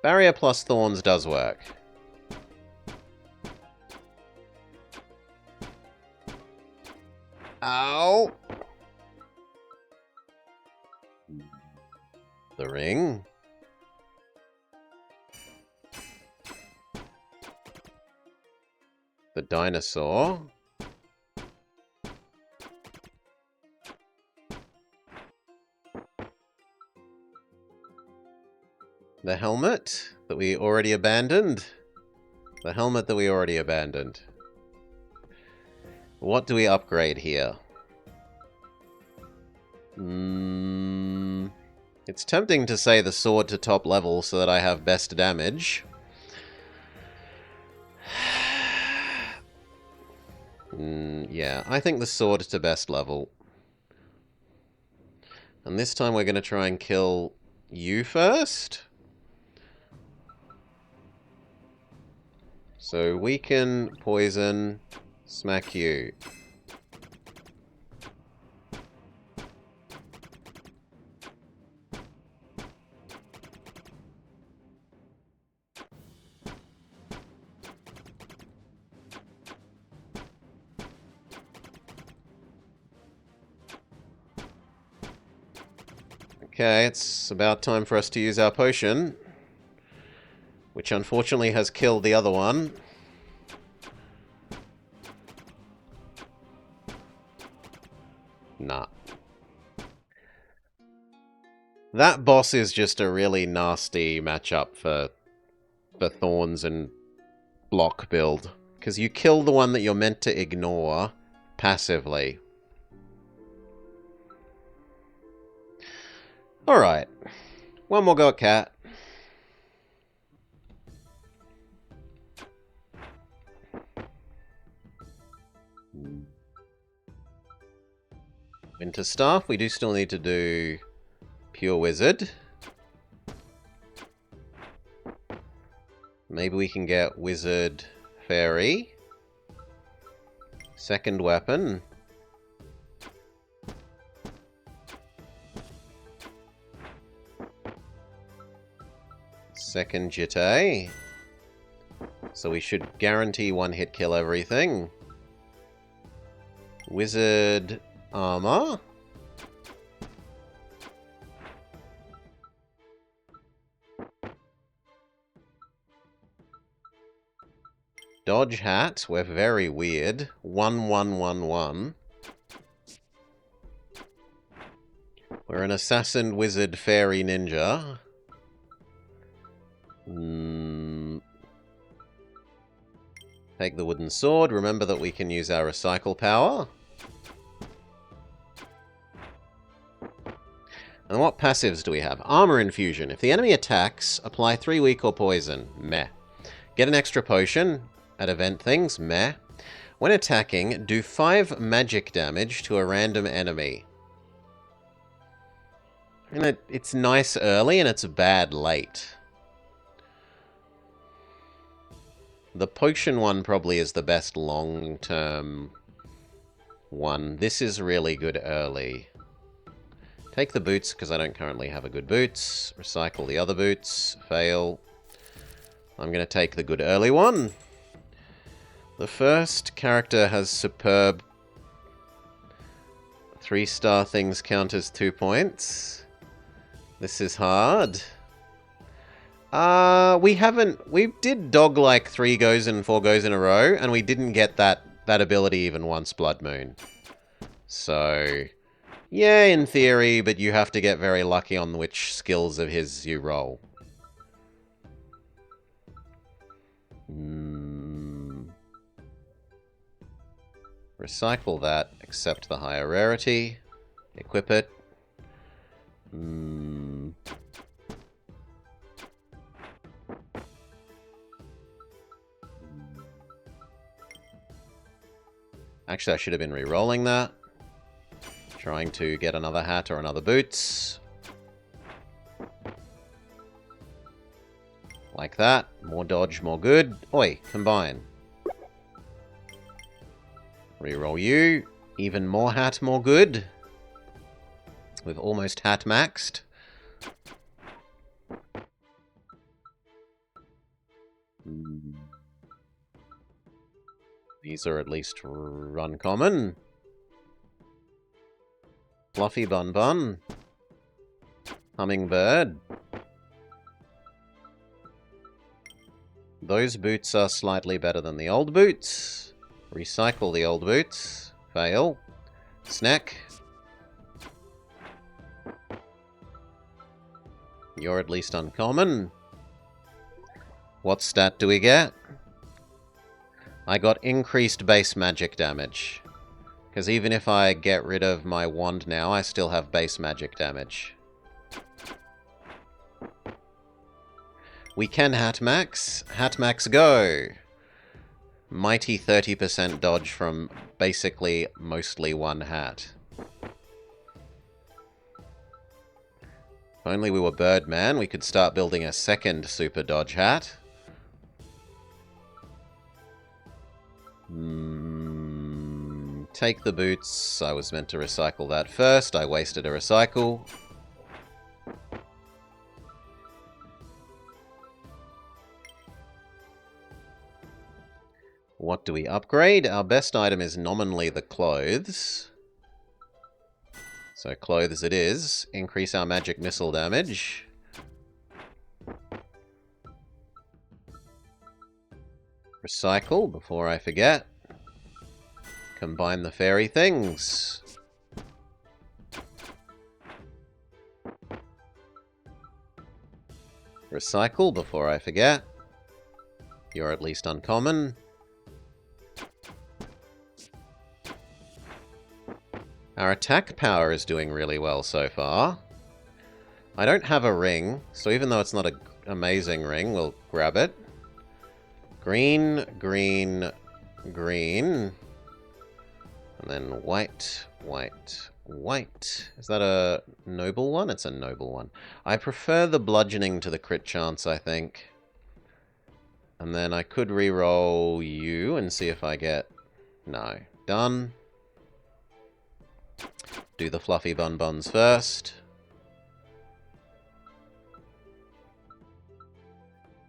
Barrier plus thorns does work. Ow! The ring. The dinosaur. The helmet that we already abandoned. The helmet that we already abandoned. What do we upgrade here? It's tempting to say the sword to top level so that I have best damage. Yeah, I think the sword to best level. And this time we're going to try and kill you first. So we can poison, smack you. Okay, it's about time for us to use our potion. Which unfortunately has killed the other one. Nah. That boss is just a really nasty matchup for Thorns and block build. Because you kill the one that you're meant to ignore passively. Alright. One more go at Cat. Winter Staff. We do still need to do Pure Wizard. Maybe we can get Wizard Fairy. Second weapon. Second Jitte. So we should guarantee one hit kill everything. Wizard Armor. Dodge Hat. We're very weird. 1-1-1-1. We're an Assassin, Wizard, Fairy, Ninja. Take the wooden sword. Remember that we can use our recycle power. And what passives do we have? Armor Infusion. If the enemy attacks, apply 3 weak or poison. Meh. Get an extra potion at event things. Meh. When attacking, do 5 magic damage to a random enemy. And it's nice early and it's bad late. The potion one probably is the best long-term one. This is really good early. Take the boots, because I don't currently have a good boots. Recycle the other boots. Fail. I'm going to take the good early one. The first character has superb 3-star things count as 2 points. This is hard. We did dog like 3 goes and 4 goes in a row, and we didn't get that ability even once Blood Moon. So, yeah, in theory, but you have to get very lucky on which skills of his you roll. Recycle that, accept the higher rarity, equip it. Actually, I should have been re-rolling that. Trying to get another hat or another boots. Like that. More dodge, more good. Oi, combine. Reroll you. Even more hat, more good. We've almost hat maxed. These are at least uncommon. Fluffy Bun Bun. Hummingbird. Those boots are slightly better than the old boots. Recycle the old boots. Fail. Snack. You're at least uncommon. What stat do we get? I got increased base magic damage. Because even if I get rid of my wand now, I still have base magic damage. We can hat max. Hat max go! Mighty 30% dodge from basically mostly one hat. If only we were Birdman, we could start building a second super dodge hat. Take the boots. I was meant to recycle that first. I wasted a recycle. What do we upgrade? Our best item is nominally the clothes. So clothes it is. Increase our magic missile damage. Recycle before I forget. Combine the fairy things. Recycle before I forget. You're at least uncommon. Our attack power is doing really well so far. I don't have a ring, so even though it's not an amazing ring, we'll grab it. Green, green, green. And then white, white, white. Is that a noble one? It's a noble one. I prefer the bludgeoning to the crit chance, I think. And then I could re-roll you and see if I get... No. Done. Do the fluffy bun buns first.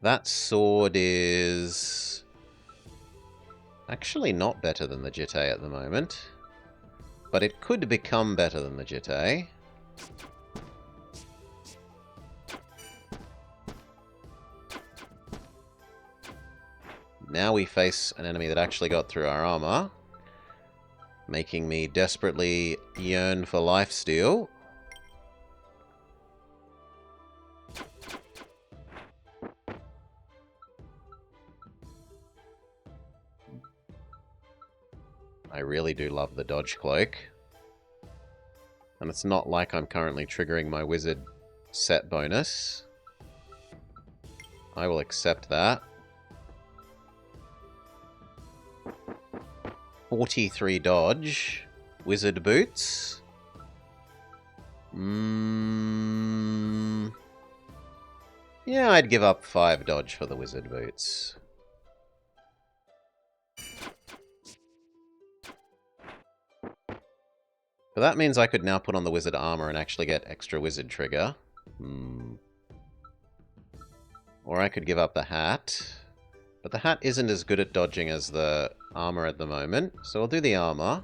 That sword is... actually not better than the Jitte at the moment. But it could become better than the Jitte. Now we face an enemy that actually got through our armor, making me desperately yearn for lifesteal. I really do love the dodge cloak. And it's not like I'm currently triggering my wizard set bonus. I will accept that. 43 dodge. Wizard boots. Yeah, I'd give up 5 dodge for the wizard boots. But that means I could now put on the wizard armor and actually get extra wizard trigger. Or I could give up the hat. But the hat isn't as good at dodging as the armor at the moment, so I'll do the armor.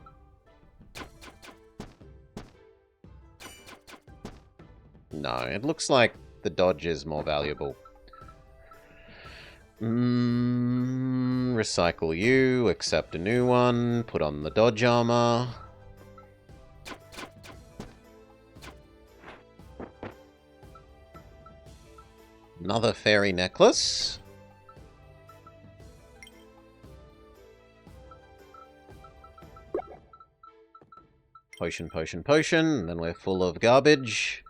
No, it looks like the dodge is more valuable. Recycle you, accept a new one, put on the dodge armor. Another fairy necklace. Potion, potion, potion. Then we're full of garbage.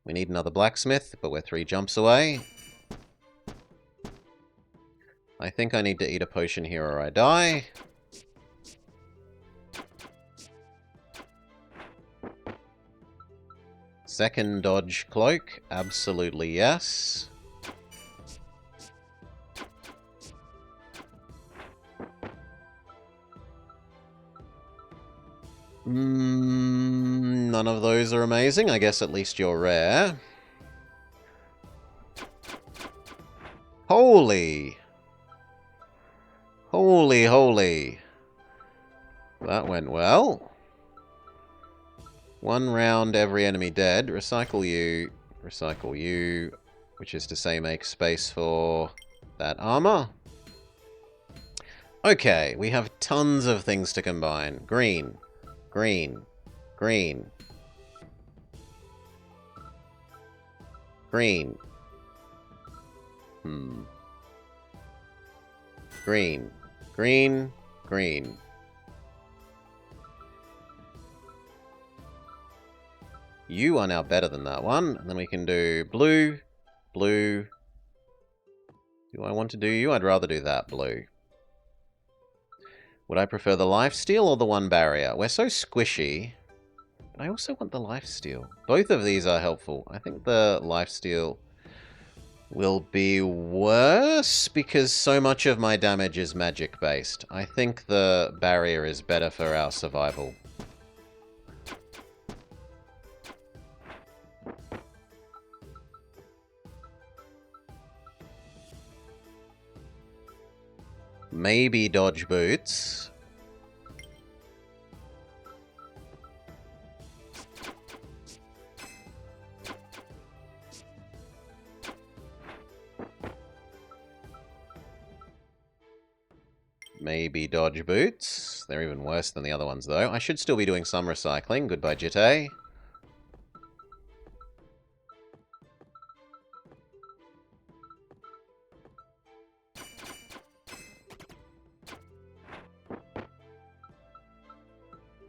We need another blacksmith, but we're 3 jumps away. I think I need to eat a potion here or I die. Second dodge cloak. Absolutely yes. None of those are amazing. I guess at least you're rare. Holy! Holy, holy. That went well. 1 round, every enemy dead. Recycle you, which is to say make space for that armor. Okay, we have tons of things to combine. Green, green, green, green. Green, green, green. You are now better than that one. And then we can do blue, blue. Do I want to do you? I'd rather do that blue. Would I prefer the lifesteal or the 1 barrier? We're so squishy. But I also want the lifesteal. Both of these are helpful. I think the lifesteal will be worse because so much of my damage is magic based. I think the barrier is better for our survival. Maybe dodge boots. Maybe dodge boots. They're even worse than the other ones, though. I should still be doing some recycling. Goodbye, Jitte.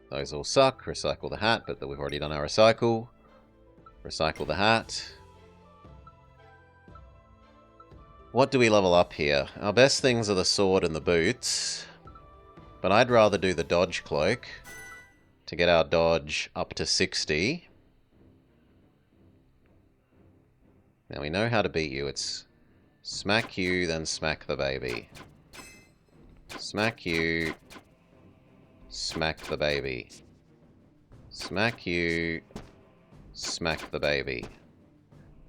Those all suck. Recycle the hat, but we've already done our recycle. Recycle the hat. What do we level up here? Our best things are the sword and the boots. But I'd rather do the dodge cloak to get our dodge up to 60. Now we know how to beat you. It's smack you, then smack the baby. Smack you. Smack the baby. Smack you. Smack the baby.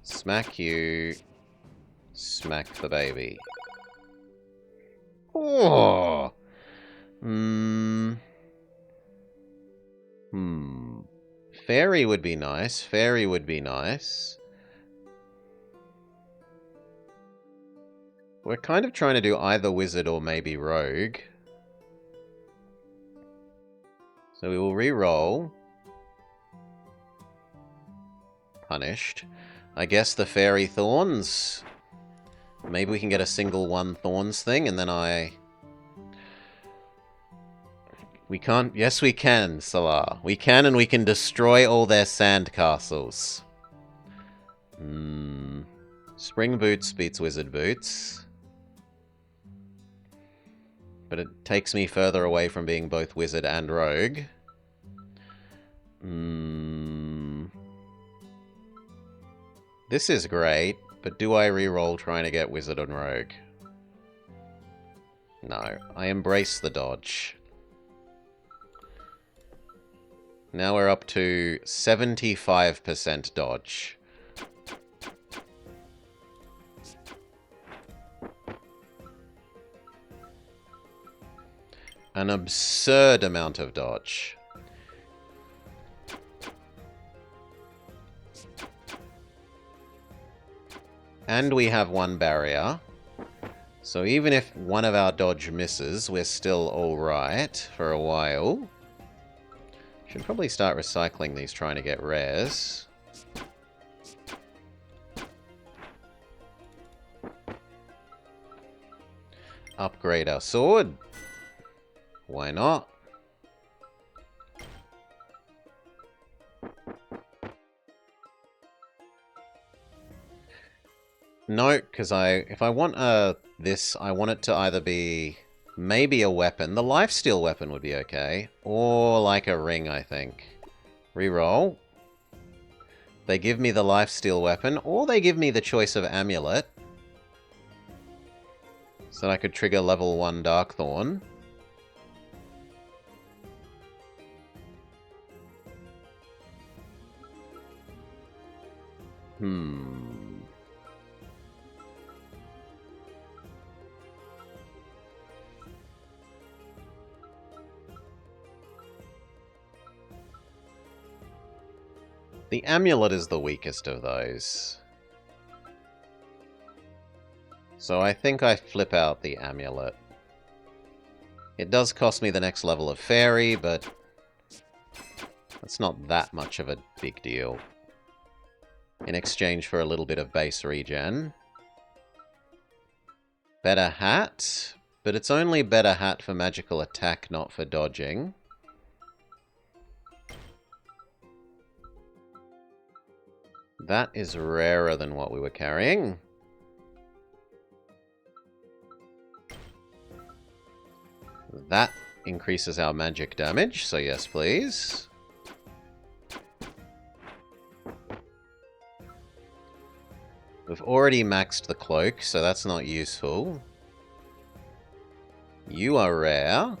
Smack you. Smack the baby. Oh! Fairy would be nice. Fairy would be nice. We're kind of trying to do either wizard or maybe rogue. So we will re-roll. Punished. I guess the fairy thorns. Maybe we can get a single 1 thorns thing, and then we can't... Yes, we can, Salah. We can, and we can destroy all their sand castles. Spring boots beats wizard boots. But it takes me further away from being both wizard and rogue. This is great, but do I re-roll trying to get wizard and rogue? No. I embrace the dodge. Now we're up to 75% dodge. An absurd amount of dodge. And we have 1 barrier. So even if one of our dodge misses, we're still alright for a while. Should probably start recycling these, trying to get rares. Upgrade our sword. Why not? No, because if I want this, I want it to either be maybe a weapon. The lifesteal weapon would be okay. Or like a ring, I think. Reroll. They give me the lifesteal weapon, or they give me the choice of amulet. So that I could trigger level 1 Darkthorn. Hmm. The amulet is the weakest of those. So I think I flip out the amulet. It does cost me the next level of fairy, but it's not that much of a big deal. In exchange for a little bit of base regen. Better hat, but it's only better hat for magical attack, not for dodging. That is rarer than what we were carrying. That increases our magic damage, so yes, please. We've already maxed the cloak, so that's not useful. You are rare.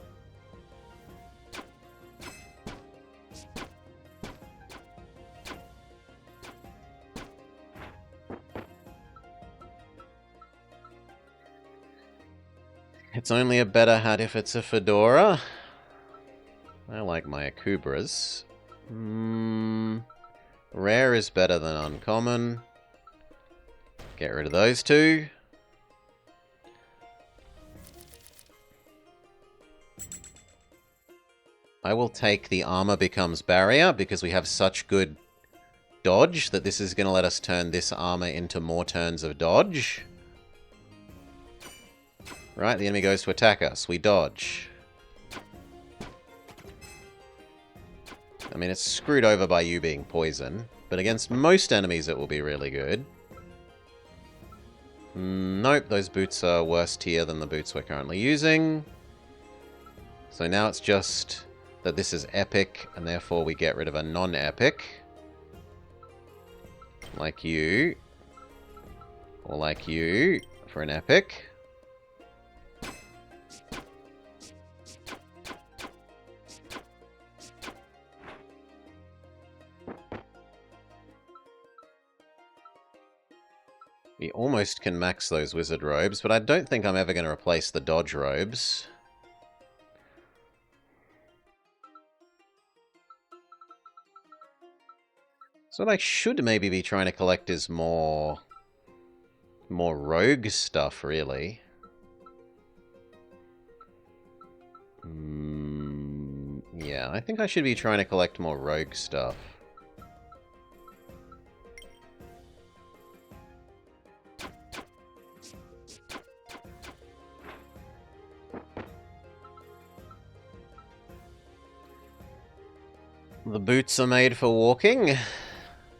It's only a better hat if it's a fedora. I like my Akubras. Rare is better than uncommon. Get rid of those two. I will take the armor becomes barrier because we have such good dodge that this is going to let us turn this armor into more turns of dodge. Right, the enemy goes to attack us. We dodge. I mean, it's screwed over by you being poison, but against most enemies it will be really good. Nope, those boots are worse tier than the boots we're currently using. So now it's just that this is epic, and therefore we get rid of a non-epic. Like you. Or like you, for an epic. We almost can max those wizard robes, but I don't think I'm ever going to replace the dodge robes. So what I should maybe be trying to collect is more rogue stuff, really. Yeah, I think I should be trying to collect more rogue stuff. The boots are made for walking.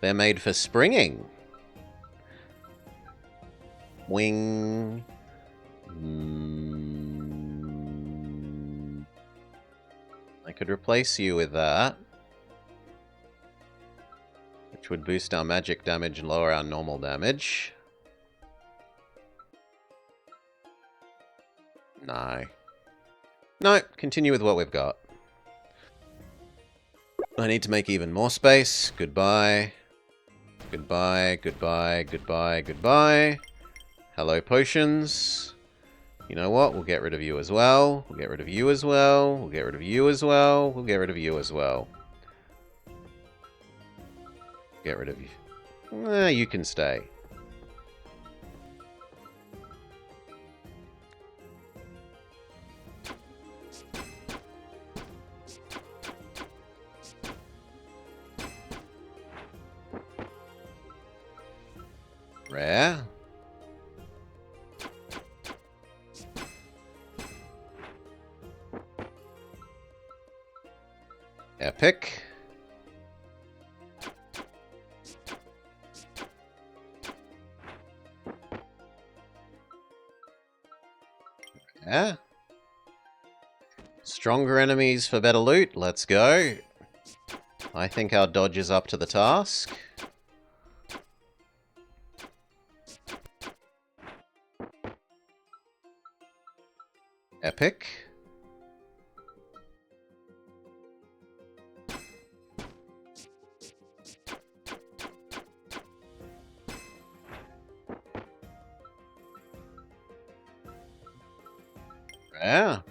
They're made for springing. Wing. I could replace you with that. Which would boost our magic damage and lower our normal damage. No. No, continue with what we've got. I need to make even more space. Goodbye. Goodbye, goodbye, goodbye, goodbye. Hello, potions. You know what? We'll get rid of you as well. We'll get rid of you as well. We'll get rid of you as well. We'll get rid of you as well. Get rid of you. You can stay. Rare. Epic. Yeah. Stronger enemies for better loot. Let's go. I think our dodge is up to the task. Epic. Rare.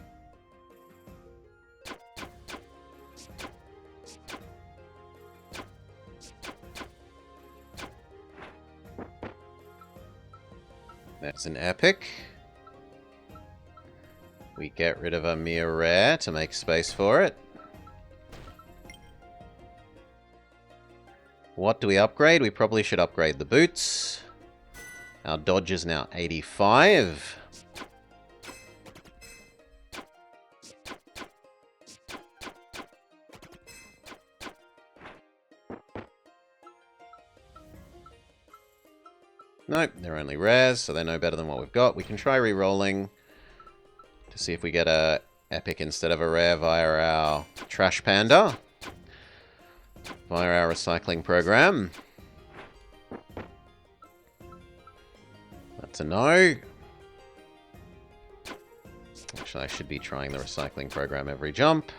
That's an epic. We get rid of a mere rare to make space for it. What do we upgrade? We probably should upgrade the boots. Our dodge is now 85. Nope, they're only rares, so they're no better than what we've got. We can try re-rolling to see if we get a epic instead of a rare via our Trash Panda. Via our recycling program. That's a no. Actually, I should be trying the recycling program every jump.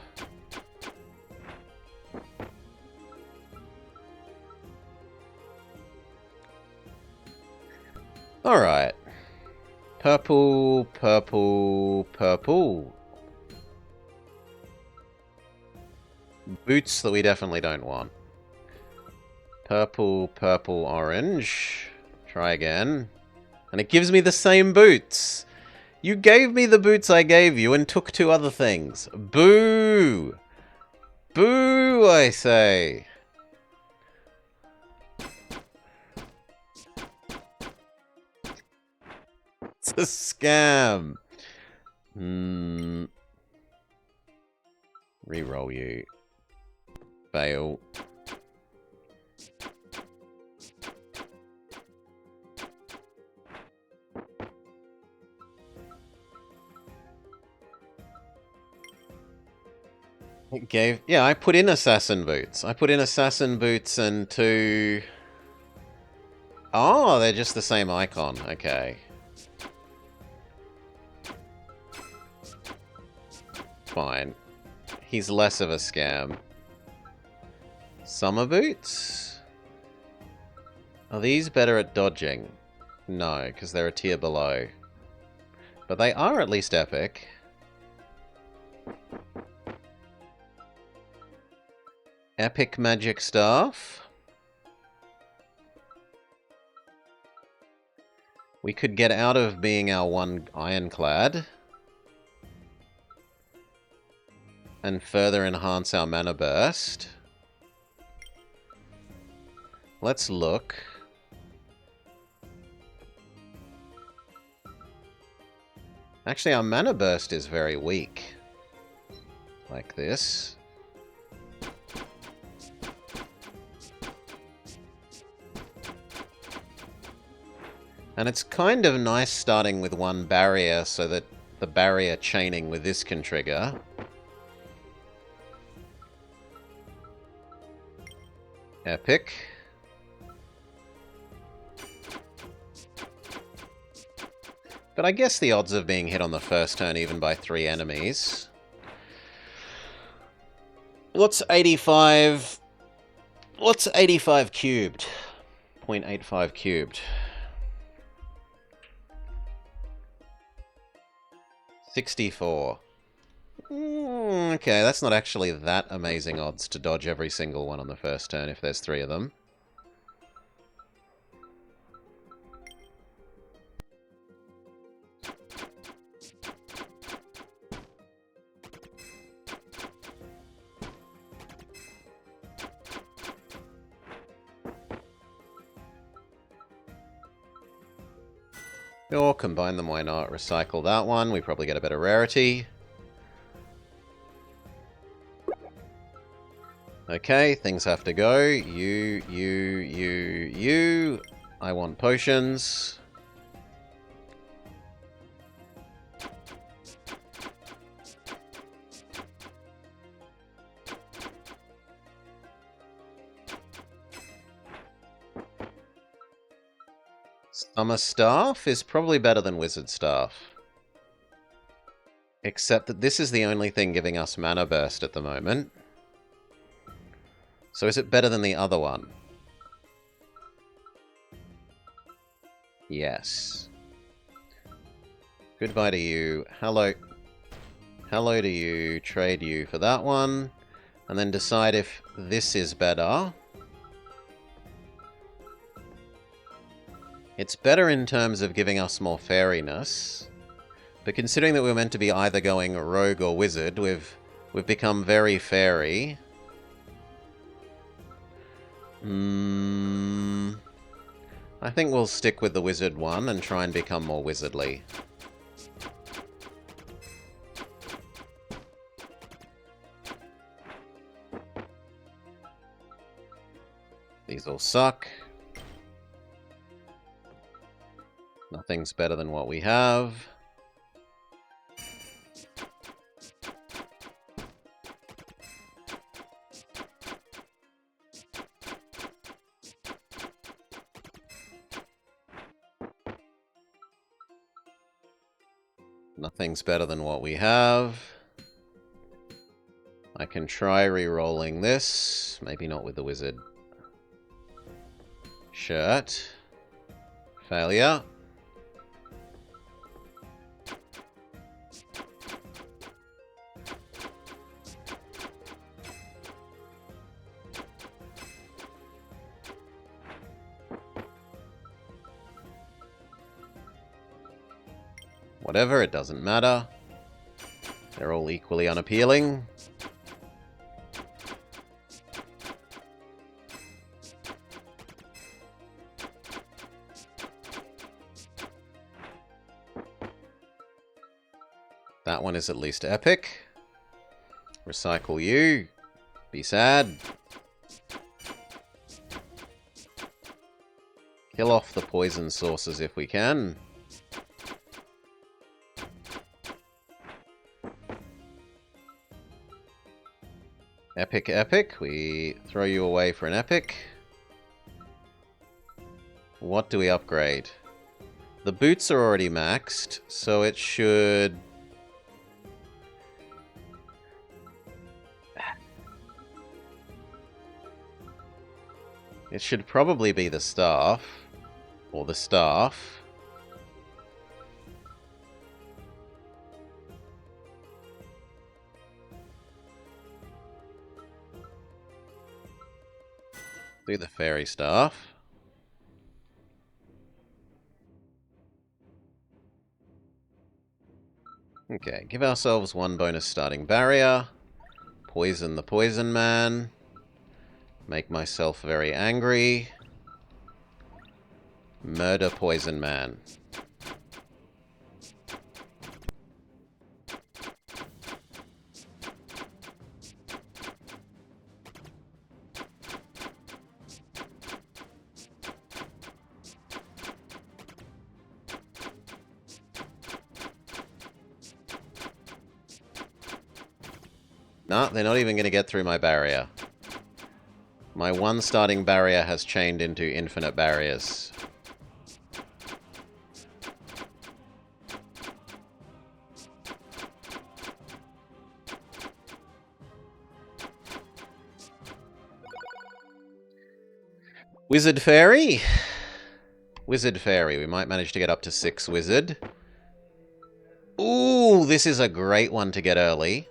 Alright. Purple, purple, purple. Boots that we definitely don't want. Purple, purple, orange. Try again. And it gives me the same boots. You gave me the boots I gave you and took 2 other things. Boo! Boo, I say. It's a scam. Reroll you. Fail. It gave... Yeah, I put in assassin boots. I put in assassin boots and 2... Oh, they're just the same icon. Okay. Fine. He's less of a scam. Summer boots? Are these better at dodging? No, because they're a tier below. But they are at least epic. Epic magic staff. We could get out of being our 1 ironclad. And further enhance our mana burst. Let's look. Actually, our mana burst is very weak. Like this. And it's kind of nice starting with 1 barrier so that the barrier chaining with this can trigger. Epic. But I guess the odds of being hit on the first turn even by 3 enemies. What's 85? What's 85 cubed? 0.85 cubed. 64. Okay, that's not actually that amazing odds to dodge every single one on the first turn if there's 3 of them. Or combine them, why not? Recycle that one, we probably get a better rarity. Okay, things have to go. You. I want potions. Summer Staff is probably better than Wizard Staff. Except that this is the only thing giving us mana burst at the moment. So is it better than the other one? Yes. Goodbye to you. Hello. Hello to you, trade you for that one, and then decide if this is better. It's better in terms of giving us more fairiness, but considering that we were meant to be either going rogue or wizard, we've become very fairy. I think we'll stick with the wizard one and try and become more wizardly. These all suck. Nothing's better than what we have. Nothing's better than what we have. I can try re-rolling this. Maybe not with the wizard. Shirt. Failure. Whatever, it doesn't matter. They're all equally unappealing. That one is at least epic. Recycle you. Be sad. Kill off the poison sources if we can. Epic, epic. We throw you away for an epic. What do we upgrade? The boots are already maxed, so it should... It should probably be the staff. Or the staff. Do the fairy staff. Okay, give ourselves one bonus starting barrier. Poison the poison man. Make myself very angry. Murder poison man. Nah, they're not even going to get through my barrier. My one starting barrier has chained into infinite barriers. Wizard Fairy? Wizard Fairy. We might manage to get up to 6 wizard. Ooh, this is a great one to get early.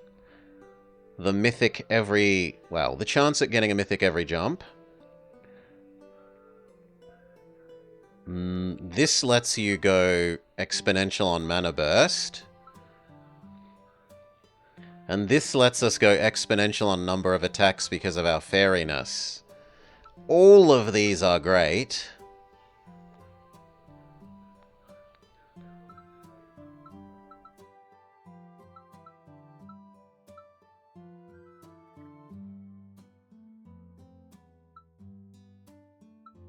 The mythic every... Well, the chance at getting a mythic every jump. This lets you go exponential on Mana Burst. And this lets us go exponential on number of attacks because of our fairiness. All of these are great.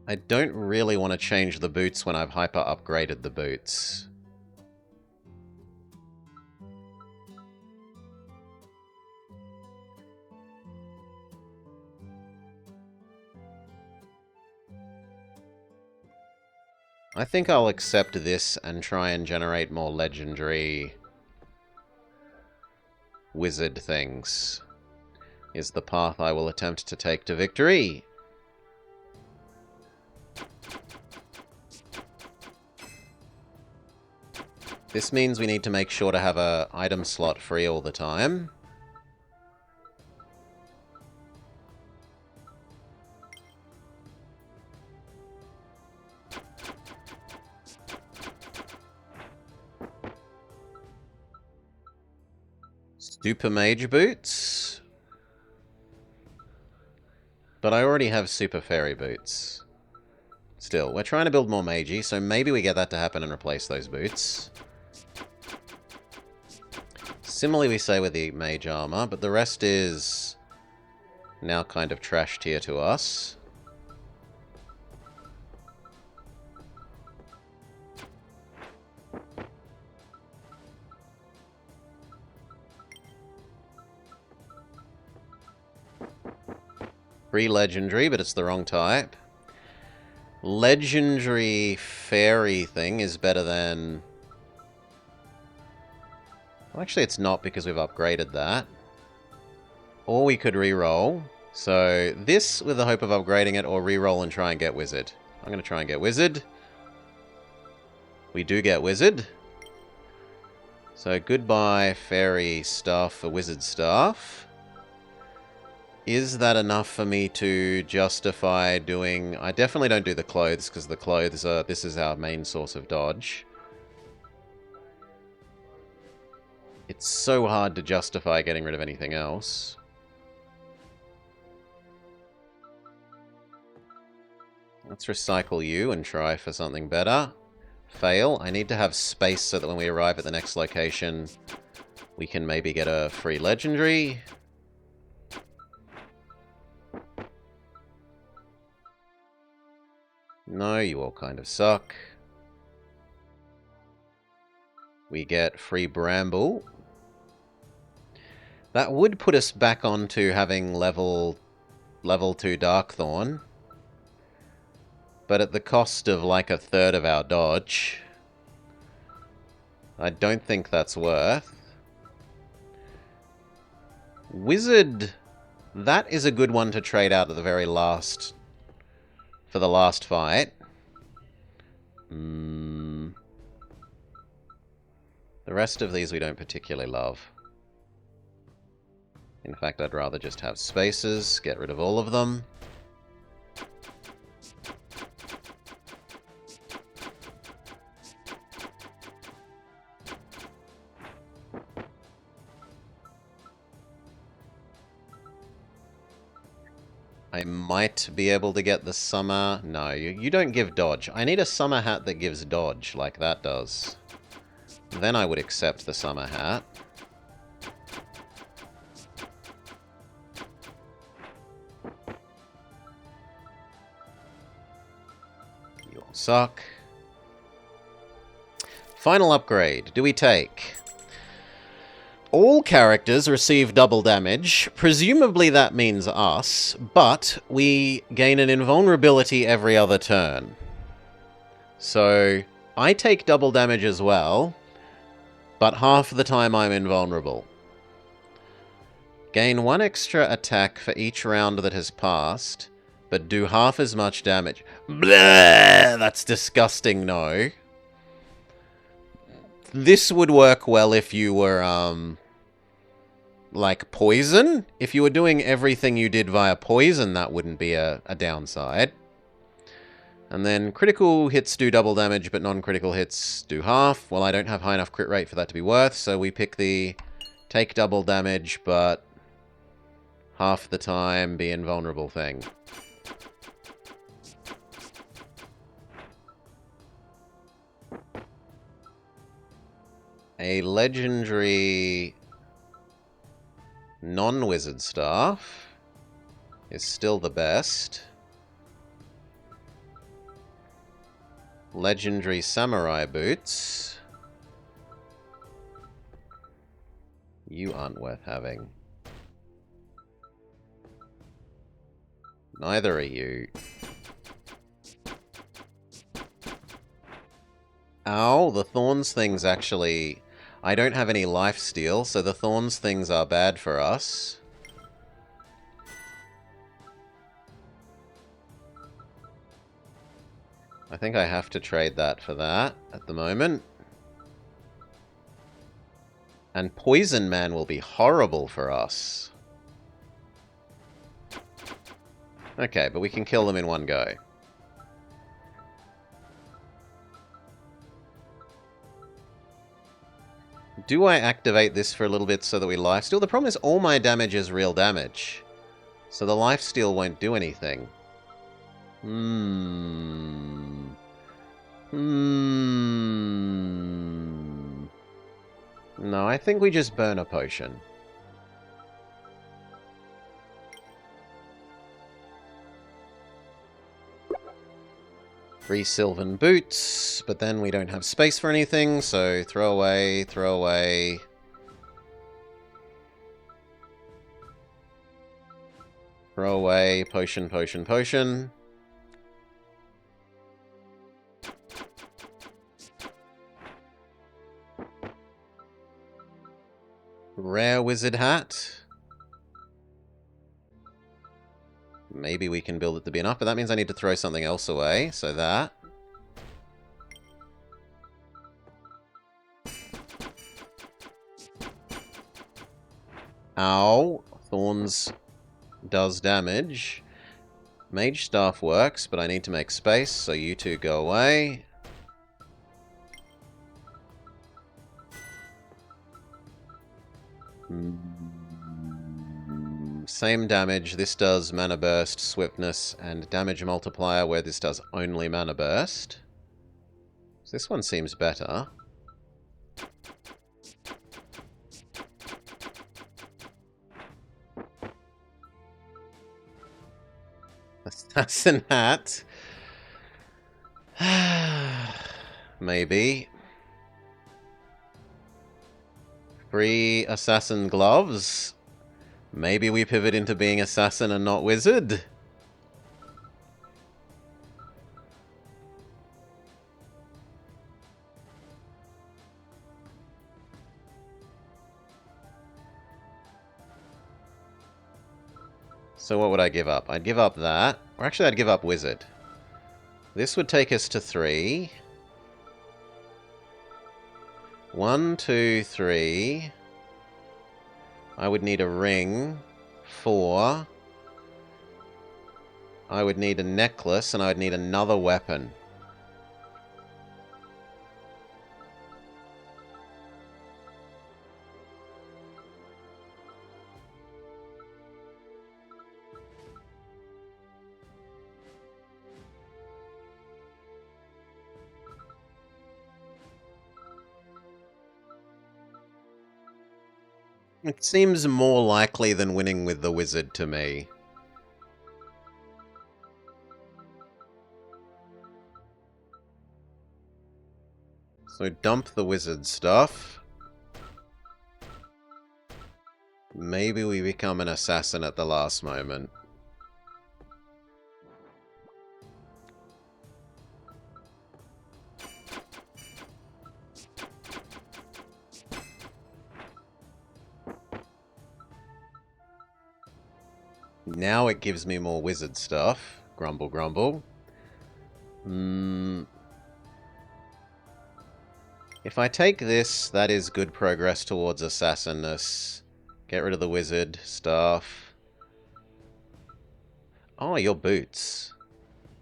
I don't really want to change the boots when I've hyper upgraded the boots. I think I'll accept this and try and generate more legendary wizard things. Is the path I will attempt to take to victory. This means we need to make sure to have a item slot free all the time. Super Mage Boots. But I already have Super Fairy Boots. Still, we're trying to build more Magey, so maybe we get that to happen and replace those boots. Similarly we say with the Mage Armor, but the rest is now kind of trash tier to us. Free Legendary, but it's the wrong type. Legendary Fairy thing is better than... Well, actually it's not because we've upgraded that. Or we could reroll. So this with the hope of upgrading it, or reroll and try and get Wizard. I'm going to try and get Wizard. We do get Wizard. So goodbye Fairy stuff for Wizard stuff. Is that enough for me to justify doing... I definitely don't do the clothes, because the clothes are... This is our main source of dodge. It's so hard to justify getting rid of anything else. Let's recycle you and try for something better. Fail. I need to have space so that when we arrive at the next location, we can maybe get a free legendary. No, you all kind of suck. We get free Bramble. That would put us back onto having level 2 Darkthorn. But at the cost of like a third of our dodge. I don't think that's worth. Wizard, that is a good one to trade out at the very last... for the last fight. The rest of these we don't particularly love. In fact, I'd rather just have spaces, get rid of all of them. I might be able to get the summer... No, you don't give dodge. I need a summer hat that gives dodge, like that does. Then I would accept the summer hat. You all suck. Final upgrade. Do we take... All characters receive double damage. Presumably that means us, but we gain an invulnerability every other turn. So, I take double damage as well, but half the time I'm invulnerable. Gain 1 extra attack for each round that has passed, but do half as much damage. Bleh, that's disgusting, no. This would work well if you were, like poison. If you were doing everything you did via poison, that wouldn't be a downside. And then critical hits do double damage, but non-critical hits do half. Well, I don't have high enough crit rate for that to be worth, so we pick the take double damage, but half the time be invulnerable thing. A legendary non-wizard staff is still the best. Legendary samurai boots. You aren't worth having. Neither are you. Ow, the thorns thing's actually... I don't have any lifesteal, so the thorns things are bad for us. I think I have to trade that for that at the moment. And Poison Man will be horrible for us. Okay, but we can kill them in one go. Do I activate this for a little bit so that we lifesteal? The problem is all my damage is real damage. So the lifesteal won't do anything. No, I think we just burn a potion. Three Sylvan Boots, but then we don't have space for anything, so throw away, throw away. Throw away, potion, potion, potion. Rare Wizard Hat. Maybe we can build it to be enough, but that means I need to throw something else away, so that. Ow. Thorns does damage. Mage Staff works, but I need to make space, so you two go away. Same damage. This does Mana Burst, Swiftness, and Damage Multiplier, where this does only Mana Burst. So this one seems better. Assassin Hat. Maybe. Free Assassin Gloves. Maybe we pivot into being Assassin and not Wizard. So what would I give up? I'd give up that. Or actually, I'd give up Wizard. This would take us to 3. 1, 2, 3. I would need a ring. 4. I would need a necklace, and I would need another weapon. It seems more likely than winning with the Wizard to me. So dump the Wizard stuff. Maybe we become an assassin at the last moment. Now it gives me more wizard stuff. Grumble, grumble. If I take this, that is good progress towards assassinness. Get rid of the wizard stuff. Oh, your boots.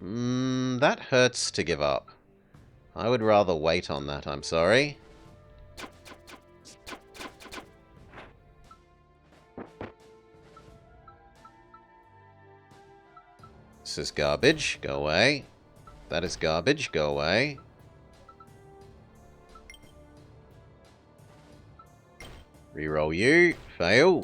That hurts to give up. I would rather wait on that, I'm sorry. This is garbage. Go away. That is garbage. Go away. Reroll you. Fail.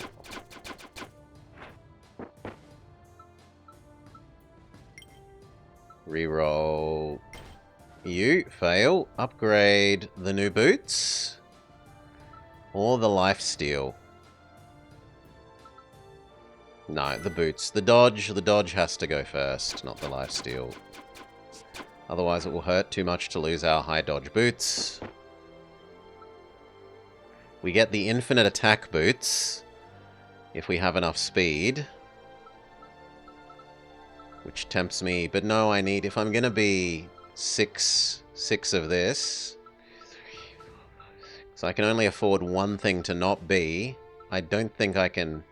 Reroll you. Fail. Upgrade the new boots. Or the lifesteal. No, the boots. The dodge has to go first, not the lifesteal. Otherwise it will hurt too much to lose our high dodge boots. We get the infinite attack boots if we have enough speed. Which tempts me, but no, I need, if I'm gonna be six of this. So I can only afford one thing to not be. I don't think I can...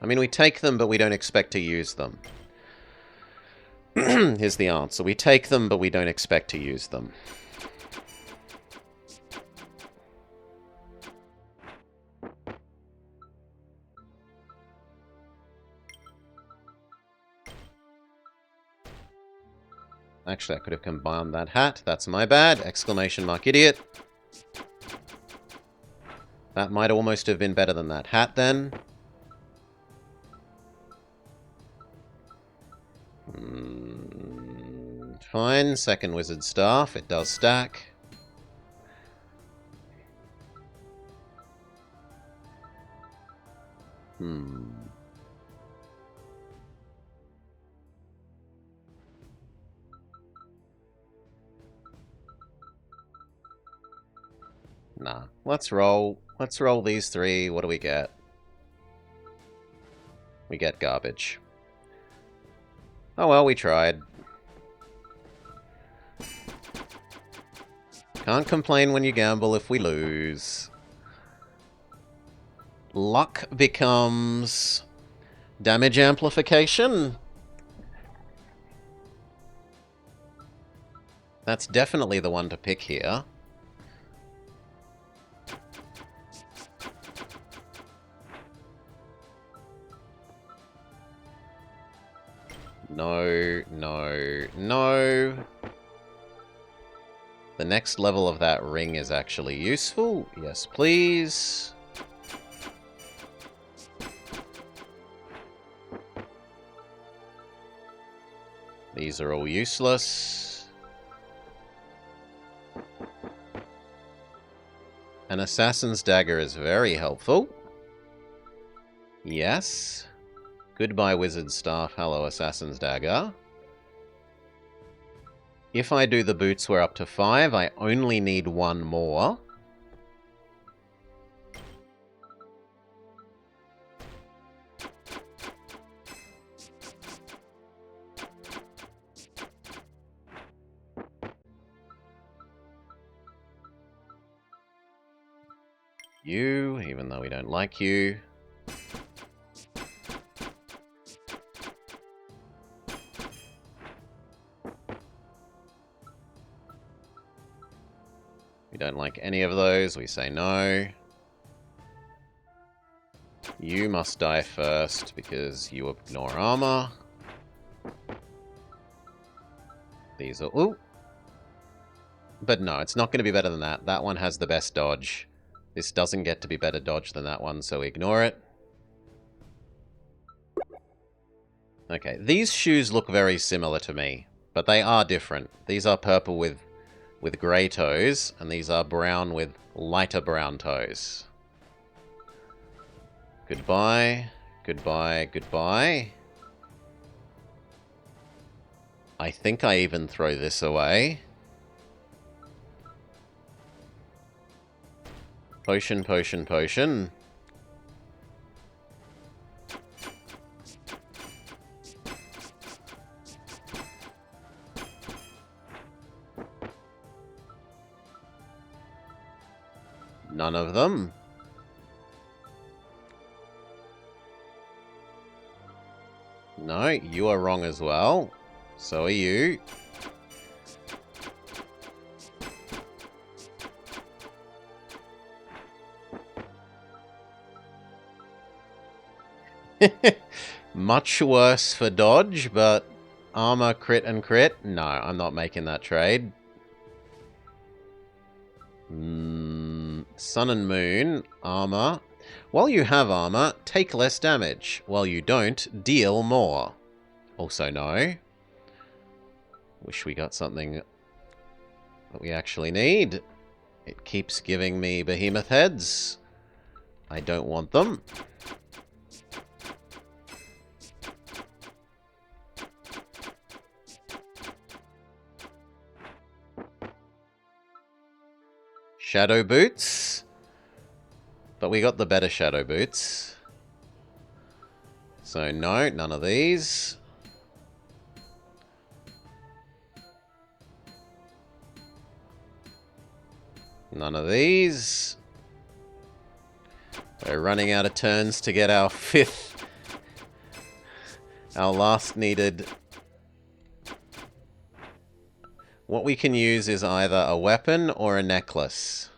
I mean, we take them, but we don't expect to use them. Here's the answer. We take them, but we don't expect to use them. Actually, I could have combined that hat. That's my bad. Exclamation mark idiot. That might almost have been better than that hat then. Fine. Second wizard staff. It does stack. Nah. Let's roll. Let's roll these three. What do we get? We get garbage. Oh well, we tried. Can't complain when you gamble if we lose. Luck becomes... damage amplification? That's definitely the one to pick here. No, no, no. The next level of that ring is actually useful. Yes, please. These are all useless. An assassin's dagger is very helpful. Yes. Goodbye, wizard staff. Hello, assassin's dagger. If I do the boots, we're up to 5. I only need 1 more. You, even though we don't like you. We don't like any of those, we say no. You must die first because you ignore armor. These are... ooh! But no, it's not going to be better than that. That one has the best dodge. This doesn't get to be better dodge than that one, so ignore it. Okay, these shoes look very similar to me, but they are different. These are purple with grey toes, and these are brown with lighter brown toes. Goodbye, goodbye, goodbye. I think I even throw this away. Potion, potion, potion. None of them. No, you are wrong as well. So are you. Much worse for dodge, but armor, crit, and crit? No, I'm not making that trade. Sun and Moon, armor. While you have armor, take less damage. While you don't, deal more. Also no. Wish we got something that we actually need. It keeps giving me behemoth heads. I don't want them. Shadow boots. But we got the better shadow boots. So no, none of these. None of these. We're running out of turns to get our 5th. Our last needed. What we can use is either a weapon or a necklace.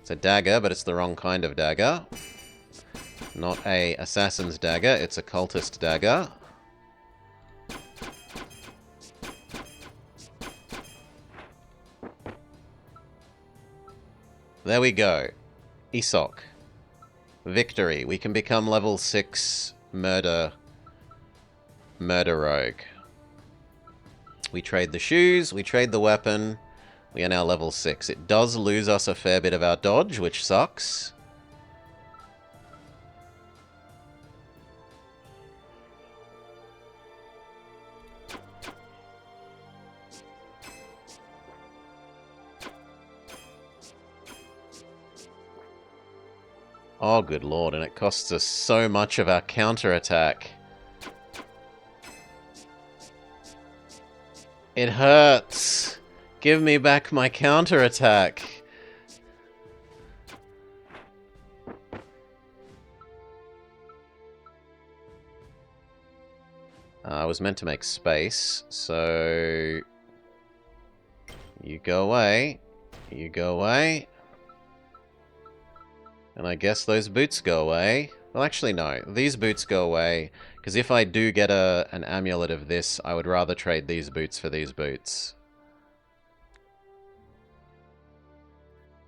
It's a dagger, but it's the wrong kind of dagger. Not a assassin's dagger, it's a cultist dagger. There we go. Isok. Victory. We can become level 6 murder rogue. We trade the shoes, we trade the weapon. We are now level 6. It does lose us a fair bit of our dodge, which sucks. Oh, good lord, and it costs us so much of our counterattack. It hurts. Give me back my counterattack. I was meant to make space, so... You go away. You go away. And I guess those boots go away. Well, actually, no. These boots go away. Because if I do get an amulet of this, I would rather trade these boots for these boots.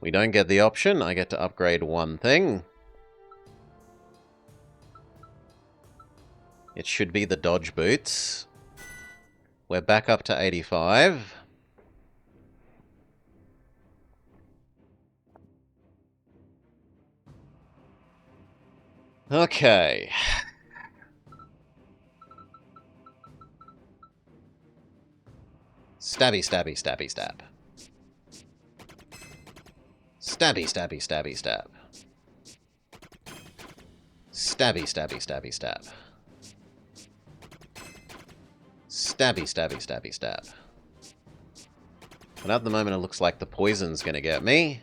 We don't get the option. I get to upgrade one thing. It should be the dodge boots. We're back up to 85. Okay. Stabby, stabby, stabby, stab. Stabby, stabby, stabby, stab. Stabby, stabby, stabby, stab. Stabby, stabby, stabby, stab. But at the moment it looks like the poison's gonna get me.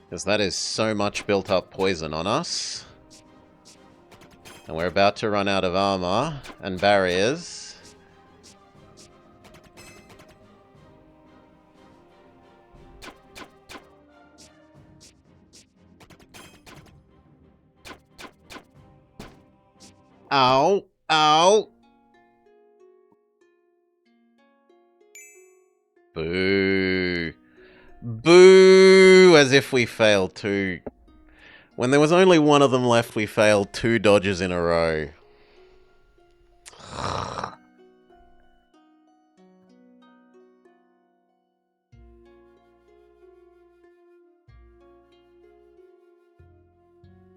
Because that is so much built-up poison on us. And we're about to run out of armor and barriers. Ow! Ow! Boo! Boo! As if we failed two. When there was only one of them left, we failed 2 dodges in a row.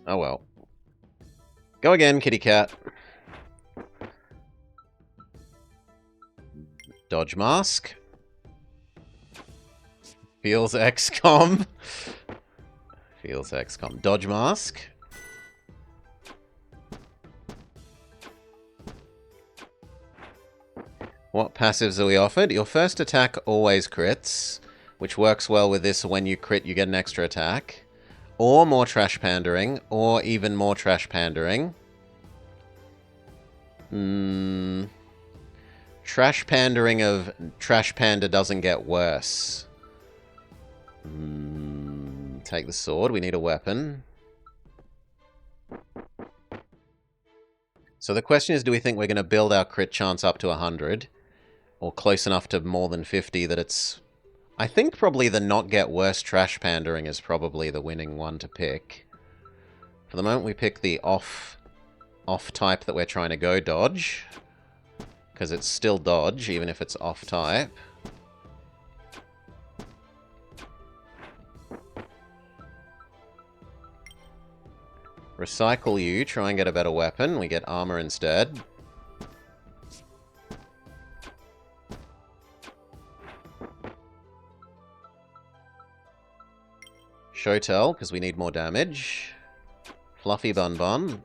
Oh well. Go again, kitty cat. Dodge mask. Feels XCOM. Feels XCOM. Dodge mask. What passives are we offered? Your first attack always crits, which works well with this. When you crit, you get an extra attack. Or more trash pandering, or even more trash pandering. Trash pandering of Trash Panda doesn't get worse. Take the sword. We need a weapon. So the question is, do we think we're going to build our crit chance up to 100? Or close enough to more than 50 that it's... I think probably the not get worse trash pandering is probably the winning one to pick. For the moment we pick the off type that we're trying to go dodge. Because it's still dodge, even if it's off type. Recycle you, try and get a better weapon. We get armor instead. Shotel, because we need more damage. Fluffy Bun Bun.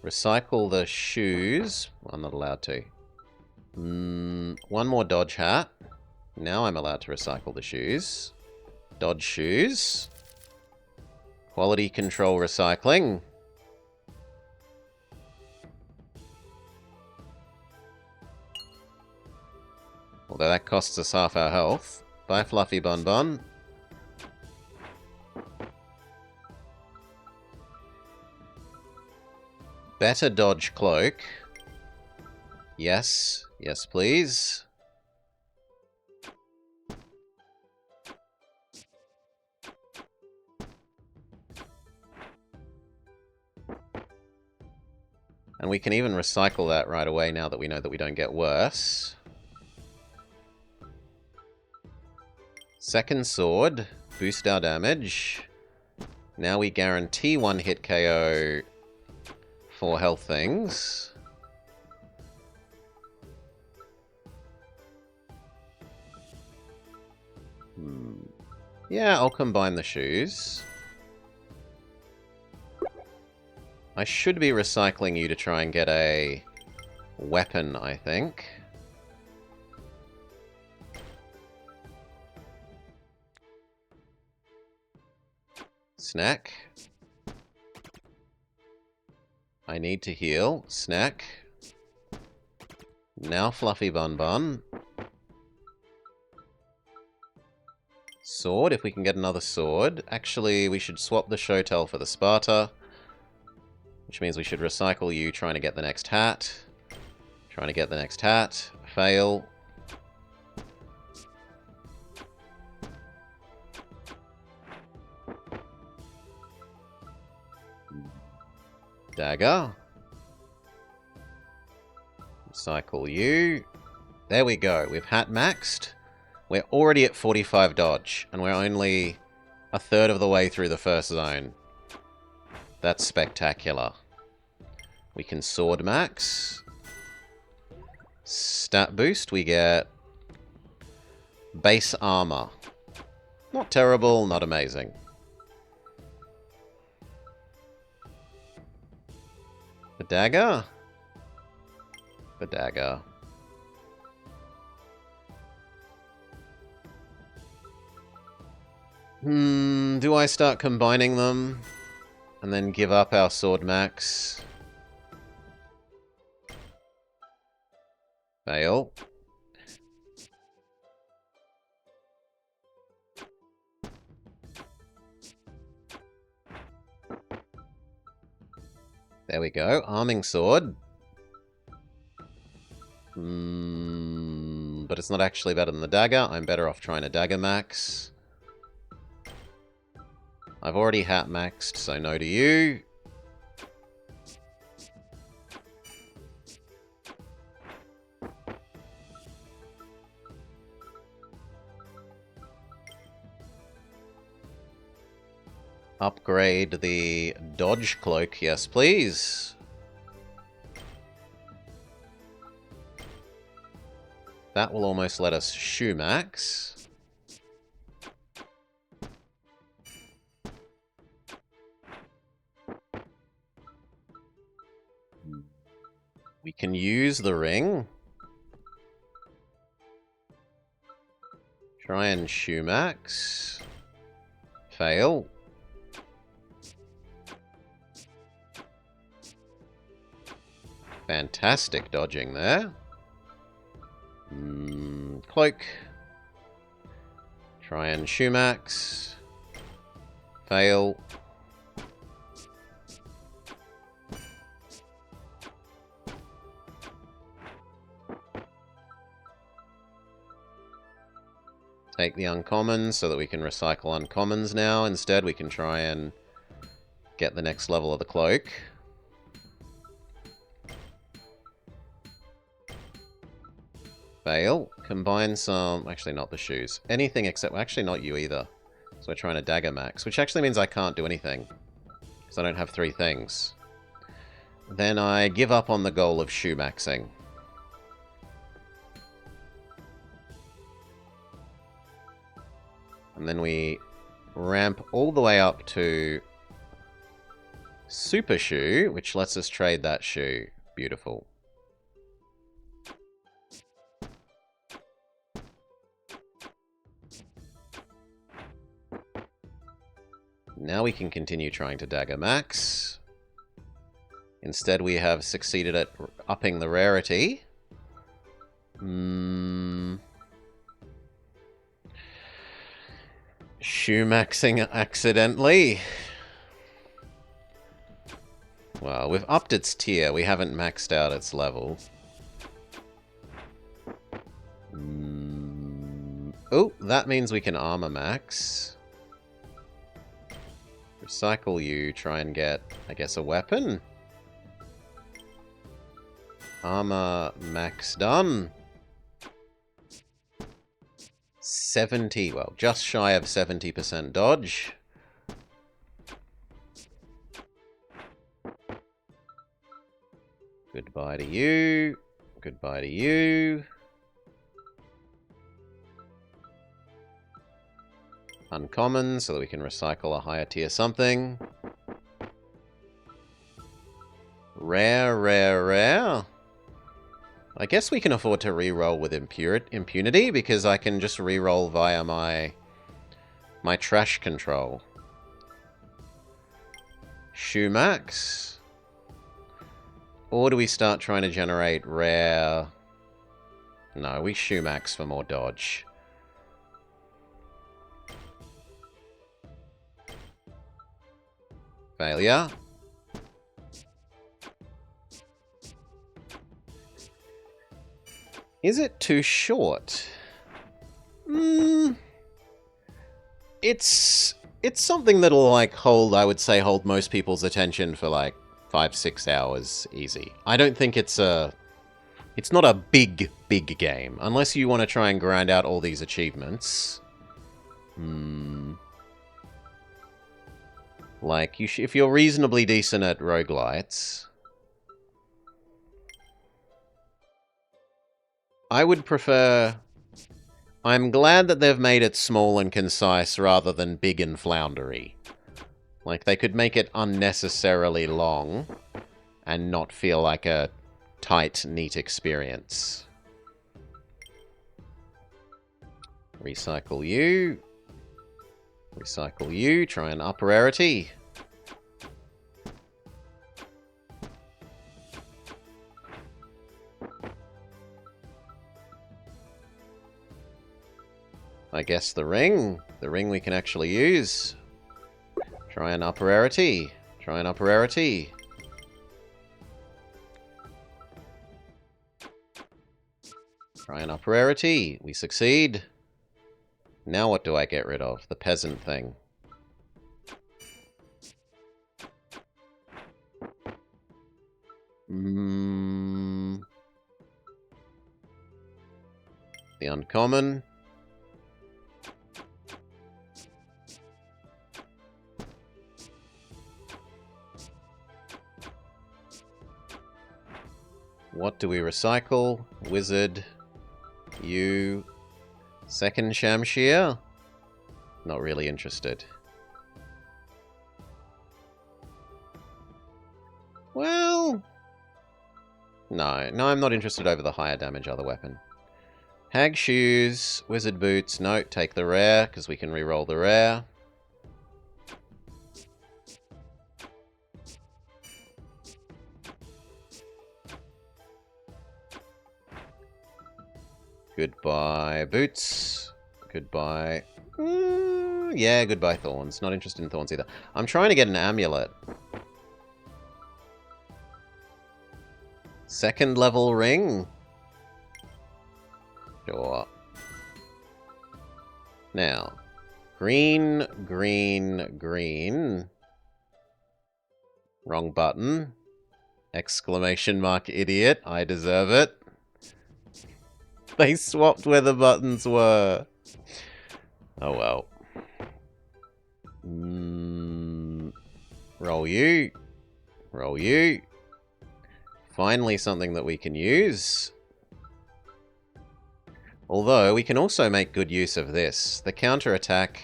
Recycle the shoes. I'm not allowed to. One more dodge hat. Now I'm allowed to recycle the shoes. Dodge shoes. Quality control recycling. Although that costs us half our health. Bye, Fluffy Bun Bun. Better dodge cloak. Yes. Yes, please. And we can even recycle that right away now that we know that we don't get worse. Second sword. Boost our damage. Now we guarantee one hit KO for health things. Yeah, I'll combine the shoes. I should be recycling you to try and get a weapon, I think. Snack. I need to heal. Snack. Now Fluffy Bun Bun. Sword, if we can get another sword. Actually, we should swap the Shotel for the Sparta. Which means we should recycle you trying to get the next hat. Trying to get the next hat. Fail. Dagger. Recycle you. There we go. We've hat maxed. We're already at 45 dodge, and we're only a third of the way through the first zone. That's spectacular. We can sword max. Stat boost, we get base armor. Not terrible, not amazing. The dagger? The dagger. Do I start combining them? And then give up our sword max? Fail. There we go. Arming sword. But it's not actually better than the dagger. I'm better off trying a dagger max. I've already hat maxed, so no to you. Upgrade the dodge cloak, yes please. That will almost let us shoe max. We can use the ring. Try and shoe max. Fail. Fantastic dodging there. Cloak. Try and shoe max. Fail. Take the uncommons so that we can recycle uncommons now. Instead, we can try and get the next level of the cloak. Fail. Combine some... Actually, not the shoes. Anything except... Actually, not you either. So we're trying to dagger max, which actually means I can't do anything. because I don't have 3 things. Then I give up on the goal of shoe maxing. And then we ramp all the way up to Super Shoe, which lets us trade that shoe. Beautiful. Now we can continue trying to dagger max. Instead, we have succeeded at upping the rarity. Shoe maxing accidentally. Well, we've upped its tier. We haven't maxed out its level. Oh, that means we can armor max. Recycle you, try and get, I guess, a weapon. Armor max done. 70, well, just shy of 70% dodge. Goodbye to you. Goodbye to you. Uncommon, so that we can recycle a higher tier something. Rare, rare, rare. I guess we can afford to reroll with impunity, because I can just reroll via my trash control. Shoe max. Or do we start trying to generate rare? No, we shoe max for more dodge. Failure. Is it too short? It's something that'll, like, I would say, hold most people's attention for, like, 5-6 hours easy. I don't think it's not a big game. Unless you want to try and grind out all these achievements. Like, if you're reasonably decent at roguelites, I would prefer... I'm glad that they've made it small and concise rather than big and floundery. Like, they could make it unnecessarily long and not feel like a tight, neat experience. Recycle you. Recycle you. Try and up rarity. I guess the ring. The ring we can actually use. Try and up rarity. Try and up rarity. Try and up rarity. We succeed. Now what do I get rid of? The peasant thing. The uncommon. What do we recycle? Wizard. You. Second Shamshir? Not really interested. Well... No, I'm not interested over the higher damage other weapon. Hag shoes, wizard boots, no, take the rare, because we can reroll the rare. Goodbye, boots. Goodbye. Yeah, goodbye, thorns. Not interested in thorns either. I'm trying to get an amulet. Second level ring. Sure. Now, green, green, green. Wrong button. Exclamation mark, idiot. I deserve it. They swapped where the buttons were. Oh well. Roll you. Roll you. Finally something that we can use. Although, we can also make good use of this. The counter-attack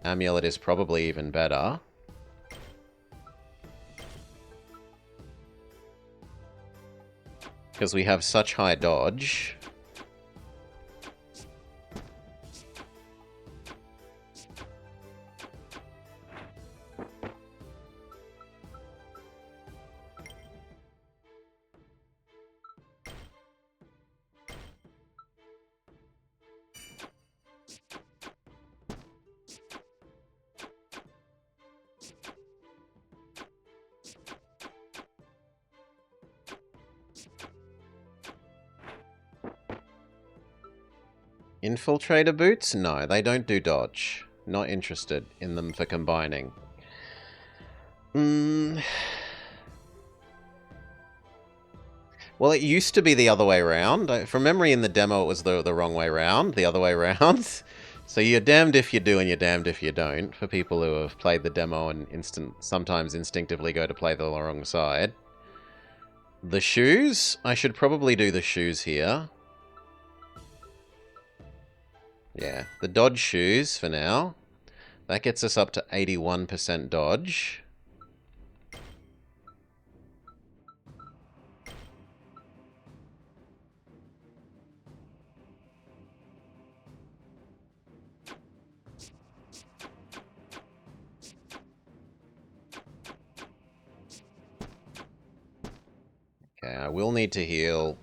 amulet is probably even better. Because we have such high dodge. Infiltrator boots? No, they don't do dodge. Not interested in them for combining. Well, it used to be the other way around. From memory in the demo, it was the wrong way around. The other way around. So you're damned if you do and you're damned if you don't. For people who have played the demo and sometimes instinctively go to play the wrong side. The shoes? I should probably do the shoes here. Yeah, the dodge shoes for now. That gets us up to 81% dodge. Okay, I will need to heal.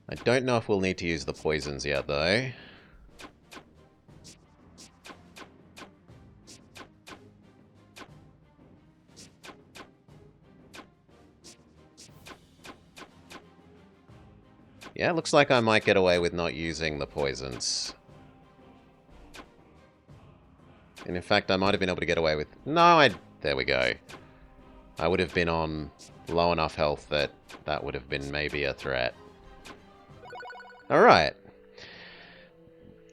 I don't know if we'll need to use the poisons yet, though. Yeah, looks like I might get away with not using the poisons. And in fact, I might have been able to get away with... No, there we go. I would have been on low enough health that that would have been maybe a threat. Alright.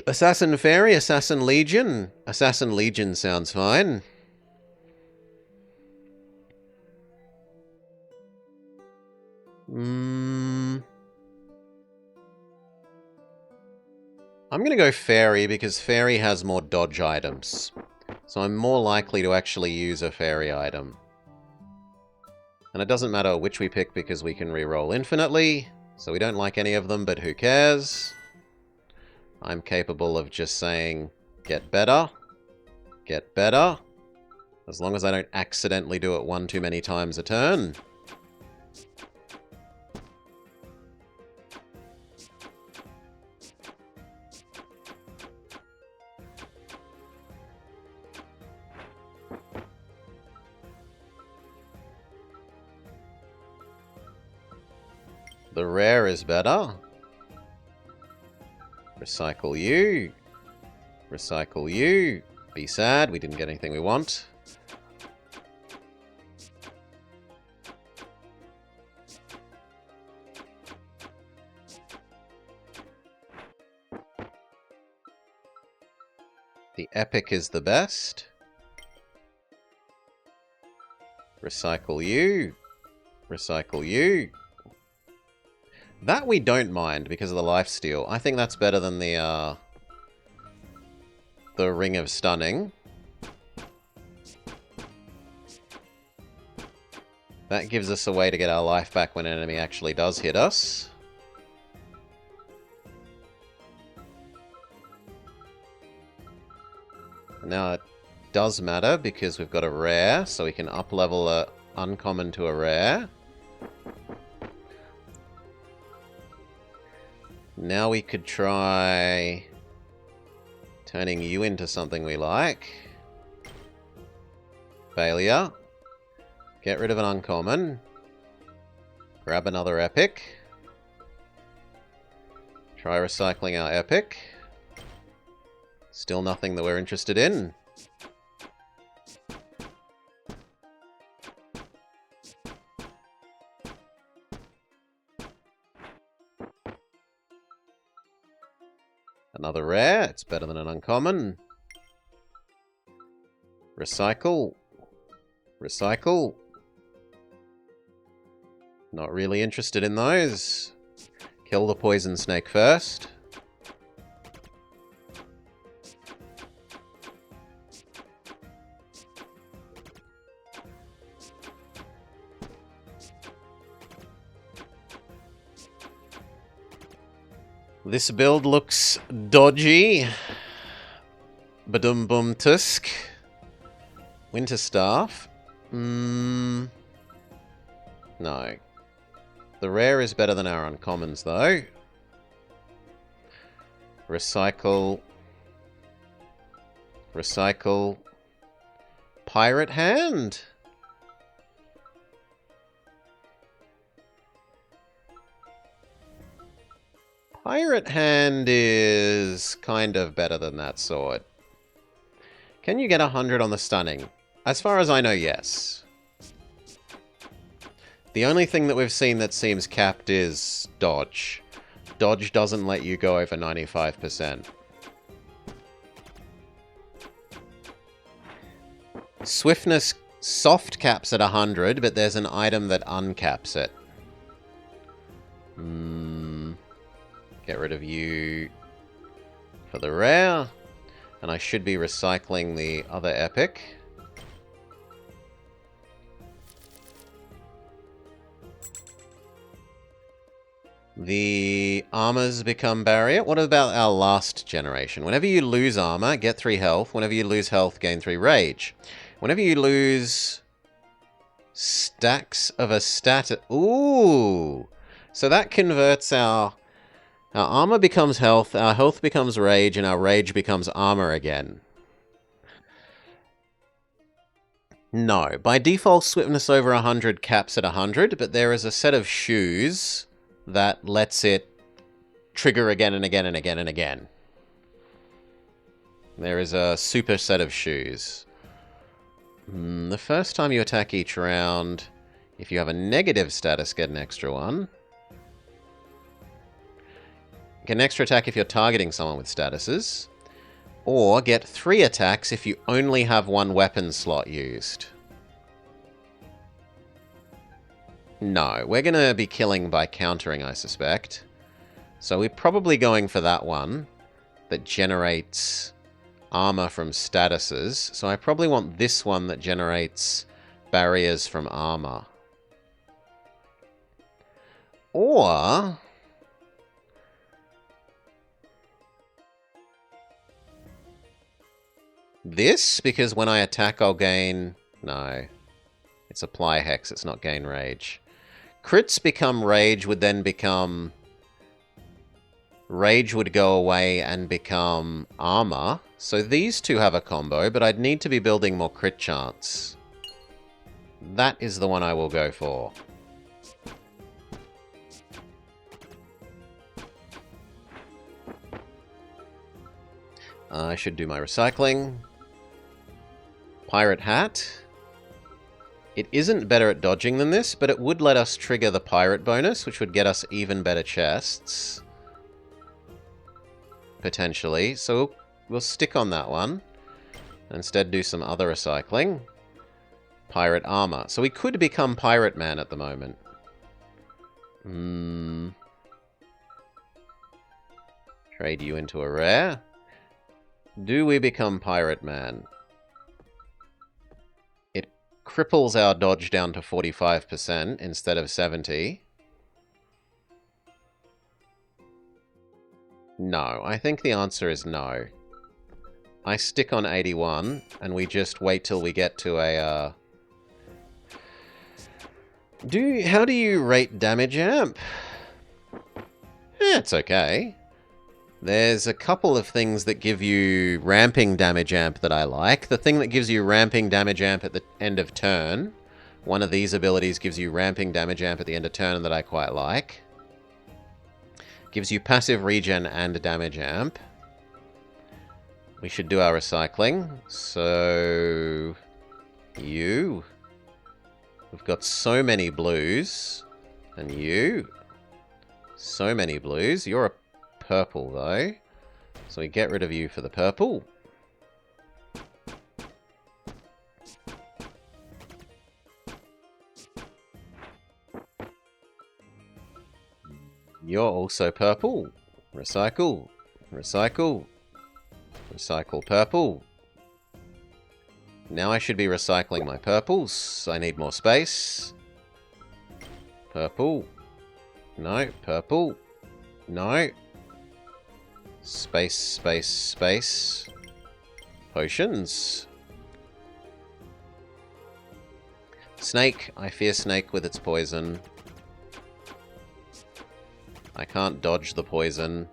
Assassin Fairy, Assassin Legion. Assassin Legion sounds fine. I'm going to go Fairy because Fairy has more dodge items. So I'm more likely to actually use a Fairy item. And it doesn't matter which we pick because we can reroll infinitely. So we don't like any of them, but who cares? I'm capable of just saying, get better. Get better. As long as I don't accidentally do it one too many times a turn. The rare is better. Recycle you. Recycle you. Be sad, we didn't get anything we want. The epic is the best. Recycle you. Recycle you. That we don't mind because of the lifesteal. I think that's better than the Ring of Stunning. That gives us a way to get our life back when an enemy actually does hit us. Now it does matter because we've got a rare, so we can up-level a uncommon to a rare. Now we could try turning you into something we like. Failure. Get rid of an uncommon. Grab another epic. Try recycling our epic. Still nothing that we're interested in. Another rare. It's better than an uncommon. Recycle. Recycle. Not really interested in those. Kill the poison snake first. This build looks dodgy. Badum-bum tusk. Winter staff. No. The rare is better than our uncommons, though. Recycle. Recycle. Pirate hand. Pirate hand is kind of better than that sword. Can you get 100 on the stunning? As far as I know, yes. The only thing that we've seen that seems capped is dodge. Dodge doesn't let you go over 95%. Swiftness soft caps at 100, but there's an item that uncaps it. Get rid of you for the rare. And I should be recycling the other epic. The armors become barrier. What about our last generation? Whenever you lose armor, get 3 health. Whenever you lose health, gain 3 rage. Whenever you lose stacks of a stat... Ooh! So that converts our armor becomes health, our health becomes rage, and our rage becomes armor again. No. By default, swiftness over 100 caps at 100, but there is a set of shoes that lets it trigger again and again and again and again. There is a super set of shoes. The first time you attack each round, if you have a negative status, get an extra one. Get an extra attack if you're targeting someone with statuses. Or get 3 attacks if you only have 1 weapon slot used. No, we're going to be killing by countering, I suspect. So we're probably going for that one that generates armor from statuses. So I probably want this one that generates barriers from armor. Or... this, because when I attack I'll gain... No. It's apply hex, it's not gain rage. Crits become rage would then become... Rage would go away and become armor. So these two have a combo, but I'd need to be building more crit chance. That is the one I will go for. I should do my recycling. Pirate hat. It isn't better at dodging than this, but it would let us trigger the pirate bonus, which would get us even better chests. Potentially. So we'll stick on that one. Instead do some other recycling. Pirate armor. So we could become Pirate Man at the moment. Trade you into a rare. Do we become Pirate Man? It cripples our dodge down to 45% instead of 70. No, I think the answer is no. I stick on 81, and we just wait till we get to a... How do you rate damage amp? It's okay. There's a couple of things that give you ramping damage amp that I like. The thing that gives you ramping damage amp at the end of turn. One of these abilities gives you ramping damage amp at the end of turn that I quite like. Gives you passive regen and damage amp. We should do our recycling. So... you. We've got so many blues. And you. So many blues. You're a purple, though. So we get rid of you for the purple. You're also purple. Recycle. Recycle. Recycle purple. Now I should be recycling my purples. I need more space. Purple. No. Purple. No. Space, space, space. Potions. Snake. I fear snake with its poison. I can't dodge the poison.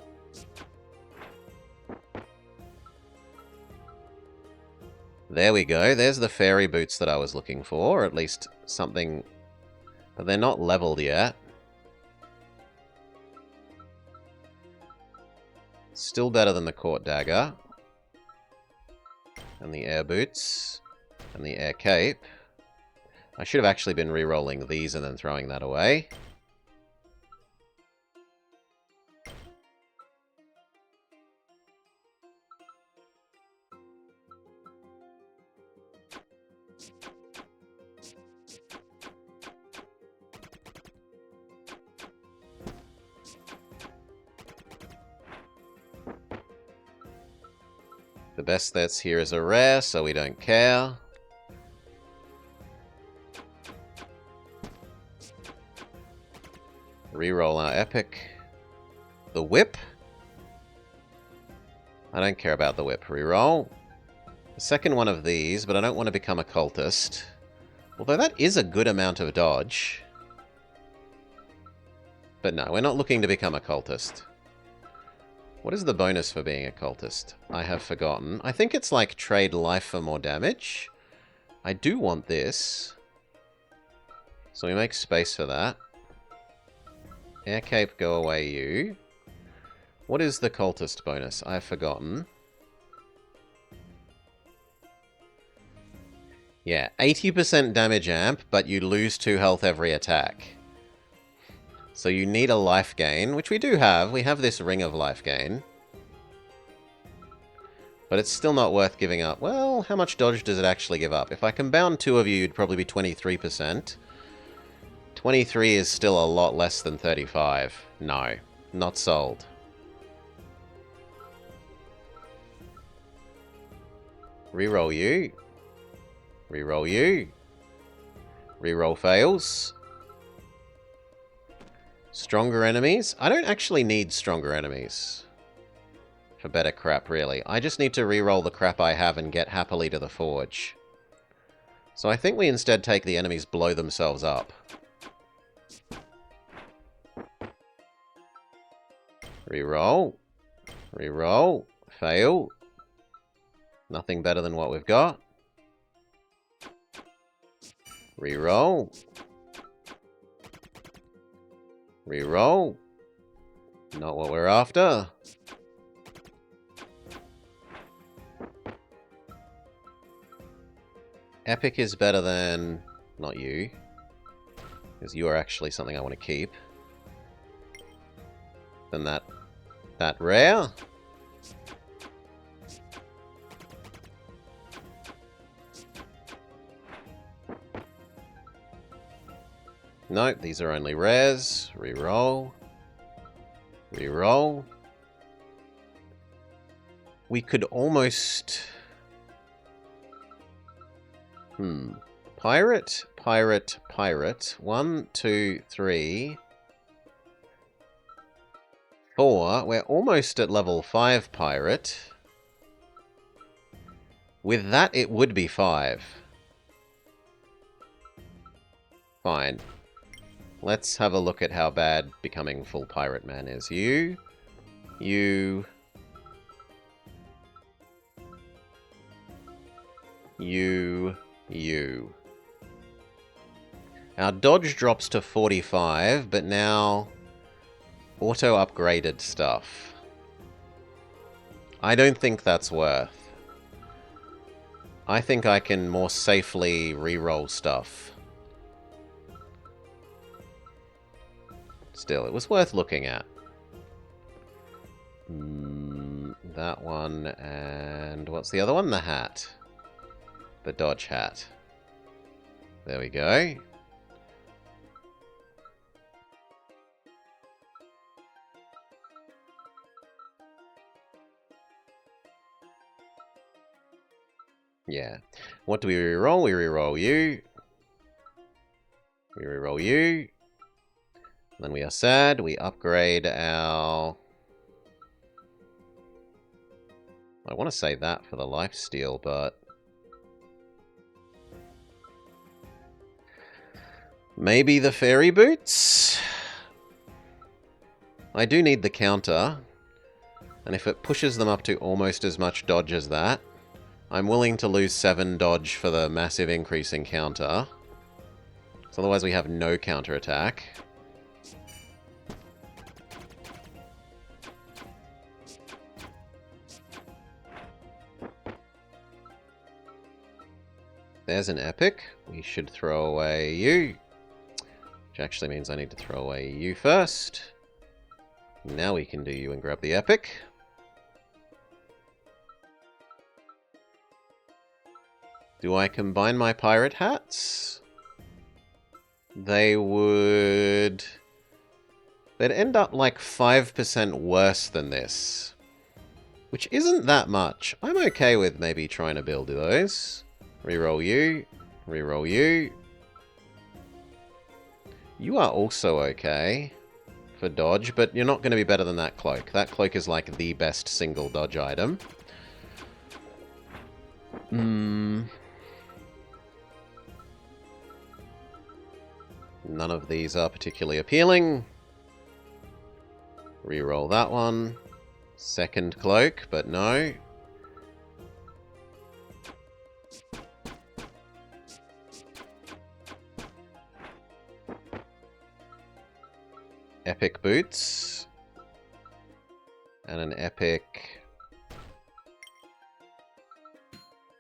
There we go. There's the fairy boots that I was looking for. Or at least something. But they're not leveled yet. Still better than the court dagger. And the air boots. And the air cape. I should have actually been re-rolling these and then throwing that away. The best that's here is a rare, so we don't care. Reroll our epic. The whip? I don't care about the whip. Reroll. The second one of these, but I don't want to become a cultist. Although that is a good amount of dodge. But no, we're not looking to become a cultist. What is the bonus for being a cultist? I have forgotten. I think it's like trade life for more damage. I do want this. So we make space for that. Air cape, go away, you. What is the cultist bonus? I've forgotten. Yeah, 80% damage amp, but you lose 2 health every attack. So you need a life gain, which we do have. We have this ring of life gain. But it's still not worth giving up. Well, how much dodge does it actually give up? If I compound 2 of you, you'd probably be 23%. 23 is still a lot less than 35. No, not sold. Reroll you. Reroll you. Reroll fails. Stronger enemies? I don't actually need stronger enemies. For better crap, really. I just need to reroll the crap I have and get happily to the forge. So I think we instead take the enemies blow themselves up. Reroll. Reroll. Fail. Nothing better than what we've got. Reroll. Reroll. Not what we're after. Epic is better than... not you. Because you are actually something I want to keep. Than that rare. Nope, these are only rares. Reroll. Reroll. We could almost... Pirate, pirate, pirate. 1, 2, 3... 4. We're almost at level 5 pirate. With that, it would be 5. Fine. Let's have a look at how bad becoming full pirate man is. You. Our dodge drops to 45, but now... auto-upgraded stuff. I don't think that's worth. I think I can more safely re-roll stuff. Still, it was worth looking at. That one, and what's the other one? The hat. The dodge hat. There we go. Yeah. What do we reroll? We reroll you. We reroll you. Then we are sad. We upgrade our... I want to say that for the lifesteal, but... maybe the fairy boots? I do need the counter. And if it pushes them up to almost as much dodge as that, I'm willing to lose 7 dodge for the massive increase in counter. So otherwise we have no counter attack. There's an epic. We should throw away you. Which actually means I need to throw away you first. Now we can do you and grab the epic. Do I combine my pirate hats? They would... they'd end up like 5% worse than this. Which isn't that much. I'm okay with maybe trying to build those. Reroll you. Reroll you. You are also okay for dodge, but you're not going to be better than that cloak. That cloak is like the best single dodge item. None of these are particularly appealing. Reroll that one. Second cloak, but no. Epic boots. And an epic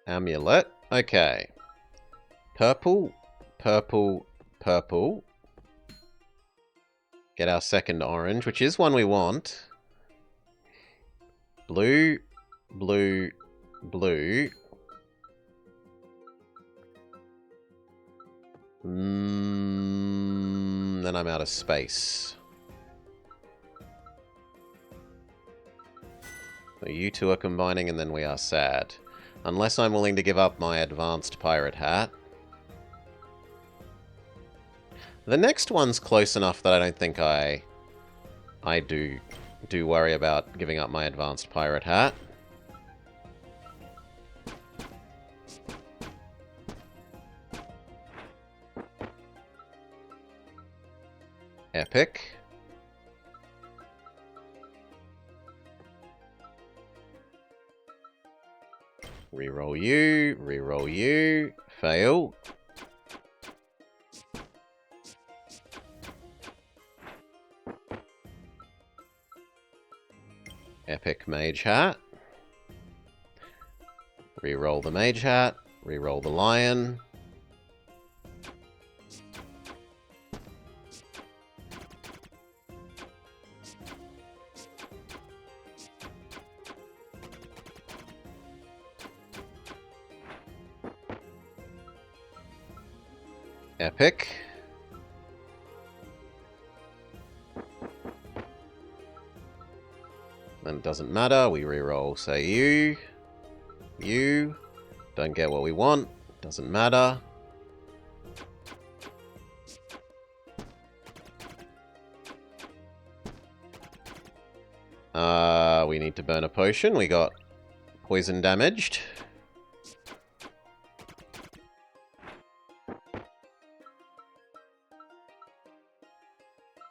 amulet. Okay. Purple, purple, purple. Get our second orange, which is one we want. Blue, blue, blue. Then I'm out of space. So you two are combining and then we are sad. Unless I'm willing to give up my advanced pirate hat. The next one's close enough that I don't think I do worry about giving up my advanced pirate hat. Epic. Reroll you, fail. Epic mage hat. Reroll the mage hat, reroll the lion. Epic. Then it doesn't matter, we reroll, say you, don't get what we want, doesn't matter. We need to burn a potion, we got poison damaged.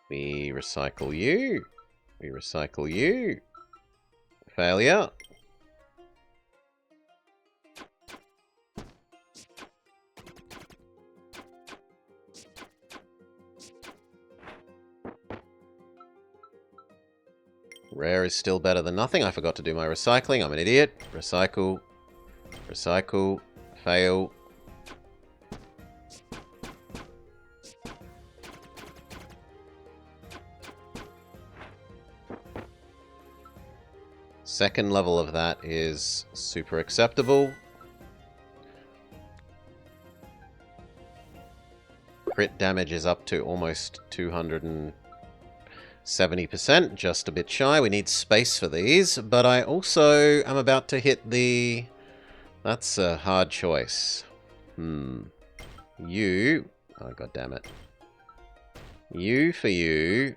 We recycle you. We recycle you. Failure. Rare is still better than nothing. I forgot to do my recycling. I'm an idiot. Recycle. Recycle. Fail. Second level of that is super acceptable. Crit damage is up to almost 270%, just a bit shy. We need space for these, but I also am about to hit the That's a hard choice. You... Oh, god damn it. You for you.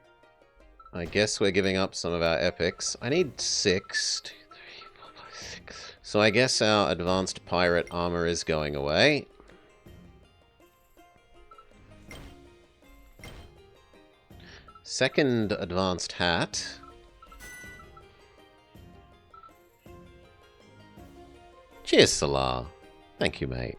I guess we're giving up some of our epics. I need 6. 2, 3, 4, 5, 6. So I guess our advanced pirate armor is going away. Second advanced hat. Cheers, Salar. Thank you, mate.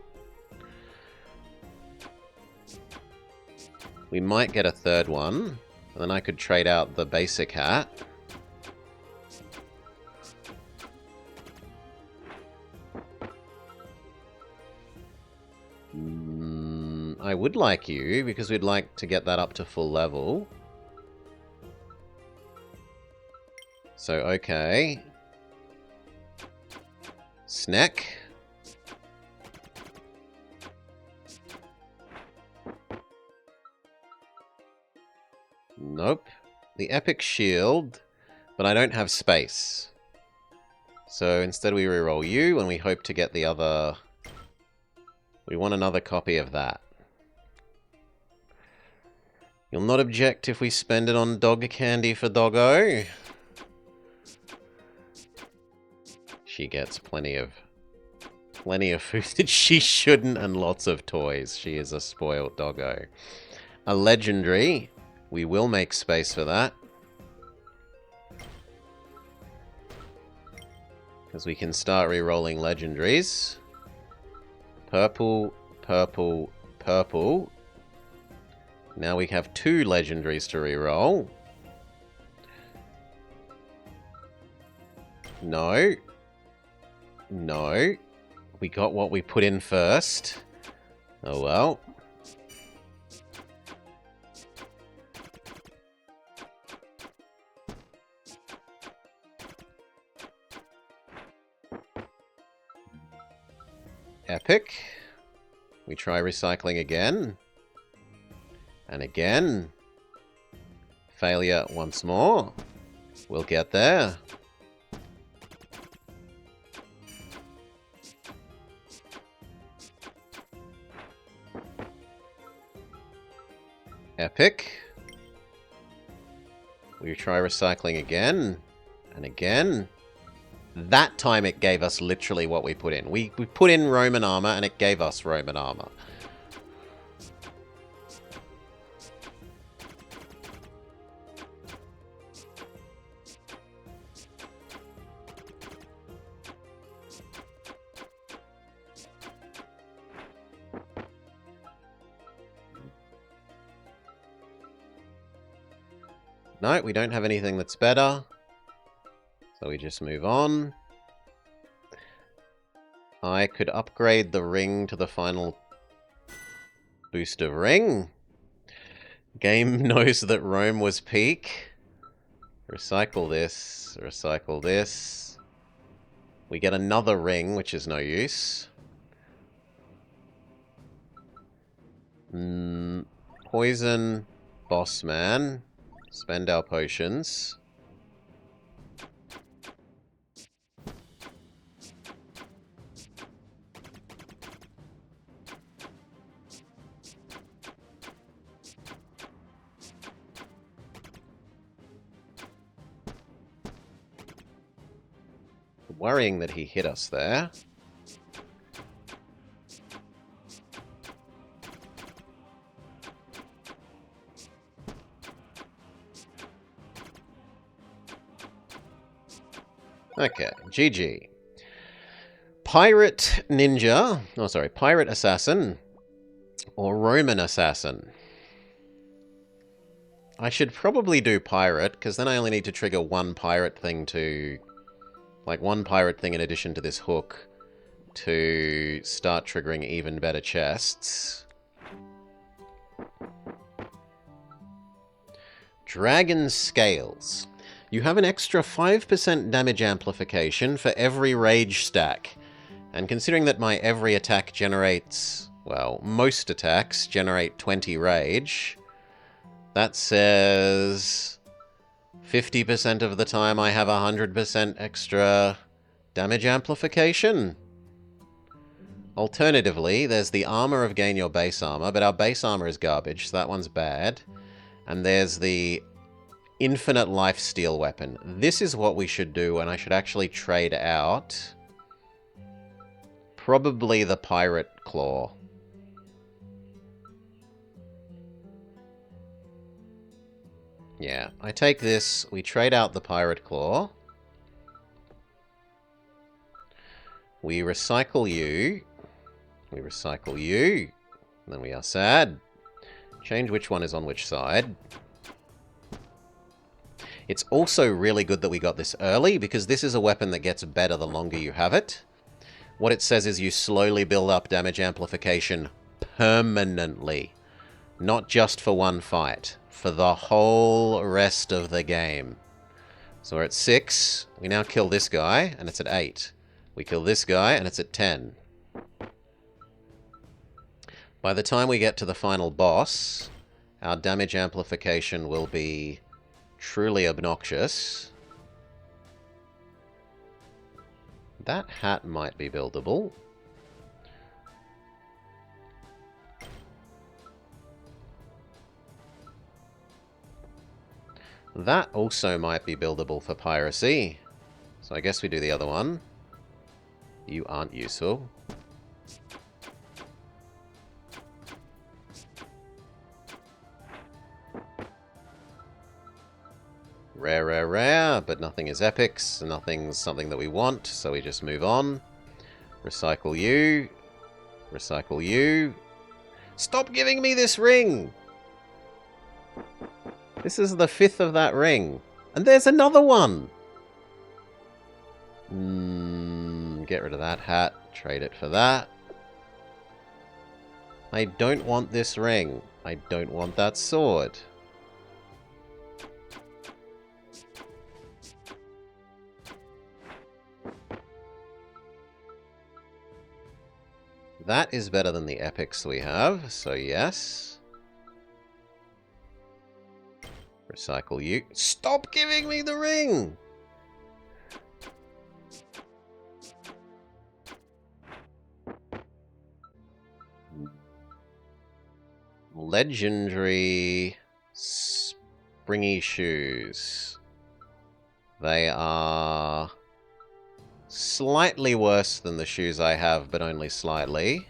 We might get a third one. And then I could trade out the basic hat. I would like you, because we'd like to get that up to full level. So, okay. Snack. Nope. The epic shield, but I don't have space. So instead we reroll you, and we hope to get the other... We want another copy of that. You'll not object if we spend it on dog candy for Doggo? She gets plenty of food that she shouldn't, and lots of toys. She is a spoiled doggo. A legendary. We will make space for that. Because we can start re-rolling legendaries. Purple, purple, purple. Now we have 2 legendaries to re-roll. No. No. We got what we put in first. Oh well. Epic. We try recycling again. And again. Failure once more. We'll get there. Epic. We try recycling again. And again. That time it gave us literally what we put in. We put in Roman armor and it gave us Roman armor. No, we don't have anything that's better. So we just move on. I could upgrade the ring to the final boost of ring. Game knows that Rome was peak. Recycle this. Recycle this. We get another ring, which is no use. Poison. Boss man. Spend our potions. Worrying that he hit us there. Okay, GG. Pirate ninja, oh sorry, pirate assassin, or Roman assassin. I should probably do pirate, because then I only need to trigger one pirate thing to... Like one pirate thing in addition to this hook to start triggering even better chests. Dragon Scales. You have an extra 5% damage amplification for every rage stack. And considering that my every attack generates... Well, most attacks generate 20 rage. That says... 50% of the time I have 100% extra damage amplification. Alternatively, there's the armor of gain your base armor, but our base armor is garbage, so that one's bad. And there's the infinite life steal weapon. This is what we should do, and I should actually trade out probably the pirate claw. Yeah, I take this, we trade out the pirate claw. We recycle you. We recycle you. And then we are sad. Change which one is on which side. It's also really good that we got this early, because this is a weapon that gets better the longer you have it. What it says is you slowly build up damage amplification permanently. Not just for one fight. For the whole rest of the game. So we're at 6. We now kill this guy, and it's at 8. We kill this guy, and it's at 10. By the time we get to the final boss, our damage amplification will be truly obnoxious. That hat might be buildable. That also might be buildable for piracy. So I guess we do the other one. You aren't useful. Rare, rare, rare, but nothing is epics, nothing's something that we want, so we just move on. Recycle you. Recycle you. Stop giving me this ring! This is the 5th of that ring. And there's another one! Get rid of that hat. Trade it for that. I don't want this ring. I don't want that sword. That is better than the epics we have, so yes. Recycle you. Stop giving me the ring! Legendary springy shoes. They are slightly worse than the shoes I have, but only slightly.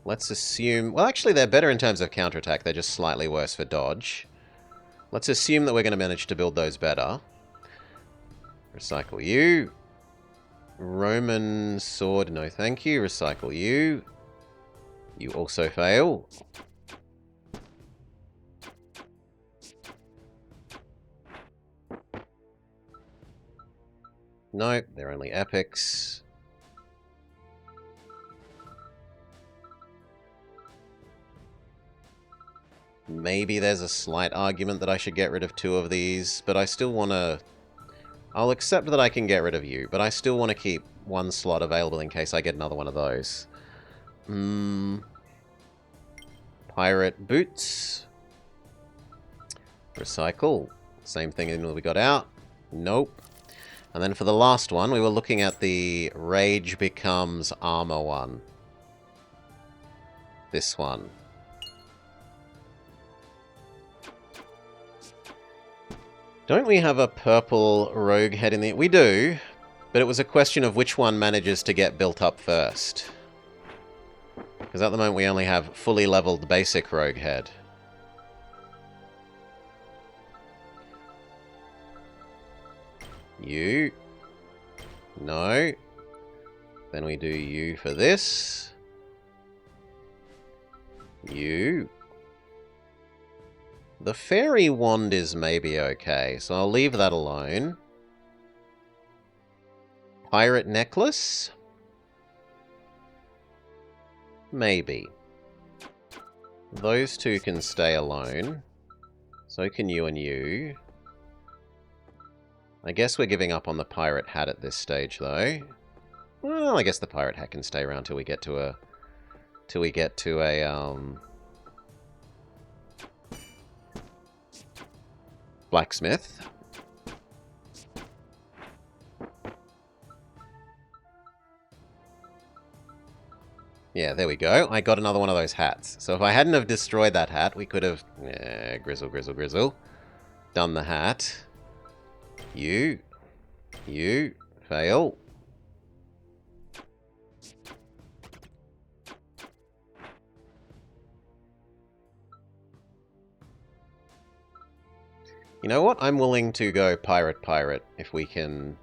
Let's assume... Well, actually, they're better in terms of counterattack. They're just slightly worse for dodge. Let's assume that we're going to manage to build those better. Recycle you. Roman sword, no thank you. Recycle you. You also fail. Nope, they're only epics. Maybe there's a slight argument that I should get rid of 2 of these, but I still want to... I'll accept that I can get rid of you, but I still want to keep 1 slot available in case I get another one of those. Pirate boots. Recycle. Same thing that we got out. Nope. And then for the last one, we were looking at the Rage Becomes Armor one. This one. Don't we have a purple rogue head in the... We do, but it was a question of which one manages to get built up first. Because at the moment we only have fully leveled basic rogue head. You. No. Then we do you for this. You. The fairy wand is maybe okay, so I'll leave that alone. Pirate necklace? Maybe. Those 2 can stay alone. So can you and you. I guess we're giving up on the pirate hat at this stage, though. Well, I guess the pirate hat can stay around till we get to a... blacksmith. Yeah, there we go. I got another one of those hats. So if I hadn't have destroyed that hat, we could have... grizzle, grizzle, grizzle. Done the hat. You. Fail. You know what? I'm willing to go pirate if we can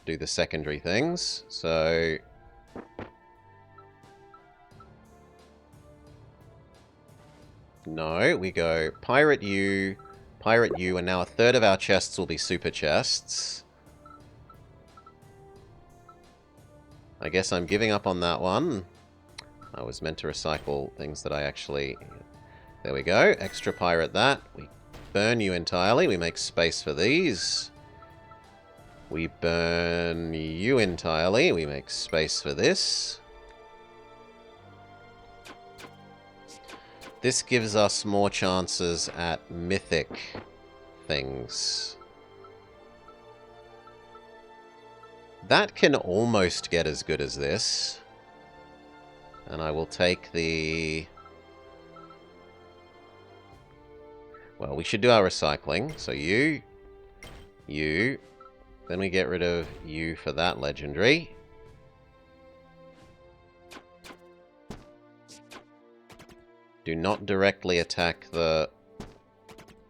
do the secondary things. So... no, we go pirate you, and now a third of our chests will be super chests. I guess I'm giving up on that one. I was meant to recycle things that I actually... there we go. Extra pirate that. We burn you entirely. We make space for these. We burn you entirely. We make space for this. This gives us more chances at mythic things. That can almost get as good as this. And I will take the... well, we should do our recycling. So you. Then we get rid of you for that legendary. Do not directly attack the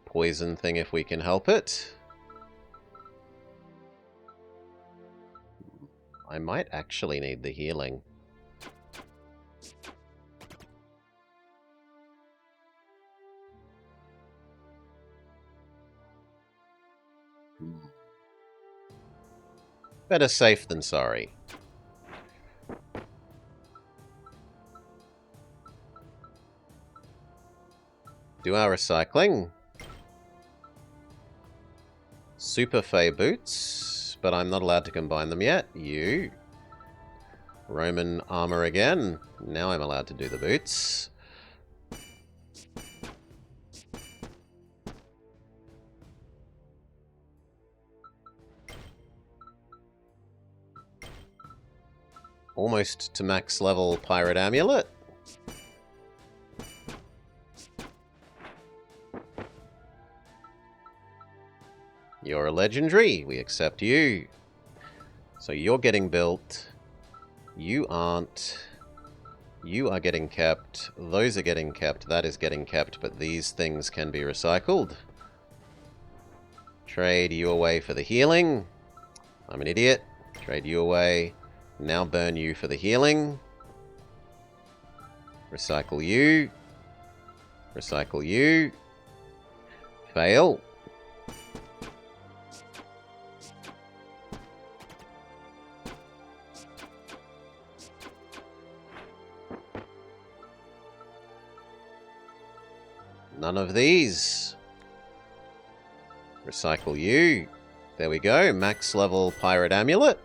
poison thing if we can help it. I might actually need the healing. Better safe than sorry. Do our recycling. Super Fey boots, but I'm not allowed to combine them yet. You. Roman armor again. Now I'm allowed to do the boots. Almost to max level Pirate Amulet. You're a legendary. We accept you. So you're getting built. You aren't. You are getting kept. Those are getting kept. That is getting kept. But these things can be recycled. Trade you away for the healing. I'm an idiot. Trade you away. Now burn you for the healing. Recycle you. Recycle you. Fail. None of these. Recycle you. There we go. Max level Pirate Amulet.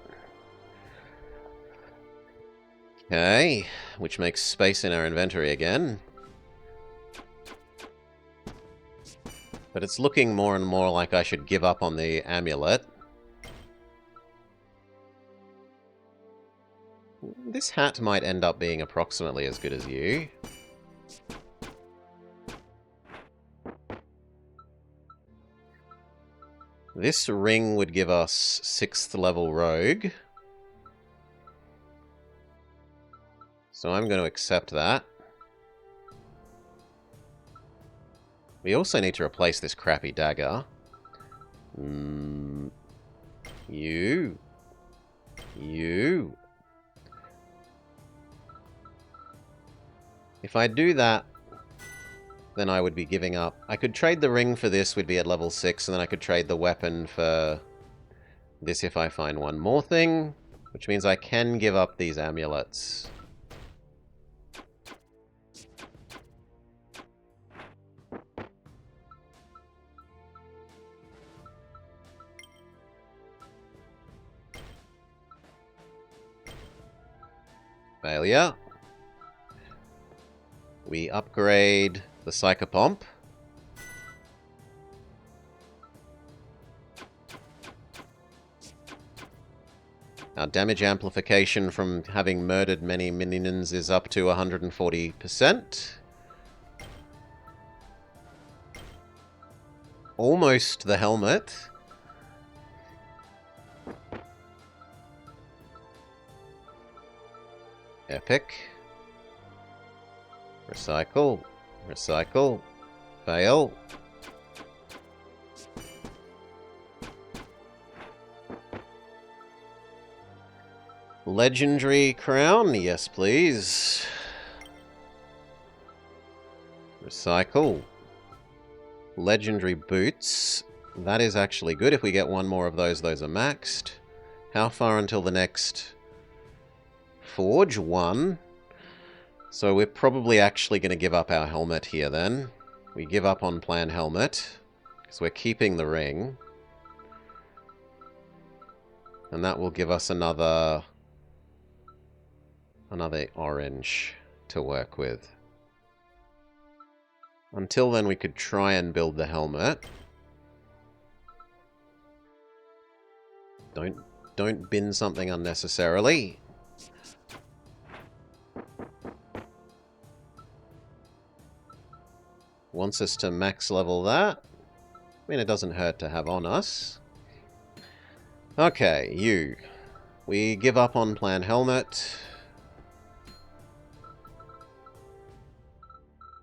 Okay. Which makes space in our inventory again. But it's looking more and more like I should give up on the amulet. This hat might end up being approximately as good as you. This ring would give us 6th level rogue. So I'm going to accept that. We also need to replace this crappy dagger. You. If I do that, then I would be giving up. I could trade the ring for this, would be at level 6, and then I could trade the weapon for this if I find one more thing, which means I can give up these amulets. Failure. We upgrade the Psychopomp. Our damage amplification from having murdered many minions is up to 140%. Almost the helmet. Epic. Recycle. Recycle. Fail. Legendary crown, yes please. Recycle. Legendary boots. That is actually good. If we get one more of those are maxed. How far until the next forge? 1. So we're probably actually going to give up our helmet here then. We give up on plan helmet. Because we're keeping the ring. And that will give us another orange to work with. Until then, we could try and build the helmet. Don't bin something unnecessarily. Wants us to max level that. I mean, it doesn't hurt to have on us. Okay, you. We give up on plan helmet.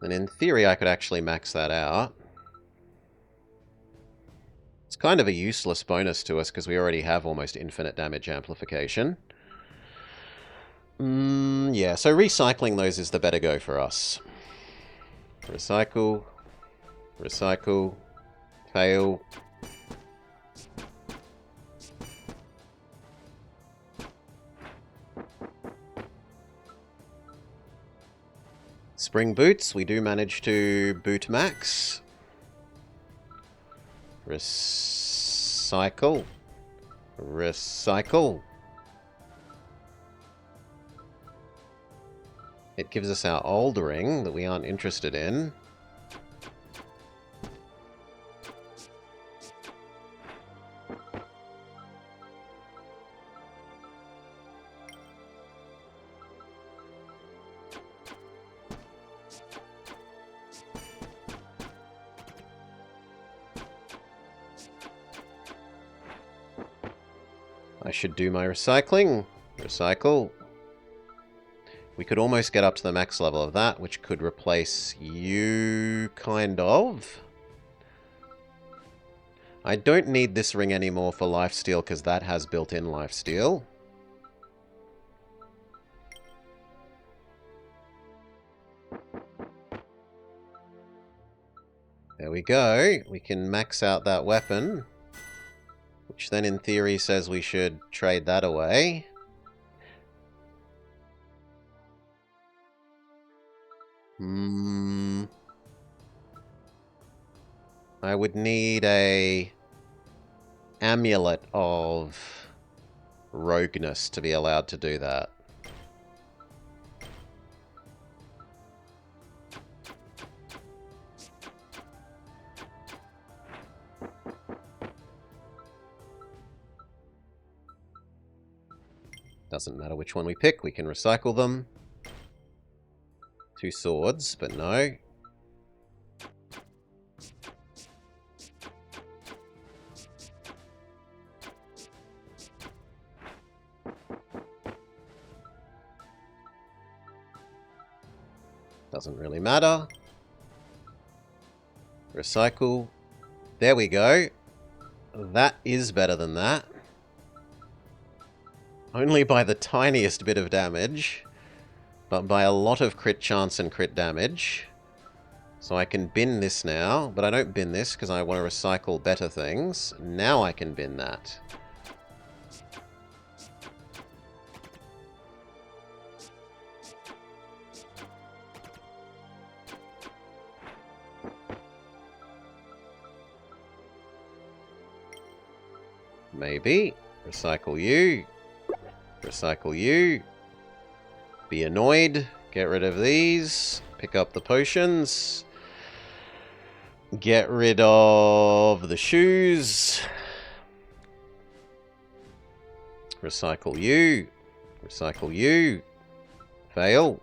And in theory, I could actually max that out. It's kind of a useless bonus to us because we already have almost infinite damage amplification. Yeah, so recycling those is the better go for us. Recycle. Recycle. Fail. Spring boots, we do manage to boot max. Recycle. Recycle. It gives us our old ring that we aren't interested in. I should do my recycling. Recycle. We could almost get up to the max level of that, which could replace you, kind of. I don't need this ring anymore for lifesteal, because that has built-in lifesteal. There we go. We can max out that weapon. Which then, in theory, says we should trade that away. I would need a amulet of rogueness to be allowed to do that. Doesn't matter which one we pick, we can recycle them. 2 swords, but no. Doesn't really matter. Recycle. There we go. That is better than that. Only by the tiniest bit of damage, but by a lot of crit chance and crit damage. So I can bin this now, but I don't bin this because I want to recycle better things. Now I can bin that. Maybe. Recycle you. Recycle you. Be annoyed. Get rid of these. Pick up the potions. Get rid of the shoes. Recycle you. Recycle you. Fail.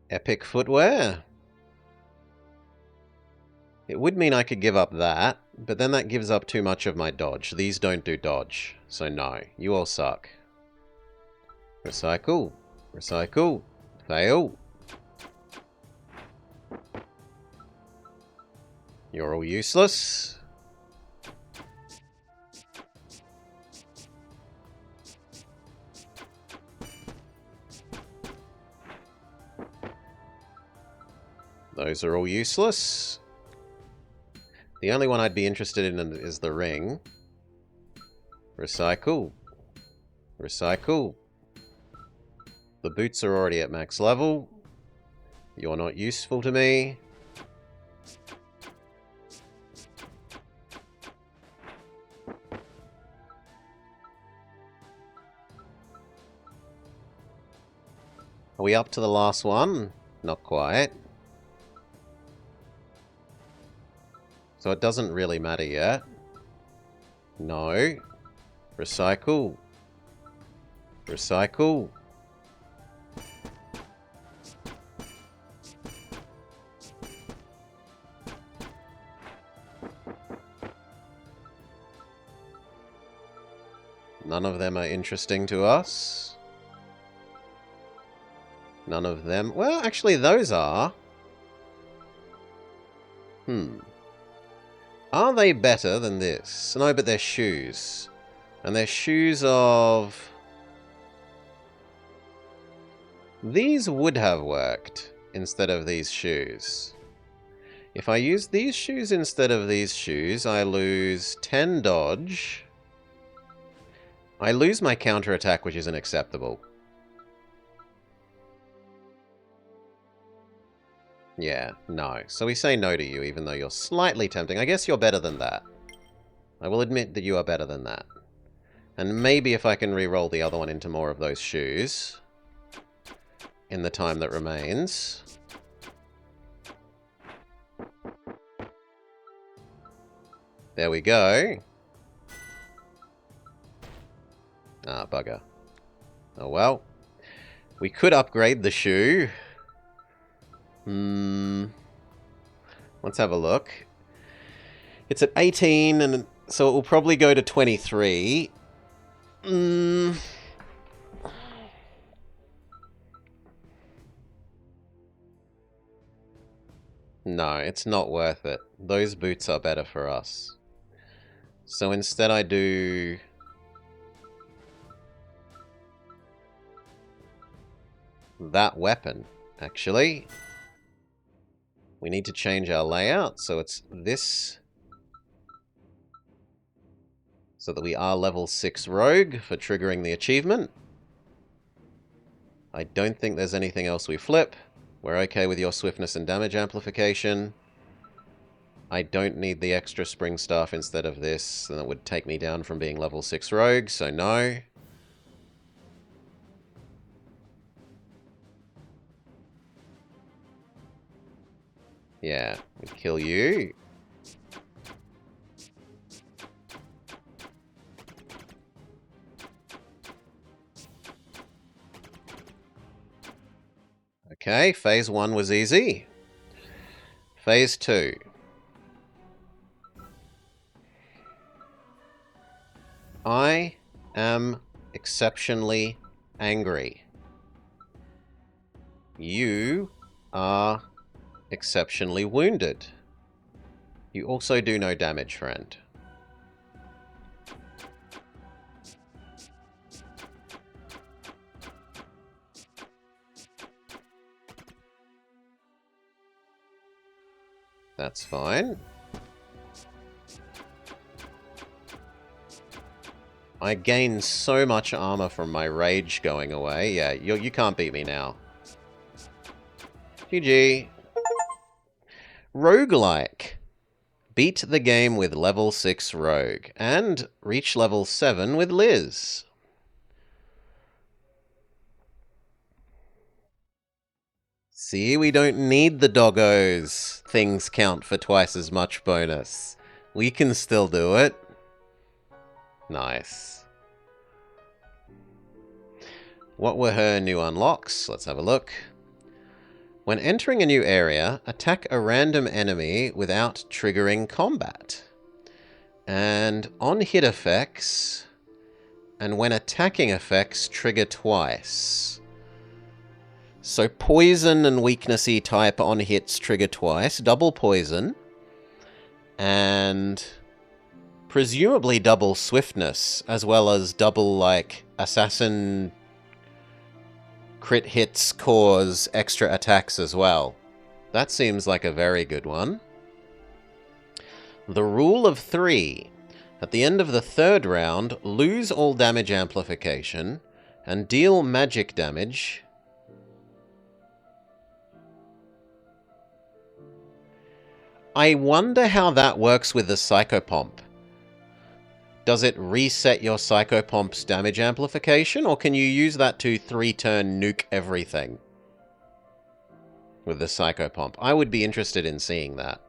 Epic footwear. It would mean I could give up that, but then that gives up too much of my dodge. These don't do dodge, so no. You all suck. Recycle. Recycle. Fail. You're all useless. Those are all useless. The only one I'd be interested in is the ring. Recycle. Recycle. The boots are already at max level. You're not useful to me. Are we up to the last one? Not quite. So it doesn't really matter yet. No. Recycle. Recycle. None of them are interesting to us. None of them... Well, actually, those are. Are they better than this? No, but they're shoes. And they're shoes of... These would have worked instead of these shoes. If I use these shoes instead of these shoes, I lose 10 dodge. I lose my counterattack, which isn't acceptable. Yeah, no. So we say no to you, even though you're slightly tempting. I guess you're better than that. I will admit that you are better than that. And maybe if I can re-roll the other one into more of those shoes in the time that remains. There we go. Ah, bugger. Oh well. We could upgrade the shoe. Let's have a look. It's at 18, and so it will probably go to 23. No, it's not worth it. Those boots are better for us. So instead I do... that weapon, actually. We need to change our layout, so it's this. So that we are level 6 rogue for triggering the achievement. I don't think there's anything else we flip. We're okay with your swiftness and damage amplification. I don't need the extra spring staff instead of this, and that would take me down from being level 6 rogue, so no. Yeah, we kill you. Okay, phase 1 was easy. Phase 2. I am exceptionally angry. You are exceptionally wounded. You also do no damage, friend. That's fine. I gain so much armor from my rage going away. Yeah, you can't beat me now. GG. Roguelike. Beat the game with level 6 rogue. And reach level 7 with Liz. See, we don't need the doggos. Things count for twice as much bonus. We can still do it. Nice. What were her new unlocks? Let's have a look. When entering a new area, attack a random enemy without triggering combat. And on-hit effects, and when attacking effects, trigger twice. So poison and weaknessy type on-hits trigger twice, double poison, and presumably double swiftness, as well as double, like, assassin crit hits cause extra attacks as well. That seems like a very good one. The rule of 3. At the end of the 3rd round, lose all damage amplification and deal magic damage. I wonder how that works with the Psychopomp. Does it reset your Psychopomp's damage amplification, or can you use that to 3-turn nuke everything with the Psychopomp? I would be interested in seeing that.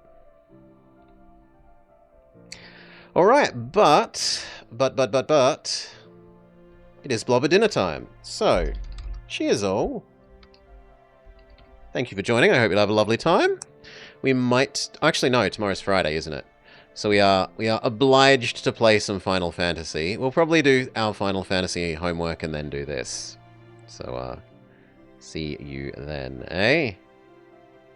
Alright, but, it is Blobber dinner time. So, cheers all. Thank you for joining. I hope you'll have a lovely time. We might... Actually, no, tomorrow's Friday, isn't it? So we are obliged to play some Final Fantasy. We'll probably do our Final Fantasy homework and then do this. So, see you then, eh?